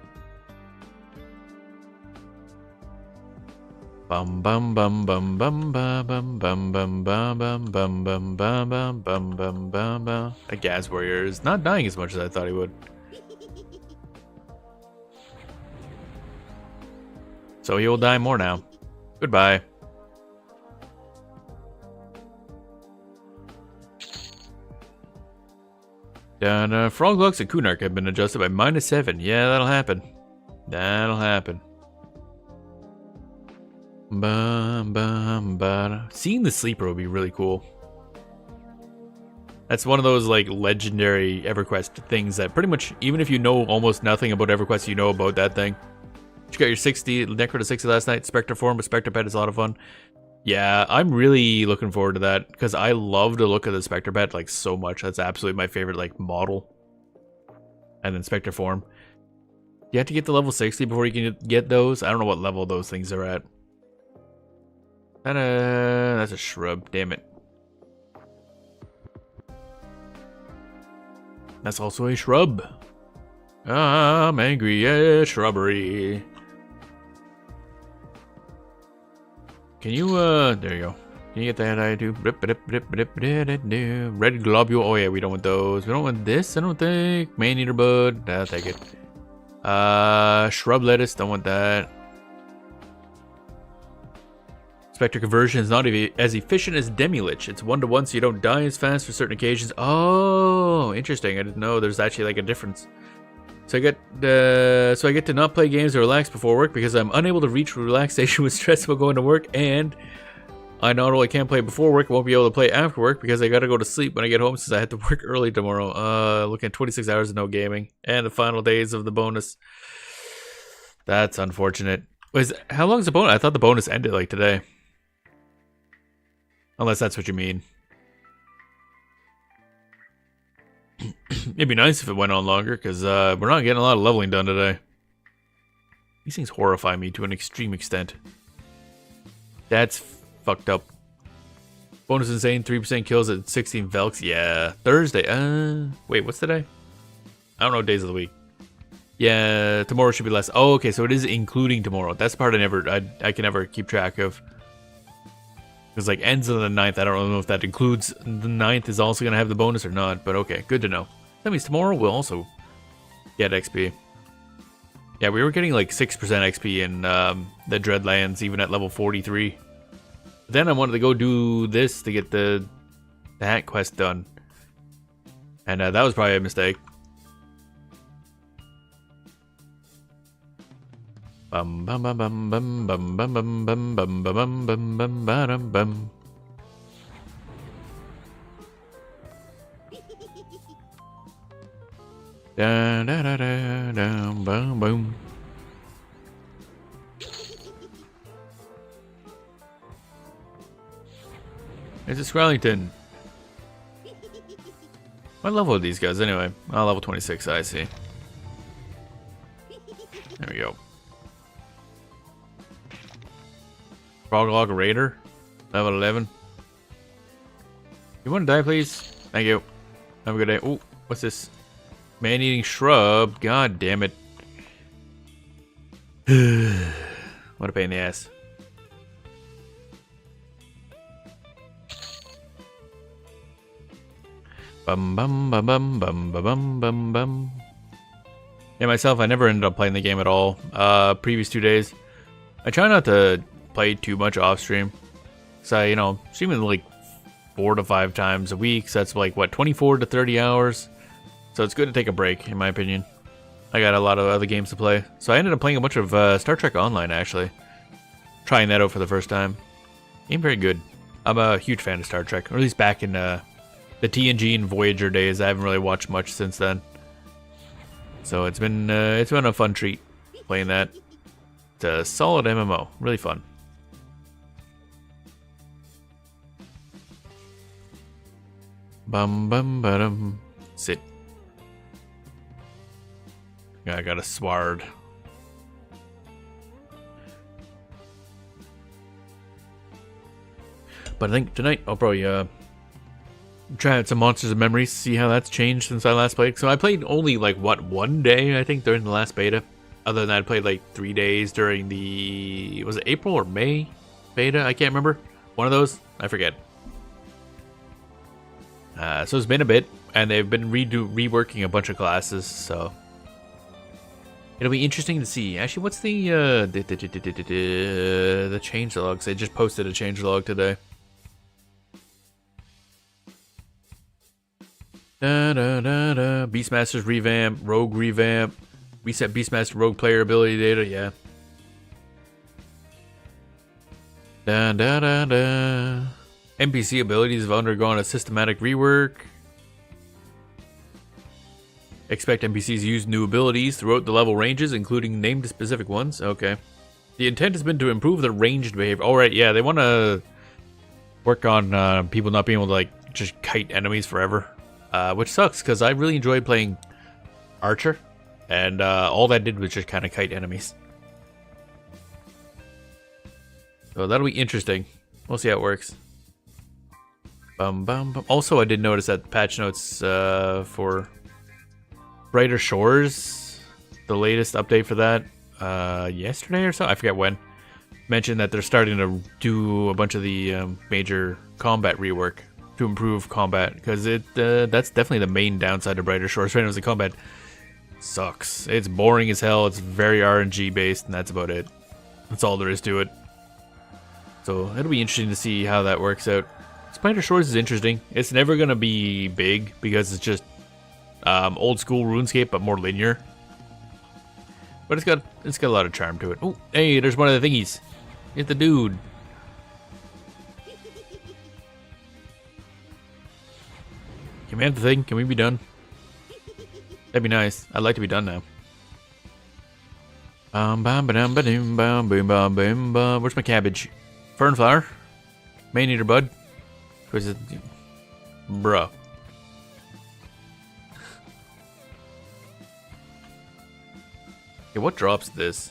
Bum bum bum bum bum bum bum bum bum bum bum bum bum bum bum bum bum bum. That Gas Warrior is not dying as much as I thought he would. So he will die more now. Goodbye. Frog locks at Kunark have been adjusted by -7. Yeah, that'll happen. That'll happen. Seeing the sleeper would be really cool. That's one of those like legendary EverQuest things that pretty much, even if you know almost nothing about EverQuest, you know about that thing. You got your 60, Necro to 60 last night, Spectre form, but Spectre pet is a lot of fun. Yeah, I'm really looking forward to that, because I love the look of the Spectre pet like so much. That's absolutely my favorite like model. And then Spectre form. You have to get to level 60 before you can get those. I don't know what level those things are at. That's a shrub, damn it. That's also a shrub. I'm angry at shrubbery. Can you, there you go. Can you get that? I do. Red globule. Oh yeah, we don't want those. We don't want this, I don't think. Man-eater bud. I'll take it. Shrub lettuce. Don't want that. Spectre conversion is not as efficient as Demi-Lich. It's 1-to-1, so you don't die as fast for certain occasions. Oh, interesting. I didn't know there's actually like a difference. So I get to not play games or relax before work because I'm unable to reach relaxation with stress about going to work, and I not only can't play before work, I won't be able to play after work because I gotta go to sleep when I get home since I have to work early tomorrow. Looking at 26 hours of no gaming and the final days of the bonus. That's unfortunate. How long is the bonus? I thought the bonus ended like today. Unless that's what you mean. It'd be nice if it went on longer, because we're not getting a lot of leveling done today. These things horrify me to an extreme extent. That's fucked up. Bonus insane, 3% kills at 16 Velks. Yeah. Thursday. Wait, what's today? I don't know days of the week. Yeah, tomorrow should be less. Oh, okay, so it is including tomorrow. That's the part I can never keep track of. Because, like, ends on the 9th. I don't know if that includes the 9th is also going to have the bonus or not. But, okay, good to know. That means tomorrow we'll also get XP. Yeah, we were getting, like, 6% XP in the Dreadlands, even at level 43. But then I wanted to go do this to get the hat quest done. And that was probably a mistake. Bum bum bum bum bum bum bum bum bum bum bum bum bum bum bum. Da da da da da boom boom. It's a Screllington. What level are these guys anyway? Oh, level 26, I see. There we go. Froglog Raider, level 11. You want to die, please? Thank you. Have a good day. Oh, what's this? Man-eating shrub. God damn it. What a pain in the ass. Bum bum bum bum bum bum bum bum. Yeah, myself, I never ended up playing the game at all. Previous 2 days. I try not to play too much off stream. So, you know, streaming like 4 to 5 times a week. So that's like, what, 24 to 30 hours? So it's good to take a break, in my opinion. I got a lot of other games to play. So I ended up playing a bunch of Star Trek Online, actually. Trying that out for the first time. Ain't very good. I'm a huge fan of Star Trek. Or at least back in the TNG and Voyager days. I haven't really watched much since then. So it's been a fun treat playing that. It's a solid MMO. Really fun. Bum bum ba-dum. Sit. Yeah, I got a sword. But I think tonight I'll probably try out some Monsters of Memories, see how that's changed since I last played. So I played only like what, 1 day I think during the last beta. Other than that, I played like 3 days during the, was it April or May beta? I can't remember. One of those, I forget. So it's been a bit, and they've been reworking a bunch of classes, so it'll be interesting to see. Actually, what's the changelogs? They just posted a changelog today. Beastmaster's revamp, Rogue revamp, reset Beastmaster Rogue player ability data. Yeah. NPC abilities have undergone a systematic rework. Expect NPCs to use new abilities throughout the level ranges, including named specific ones. Okay. The intent has been to improve the ranged behavior. Alright, yeah, they want to work on people not being able to, like, just kite enemies forever. Which sucks, because I really enjoyed playing Archer. And all that did was just kind of kite enemies. So that'll be interesting. We'll see how it works. Bum, bum, bum. Also, I did notice that patch notes for Brighter Shores, the latest update for that, yesterday or so, I forget when, mentioned that they're starting to do a bunch of the major combat rework to improve combat, because that's definitely the main downside of Brighter Shores right now, is the combat sucks. It's boring as hell, it's very RNG based, and that's about it. That's all there is to it. So it'll be interesting to see how that works out. Spider Shores is interesting. It's never gonna be big because it's just old school RuneScape, but more linear. But it's got a lot of charm to it. Oh, hey, there's one of the thingies. It's the dude. Can we have the thing? Can we be done? That'd be nice. I'd like to be done now. Where's my cabbage? Fernflower? Man-eater bud? Where's it? Bruh. Okay, what drops this?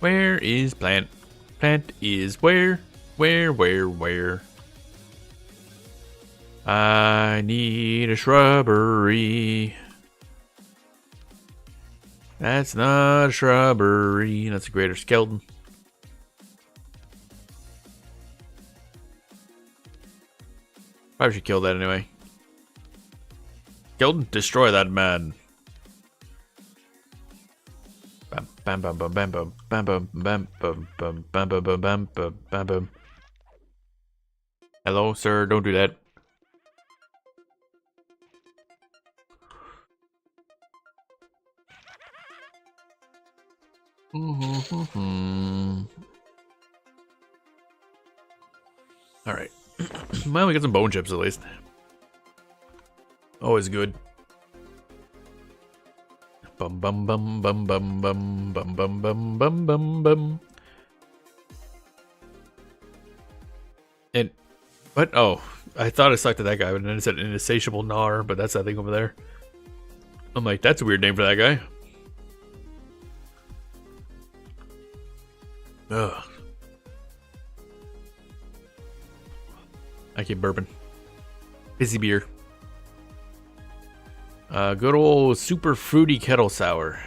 Where is plant? Plant is where? Where? I need a shrubbery. That's not a shrubbery. That's a greater skeleton. Probably should kill that anyway. Skeleton, destroy that man. Bam bam bam bam bam bam bam bam bam bam bam bam bam bam bam bam bam. Hello, sir. Don't do that. All right. Well, we got some bone chips at least. Always good. Bum bum bum bum bum bum bum bum bum bum bum bum. And what? Oh, I thought I sucked at that guy, but then it said an insatiable gnar, but that's that thing over there. I'm like, that's a weird name for that guy. Ugh. I keep burping. Fizzy beer. Good old super fruity kettle sour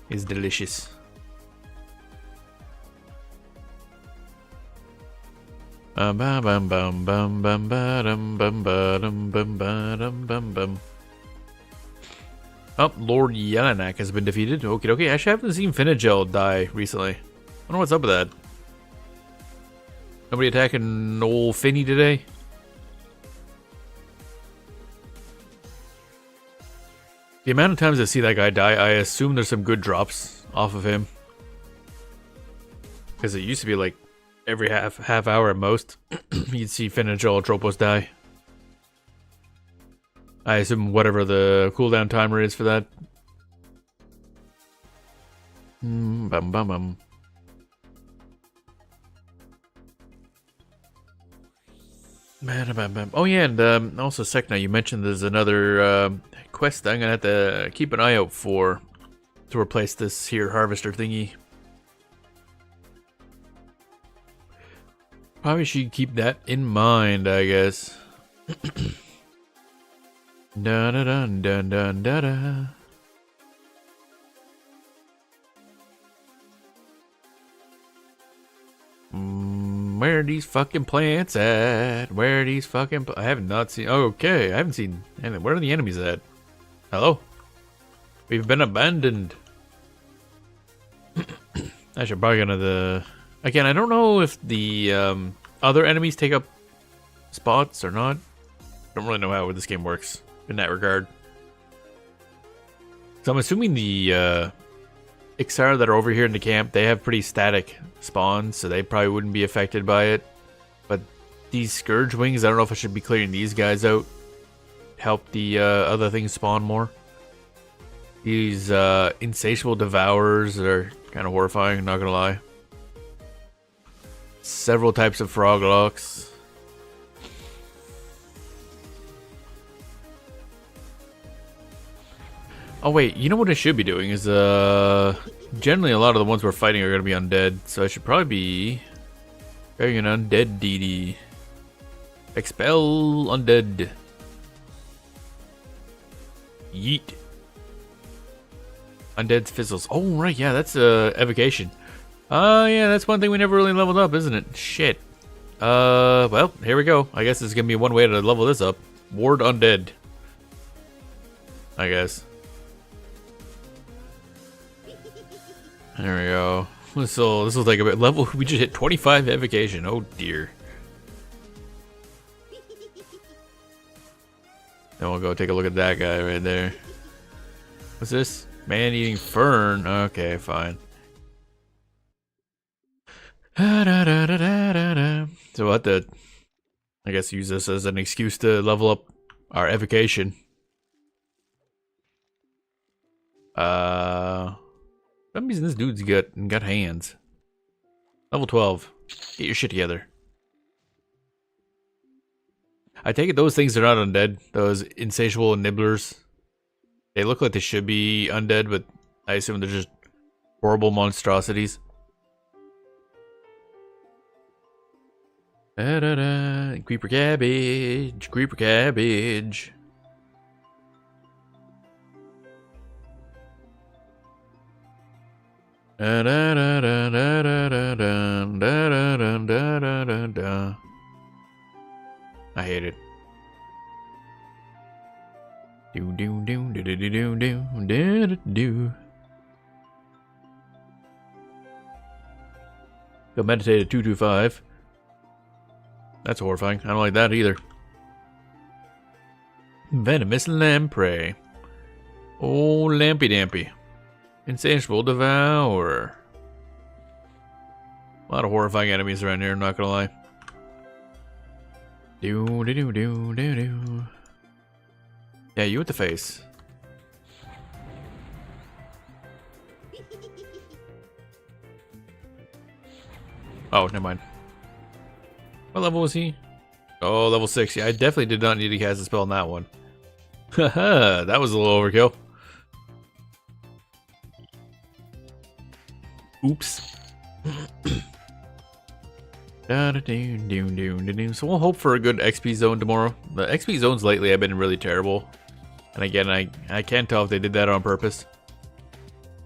is delicious. Bum bum bum bum bum bum bum bum bum bum bum bum. Oh, Lord Yelanak has been defeated. Okie dokie. Actually, I haven't seen Finagel die recently. I don't know what's up with that. Nobody attacking old Finny today? The amount of times I see that guy die, I assume there's some good drops off of him. Because it used to be like every half hour at most, you'd see Finagel or Tropos die. I assume whatever the cooldown timer is for that. Bum bum bum. Oh yeah, and also Sekna, you mentioned there's another quest I'm gonna have to keep an eye out for to replace this here harvester thingy. Probably should keep that in mind, I guess. Da da da da da da da. Where are these fucking plants at? Where are these fucking I have not seen. Oh, okay, I haven't seen anything. Where are the enemies at? Hello? We've been abandoned. I should probably go to again, I don't know if the other enemies take up spots or not. I don't really know how this game works in that regard. So I'm assuming the Ixara that are over here in the camp, they have pretty static spawns, so they probably wouldn't be affected by it. But these Scourge Wings, I don't know if I should be clearing these guys out. Help the other things spawn more. These insatiable devourers are kind of horrifying, not gonna lie. Several types of froglocks. Oh wait, you know what I should be doing is generally a lot of the ones we're fighting are gonna be undead, so I should probably be carrying an undead DD. Expel undead. Yeet. Undead fizzles. Oh right, yeah, that's evocation. Yeah, that's one thing we never really leveled up, isn't it? Shit. Well, here we go. I guess there's gonna be one way to level this up. Ward undead. I guess. There we go. This will take a bit. Level. We just hit 25 evocation. Oh dear. Then we'll go take a look at that guy right there. What's this? Man-eating fern. Okay, fine. So we'll have to, I guess, use this as an excuse to level up our evocation. Some reason this dude's got hands. Level 12. Get your shit together. I take it those things are not undead. Those insatiable nibblers. They look like they should be undead, but I assume they're just Horrible monstrosities. Da da da. Creeper cabbage. Creeper cabbage. Da da da da da da da da da da da da da. I hate it. Do do do do do do do do do. Go meditate at 225. That's horrifying. I don't like that either. Venomous lamprey. Oh, lampy dampy. Insatiable devourer. A lot of horrifying enemies around here, I'm not gonna lie. Do do do do do do. Yeah, you with the face. Oh, never mind. What level was he? Oh, level 6. Yeah, I definitely did not need to cast a spell on that one. Haha, that was a little overkill. Oops. So we'll hope for a good XP zone tomorrow. The XP zones lately have been really terrible. And again, I can't tell if they did that on purpose.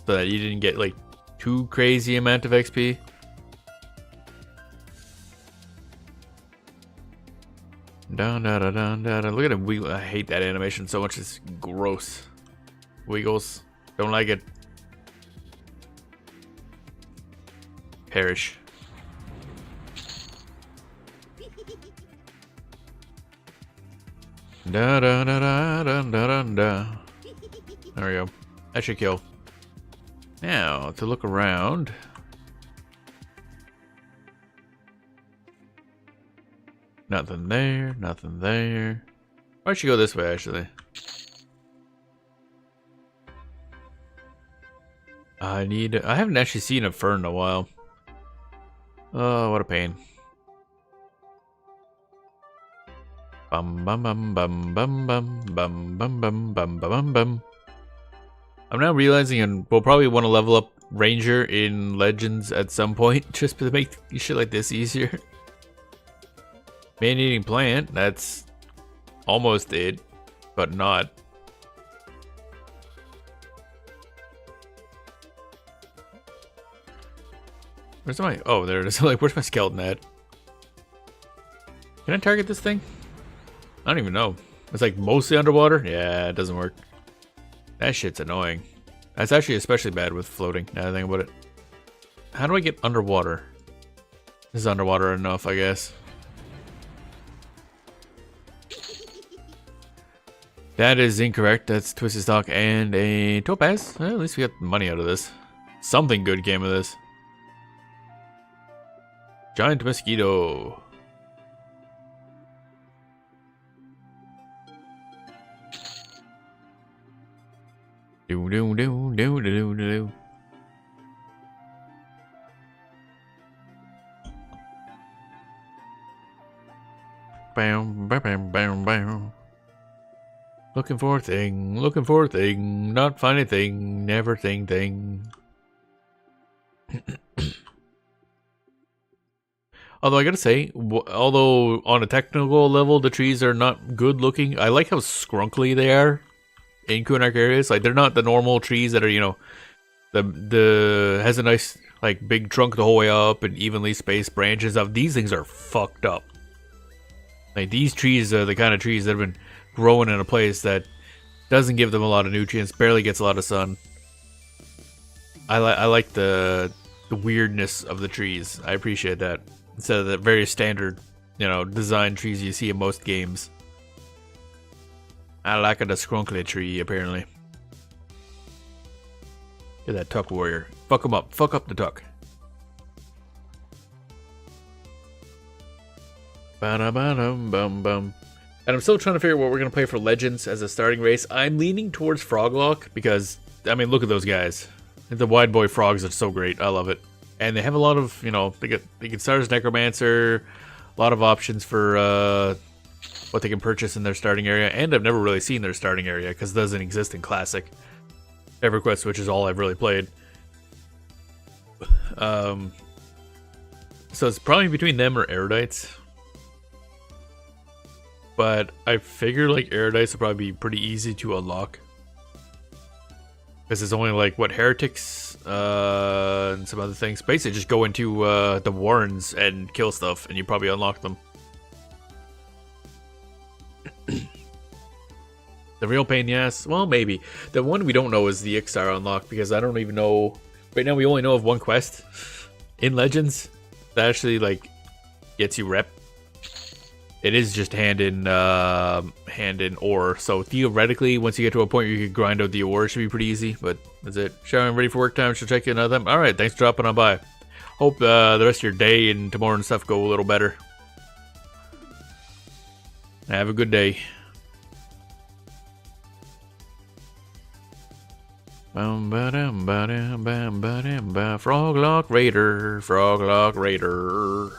So that you didn't get like too crazy amount of XP. Look at him wiggle. I hate that animation so much. It's gross. Wiggles. Don't like it. Perish. Da da da da da da da. There we go. That should kill. Now to look around. Nothing there, nothing there. Why should you go this way, actually? I haven't actually seen a fern in a while. Oh, what a pain. Bum bum bum bum bum bum bum bum bum bum bum bum. I'm now realizing, and we'll probably want to level up Ranger in Legends at some point, just to make shit like this easier. Man-eating plant, that's almost it, but not. Where's my... Oh, there it is. Like, where's my skeleton at? Can I target this thing? I don't even know. It's like mostly underwater? Yeah, it doesn't work. That shit's annoying. That's actually especially bad with floating, now that I think about it. How do I get underwater? This is underwater enough, I guess. That is incorrect. That's Twisted Stock and a Topaz. Well, at least we got money out of this. Something good came of this. Giant mosquito. Do do do do do do do. Bam bam bam bam bam. Looking for a thing, not find a thing, never thing. Although I gotta say, although on a technical level the trees are not good looking, I like how scrunkly they are in Kunark areas. Like, they're not the normal trees that are, you know, the has a nice like big trunk the whole way up and evenly spaced branches of. These things are fucked up. Like, these trees are the kind of trees that have been growing in a place that doesn't give them a lot of nutrients, barely gets a lot of sun. I like the weirdness of the trees. I appreciate that. Instead of the very standard, you know, design trees you see in most games. I like the scrunkly tree, apparently. Get that Tuck warrior. Fuck him up. Fuck up the Tuck. Ba-da-ba-dum-bum-bum. And I'm still trying to figure out what we're going to play for Legends as a starting race. I'm leaning towards Froglock because, I mean, look at those guys. The wide boy frogs are so great. I love it. And they have a lot of, you know, they can start as Necromancer, a lot of options for what they can purchase in their starting area. And I've never really seen their starting area because it doesn't exist in Classic EverQuest, which is all I've really played. So it's probably between them or erudites. But I figure like erudites will probably be pretty easy to unlock. Because it's only like, what, heretics and some other things. Basically just go into the warrens and kill stuff and you probably unlock them. The real pain in the ass? Well, maybe. The one we don't know is the Ixar unlock, because I don't even know. Right now we only know of one quest in Legends that actually like gets you rep. It is just hand in ore. So theoretically, once you get to a point where you can grind out the ore, it should be pretty easy. But that's it. Sharon, ready for work time? Should check in on them. All right, thanks for dropping on by. Hope the rest of your day and tomorrow and stuff go a little better. Have a good day. Froglock Raider, Froglock Raider.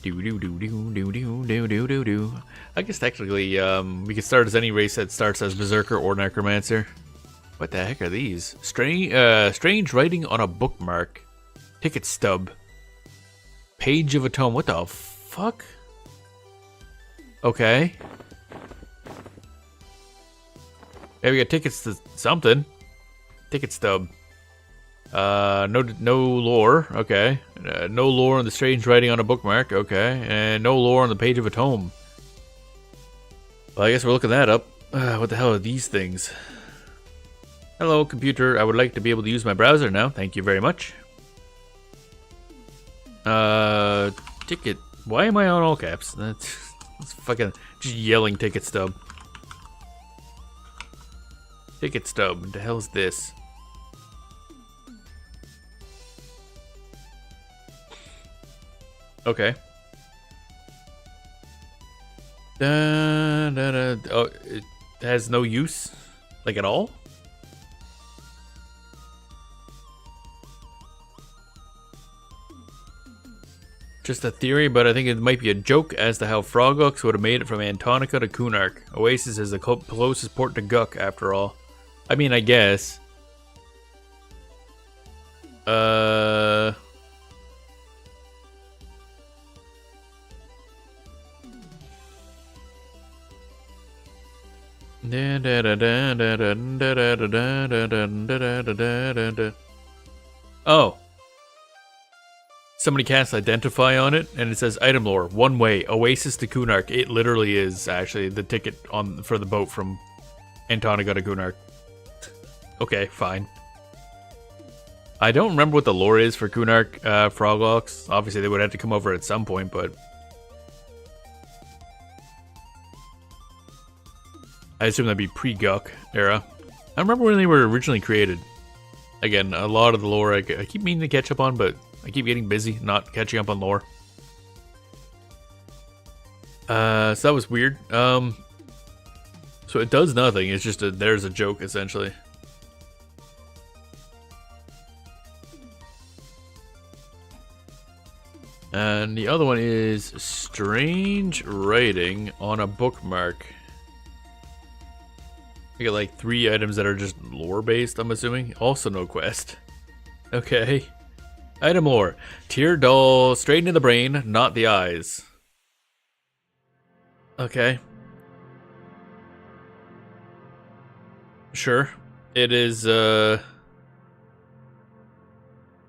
Do. I guess technically, we could start as any race that starts as Berserker or Necromancer. What the heck are these? Strange writing on a bookmark. Ticket stub. Page of a tome. What the fuck? Okay. Yeah, we got tickets to something. Ticket stub. No lore. Okay. No lore on the strange writing on a bookmark. Okay. And no lore on the page of a tome. Well, I guess we're looking that up. What the hell are these things? Hello, computer. I would like to be able to use my browser now. Thank you very much. Ticket. Why am I on all caps? That's fucking just yelling ticket stub. Ticket stub. What the hell is this? Okay. Oh, it has no use? Like at all? Just a theory, but I think it might be a joke as to how Froglocks would have made it from Antonica to Kunark. Oasis is the closest port to Guk, after all. I mean, I guess. Oh. Somebody cast Identify on it, and it says item lore, one way, Oasis to Kunark. It literally is actually the ticket for the boat from Antonica to Kunark. Okay, fine. I don't remember what the lore is for Kunark Froglocks. Obviously, they would have to come over at some point, but I assume that'd be pre-Guk era. I remember when they were originally created. Again, a lot of the lore I keep meaning to catch up on, but I keep getting busy, not catching up on lore. So that was weird. So it does nothing. It's just there's a joke, essentially. And the other one is strange writing on a bookmark. I got like 3 items that are just lore based, I'm assuming. Also no quest. Okay. Item lore. Tear dull, straight into the brain, not the eyes. Okay. Sure. It is,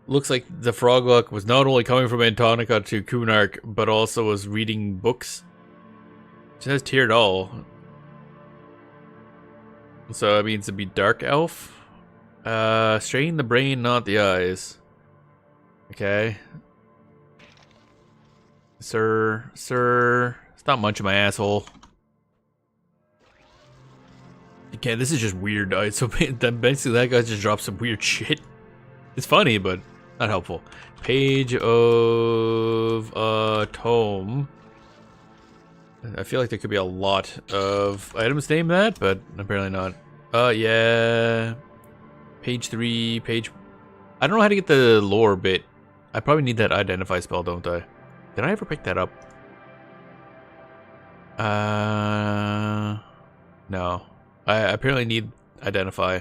looks like the Froglock was not only coming from Antonica to Kunark, but also was reading books. It says tear dull. So it means to be dark elf. Strain the brain, not the eyes. Okay. Sir, stop munching my asshole. Okay, this is just weird. So basically that guy just dropped some weird shit. It's funny, but not helpful. Page of a tome. I feel like there could be a lot of items named that, but apparently not. Yeah. Page 3, page... I don't know how to get the lore bit. I probably need that identify spell, don't I? Did I ever pick that up? No. I apparently need identify.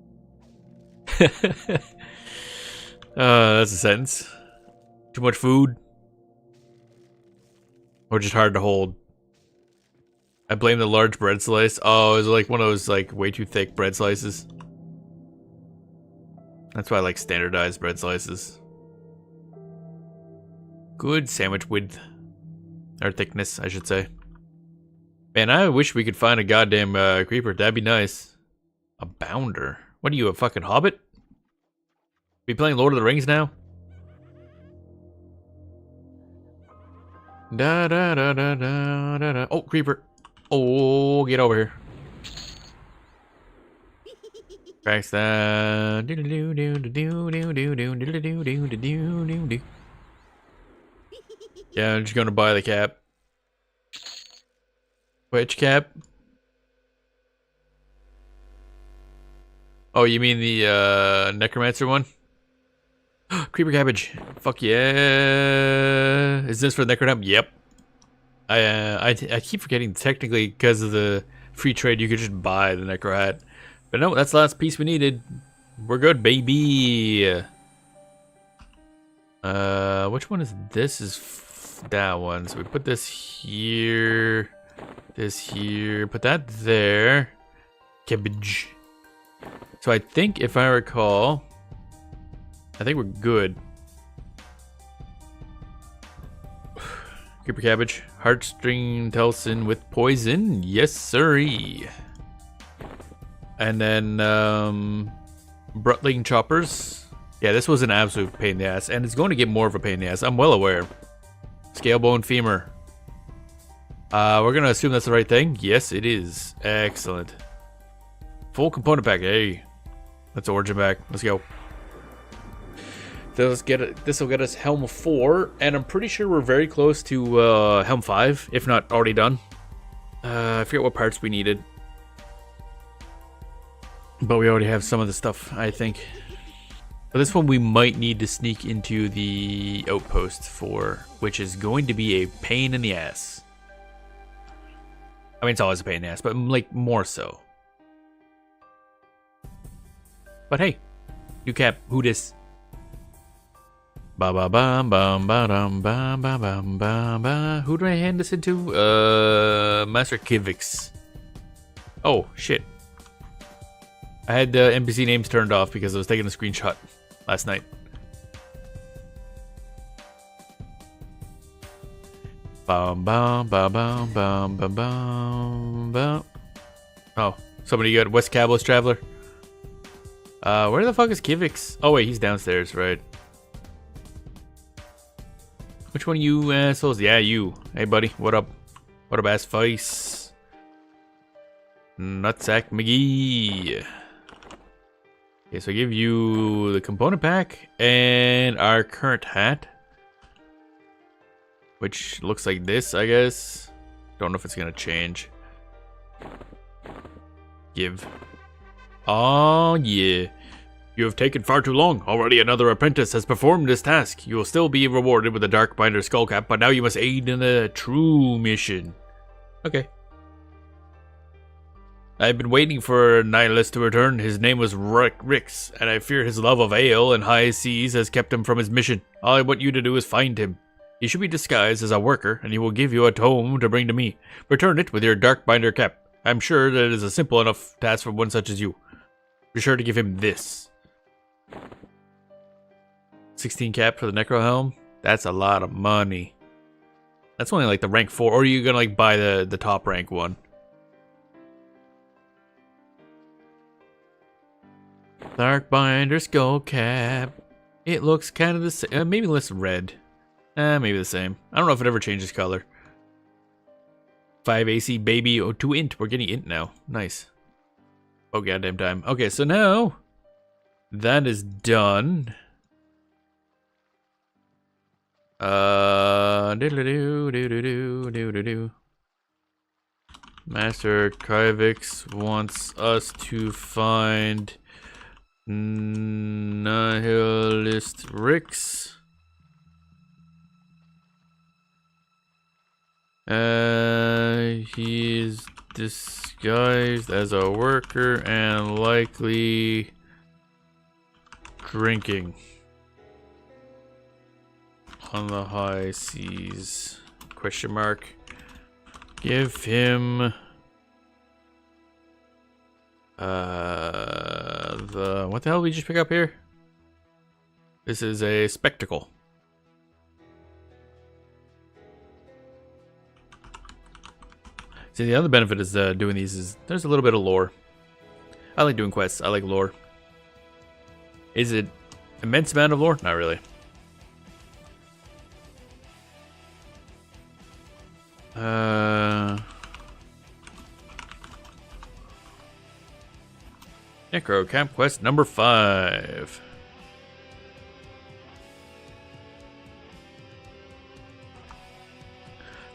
That's a sentence. Too much food? Or just hard to hold? I blame the large bread slice. Oh, it was like one of those like way too thick bread slices. That's why I like standardized bread slices. Good sandwich width. Or thickness, I should say. Man, I wish we could find a goddamn creeper. That'd be nice. A bounder? What are you, a fucking hobbit? Be playing Lord of the Rings now? Da da da da da da da. Oh, creeper. Oh, get over here. Cracks that. Yeah, I'm just gonna buy the cap. Which cap? Oh, you mean the necromancer one? Creeper cabbage. Fuck yeah. Is this for the necromancer? Yep. I keep forgetting technically because of the free trade you could just buy the necro hat. But no, that's the last piece we needed. We're good, baby. Which one is this? Is that one. So we put this here. This here. Put that there. Cabbage. So I think if I recall, I think we're good. Creeper cabbage. Heartstring Telson with poison. Yes, sirree. And then, Brutling choppers. Yeah, this was an absolute pain in the ass. And it's going to get more of a pain in the ass. I'm well aware. Scalebone femur. We're going to assume that's the right thing. Yes, it is. Excellent. Full component pack. Hey. Let's origin back. Let's go. So let's get it. This will get us Helm 4, and I'm pretty sure we're very close to Helm 5, if not already done. I forget what parts we needed, but we already have some of the stuff, I think. But this one we might need to sneak into the outpost for, which is going to be a pain in the ass. I mean, it's always a pain in the ass, but like more so. But hey, new cap, who dis? Ba ba bam bam ba dum bam ba bam bam ba. Who do I hand this into? Master Kivix. Oh shit! I had the NPC names turned off because I was taking a screenshot last night. Bam bam ba bam bam bam bam bam. Oh, somebody got West Cabos Traveler. Where the fuck is Kivix? Oh wait, he's downstairs, right? Which one of you assholes? Yeah, you. Hey, buddy. What up? What up, ass face? Nutsack McGee. Okay, so I give you the component pack and our current hat. Which looks like this, I guess. Don't know if it's gonna change. Give. Oh, yeah. You have taken far too long. Already another apprentice has performed this task. You will still be rewarded with a Darkbinder skullcap, but now you must aid in the true mission. Okay. I've been waiting for a nihilist to return. His name was Rix, and I fear his love of ale and high seas has kept him from his mission. All I want you to do is find him. He should be disguised as a worker, and he will give you a tome to bring to me. Return it with your Darkbinder cap. I'm sure that it is a simple enough task for one such as you. Be sure to give him this. 16 cap for the Necro Helm? That's a lot of money. That's only like the rank 4, or are you gonna like buy the top rank one? Darkbinder skull cap. It looks kind of the same. Maybe less red. Maybe the same. I don't know if it ever changes color. 5 AC baby. Oh, 2 int. We're getting int now. Nice. Oh, goddamn time. Okay, so now that is done. Master Kivix wants us to find Nihilist Rix. He's disguised as a worker and likely drinking on the high seas? Question mark. Give him what the hell did we just pick up here? This is a spectacle. See, the other benefit is doing these is there's a little bit of lore. I like doing quests. I like lore. Is it immense amount of lore? Not really. Necro Camp Quest number 5.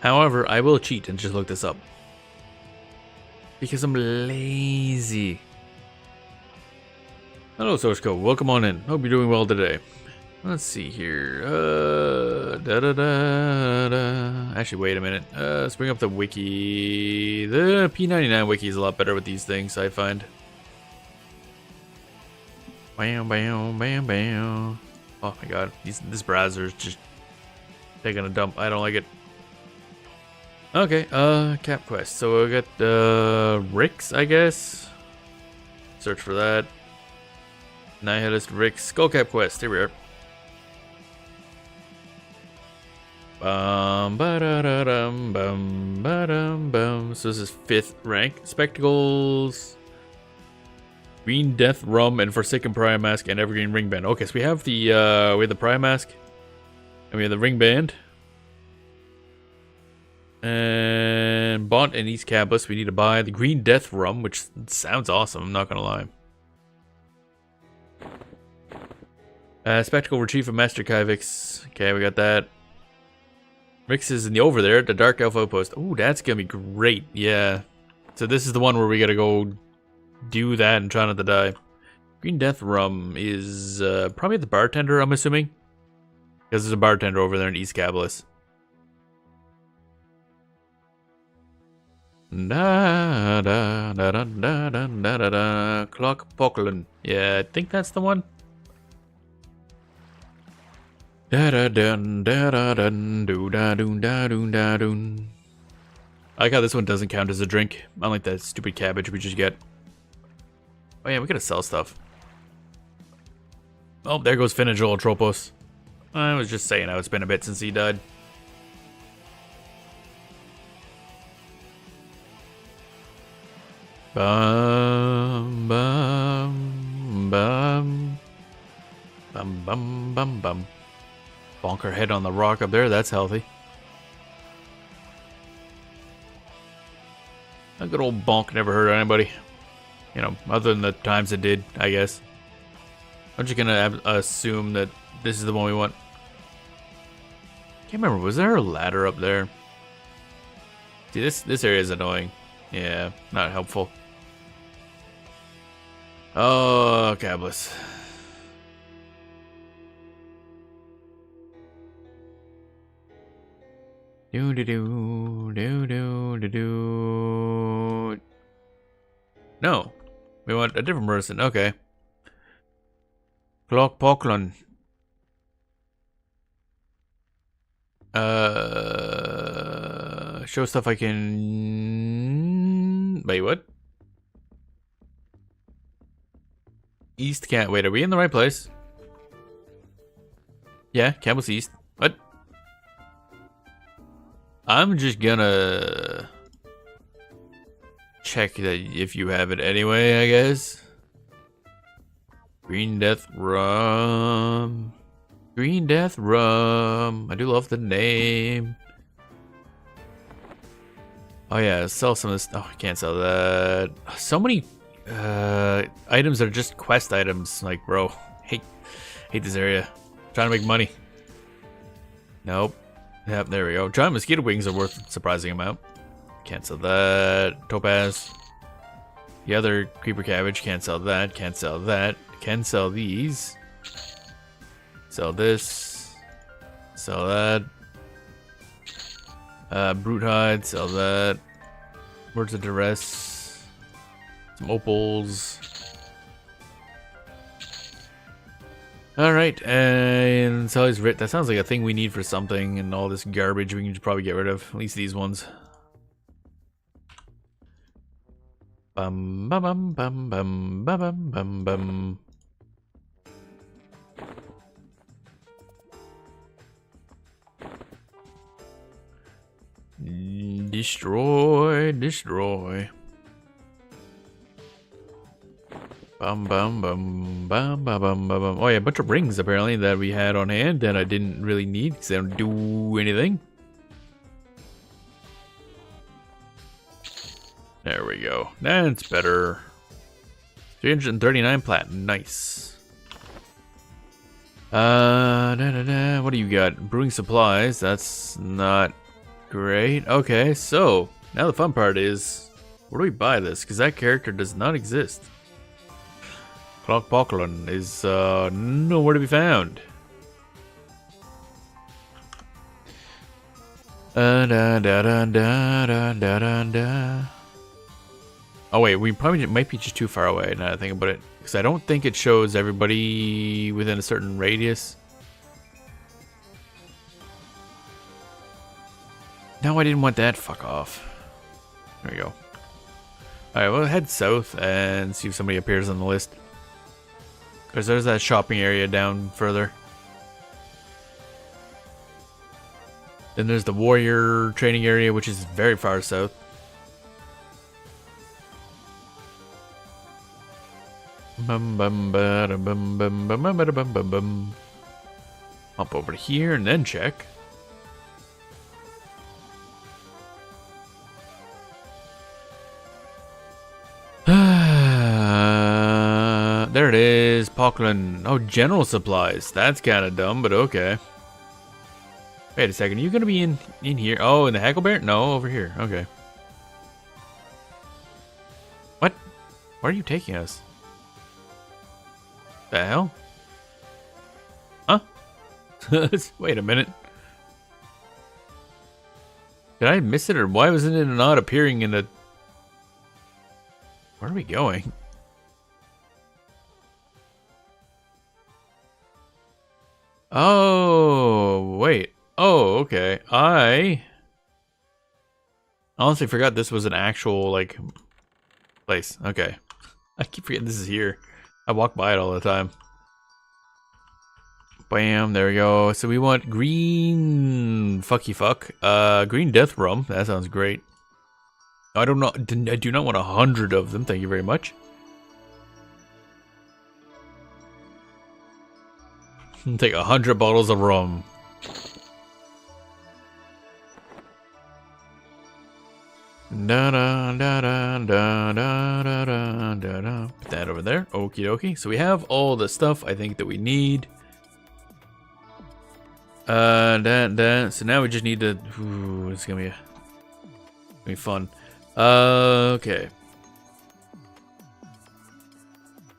However, I will cheat and just look this up. Because I'm lazy. Hello, Source Code. Welcome on in. Hope you're doing well today. Let's see here. Actually, wait a minute. Let's bring up the wiki. The P99 wiki is a lot better with these things, I find. Bam, bam, bam, bam. Oh my god. This browser is just taking a dump. I don't like it. Okay, Cap Quest. So we got Rick's, I guess. Search for that. Nihilist Rick's Skull Cap Quest. Here we are. Bum ba da da dum bum ba dum bum. So this is 5th rank. Spectacles, Green Death Rum, and Forsaken Prior Mask, and Evergreen Ring Band. Okay, so we have the Prior Mask, and we have the Ring Band, and Bont and East Cablis. We need to buy the Green Death Rum, which sounds awesome. I'm not gonna lie. Spectacle Retrieve from Master Kyvix. Okay, we got that. Rix is in the over there, the Dark Elf Outpost. Ooh, that's gonna be great. Yeah. So this is the one where we gotta go do that and try not to die. Green Death Rum is probably the bartender, I'm assuming. Because there's a bartender over there in East Cablis. Da da da da da da da da da. Clock Poklin. Yeah, I think that's the one. Da da dun da da dun do da doon da doon da doon. I like how this one doesn't count as a drink, unlike that stupid cabbage we just get. Oh yeah, we gotta sell stuff. Oh, there goes Finagil Atropos. I was just saying how it's been a bit since he died. Bum bum bum bum bum bum bum. Bonk her head on the rock up there, that's healthy. A good old bonk never hurt anybody. You know, other than the times it did, I guess. I'm just gonna assume that this is the one we want. Can't remember, was there a ladder up there? See, this area is annoying. Yeah, not helpful. Oh, Cablis. Do do do do do do do. No, we want a different person. Okay. Clock Poklon. Show stuff I can. Wait, what? East Camp. Wait, are we in the right place? Yeah, Campbell's East. What? I'm just gonna check that if you have it anyway, I guess. Green Death Rum. Green Death Rum. I do love the name. Oh yeah, sell some of this. Oh, I can't sell that. So many items that are just quest items. Like, bro, hate this area. Trying to make money. Nope. Yep, there we go. Giant mosquito wings are worth a surprising amount. Cancel that. Topaz. The other creeper cabbage. Can't sell that. Can't sell that. Can sell these. Sell this. Sell that. Brute hide. Sell that. Words of duress. Some opals. Alright, and so he's writ. That sounds like a thing we need for something, and all this garbage we can just probably get rid of. At least these ones. Bum bum bum bum bum bum bum bum. Destroy, destroy. Bum bum bum bum bum bum bum. Oh yeah, a bunch of rings apparently that we had on hand that I didn't really need because they don't do anything. There we go. That's better. 339 platinum. Nice. What do you got? Brewing supplies. That's not great. Okay, so now the fun part is, where do we buy this? Because that character does not exist. Clock Poklin is nowhere to be found. Oh wait, we probably might be just too far away now that I think about it. Because I don't think it shows everybody within a certain radius. No, I didn't want that. Fuck off. There we go. Alright, we'll head south and see if somebody appears on the list. Because there's that shopping area down further. Then there's the warrior training area, which is very far south. Bum bum ba bum bum bum bum bum bum bum. Hop over to here and then check. There it is, Poklin. Oh, general supplies. That's kind of dumb, but okay. Wait a second. Are you gonna be in here? Oh, in the Hacklebear? No, over here. Okay. What? Where are you taking us? The hell? Huh? Wait a minute. Did I miss it, or why wasn't it not appearing in the... Where are we going? Oh, wait. Oh, okay. I honestly forgot this was an actual, like, place. Okay. I keep forgetting this is here. I walk by it all the time. Bam, there we go. So we want green fucky fuck. Green death rum. That sounds great. I don't know. I do not want 100 of them. Thank you very much. Take 100 bottles of rum. Da da da da da da da da da. Put that over there. Okie dokie. So we have all the stuff I think that we need. So now we just need to. Ooh, it's gonna be fun. Okay.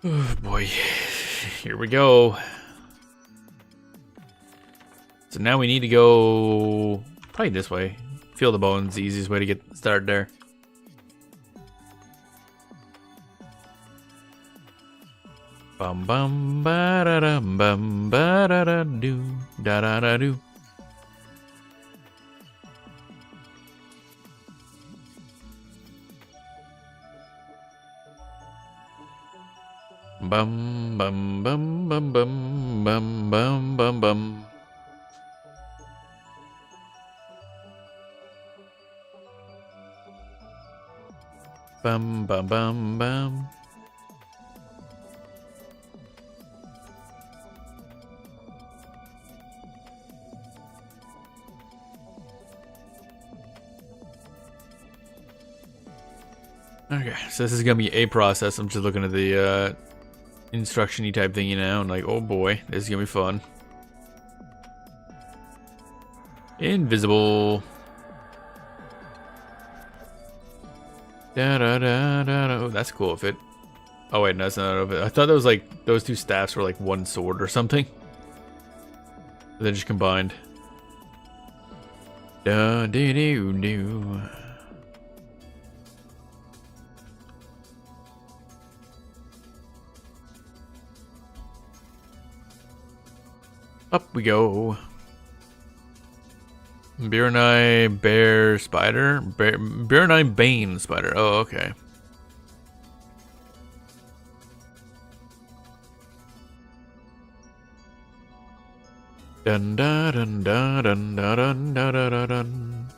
Oh boy, here we go. So now we need to go probably this way. Feel the bones, the easiest way to get started there. Bum bum ba da dum bum ba da da do da da da do. Bum bum bum bum bum bum bum bum bum. Bum bum bum bum. Okay, so this is gonna be a process. I'm just looking at the instruction-y type thingy now, and like, oh boy, this is gonna be fun. Invisible. Da da da da da. Oh, that's cool. If it. Oh wait, no, that's not of it. I thought that was like those two staffs were like one sword or something. But they're just combined. Da dee doo doo. Up we go. Biranai bear spider? Biranai bane spider. Oh, okay. Dun dun dun dun dun dun dun dun dun.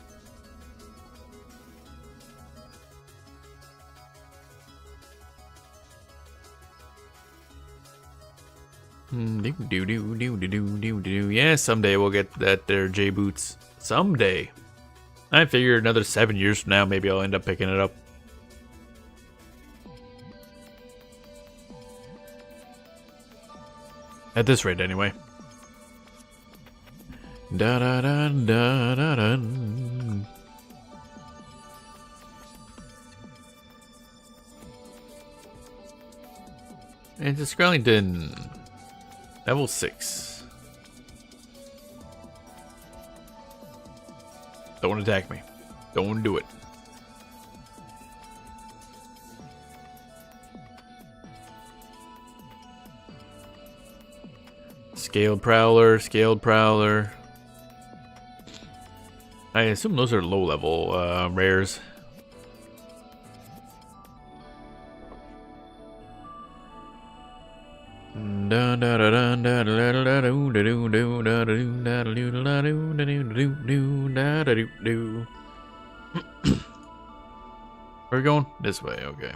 Yeah, someday we'll get that there J boots. Someday. I figure another 7 years from now, maybe I'll end up picking it up. At this rate, anyway. Da da da da da da. It's a Skrellington. Level 6. Don't attack me. Don't do it. Scaled Prowler, Scaled Prowler. I assume those are low level rares. We're going this way, okay.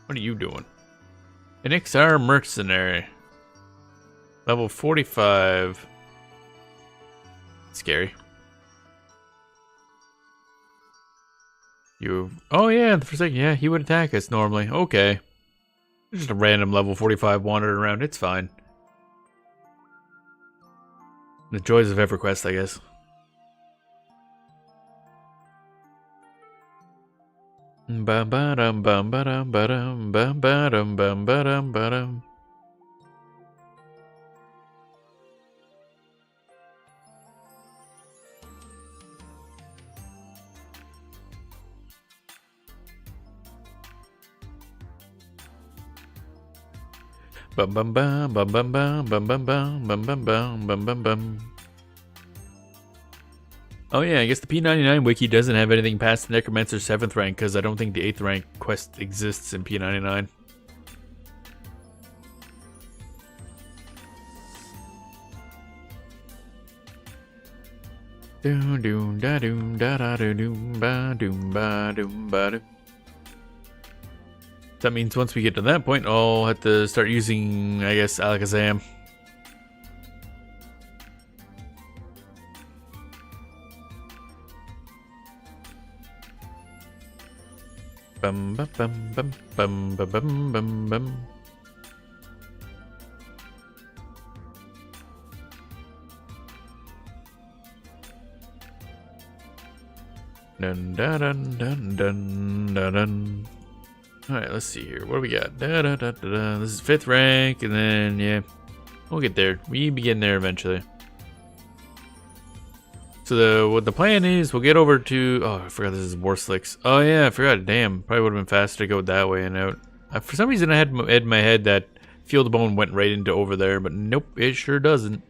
What are you doing? An XR mercenary. Level 45. Scary. You. Oh, yeah, for a second. Yeah, he would attack us normally. Okay. Just a random level 45 wandering around. It's fine. The joys of EverQuest, I guess. Bum ba-dum bum ba-dum ba-dum bum ba-dum bum ba-dum ba-dum. Bum bum bum bum bum bum bum bum bum bum bum bum bum bum bum. Oh yeah, I guess the P99 wiki doesn't have anything past the Necromancer 7th rank because I don't think the 8th rank quest exists in P99. Doom doom da doom da da doom ba doom ba doom ba doom. That means once we get to that point, I'll have to start using, I guess, Alakazam. Bum bum bum bum bum bum bum bum bum. Dun dun dun dun dun dun dun. Alright, let's see here. What do we got? Da, da, da, da, da. This is 5th rank, and then, yeah, we'll get there. We be getting there eventually. So what the plan is, we'll get over to... Oh, I forgot this is Warslicks. Oh, yeah, I forgot. Damn, probably would have been faster to go that way and out. For some reason, I had in my head that Field of Bone went right into over there, but nope, it sure doesn't.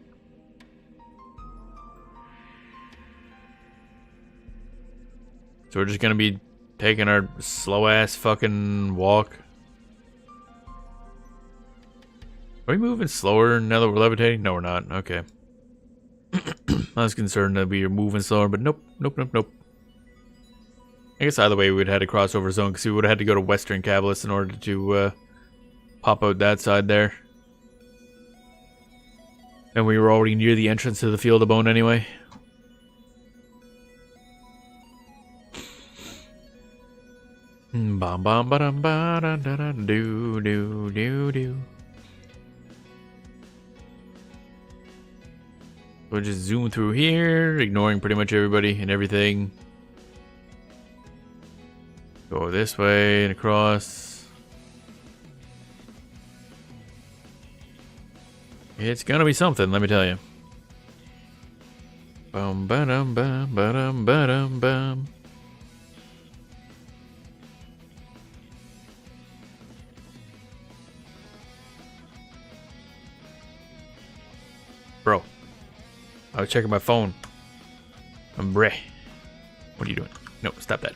So we're just going to be taking our slow-ass fucking walk. Are we moving slower now that we're levitating? No, we're not. Okay. I was concerned that we were moving slower, but nope, nope, nope, nope. I guess either way we would have had a crossover zone because we would have had to go to Western Cavalis in order to pop out that side there. And we were already near the entrance to the Field of Bone anyway. Bum bum ba dum ba da da da do do do do. We'll just zoom through here, ignoring pretty much everybody and everything. Go this way and across. It's gonna be something, let me tell you. Bum ba dum bum ba dum ba dum bum. I was checking my phone. Hombre. What are you doing? No, stop that.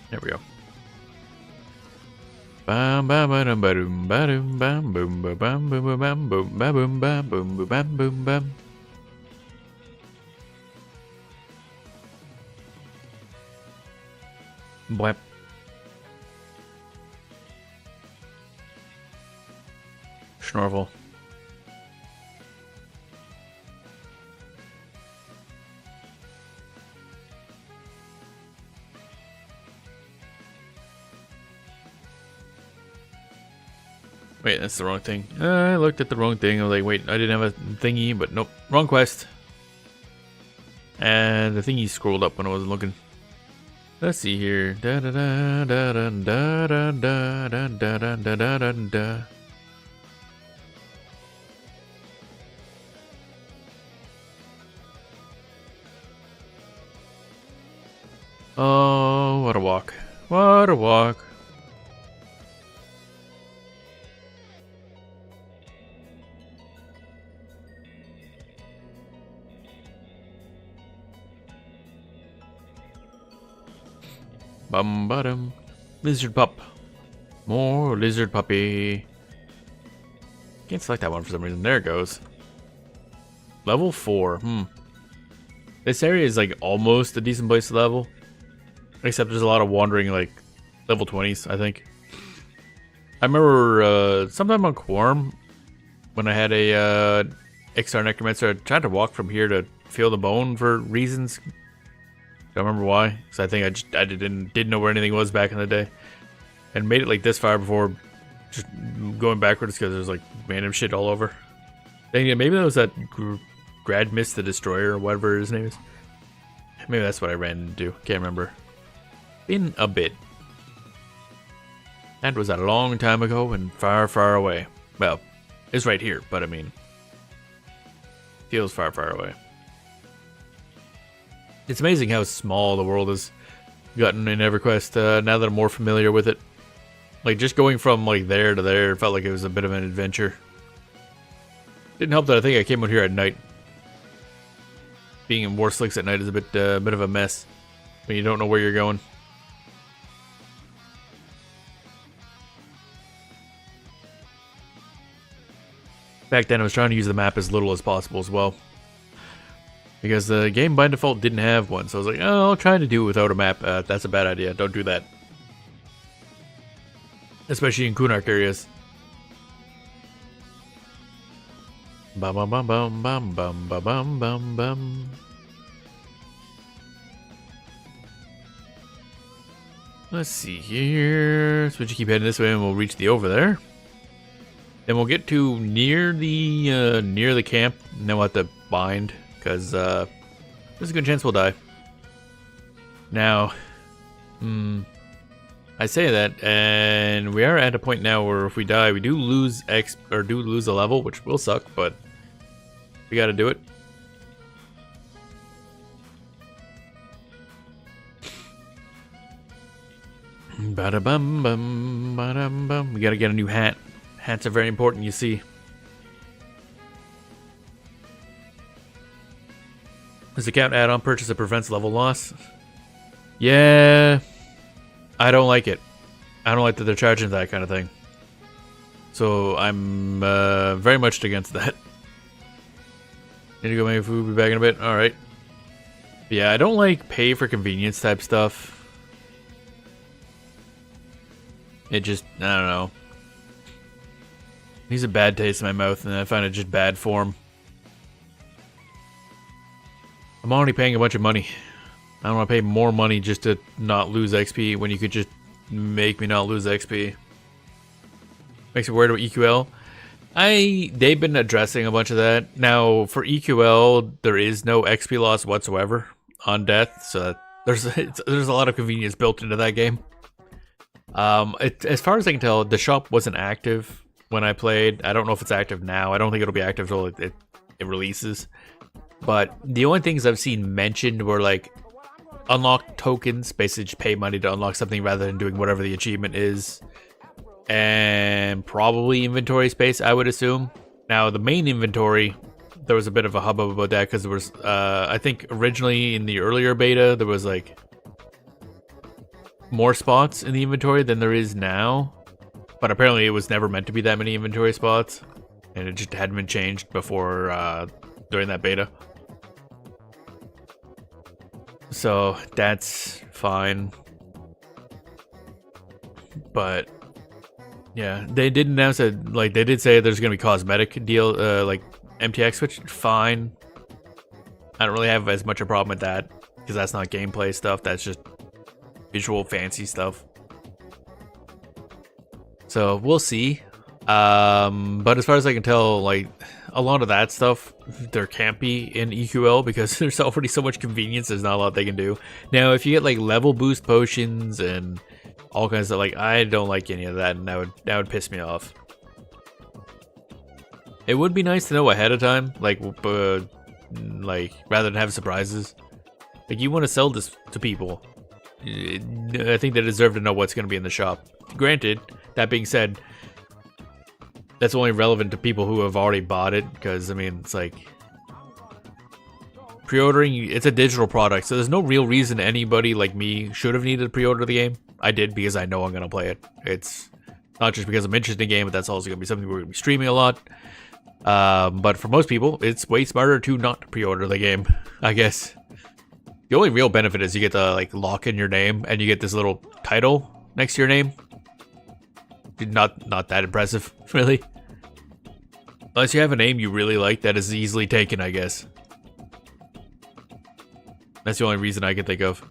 There we go. Bam bam bam bam bam bam boom bam bam boom bam boom bam bam boom bam boom bam. Blap. Schnorvel. Wait, that's the wrong thing. I looked at the wrong thing. I was like, wait, I didn't have a thingy, but nope. Wrong quest. And the thingy scrolled up when I wasn't looking. Let's see here. Da da da da da da da da da da da da da da. Oh, what a walk. What a walk. Bum bottom. Lizard pup. More lizard puppy. Can't select that one for some reason. There it goes. Level 4. This area is like almost a decent place to level. Except there's a lot of wandering, like level 20s, I think. I remember sometime on Quorum, when I had a XR Necromancer, I tried to walk from here to feel the bone for reasons. Don't remember why, because I think I didn't know where anything was back in the day, and made it like this far before just going backwards because there's like random shit all over. Then yeah, maybe that was that Gradmis the Destroyer or whatever his name is. Maybe that's what I ran into. Can't remember. Been a bit. That was a long time ago and far, far away. Well, it's right here, but I mean, feels far, far away. It's amazing how small the world has gotten in EverQuest now that I'm more familiar with it. Like, just going from, like, there to there felt like it was a bit of an adventure. Didn't help that I think I came out here at night. Being in Warslicks at night is a bit of a mess when you don't know where you're going. Back then I was trying to use the map as little as possible as well. Because the game by default didn't have one, so I was like, oh, I'll try to do it without a map. That's a bad idea. Don't do that. Especially in Kunark areas. Bum bum bum bum bum bum bum bum bum bum. Let's see here. So we just keep heading this way and we'll reach the over there. Then we'll get to near the camp, and then we'll have to bind. Because there's a good chance we'll die. Now, I say that, and we are at a point now where if we die, we do lose lose a level, which will suck, but we got to do it. Bada bum bum bada bum. We got to get a new hat. Hats are very important, you see. Does the count add-on purchase that prevents level loss? Yeah, I don't like it. I don't like that they're charging that kind of thing. So I'm very much against that. Need to go make food, be back in a bit. Alright. Yeah, I don't like pay for convenience type stuff. It just, I don't know. It leaves a bad taste in my mouth and I find it just bad form. I'm already paying a bunch of money. I don't want to pay more money just to not lose XP when you could just make me not lose XP. Makes me worried about EQL. They've been addressing a bunch of that. Now, for EQL, there is no XP loss whatsoever on death, so there's a lot of convenience built into that game. As far as I can tell, the shop wasn't active when I played. I don't know if it's active now. I don't think it'll be active until it releases. But the only things I've seen mentioned were like unlock tokens, basically just pay money to unlock something rather than doing whatever the achievement is. And probably inventory space, I would assume. Now, the main inventory there was a bit of a hubbub about that because there was, I think originally in the earlier beta, there was like more spots in the inventory than there is now. But apparently it was never meant to be that many inventory spots. And it just hadn't been changed before, during that beta. So that's fine. But yeah, they did announce that, like, they did say there's gonna be cosmetic deal, like MTX, which fine. I don't really have as much a problem with that because that's not gameplay stuff. That's just visual fancy stuff. So we'll see. But as far as I can tell, like a lot of that stuff, there can't be in EQL because there's already so much convenience. There's not a lot they can do. Now, if you get like level boost potions and all kinds of, like, I don't like any of that, and that would piss me off. It would be nice to know ahead of time, like rather than have surprises. Like, you want to sell this to people. I think they deserve to know what's going to be in the shop. Granted, that being said, that's only relevant to people who have already bought it, because, I mean, it's like, pre-ordering, it's a digital product, so there's no real reason anybody like me should have needed to pre-order the game. I did because I know I'm going to play it. It's not just because I'm interested in the game, but that's also going to be something we're going to be streaming a lot. But for most people, it's way smarter to not pre-order the game, I guess. The only real benefit is you get to, like, lock in your name, and you get this little title next to your name. Not that impressive, really. Unless you have a name you really like that is easily taken, I guess. That's the only reason I can think of.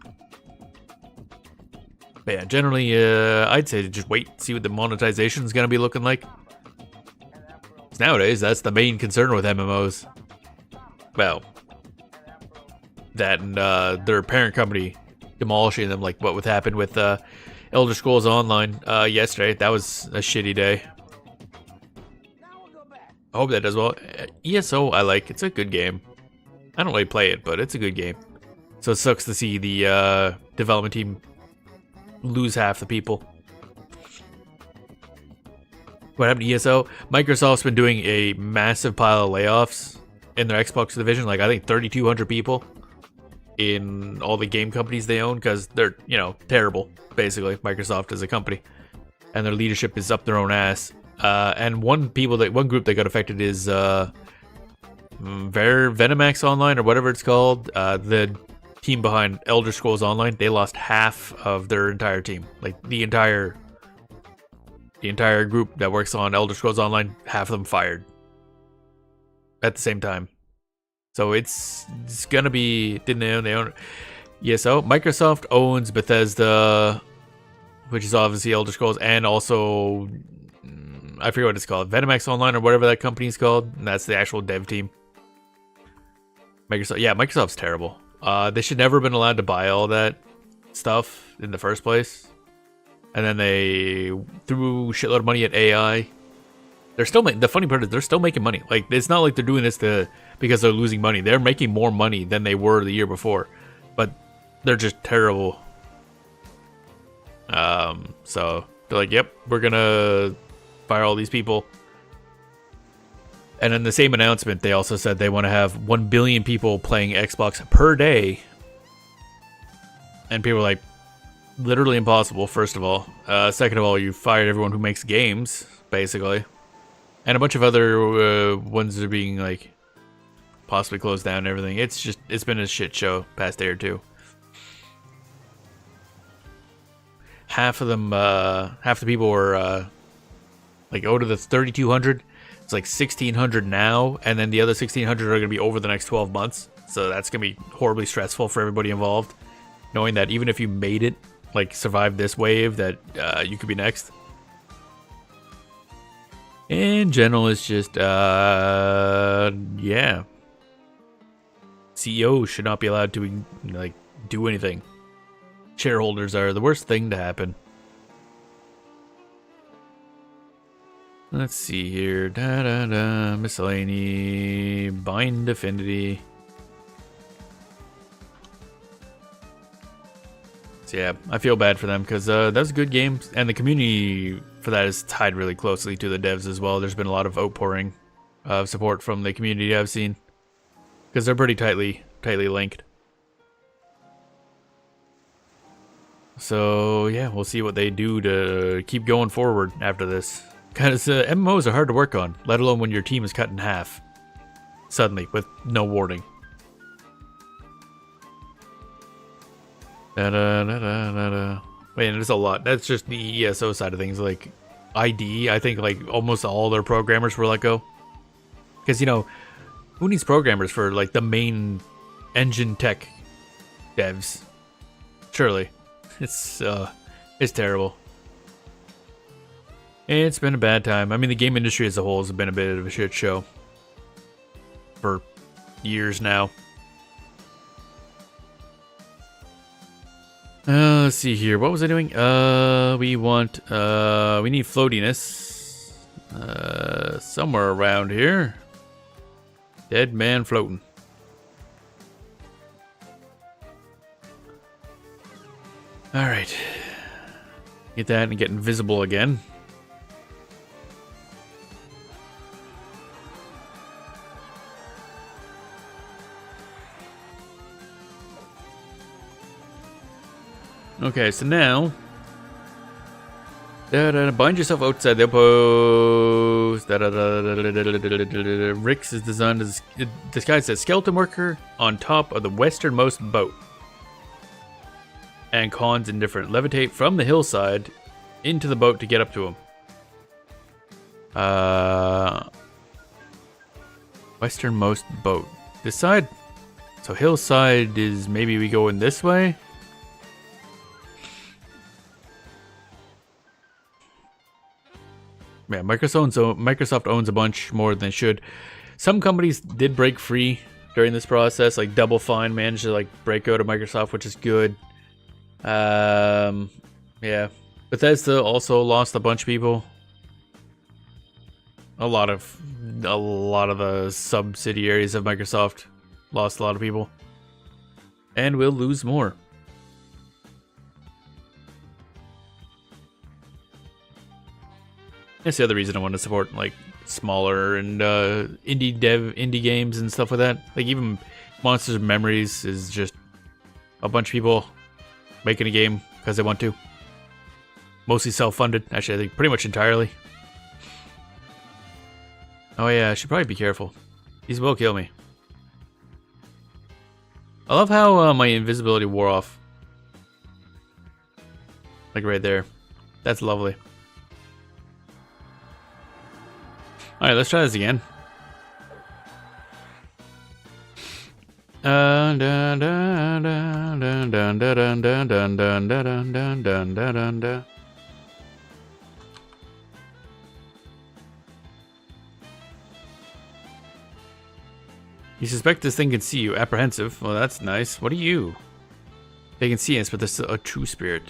But yeah, generally, I'd say just wait, see what the monetization is going to be looking like. 'Cause nowadays, that's the main concern with MMOs. Well, that and their parent company demolishing them, like what happened with Elder Scrolls Online yesterday. That was a shitty day. I hope that does well. ESO, I like. It's a good game. I don't really play it, but it's a good game. So it sucks to see the development team lose half the people. What happened to ESO? Microsoft's been doing a massive pile of layoffs in their Xbox division. Like, I think 3,200 people in all the game companies they own, because they're, you know, terrible, basically, Microsoft as a company. And their leadership is up their own ass. And one group that got affected is Venomax Online, or whatever it's called. The team behind Elder Scrolls Online, they lost half of their entire team. Like, the entire group that works on Elder Scrolls Online, half of them fired at the same time. So it's gonna be, didn't they own ESO? Microsoft owns Bethesda, which is obviously Elder Scrolls, and also I forget what it's called, Venomax Online or whatever that company's called, and that's the actual dev team. Microsoft's terrible. They should never have been allowed to buy all that stuff in the first place. And then they threw a shitload of money at AI. They're still the funny part is they're still making money. Like, it's not like they're doing this because they're losing money. They're making more money than they were the year before, but they're just terrible. So they're like, yep, we're gonna fire all these people. And in the same announcement, they also said they want to have 1 billion people playing Xbox per day. And people were like, literally impossible, first of all. Second of all, you fired everyone who makes games, basically. And a bunch of other ones are being, like, possibly closed down and everything. It's been a shit show past day or two. Half the people were, like, out of the 3,200. It's like 1,600 now, and then the other 1,600 are going to be over the next 12 months. So that's going to be horribly stressful for everybody involved, knowing that even if you made it, like, survive this wave, that you could be next. In general, it's just, yeah. CEOs should not be allowed to, like, do anything. Shareholders are the worst thing to happen. Let's see here. Miscellany. Bind Affinity. So yeah, I feel bad for them because that's a good game. And the community for that is tied really closely to the devs as well. There's been a lot of outpouring of support from the community I've seen. because they're pretty tightly linked. So yeah, we'll see what they do to keep going forward after this. Because MMOs are hard to work on, let alone when your team is cut in half suddenly with no warning. Wait, there's a lot. That's just the ESO side of things. Like ID, I think like almost all their programmers were let go. Because you know, who needs programmers for like the main engine tech devs? Surely. It's terrible. It's been a bad time. I mean, the game industry as a whole has been a bit of a shit show for years now. Let's see here. What was I doing? We need floatiness. Somewhere around here. Dead man floating. Alright. Get that and get invisible again. Okay, so now... bind yourself outside the outpost. Rix is designed as disguised as skeleton worker on top of the westernmost boat. And Khan's indifferent. Levitate from the hillside into the boat to get up to him. Westernmost boat. This side? So hillside is maybe we go in this way? Yeah, Microsoft owns a bunch more than they should. Some companies did break free during this process, like Double Fine managed to like break out of Microsoft, which is good. Yeah, Bethesda also lost a bunch of people. A lot of the subsidiaries of Microsoft lost a lot of people, and will lose more. That's the other reason I want to support like smaller and indie games and stuff like that. Like even Monsters of Memories is just a bunch of people making a game because they want to. Mostly self-funded, actually I think pretty much entirely. Oh yeah, I should probably be careful. These will kill me. I love how my invisibility wore off. Like right there. That's lovely. Alright, let's try this again. You suspect this thing can see you. Apprehensive. Well, that's nice. What are you? They can see us, but there's a true spirit.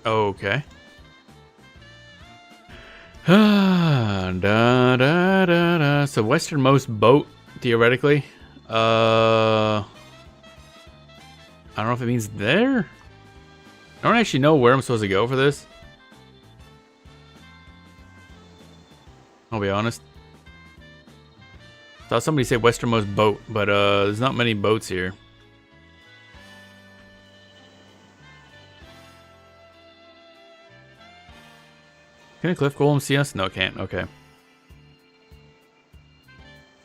Okay. So westernmost boat, theoretically. I don't know if it means there. I don't actually know where I'm supposed to go for this. I'll be honest. Thought somebody said westernmost boat, but there's not many boats here. Can a cliff golem see us? No, it can't. Okay.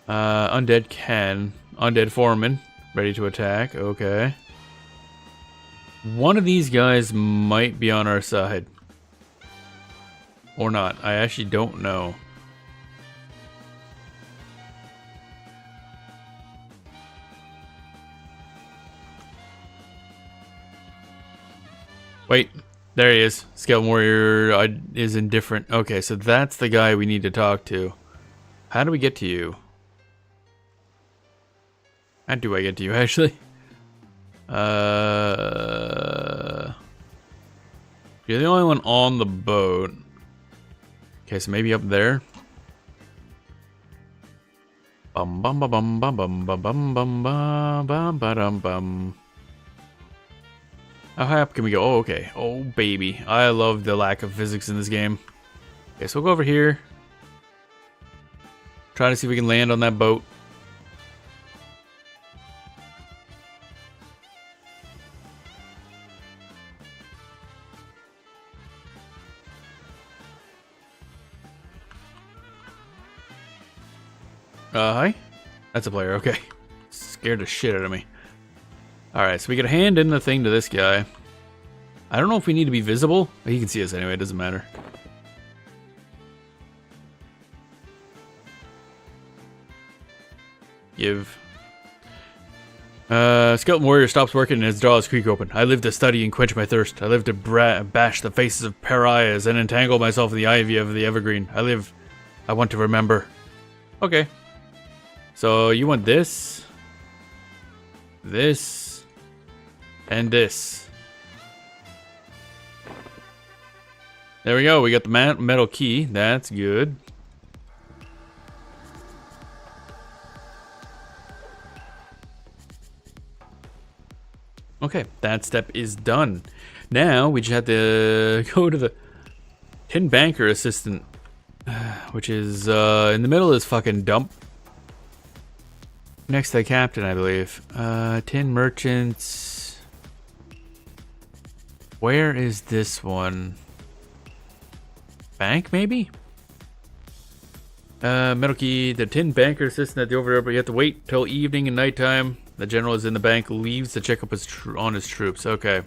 Undead can. Undead foreman. Ready to attack. Okay. One of these guys might be on our side. Or not. I actually don't know. Wait. There he is. Skeleton warrior is indifferent. Okay, so that's the guy we need to talk to. How do we get to you? How do I get to you, actually? You're the only one on the boat. Okay, so maybe up there. Bum bum bum bum bum bum bum bum bum bum bum bum. How high up can we go? Oh, okay. Oh, baby. I love the lack of physics in this game. Okay, so we'll go over here. Try to see if we can land on that boat. Hi? That's a player, okay. Scared the shit out of me. Alright, so we gotta hand in the thing to this guy. I don't know if we need to be visible. He can see us anyway, it doesn't matter. Give. Skeleton warrior stops working and his jaw is creak open. I live to study and quench my thirst. I live to bash the faces of pariahs and entangle myself in the ivy of the evergreen. I want to remember. Okay. So you want this, this, and this. There we go. We got the metal key. That's good. Okay, that step is done. Now we just have to go to the tin banker assistant, which is in the middle of this fucking dump. Next to the captain, I believe. Tin merchants. Where is this one? Bank, maybe? Metal key, the tin banker assistant at the over there, but you have to wait till evening and nighttime. The general is in the bank, leaves to check up on his troops. Okay.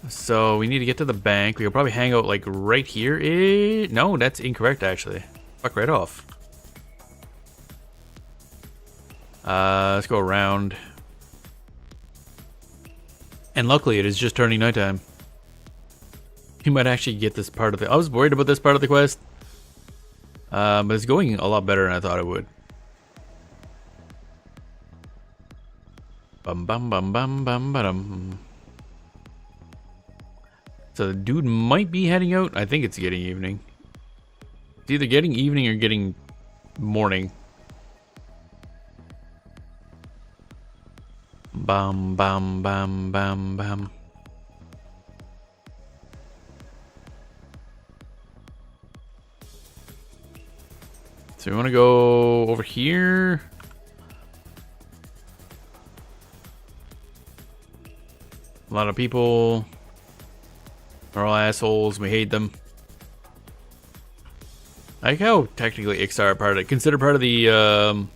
So we need to get to the bank. We could probably hang out like right here. No, that's incorrect actually. Fuck right off. Let's go around. And luckily it is just turning nighttime. You might actually get this part of the... I was worried about this part of the quest. But it's going a lot better than I thought it would. Bum bum bum bum bum bum. So the dude might be heading out. I think it's getting evening. It's either getting evening or getting morning. Bum bum bum bum bum. So we want to go over here. A lot of people are all assholes. We hate them. I like how technically Ixar are part of it. Considered part of the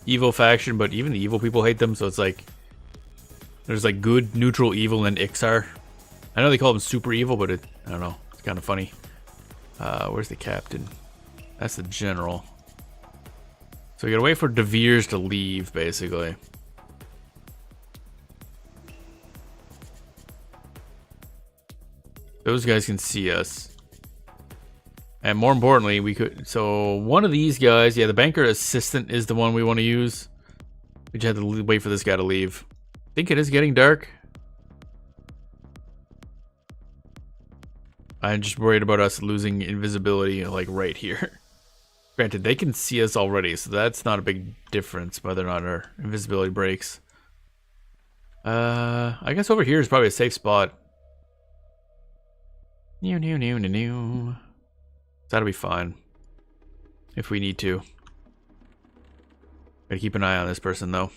evil faction, but even the evil people hate them. So it's like there's like good, neutral, evil, and Ixar. I know they call them super evil, but I don't know. It's kind of funny. Where's the captain? That's the general. So we gotta wait for De Veers to leave, basically. Those guys can see us. And more importantly, we could... So, one of these guys... Yeah, the banker assistant is the one we want to use. We just have to wait for this guy to leave. I think it is getting dark. I'm just worried about us losing invisibility, like, right here. Granted, they can see us already, so that's not a big difference whether or not our invisibility breaks. I guess over here is probably a safe spot. New. That'll be fine. If we need to. Gotta keep an eye on this person, though.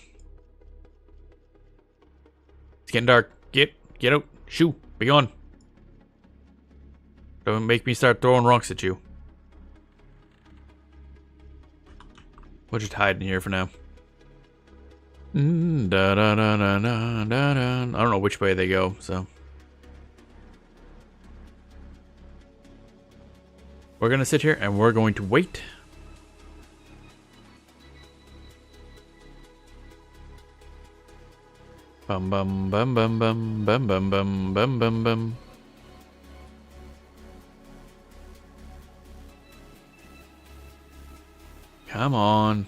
It's getting dark. Get out. Shoo. Be gone. Don't make me start throwing rocks at you. We'll just hide in here for now. I don't know which way they go, so. We're gonna sit here and we're going to wait. Bum bum bum bum bum bum bum bum bum bum bum. Come on.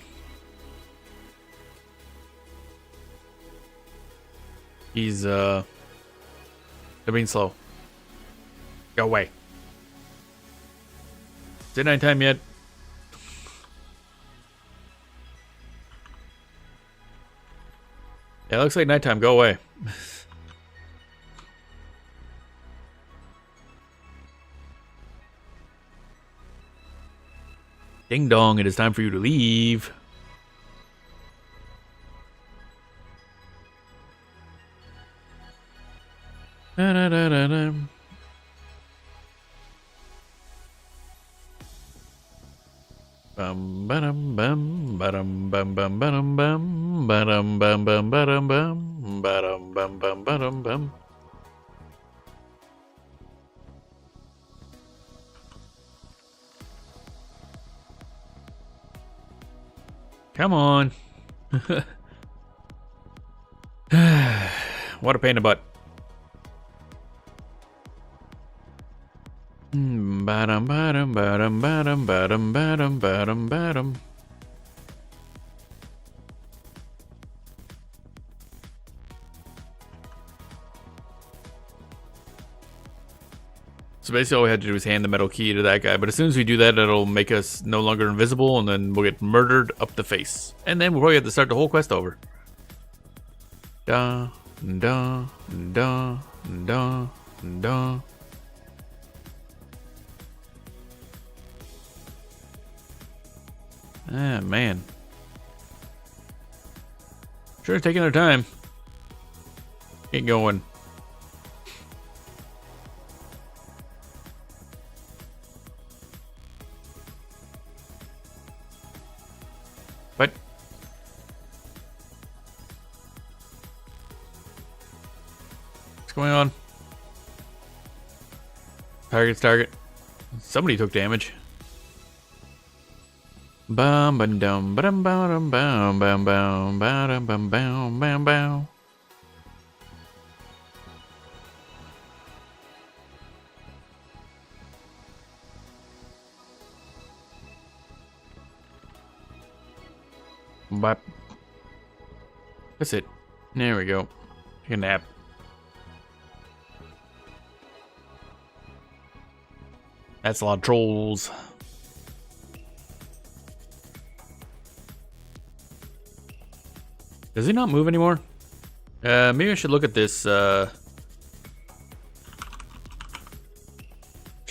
He's they're being slow. Go away. Is it nighttime yet? Yeah, it looks like nighttime. Go away. Ding dong, it is time for you to leave. Da, da, da, da, da. bum ba-dum bum ba-dum bum bum ba-dum bum ba-dum bum bum ba-dum bum ba-dum bum bum ba-dum bum. Come on. What a pain in the butt. Ba-dum ba-dum ba-dum ba-dum ba-dum ba-dum ba-dum ba-dum. So basically all we had to do was hand the metal key to that guy, but as soon as we do that, it'll make us no longer invisible, and then we'll get murdered up the face. And then we'll probably have to start the whole quest over. Da, da, da, da, da. Ah, man. Sure, taking their time. Get going. What? What's going on? Target's target. Somebody took damage. Bum bum dum bum bum bum bum bum bum bum bum bum bum. Bop. That's it. There we go. Take a nap. That's a lot of trolls. Does he not move anymore? Maybe I should look at this, just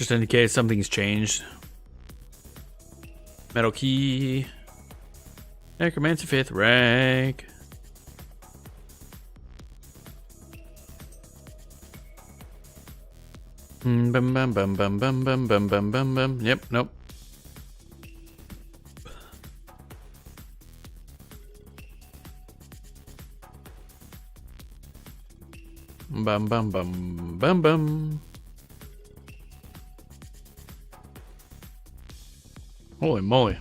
in case something's changed. Metal key. Necromancer 5th rank. Bum bum bum bum bum bum bum bum bum bum. Yep, nope. Bum bum bum bum bum. Holy moly.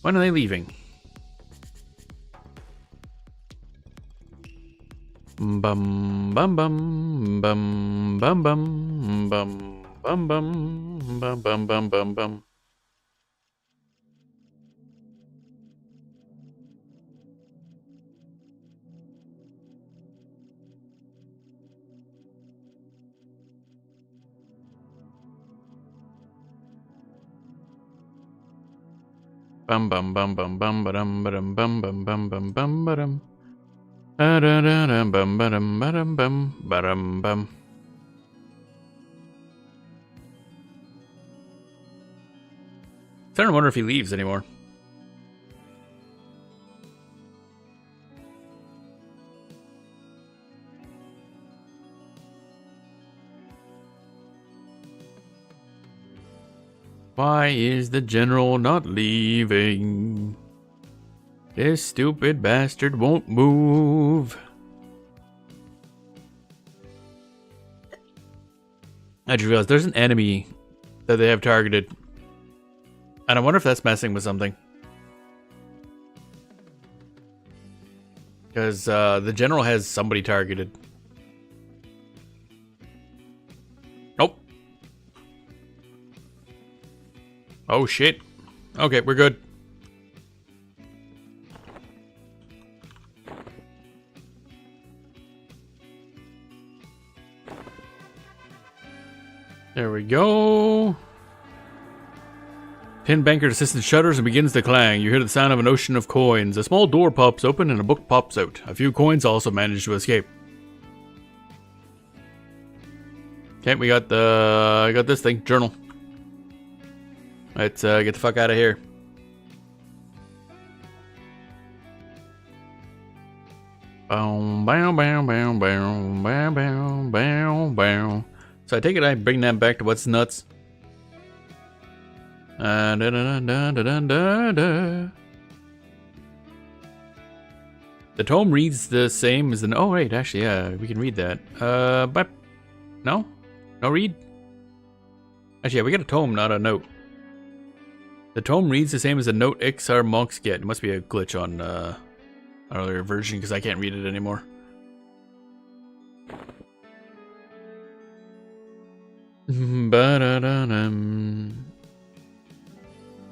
When are they leaving? Bum bum bum bum bum bum bum bum bum bum bum bum bum bum. Bum bum bum bum bum ba-dum ba-dum bum bum bum bum bum ba-dum. Ba-da-da-dum bum ba-dum ba-dum bum ba-dum bum. Starting to wonder if he leaves anymore. Why is the general not leaving? This stupid bastard won't move. I just realized there's an enemy that they have targeted. And I wonder if that's messing with something. Because the general has somebody targeted. Nope. Oh shit. Okay, we're good. There we go. Tin banker assistant shudders and begins to clang. You hear the sound of an ocean of coins. A small door pops open and a book pops out. A few coins also manage to escape. Okay, we got this thing, journal. Let's get the fuck out of here. Bow, bow, bow, bow, bow, bow, bow, bow, bow. So I take it I bring that back to what's nuts. The tome reads the same as the... Oh, right, actually, yeah, we can read that. But... No? No read? Actually, yeah, we got a tome, not a note. The tome reads the same as the note XR monks get. It must be a glitch on an earlier version, because I can't read it anymore.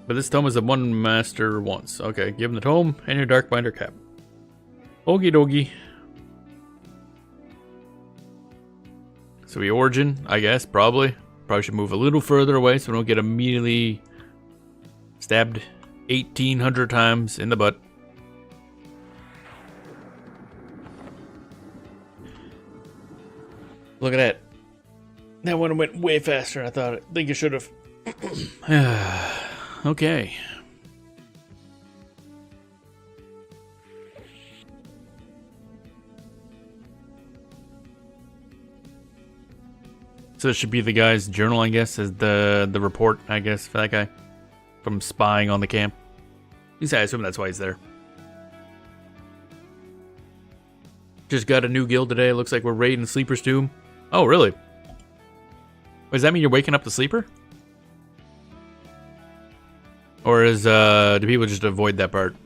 But this tome is the one master wants. Okay, give him the tome and your dark binder cap. Okie dokie. So we origin, I guess, probably. Probably should move a little further away so we don't get immediately stabbed 1,800 times in the butt. Look at that. That one went way faster than I thought. I think it should have. Okay. So this should be the guy's journal, I guess, as the report, I guess, for that guy. From spying on the camp. At least I assume that's why he's there. Just got a new guild today. Looks like we're raiding Sleeper's Tomb. Oh, really? Does that mean you're waking up the Sleeper? Or is, do people just avoid that part?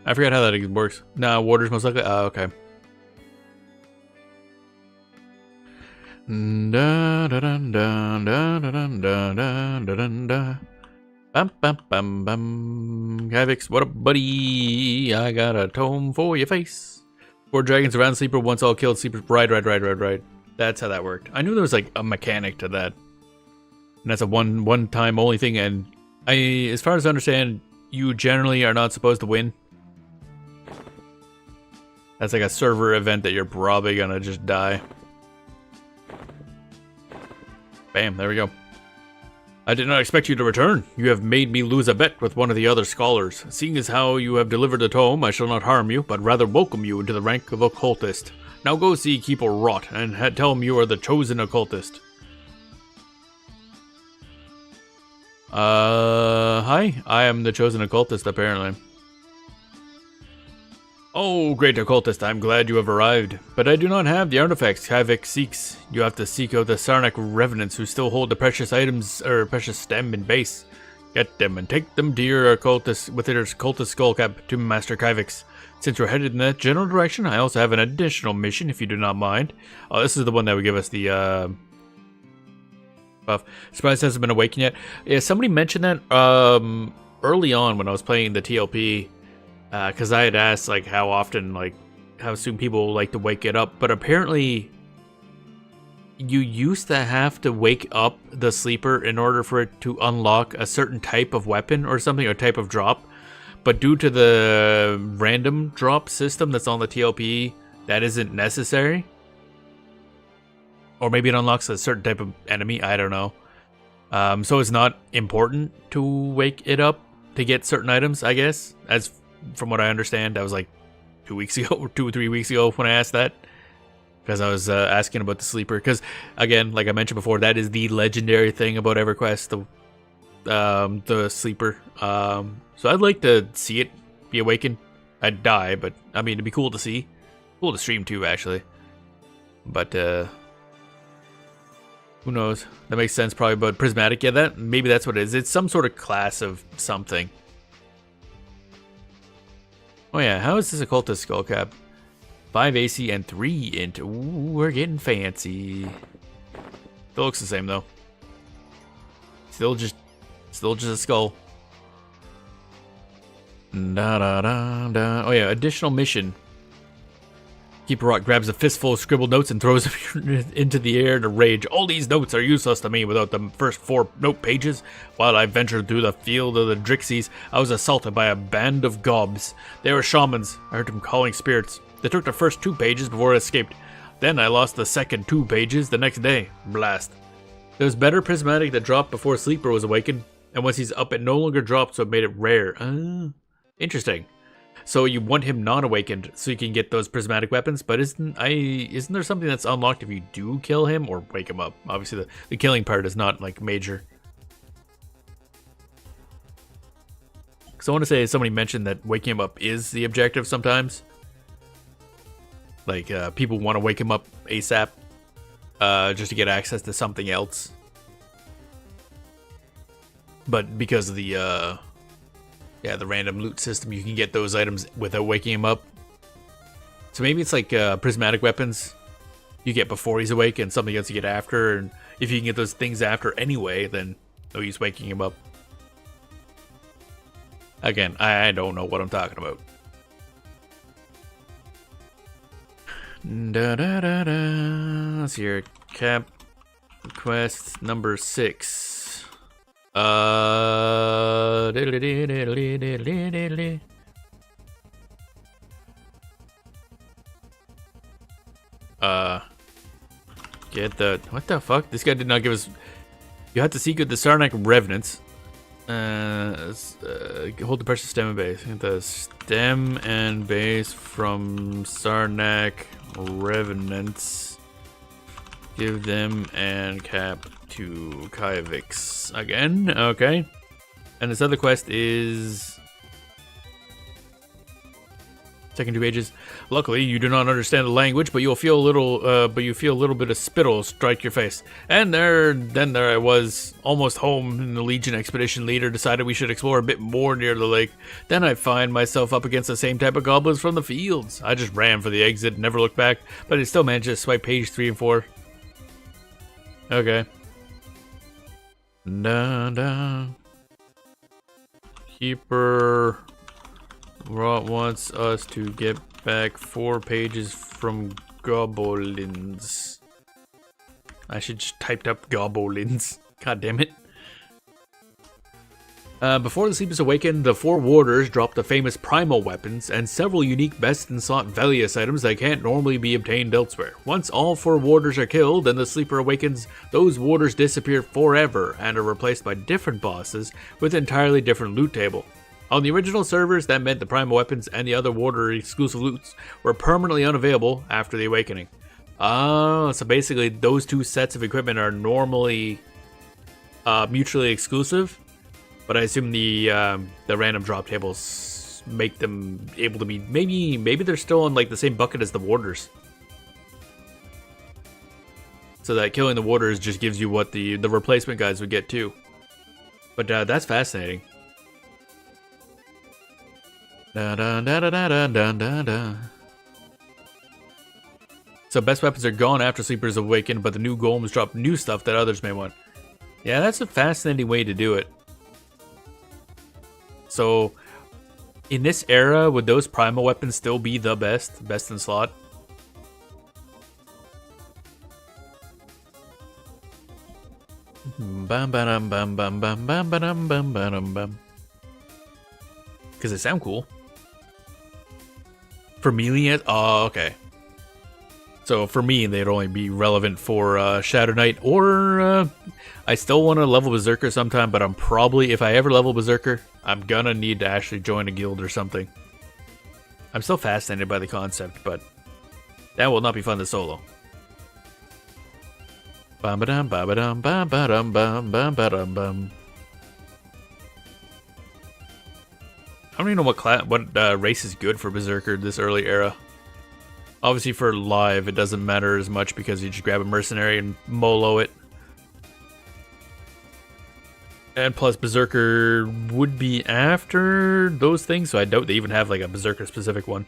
I forgot how that works. No, Warders most likely. Oh, okay. Da da da da da da da da da da. Bum bum bum bum. Havocs, what up, buddy? I got a tome for your face. 4 dragons around Sleeper, once all killed Sleeper. Right. That's how that worked. I knew there was like a mechanic to that. And that's a one time only thing. And as far as I understand, you generally are not supposed to win. That's like a server event that you're probably gonna just die. Bam, there we go. I did not expect you to return. You have made me lose a bet with one of the other scholars. Seeing as how you have delivered the tome, I shall not harm you, but rather welcome you into the rank of occultist. Now go see Keeper Rot, and tell him you are the chosen occultist. Hi? I am the chosen occultist, apparently. Oh, great occultist, I'm glad you have arrived. But I do not have the artifacts Havoc seeks. You have to seek out the Sarnak revenants who still hold the precious items, or precious stem and base. Get them and take them to your occultist, with your occultist skullcap to Master Kyvix. Since we're headed in that general direction, I also have an additional mission, if you do not mind. Oh, this is the one that would give us the, buff. Surprise hasn't been awakened yet. Yeah, somebody mentioned that, early on when I was playing the TLP. Because I had asked, like, how often, like, how soon people like to wake it up. But apparently, you used to have to wake up the Sleeper in order for it to unlock a certain type of weapon or something, or type of drop. But due to the random drop system that's on the TLP, that isn't necessary. Or maybe it unlocks a certain type of enemy, I don't know. So it's not important to wake it up to get certain items, I guess, as... From what I understand, that was like 2 weeks ago or 2 or 3 weeks ago when I asked that, because I was asking about the Sleeper. Because again, like I mentioned before, that is the legendary thing about EverQuest, the Sleeper. So I'd like to see it be awakened. I'd die, but I mean, it'd be cool to see, cool to stream too, actually. But who knows? That makes sense, probably. But prismatic, yeah, that maybe that's what it is. It's some sort of class of something. Oh yeah, how is this occultist skullcap? 5 AC and 3 int. Ooh, we're getting fancy. Still looks the same though. Still just a skull. Da da da da. Oh yeah, additional mission. Keeper Rock grabs a fistful of scribbled notes and throws them into the air to rage. All these notes are useless to me without the first 4 note pages. While I ventured through the field of the Drixies, I was assaulted by a band of gobs. They were shamans. I heard them calling spirits. They took the first 2 pages before I escaped. Then I lost the second 2 pages the next day. Blast. There was better prismatic that dropped before Sleeper was awakened, and once he's up it no longer dropped, so it made it rare. Interesting. So you want him non-awakened so you can get those prismatic weapons. But isn't there something that's unlocked if you do kill him or wake him up? Obviously, the killing part is not like major. Because I want to say somebody mentioned that waking him up is the objective sometimes. Like people want to wake him up ASAP just to get access to something else. But because of the random loot system, you can get those items without waking him up. So maybe it's like prismatic weapons you get before he's awake and something else you get after. And if you can get those things after anyway, then no use waking him up. Again, I don't know what I'm talking about. Let's see here. Cap quest number 6. Get the, what the fuck? This guy did not give us. You have to seek out the Sarnak Revenants. Hold the precious stem and base. Get the stem and base from Sarnak Revenants. Give them and cap to Kayavix again. Okay. And this other quest is second 2 pages. Luckily, you do not understand the language, but you'll feel a little, bit of spittle strike your face. And then there I was, almost home, and the Legion expedition leader decided we should explore a bit more near the lake. Then I find myself up against the same type of goblins from the fields. I just ran for the exit and never looked back, but I still managed to swipe page 3 and 4. Okay. Da. Keeper wants us to get back 4 pages from goblins. I should just typed up goblins. God damn it. Before the sleepers awaken, the 4 warders drop the famous primal weapons and several unique best in slot Velius items that can't normally be obtained elsewhere. Once all 4 warders are killed and the sleeper awakens, those warders disappear forever and are replaced by different bosses with entirely different loot table. On the original servers, that meant the primal weapons and the other warder exclusive loots were permanently unavailable after the awakening. Oh, so basically those 2 sets of equipment are normally mutually exclusive. But I assume the random drop tables make them able to be, maybe they're still in like the same bucket as the warders. So that killing the warders just gives you what the replacement guys would get too. But that's fascinating. So best weapons are gone after sleepers awaken, but the new golems drop new stuff that others may want. Yeah, that's a fascinating way to do it. So, in this era, would those primal weapons still be the best in slot? Because they sound cool. For melee, oh, okay. So for me, they'd only be relevant for Shadow Knight, or I still want to level Berserker sometime, but I'm probably, if I ever level Berserker, I'm gonna need to actually join a guild or something. I'm still fascinated by the concept, but that will not be fun to solo. Bum ba-dum, ba-ba-dum, bum ba-dum, bum. I don't even know what race is good for Berserker this early era. Obviously for live, it doesn't matter as much because you just grab a mercenary and molo it. And plus Berserker would be after those things, so I doubt they even have like a Berserker specific one.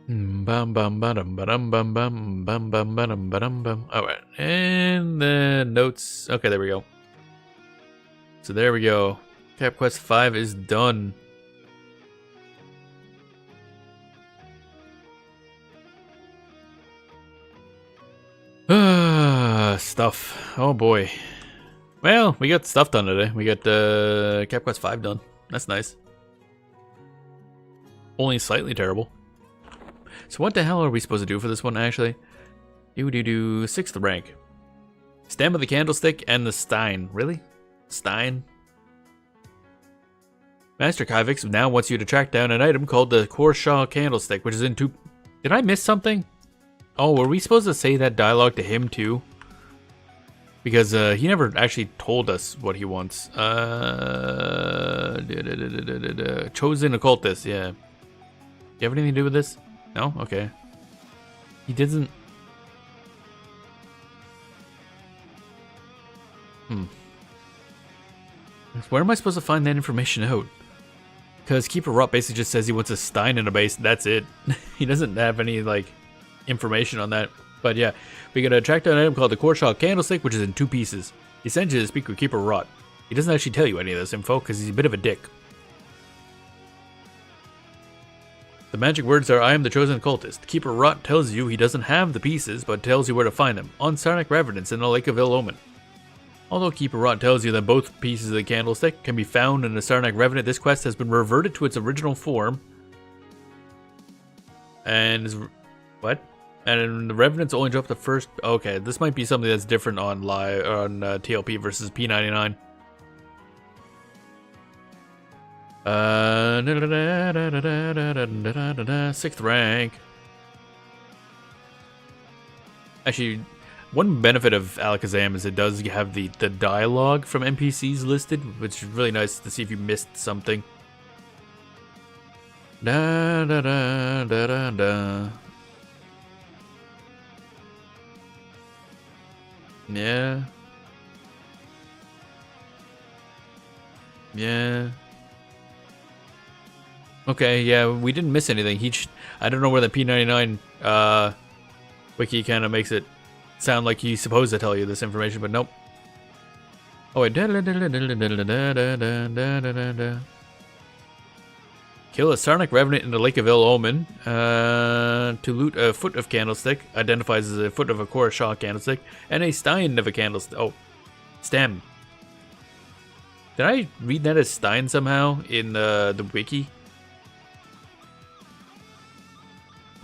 Bum bum bum bum bum bum bum bum bum bum bum. Alright, and then notes. Okay, there we go. So there we go. Cap Quest 5 is done. Stuff. Oh boy. Well, we got stuff done today. We got Cap Quest 5 done. That's nice. Only slightly terrible. So what the hell are we supposed to do for this one, actually? 6th rank. Stem of the Candlestick and the Stein. Really? Stein. Master Kyvix now wants you to track down an item called the Korshaw Candlestick, which is in 2... Did I miss something? Oh, were we supposed to say that dialogue to him too? Because he never actually told us what he wants. Chosen occultist, yeah. You have anything to do with this? No? Okay. He doesn't... Where am I supposed to find that information out? Because Keeper Rot basically just says he wants a Stein in a base. That's it. He doesn't have any, like, information on that. But yeah, we gotta track down an item called the Korshaw Candlestick, which is in 2 pieces. He sends you to speak with Keeper Rot. He doesn't actually tell you any of this info because he's a bit of a dick. The magic words are, I am the chosen cultist. Keeper Rot tells you he doesn't have the pieces, but tells you where to find them, on Sarnic Revenants in the Lake of Ill Omen. Although Keeper Rot tells you that both pieces of the candlestick can be found in the Sarnic Revenant, this quest has been reverted to its original form. And is... What? And the Revenants only drop the first... Okay, this might be something that's different on live on TLP versus P99. 6th rank. Actually, one benefit of Alakazam is it does have the dialogue from NPCs listed, which is really nice to see if you missed something. Da da da da da da. Yeah. Yeah. Okay, yeah, we didn't miss anything. I don't know where the P99 wiki kind of makes it sound like he's supposed to tell you this information, but nope. Oh wait. Kill a Sarnic Revenant in the Lake of Ill Omen to loot a foot of candlestick, identifies as a foot of a Korshaw candlestick, and a Stein of a candlestick. Oh, stem. Did I read that as Stein somehow in the wiki?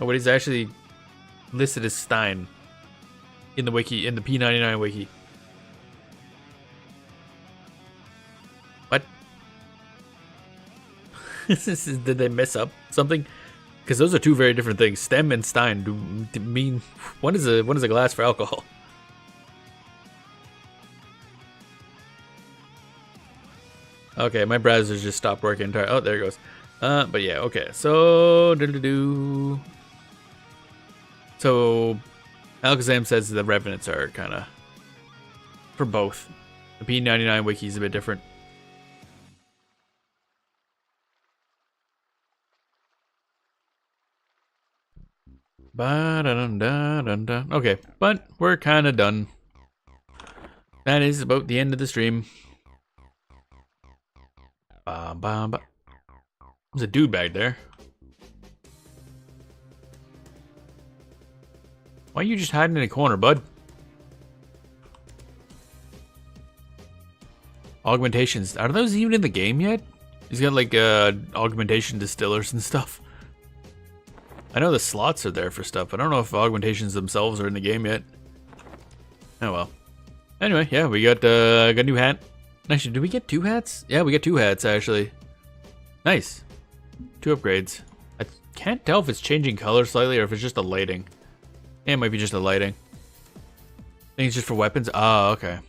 Oh, but he's actually listed as Stein in the wiki, in the P99 wiki. What? Did they mess up something? Because those are 2 very different things. Stem and Stein do mean one is a glass for alcohol. Okay, my browser's just stopped working entirely. Oh, there it goes. But yeah, okay. So So Alakazam says the Revenants are kind of for both. The P99 wiki is a bit different. Okay, but we're kind of done. That is about the end of the stream. There's a dude back there. Why are you just hiding in a corner, bud? Augmentations. Are those even in the game yet? He's got like augmentation distillers and stuff. I know the slots are there for stuff. I don't know if augmentations themselves are in the game yet. Oh well. Anyway, yeah, we got a new hat. Actually, did we get 2 hats? Yeah, we got 2 hats actually. Nice. 2 upgrades. I can't tell if it's changing color slightly or if it's just the lighting. Yeah, it might be just the lighting. I think it's just for weapons. Oh, okay.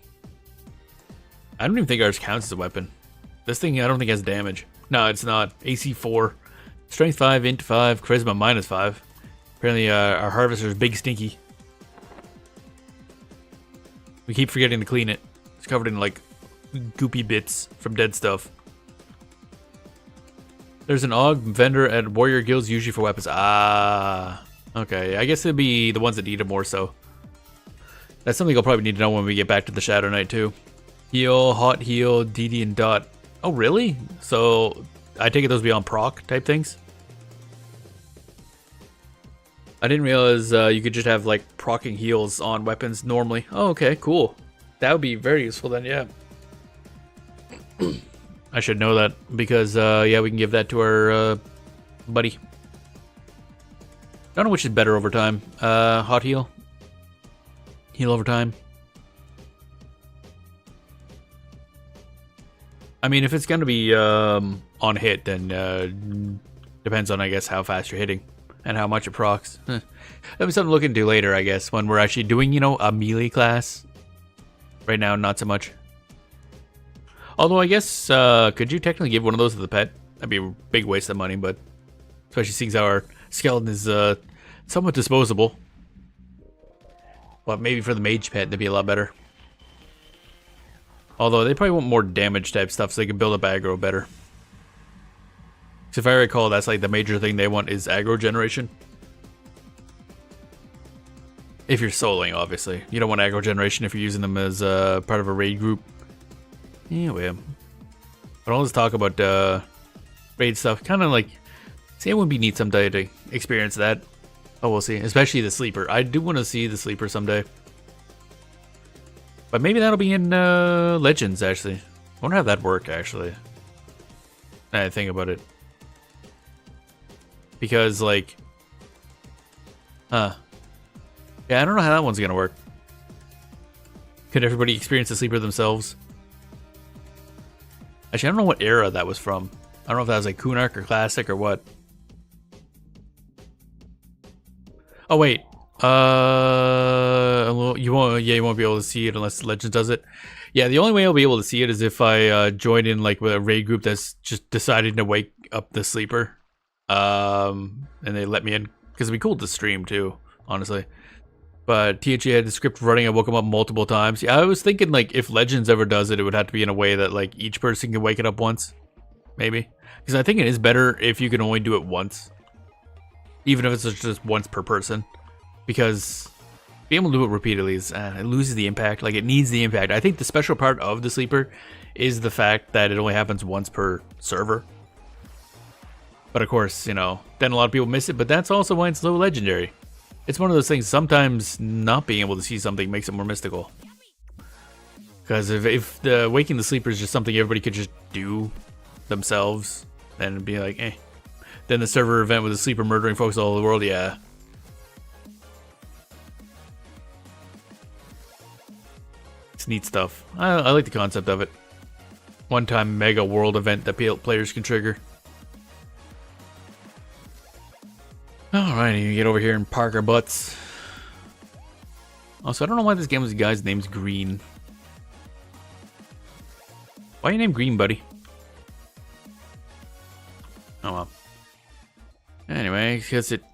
I don't even think ours counts as a weapon. This thing I don't think has damage. No, it's not. AC 4. Strength 5, Int 5, Charisma -5. Apparently our Harvester's big stinky. We keep forgetting to clean it. It's covered in like goopy bits from dead stuff. There's an Aug vendor at Warrior Guilds usually for weapons. Ah, okay. I guess it'd be the ones that need it more so. That's something I'll probably need to know when we get back to the Shadow Knight too. Heal, hot heal, DD and dot. Oh really? So I take it those beyond proc type things? I didn't realize you could just have like proccing heals on weapons normally. Oh, okay, cool. That would be very useful then, yeah. I should know that because, yeah, we can give that to our buddy. I don't know which is better over time. Hot heal? Heal over time? I mean, if it's gonna be on hit, then depends on, I guess, how fast you're hitting and how much it procs. That'll be something to look into later, I guess, when we're actually doing, you know, a melee class. Right now, not so much. Although, I guess, could you technically give one of those to the pet? That'd be a big waste of money, but especially seeing as our skeleton is somewhat disposable. But maybe for the mage pet, that'd be a lot better. Although, they probably want more damage type stuff so they can build up aggro better. Because if I recall, that's like the major thing they want is aggro generation. If you're soloing, obviously. You don't want aggro generation if you're using them as part of a raid group. Anyway. But all this talk about raid stuff, kind of like, see, it would be neat someday to experience that. Oh, we'll see. Especially the sleeper. I do want to see the sleeper someday. But maybe that'll be in Legends, actually. I wonder how that work, actually. Now I think about it. Because, like... Yeah, I don't know how that one's gonna work. Could everybody experience the sleeper themselves? Actually, I don't know what era that was from. I don't know if that was like Kunark or Classic or what. Oh wait, you won't. Yeah, you won't be able to see it unless Legends does it. Yeah, the only way I'll be able to see it is if I join in like with a raid group that's just decided to wake up the sleeper, and they let me in because it'd be cool to stream too, honestly. But THA had the script running. I woke him up multiple times. Yeah, I was thinking like if Legends ever does it, it would have to be in a way that like each person can wake it up once, maybe. Because I think it is better if you can only do it once. Even if it's just once per person. Because being able to do it repeatedly is, it loses the impact. Like, it needs the impact. I think the special part of the sleeper is the fact that it only happens once per server. But of course, you know, then a lot of people miss it. But that's also why it's so legendary. It's one of those things, sometimes not being able to see something makes it more mystical. Because if the waking the sleeper is just something everybody could just do themselves, then it'd be like, eh. Then the server event with the sleeper murdering folks all over the world, yeah. It's neat stuff. I like the concept of it. One-time mega world event that players can trigger. Alrighty, get over here and park our butts. Also, I don't know why this guy's name's Green. Why are you named Green, buddy? Oh well. Anyway, because it...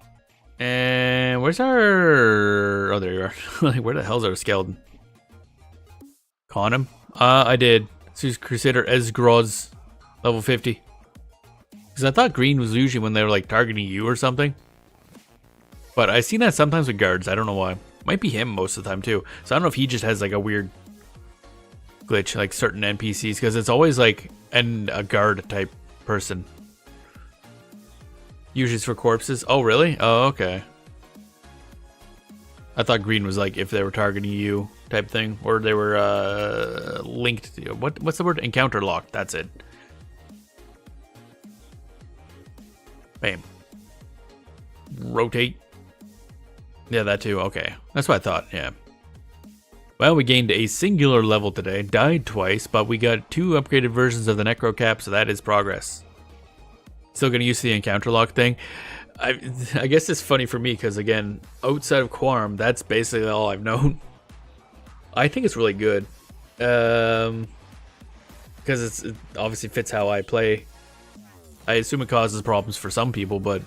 And where's our... Oh, there you are. Like, where the hell's our skeleton? Con him? I did. So he's Crusader Esgroz, level 50. Because I thought green was usually when they were, like, targeting you or something. But I've seen that sometimes with guards. I don't know why. Might be him most of the time, too. So I don't know if he just has, like, a weird glitch, like certain NPCs. Because it's always, like, a guard type person. Usually it's for corpses. Oh, really? Oh, okay. I thought green was like if they were targeting you type thing, or they were linked to, what's the word? Encounter locked. That's it. Bam. Rotate. Yeah, that too. Okay, that's what I thought. Yeah. Well, we gained a singular level today. Died twice, but we got 2 upgraded versions of the Necro Cap, so that is progress. Still getting used to the encounter lock thing. I guess it's funny for me because, again, outside of Quorum, that's basically all I've known. I think it's really good. Because it obviously fits how I play. I assume it causes problems for some people, but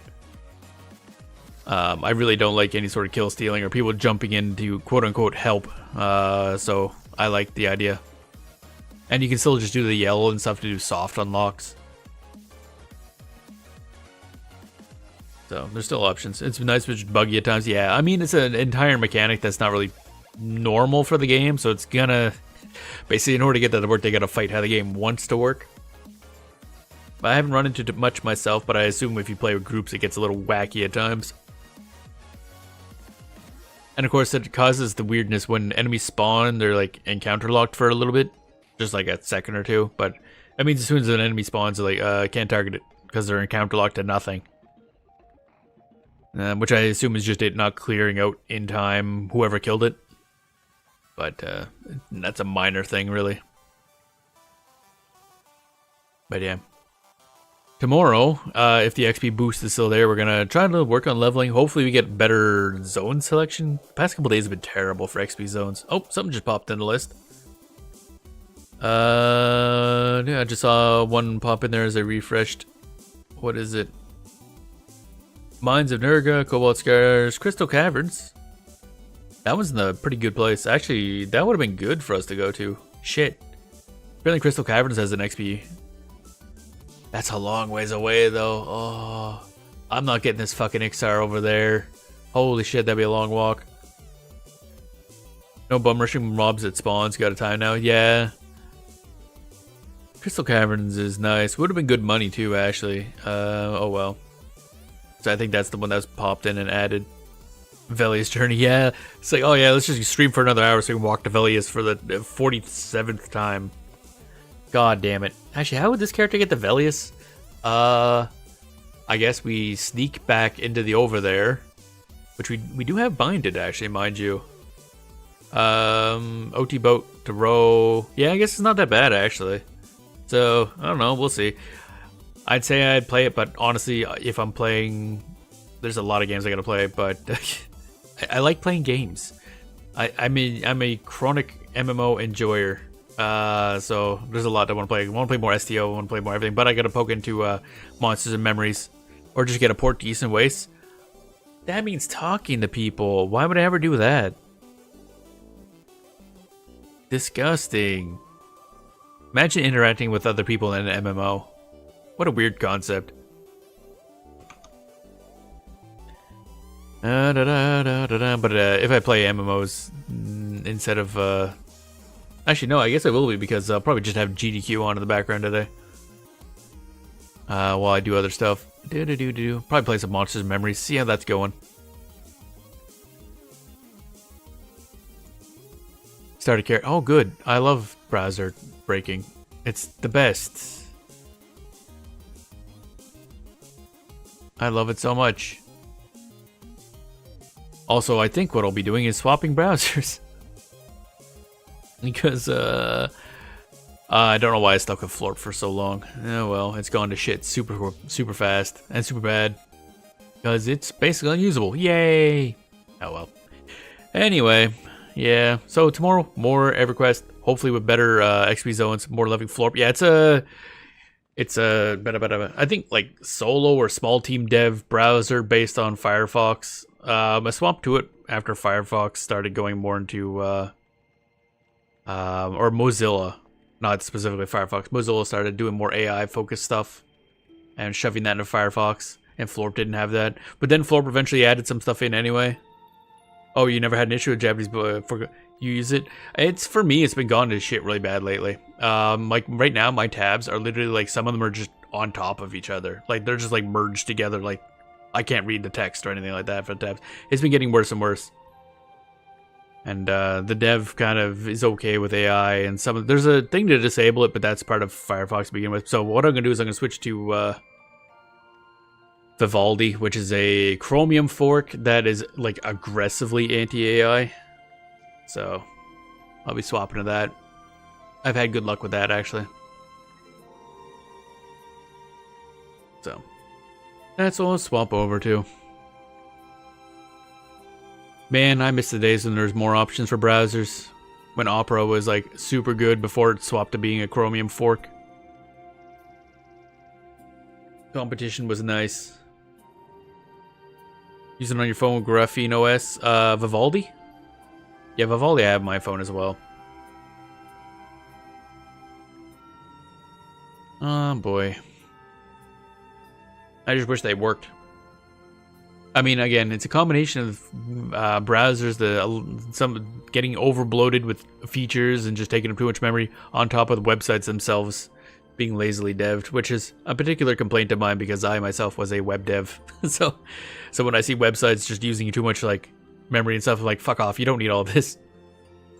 I really don't like any sort of kill stealing or people jumping in to quote-unquote help. So I like the idea. And you can still just do the yellow and stuff to do soft unlocks. So there's still options. It's nice but just buggy at times. Yeah, I mean, it's an entire mechanic that's not really normal for the game, so it's gonna... Basically, in order to get that to work, they gotta fight how the game wants to work. I haven't run into much myself, but I assume if you play with groups, it gets a little wacky at times. And of course, it causes the weirdness when enemies spawn, they're like encounter locked for a little bit. Just like a second or two, but that means as soon as an enemy spawns, they're like, can't target it, because they're encounter locked to nothing. Which I assume is just it not clearing out in time, whoever killed it. But that's a minor thing, really. But yeah. Tomorrow, if the XP boost is still there, we're gonna try to work on leveling. Hopefully we get better zone selection. The past couple days have been terrible for XP zones. Oh, something just popped in the list. Yeah, I just saw one pop in there as I refreshed. What is it? Mines of Nurga, Cobalt Scars, Crystal Caverns. That was in a pretty good place. Actually, that would have been good for us to go to. Shit. Apparently Crystal Caverns has an XP. That's a long ways away, though. Oh, I'm not getting this fucking Ixar over there. Holy shit, that'd be a long walk. No bum rushing mobs at spawns. Got a time now. Yeah. Crystal Caverns is nice. Would have been good money, too, actually. Oh, well. So I think that's the one that's popped in and added. Velius Journey. Yeah. It's like, oh, yeah, let's just stream for another hour so we can walk to Velius for the 47th time. God damn it. Actually, how would this character get to Velius? I guess we sneak back into the over there. Which we do have binded, actually, mind you. OT boat to row. Yeah, I guess it's not that bad, actually. So, I don't know. We'll see. I'd say I'd play it, but honestly, if I'm playing... There's a lot of games I gotta play, but... I like playing games. I'm a chronic MMO enjoyer. So there's a lot I want to play. I want to play more STO, I want to play more everything, but I got to poke into Monsters and Memories, or just get a port to East and West. That means talking to people. Why would I ever do that? Disgusting. Imagine interacting with other people in an MMO. What a weird concept. But if I play MMOs instead of actually, no, I guess I will be, because I'll probably just have GDQ on in the background today. While I do other stuff. Probably play some Monsters and Memories, see how that's going. Start a character. Oh, good. I love browser breaking. It's the best. I love it so much. Also, I think what I'll be doing is swapping browsers. Because, I don't know why I stuck with Florp for so long. Oh well, it's gone to shit super fast and super bad. Because it's basically unusable. Yay! Oh well. Anyway, yeah. So tomorrow, more EverQuest. Hopefully with better XP zones, more leveling Florp. Yeah, it's a I think like solo or small team dev browser based on Firefox. I swapped to it after Firefox started going more into or Mozilla, not specifically Firefox. Mozilla started doing more AI focused stuff and shoving that into Firefox, and Florp didn't have that. But then Florp eventually added some stuff in anyway. Oh, you never had an issue with Japanese for you use it? It's, for me, it's been gone to shit really bad lately. Like right now, my tabs are literally like, some of them are just on top of each other. Like they're just like merged together. Like I can't read the text or anything like that for the tabs. It's been getting worse and worse. And the dev kind of is okay with AI, and there's a thing to disable it, but that's part of Firefox to begin with. So what I'm gonna do is I'm gonna switch to Vivaldi, which is a Chromium fork that is like aggressively anti-AI. So I'll be swapping to that. I've had good luck with that actually. So that's what I'll swap over to. Man, I miss the days when there's more options for browsers. When Opera was like super good before it swapped to being a Chromium fork. Competition was nice. Using it on your phone with Graphene OS. Vivaldi? Yeah, Vivaldi I have on my phone as well. Oh boy. I just wish they worked. I mean, again, it's a combination of browsers, some getting overbloated with features and just taking up too much memory, on top of the websites themselves being lazily devved, which is a particular complaint of mine because I myself was a web dev. so when I see websites just using too much like memory and stuff, I'm like, fuck off, you don't need all this.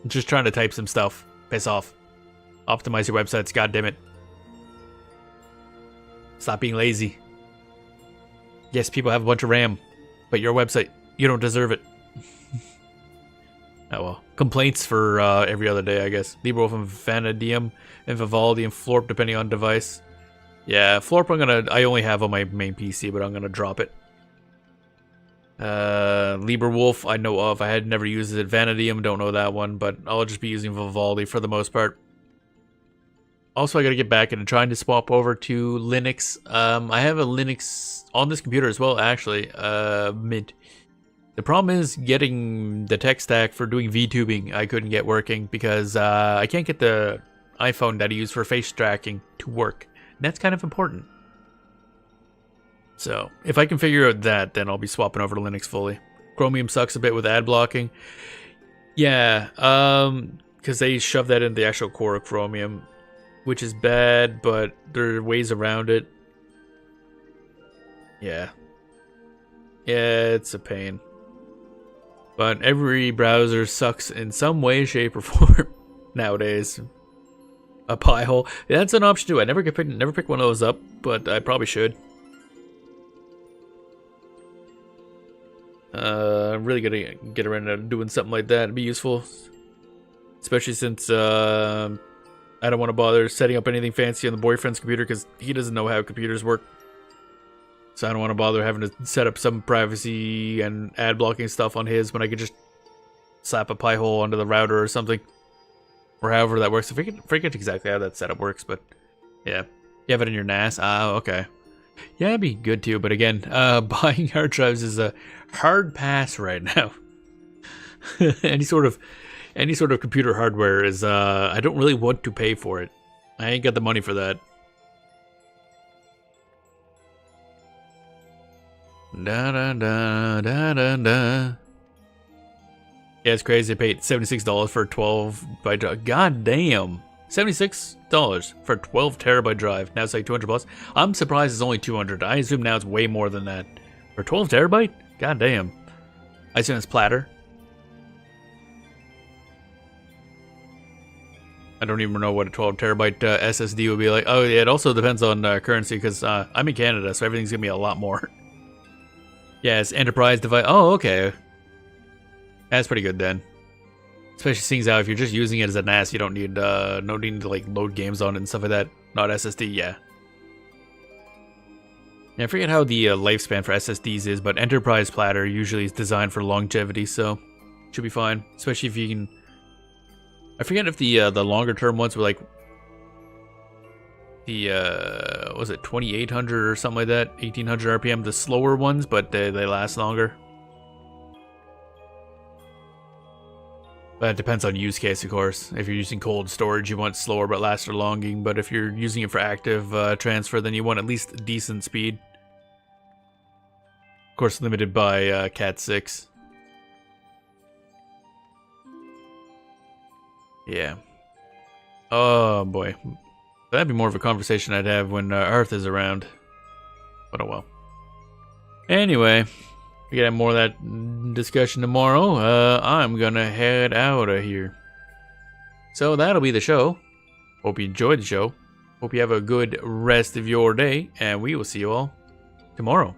I'm just trying to type some stuff. Piss off. Optimize your websites, goddammit. Stop being lazy. Yes, people have a bunch of RAM. But your website, you don't deserve it. Oh well. Complaints for every other day, I guess. Libro from Vanadium and Vivaldi and Florp, depending on device. Yeah, Florp I only have on my main PC, but I'm gonna drop it. Lieberwolf, I know of. I had never used it. Vanadium, don't know that one, but I'll just be using Vivaldi for the most part. Also, I gotta get back into trying to swap over to Linux. I have a Linux on this computer as well, actually. Mint. The problem is getting the tech stack for doing VTubing. I couldn't get working because I can't get the iPhone that I use for face tracking to work. And that's kind of important. So, if I can figure out that, then I'll be swapping over to Linux fully. Chromium sucks a bit with ad blocking. Yeah, because they shove that in the actual core of Chromium, which is bad, but there are ways around it. Yeah. Yeah, it's a pain. But every browser sucks in some way, shape, or form nowadays. A pie hole. Yeah, that's an option too. I never pick one of those up, but I probably should. I'm really gonna get around to doing something like that. It'd be useful, especially since I don't want to bother setting up anything fancy on the boyfriend's computer because he doesn't know how computers work. So I don't want to bother having to set up some privacy and ad blocking stuff on his when I could just slap a pie hole onto the router or something, or however that works. I forget exactly how that setup works, but yeah, you have it in your NAS. Oh, okay. Yeah, it'd be good too, but again, buying hard drives is a hard pass right now. any sort of computer hardware is I don't really want to pay for it. I ain't got the money for that. Da da da da da da. Yeah, it's crazy. I paid $76 for a 12 by drive. God damn. $76 for a 12 terabyte drive. Now it's like 200 plus. I'm surprised it's only 200. I assume now it's way more than that. For 12 terabyte? God damn. I assume it's platter. I don't even know what a 12 terabyte SSD would be like. Oh, yeah, it also depends on currency because I'm in Canada, so everything's going to be a lot more. Yeah, it's enterprise device. Oh, okay. That's pretty good then. Especially seeing how if you're just using it as a NAS, you don't need no need to like load games on it and stuff like that. Not SSD, yeah. Yeah, I forget how the lifespan for SSDs is, but enterprise platter usually is designed for longevity, so should be fine. Especially if you can. I forget if the longer term ones were like the was it 2800 or something like that, 1800 RPM, the slower ones, but they last longer. But it depends on use case, of course. If you're using cold storage, you want slower but faster longing. But if you're using it for active transfer, then you want at least decent speed. Of course, limited by Cat 6. Yeah. Oh, boy. That'd be more of a conversation I'd have when Earth is around. But oh well. Anyway. We gotta have more of that discussion tomorrow. I'm gonna head out of here. So that'll be the show. Hope you enjoyed the show. Hope you have a good rest of your day. And we will see you all tomorrow.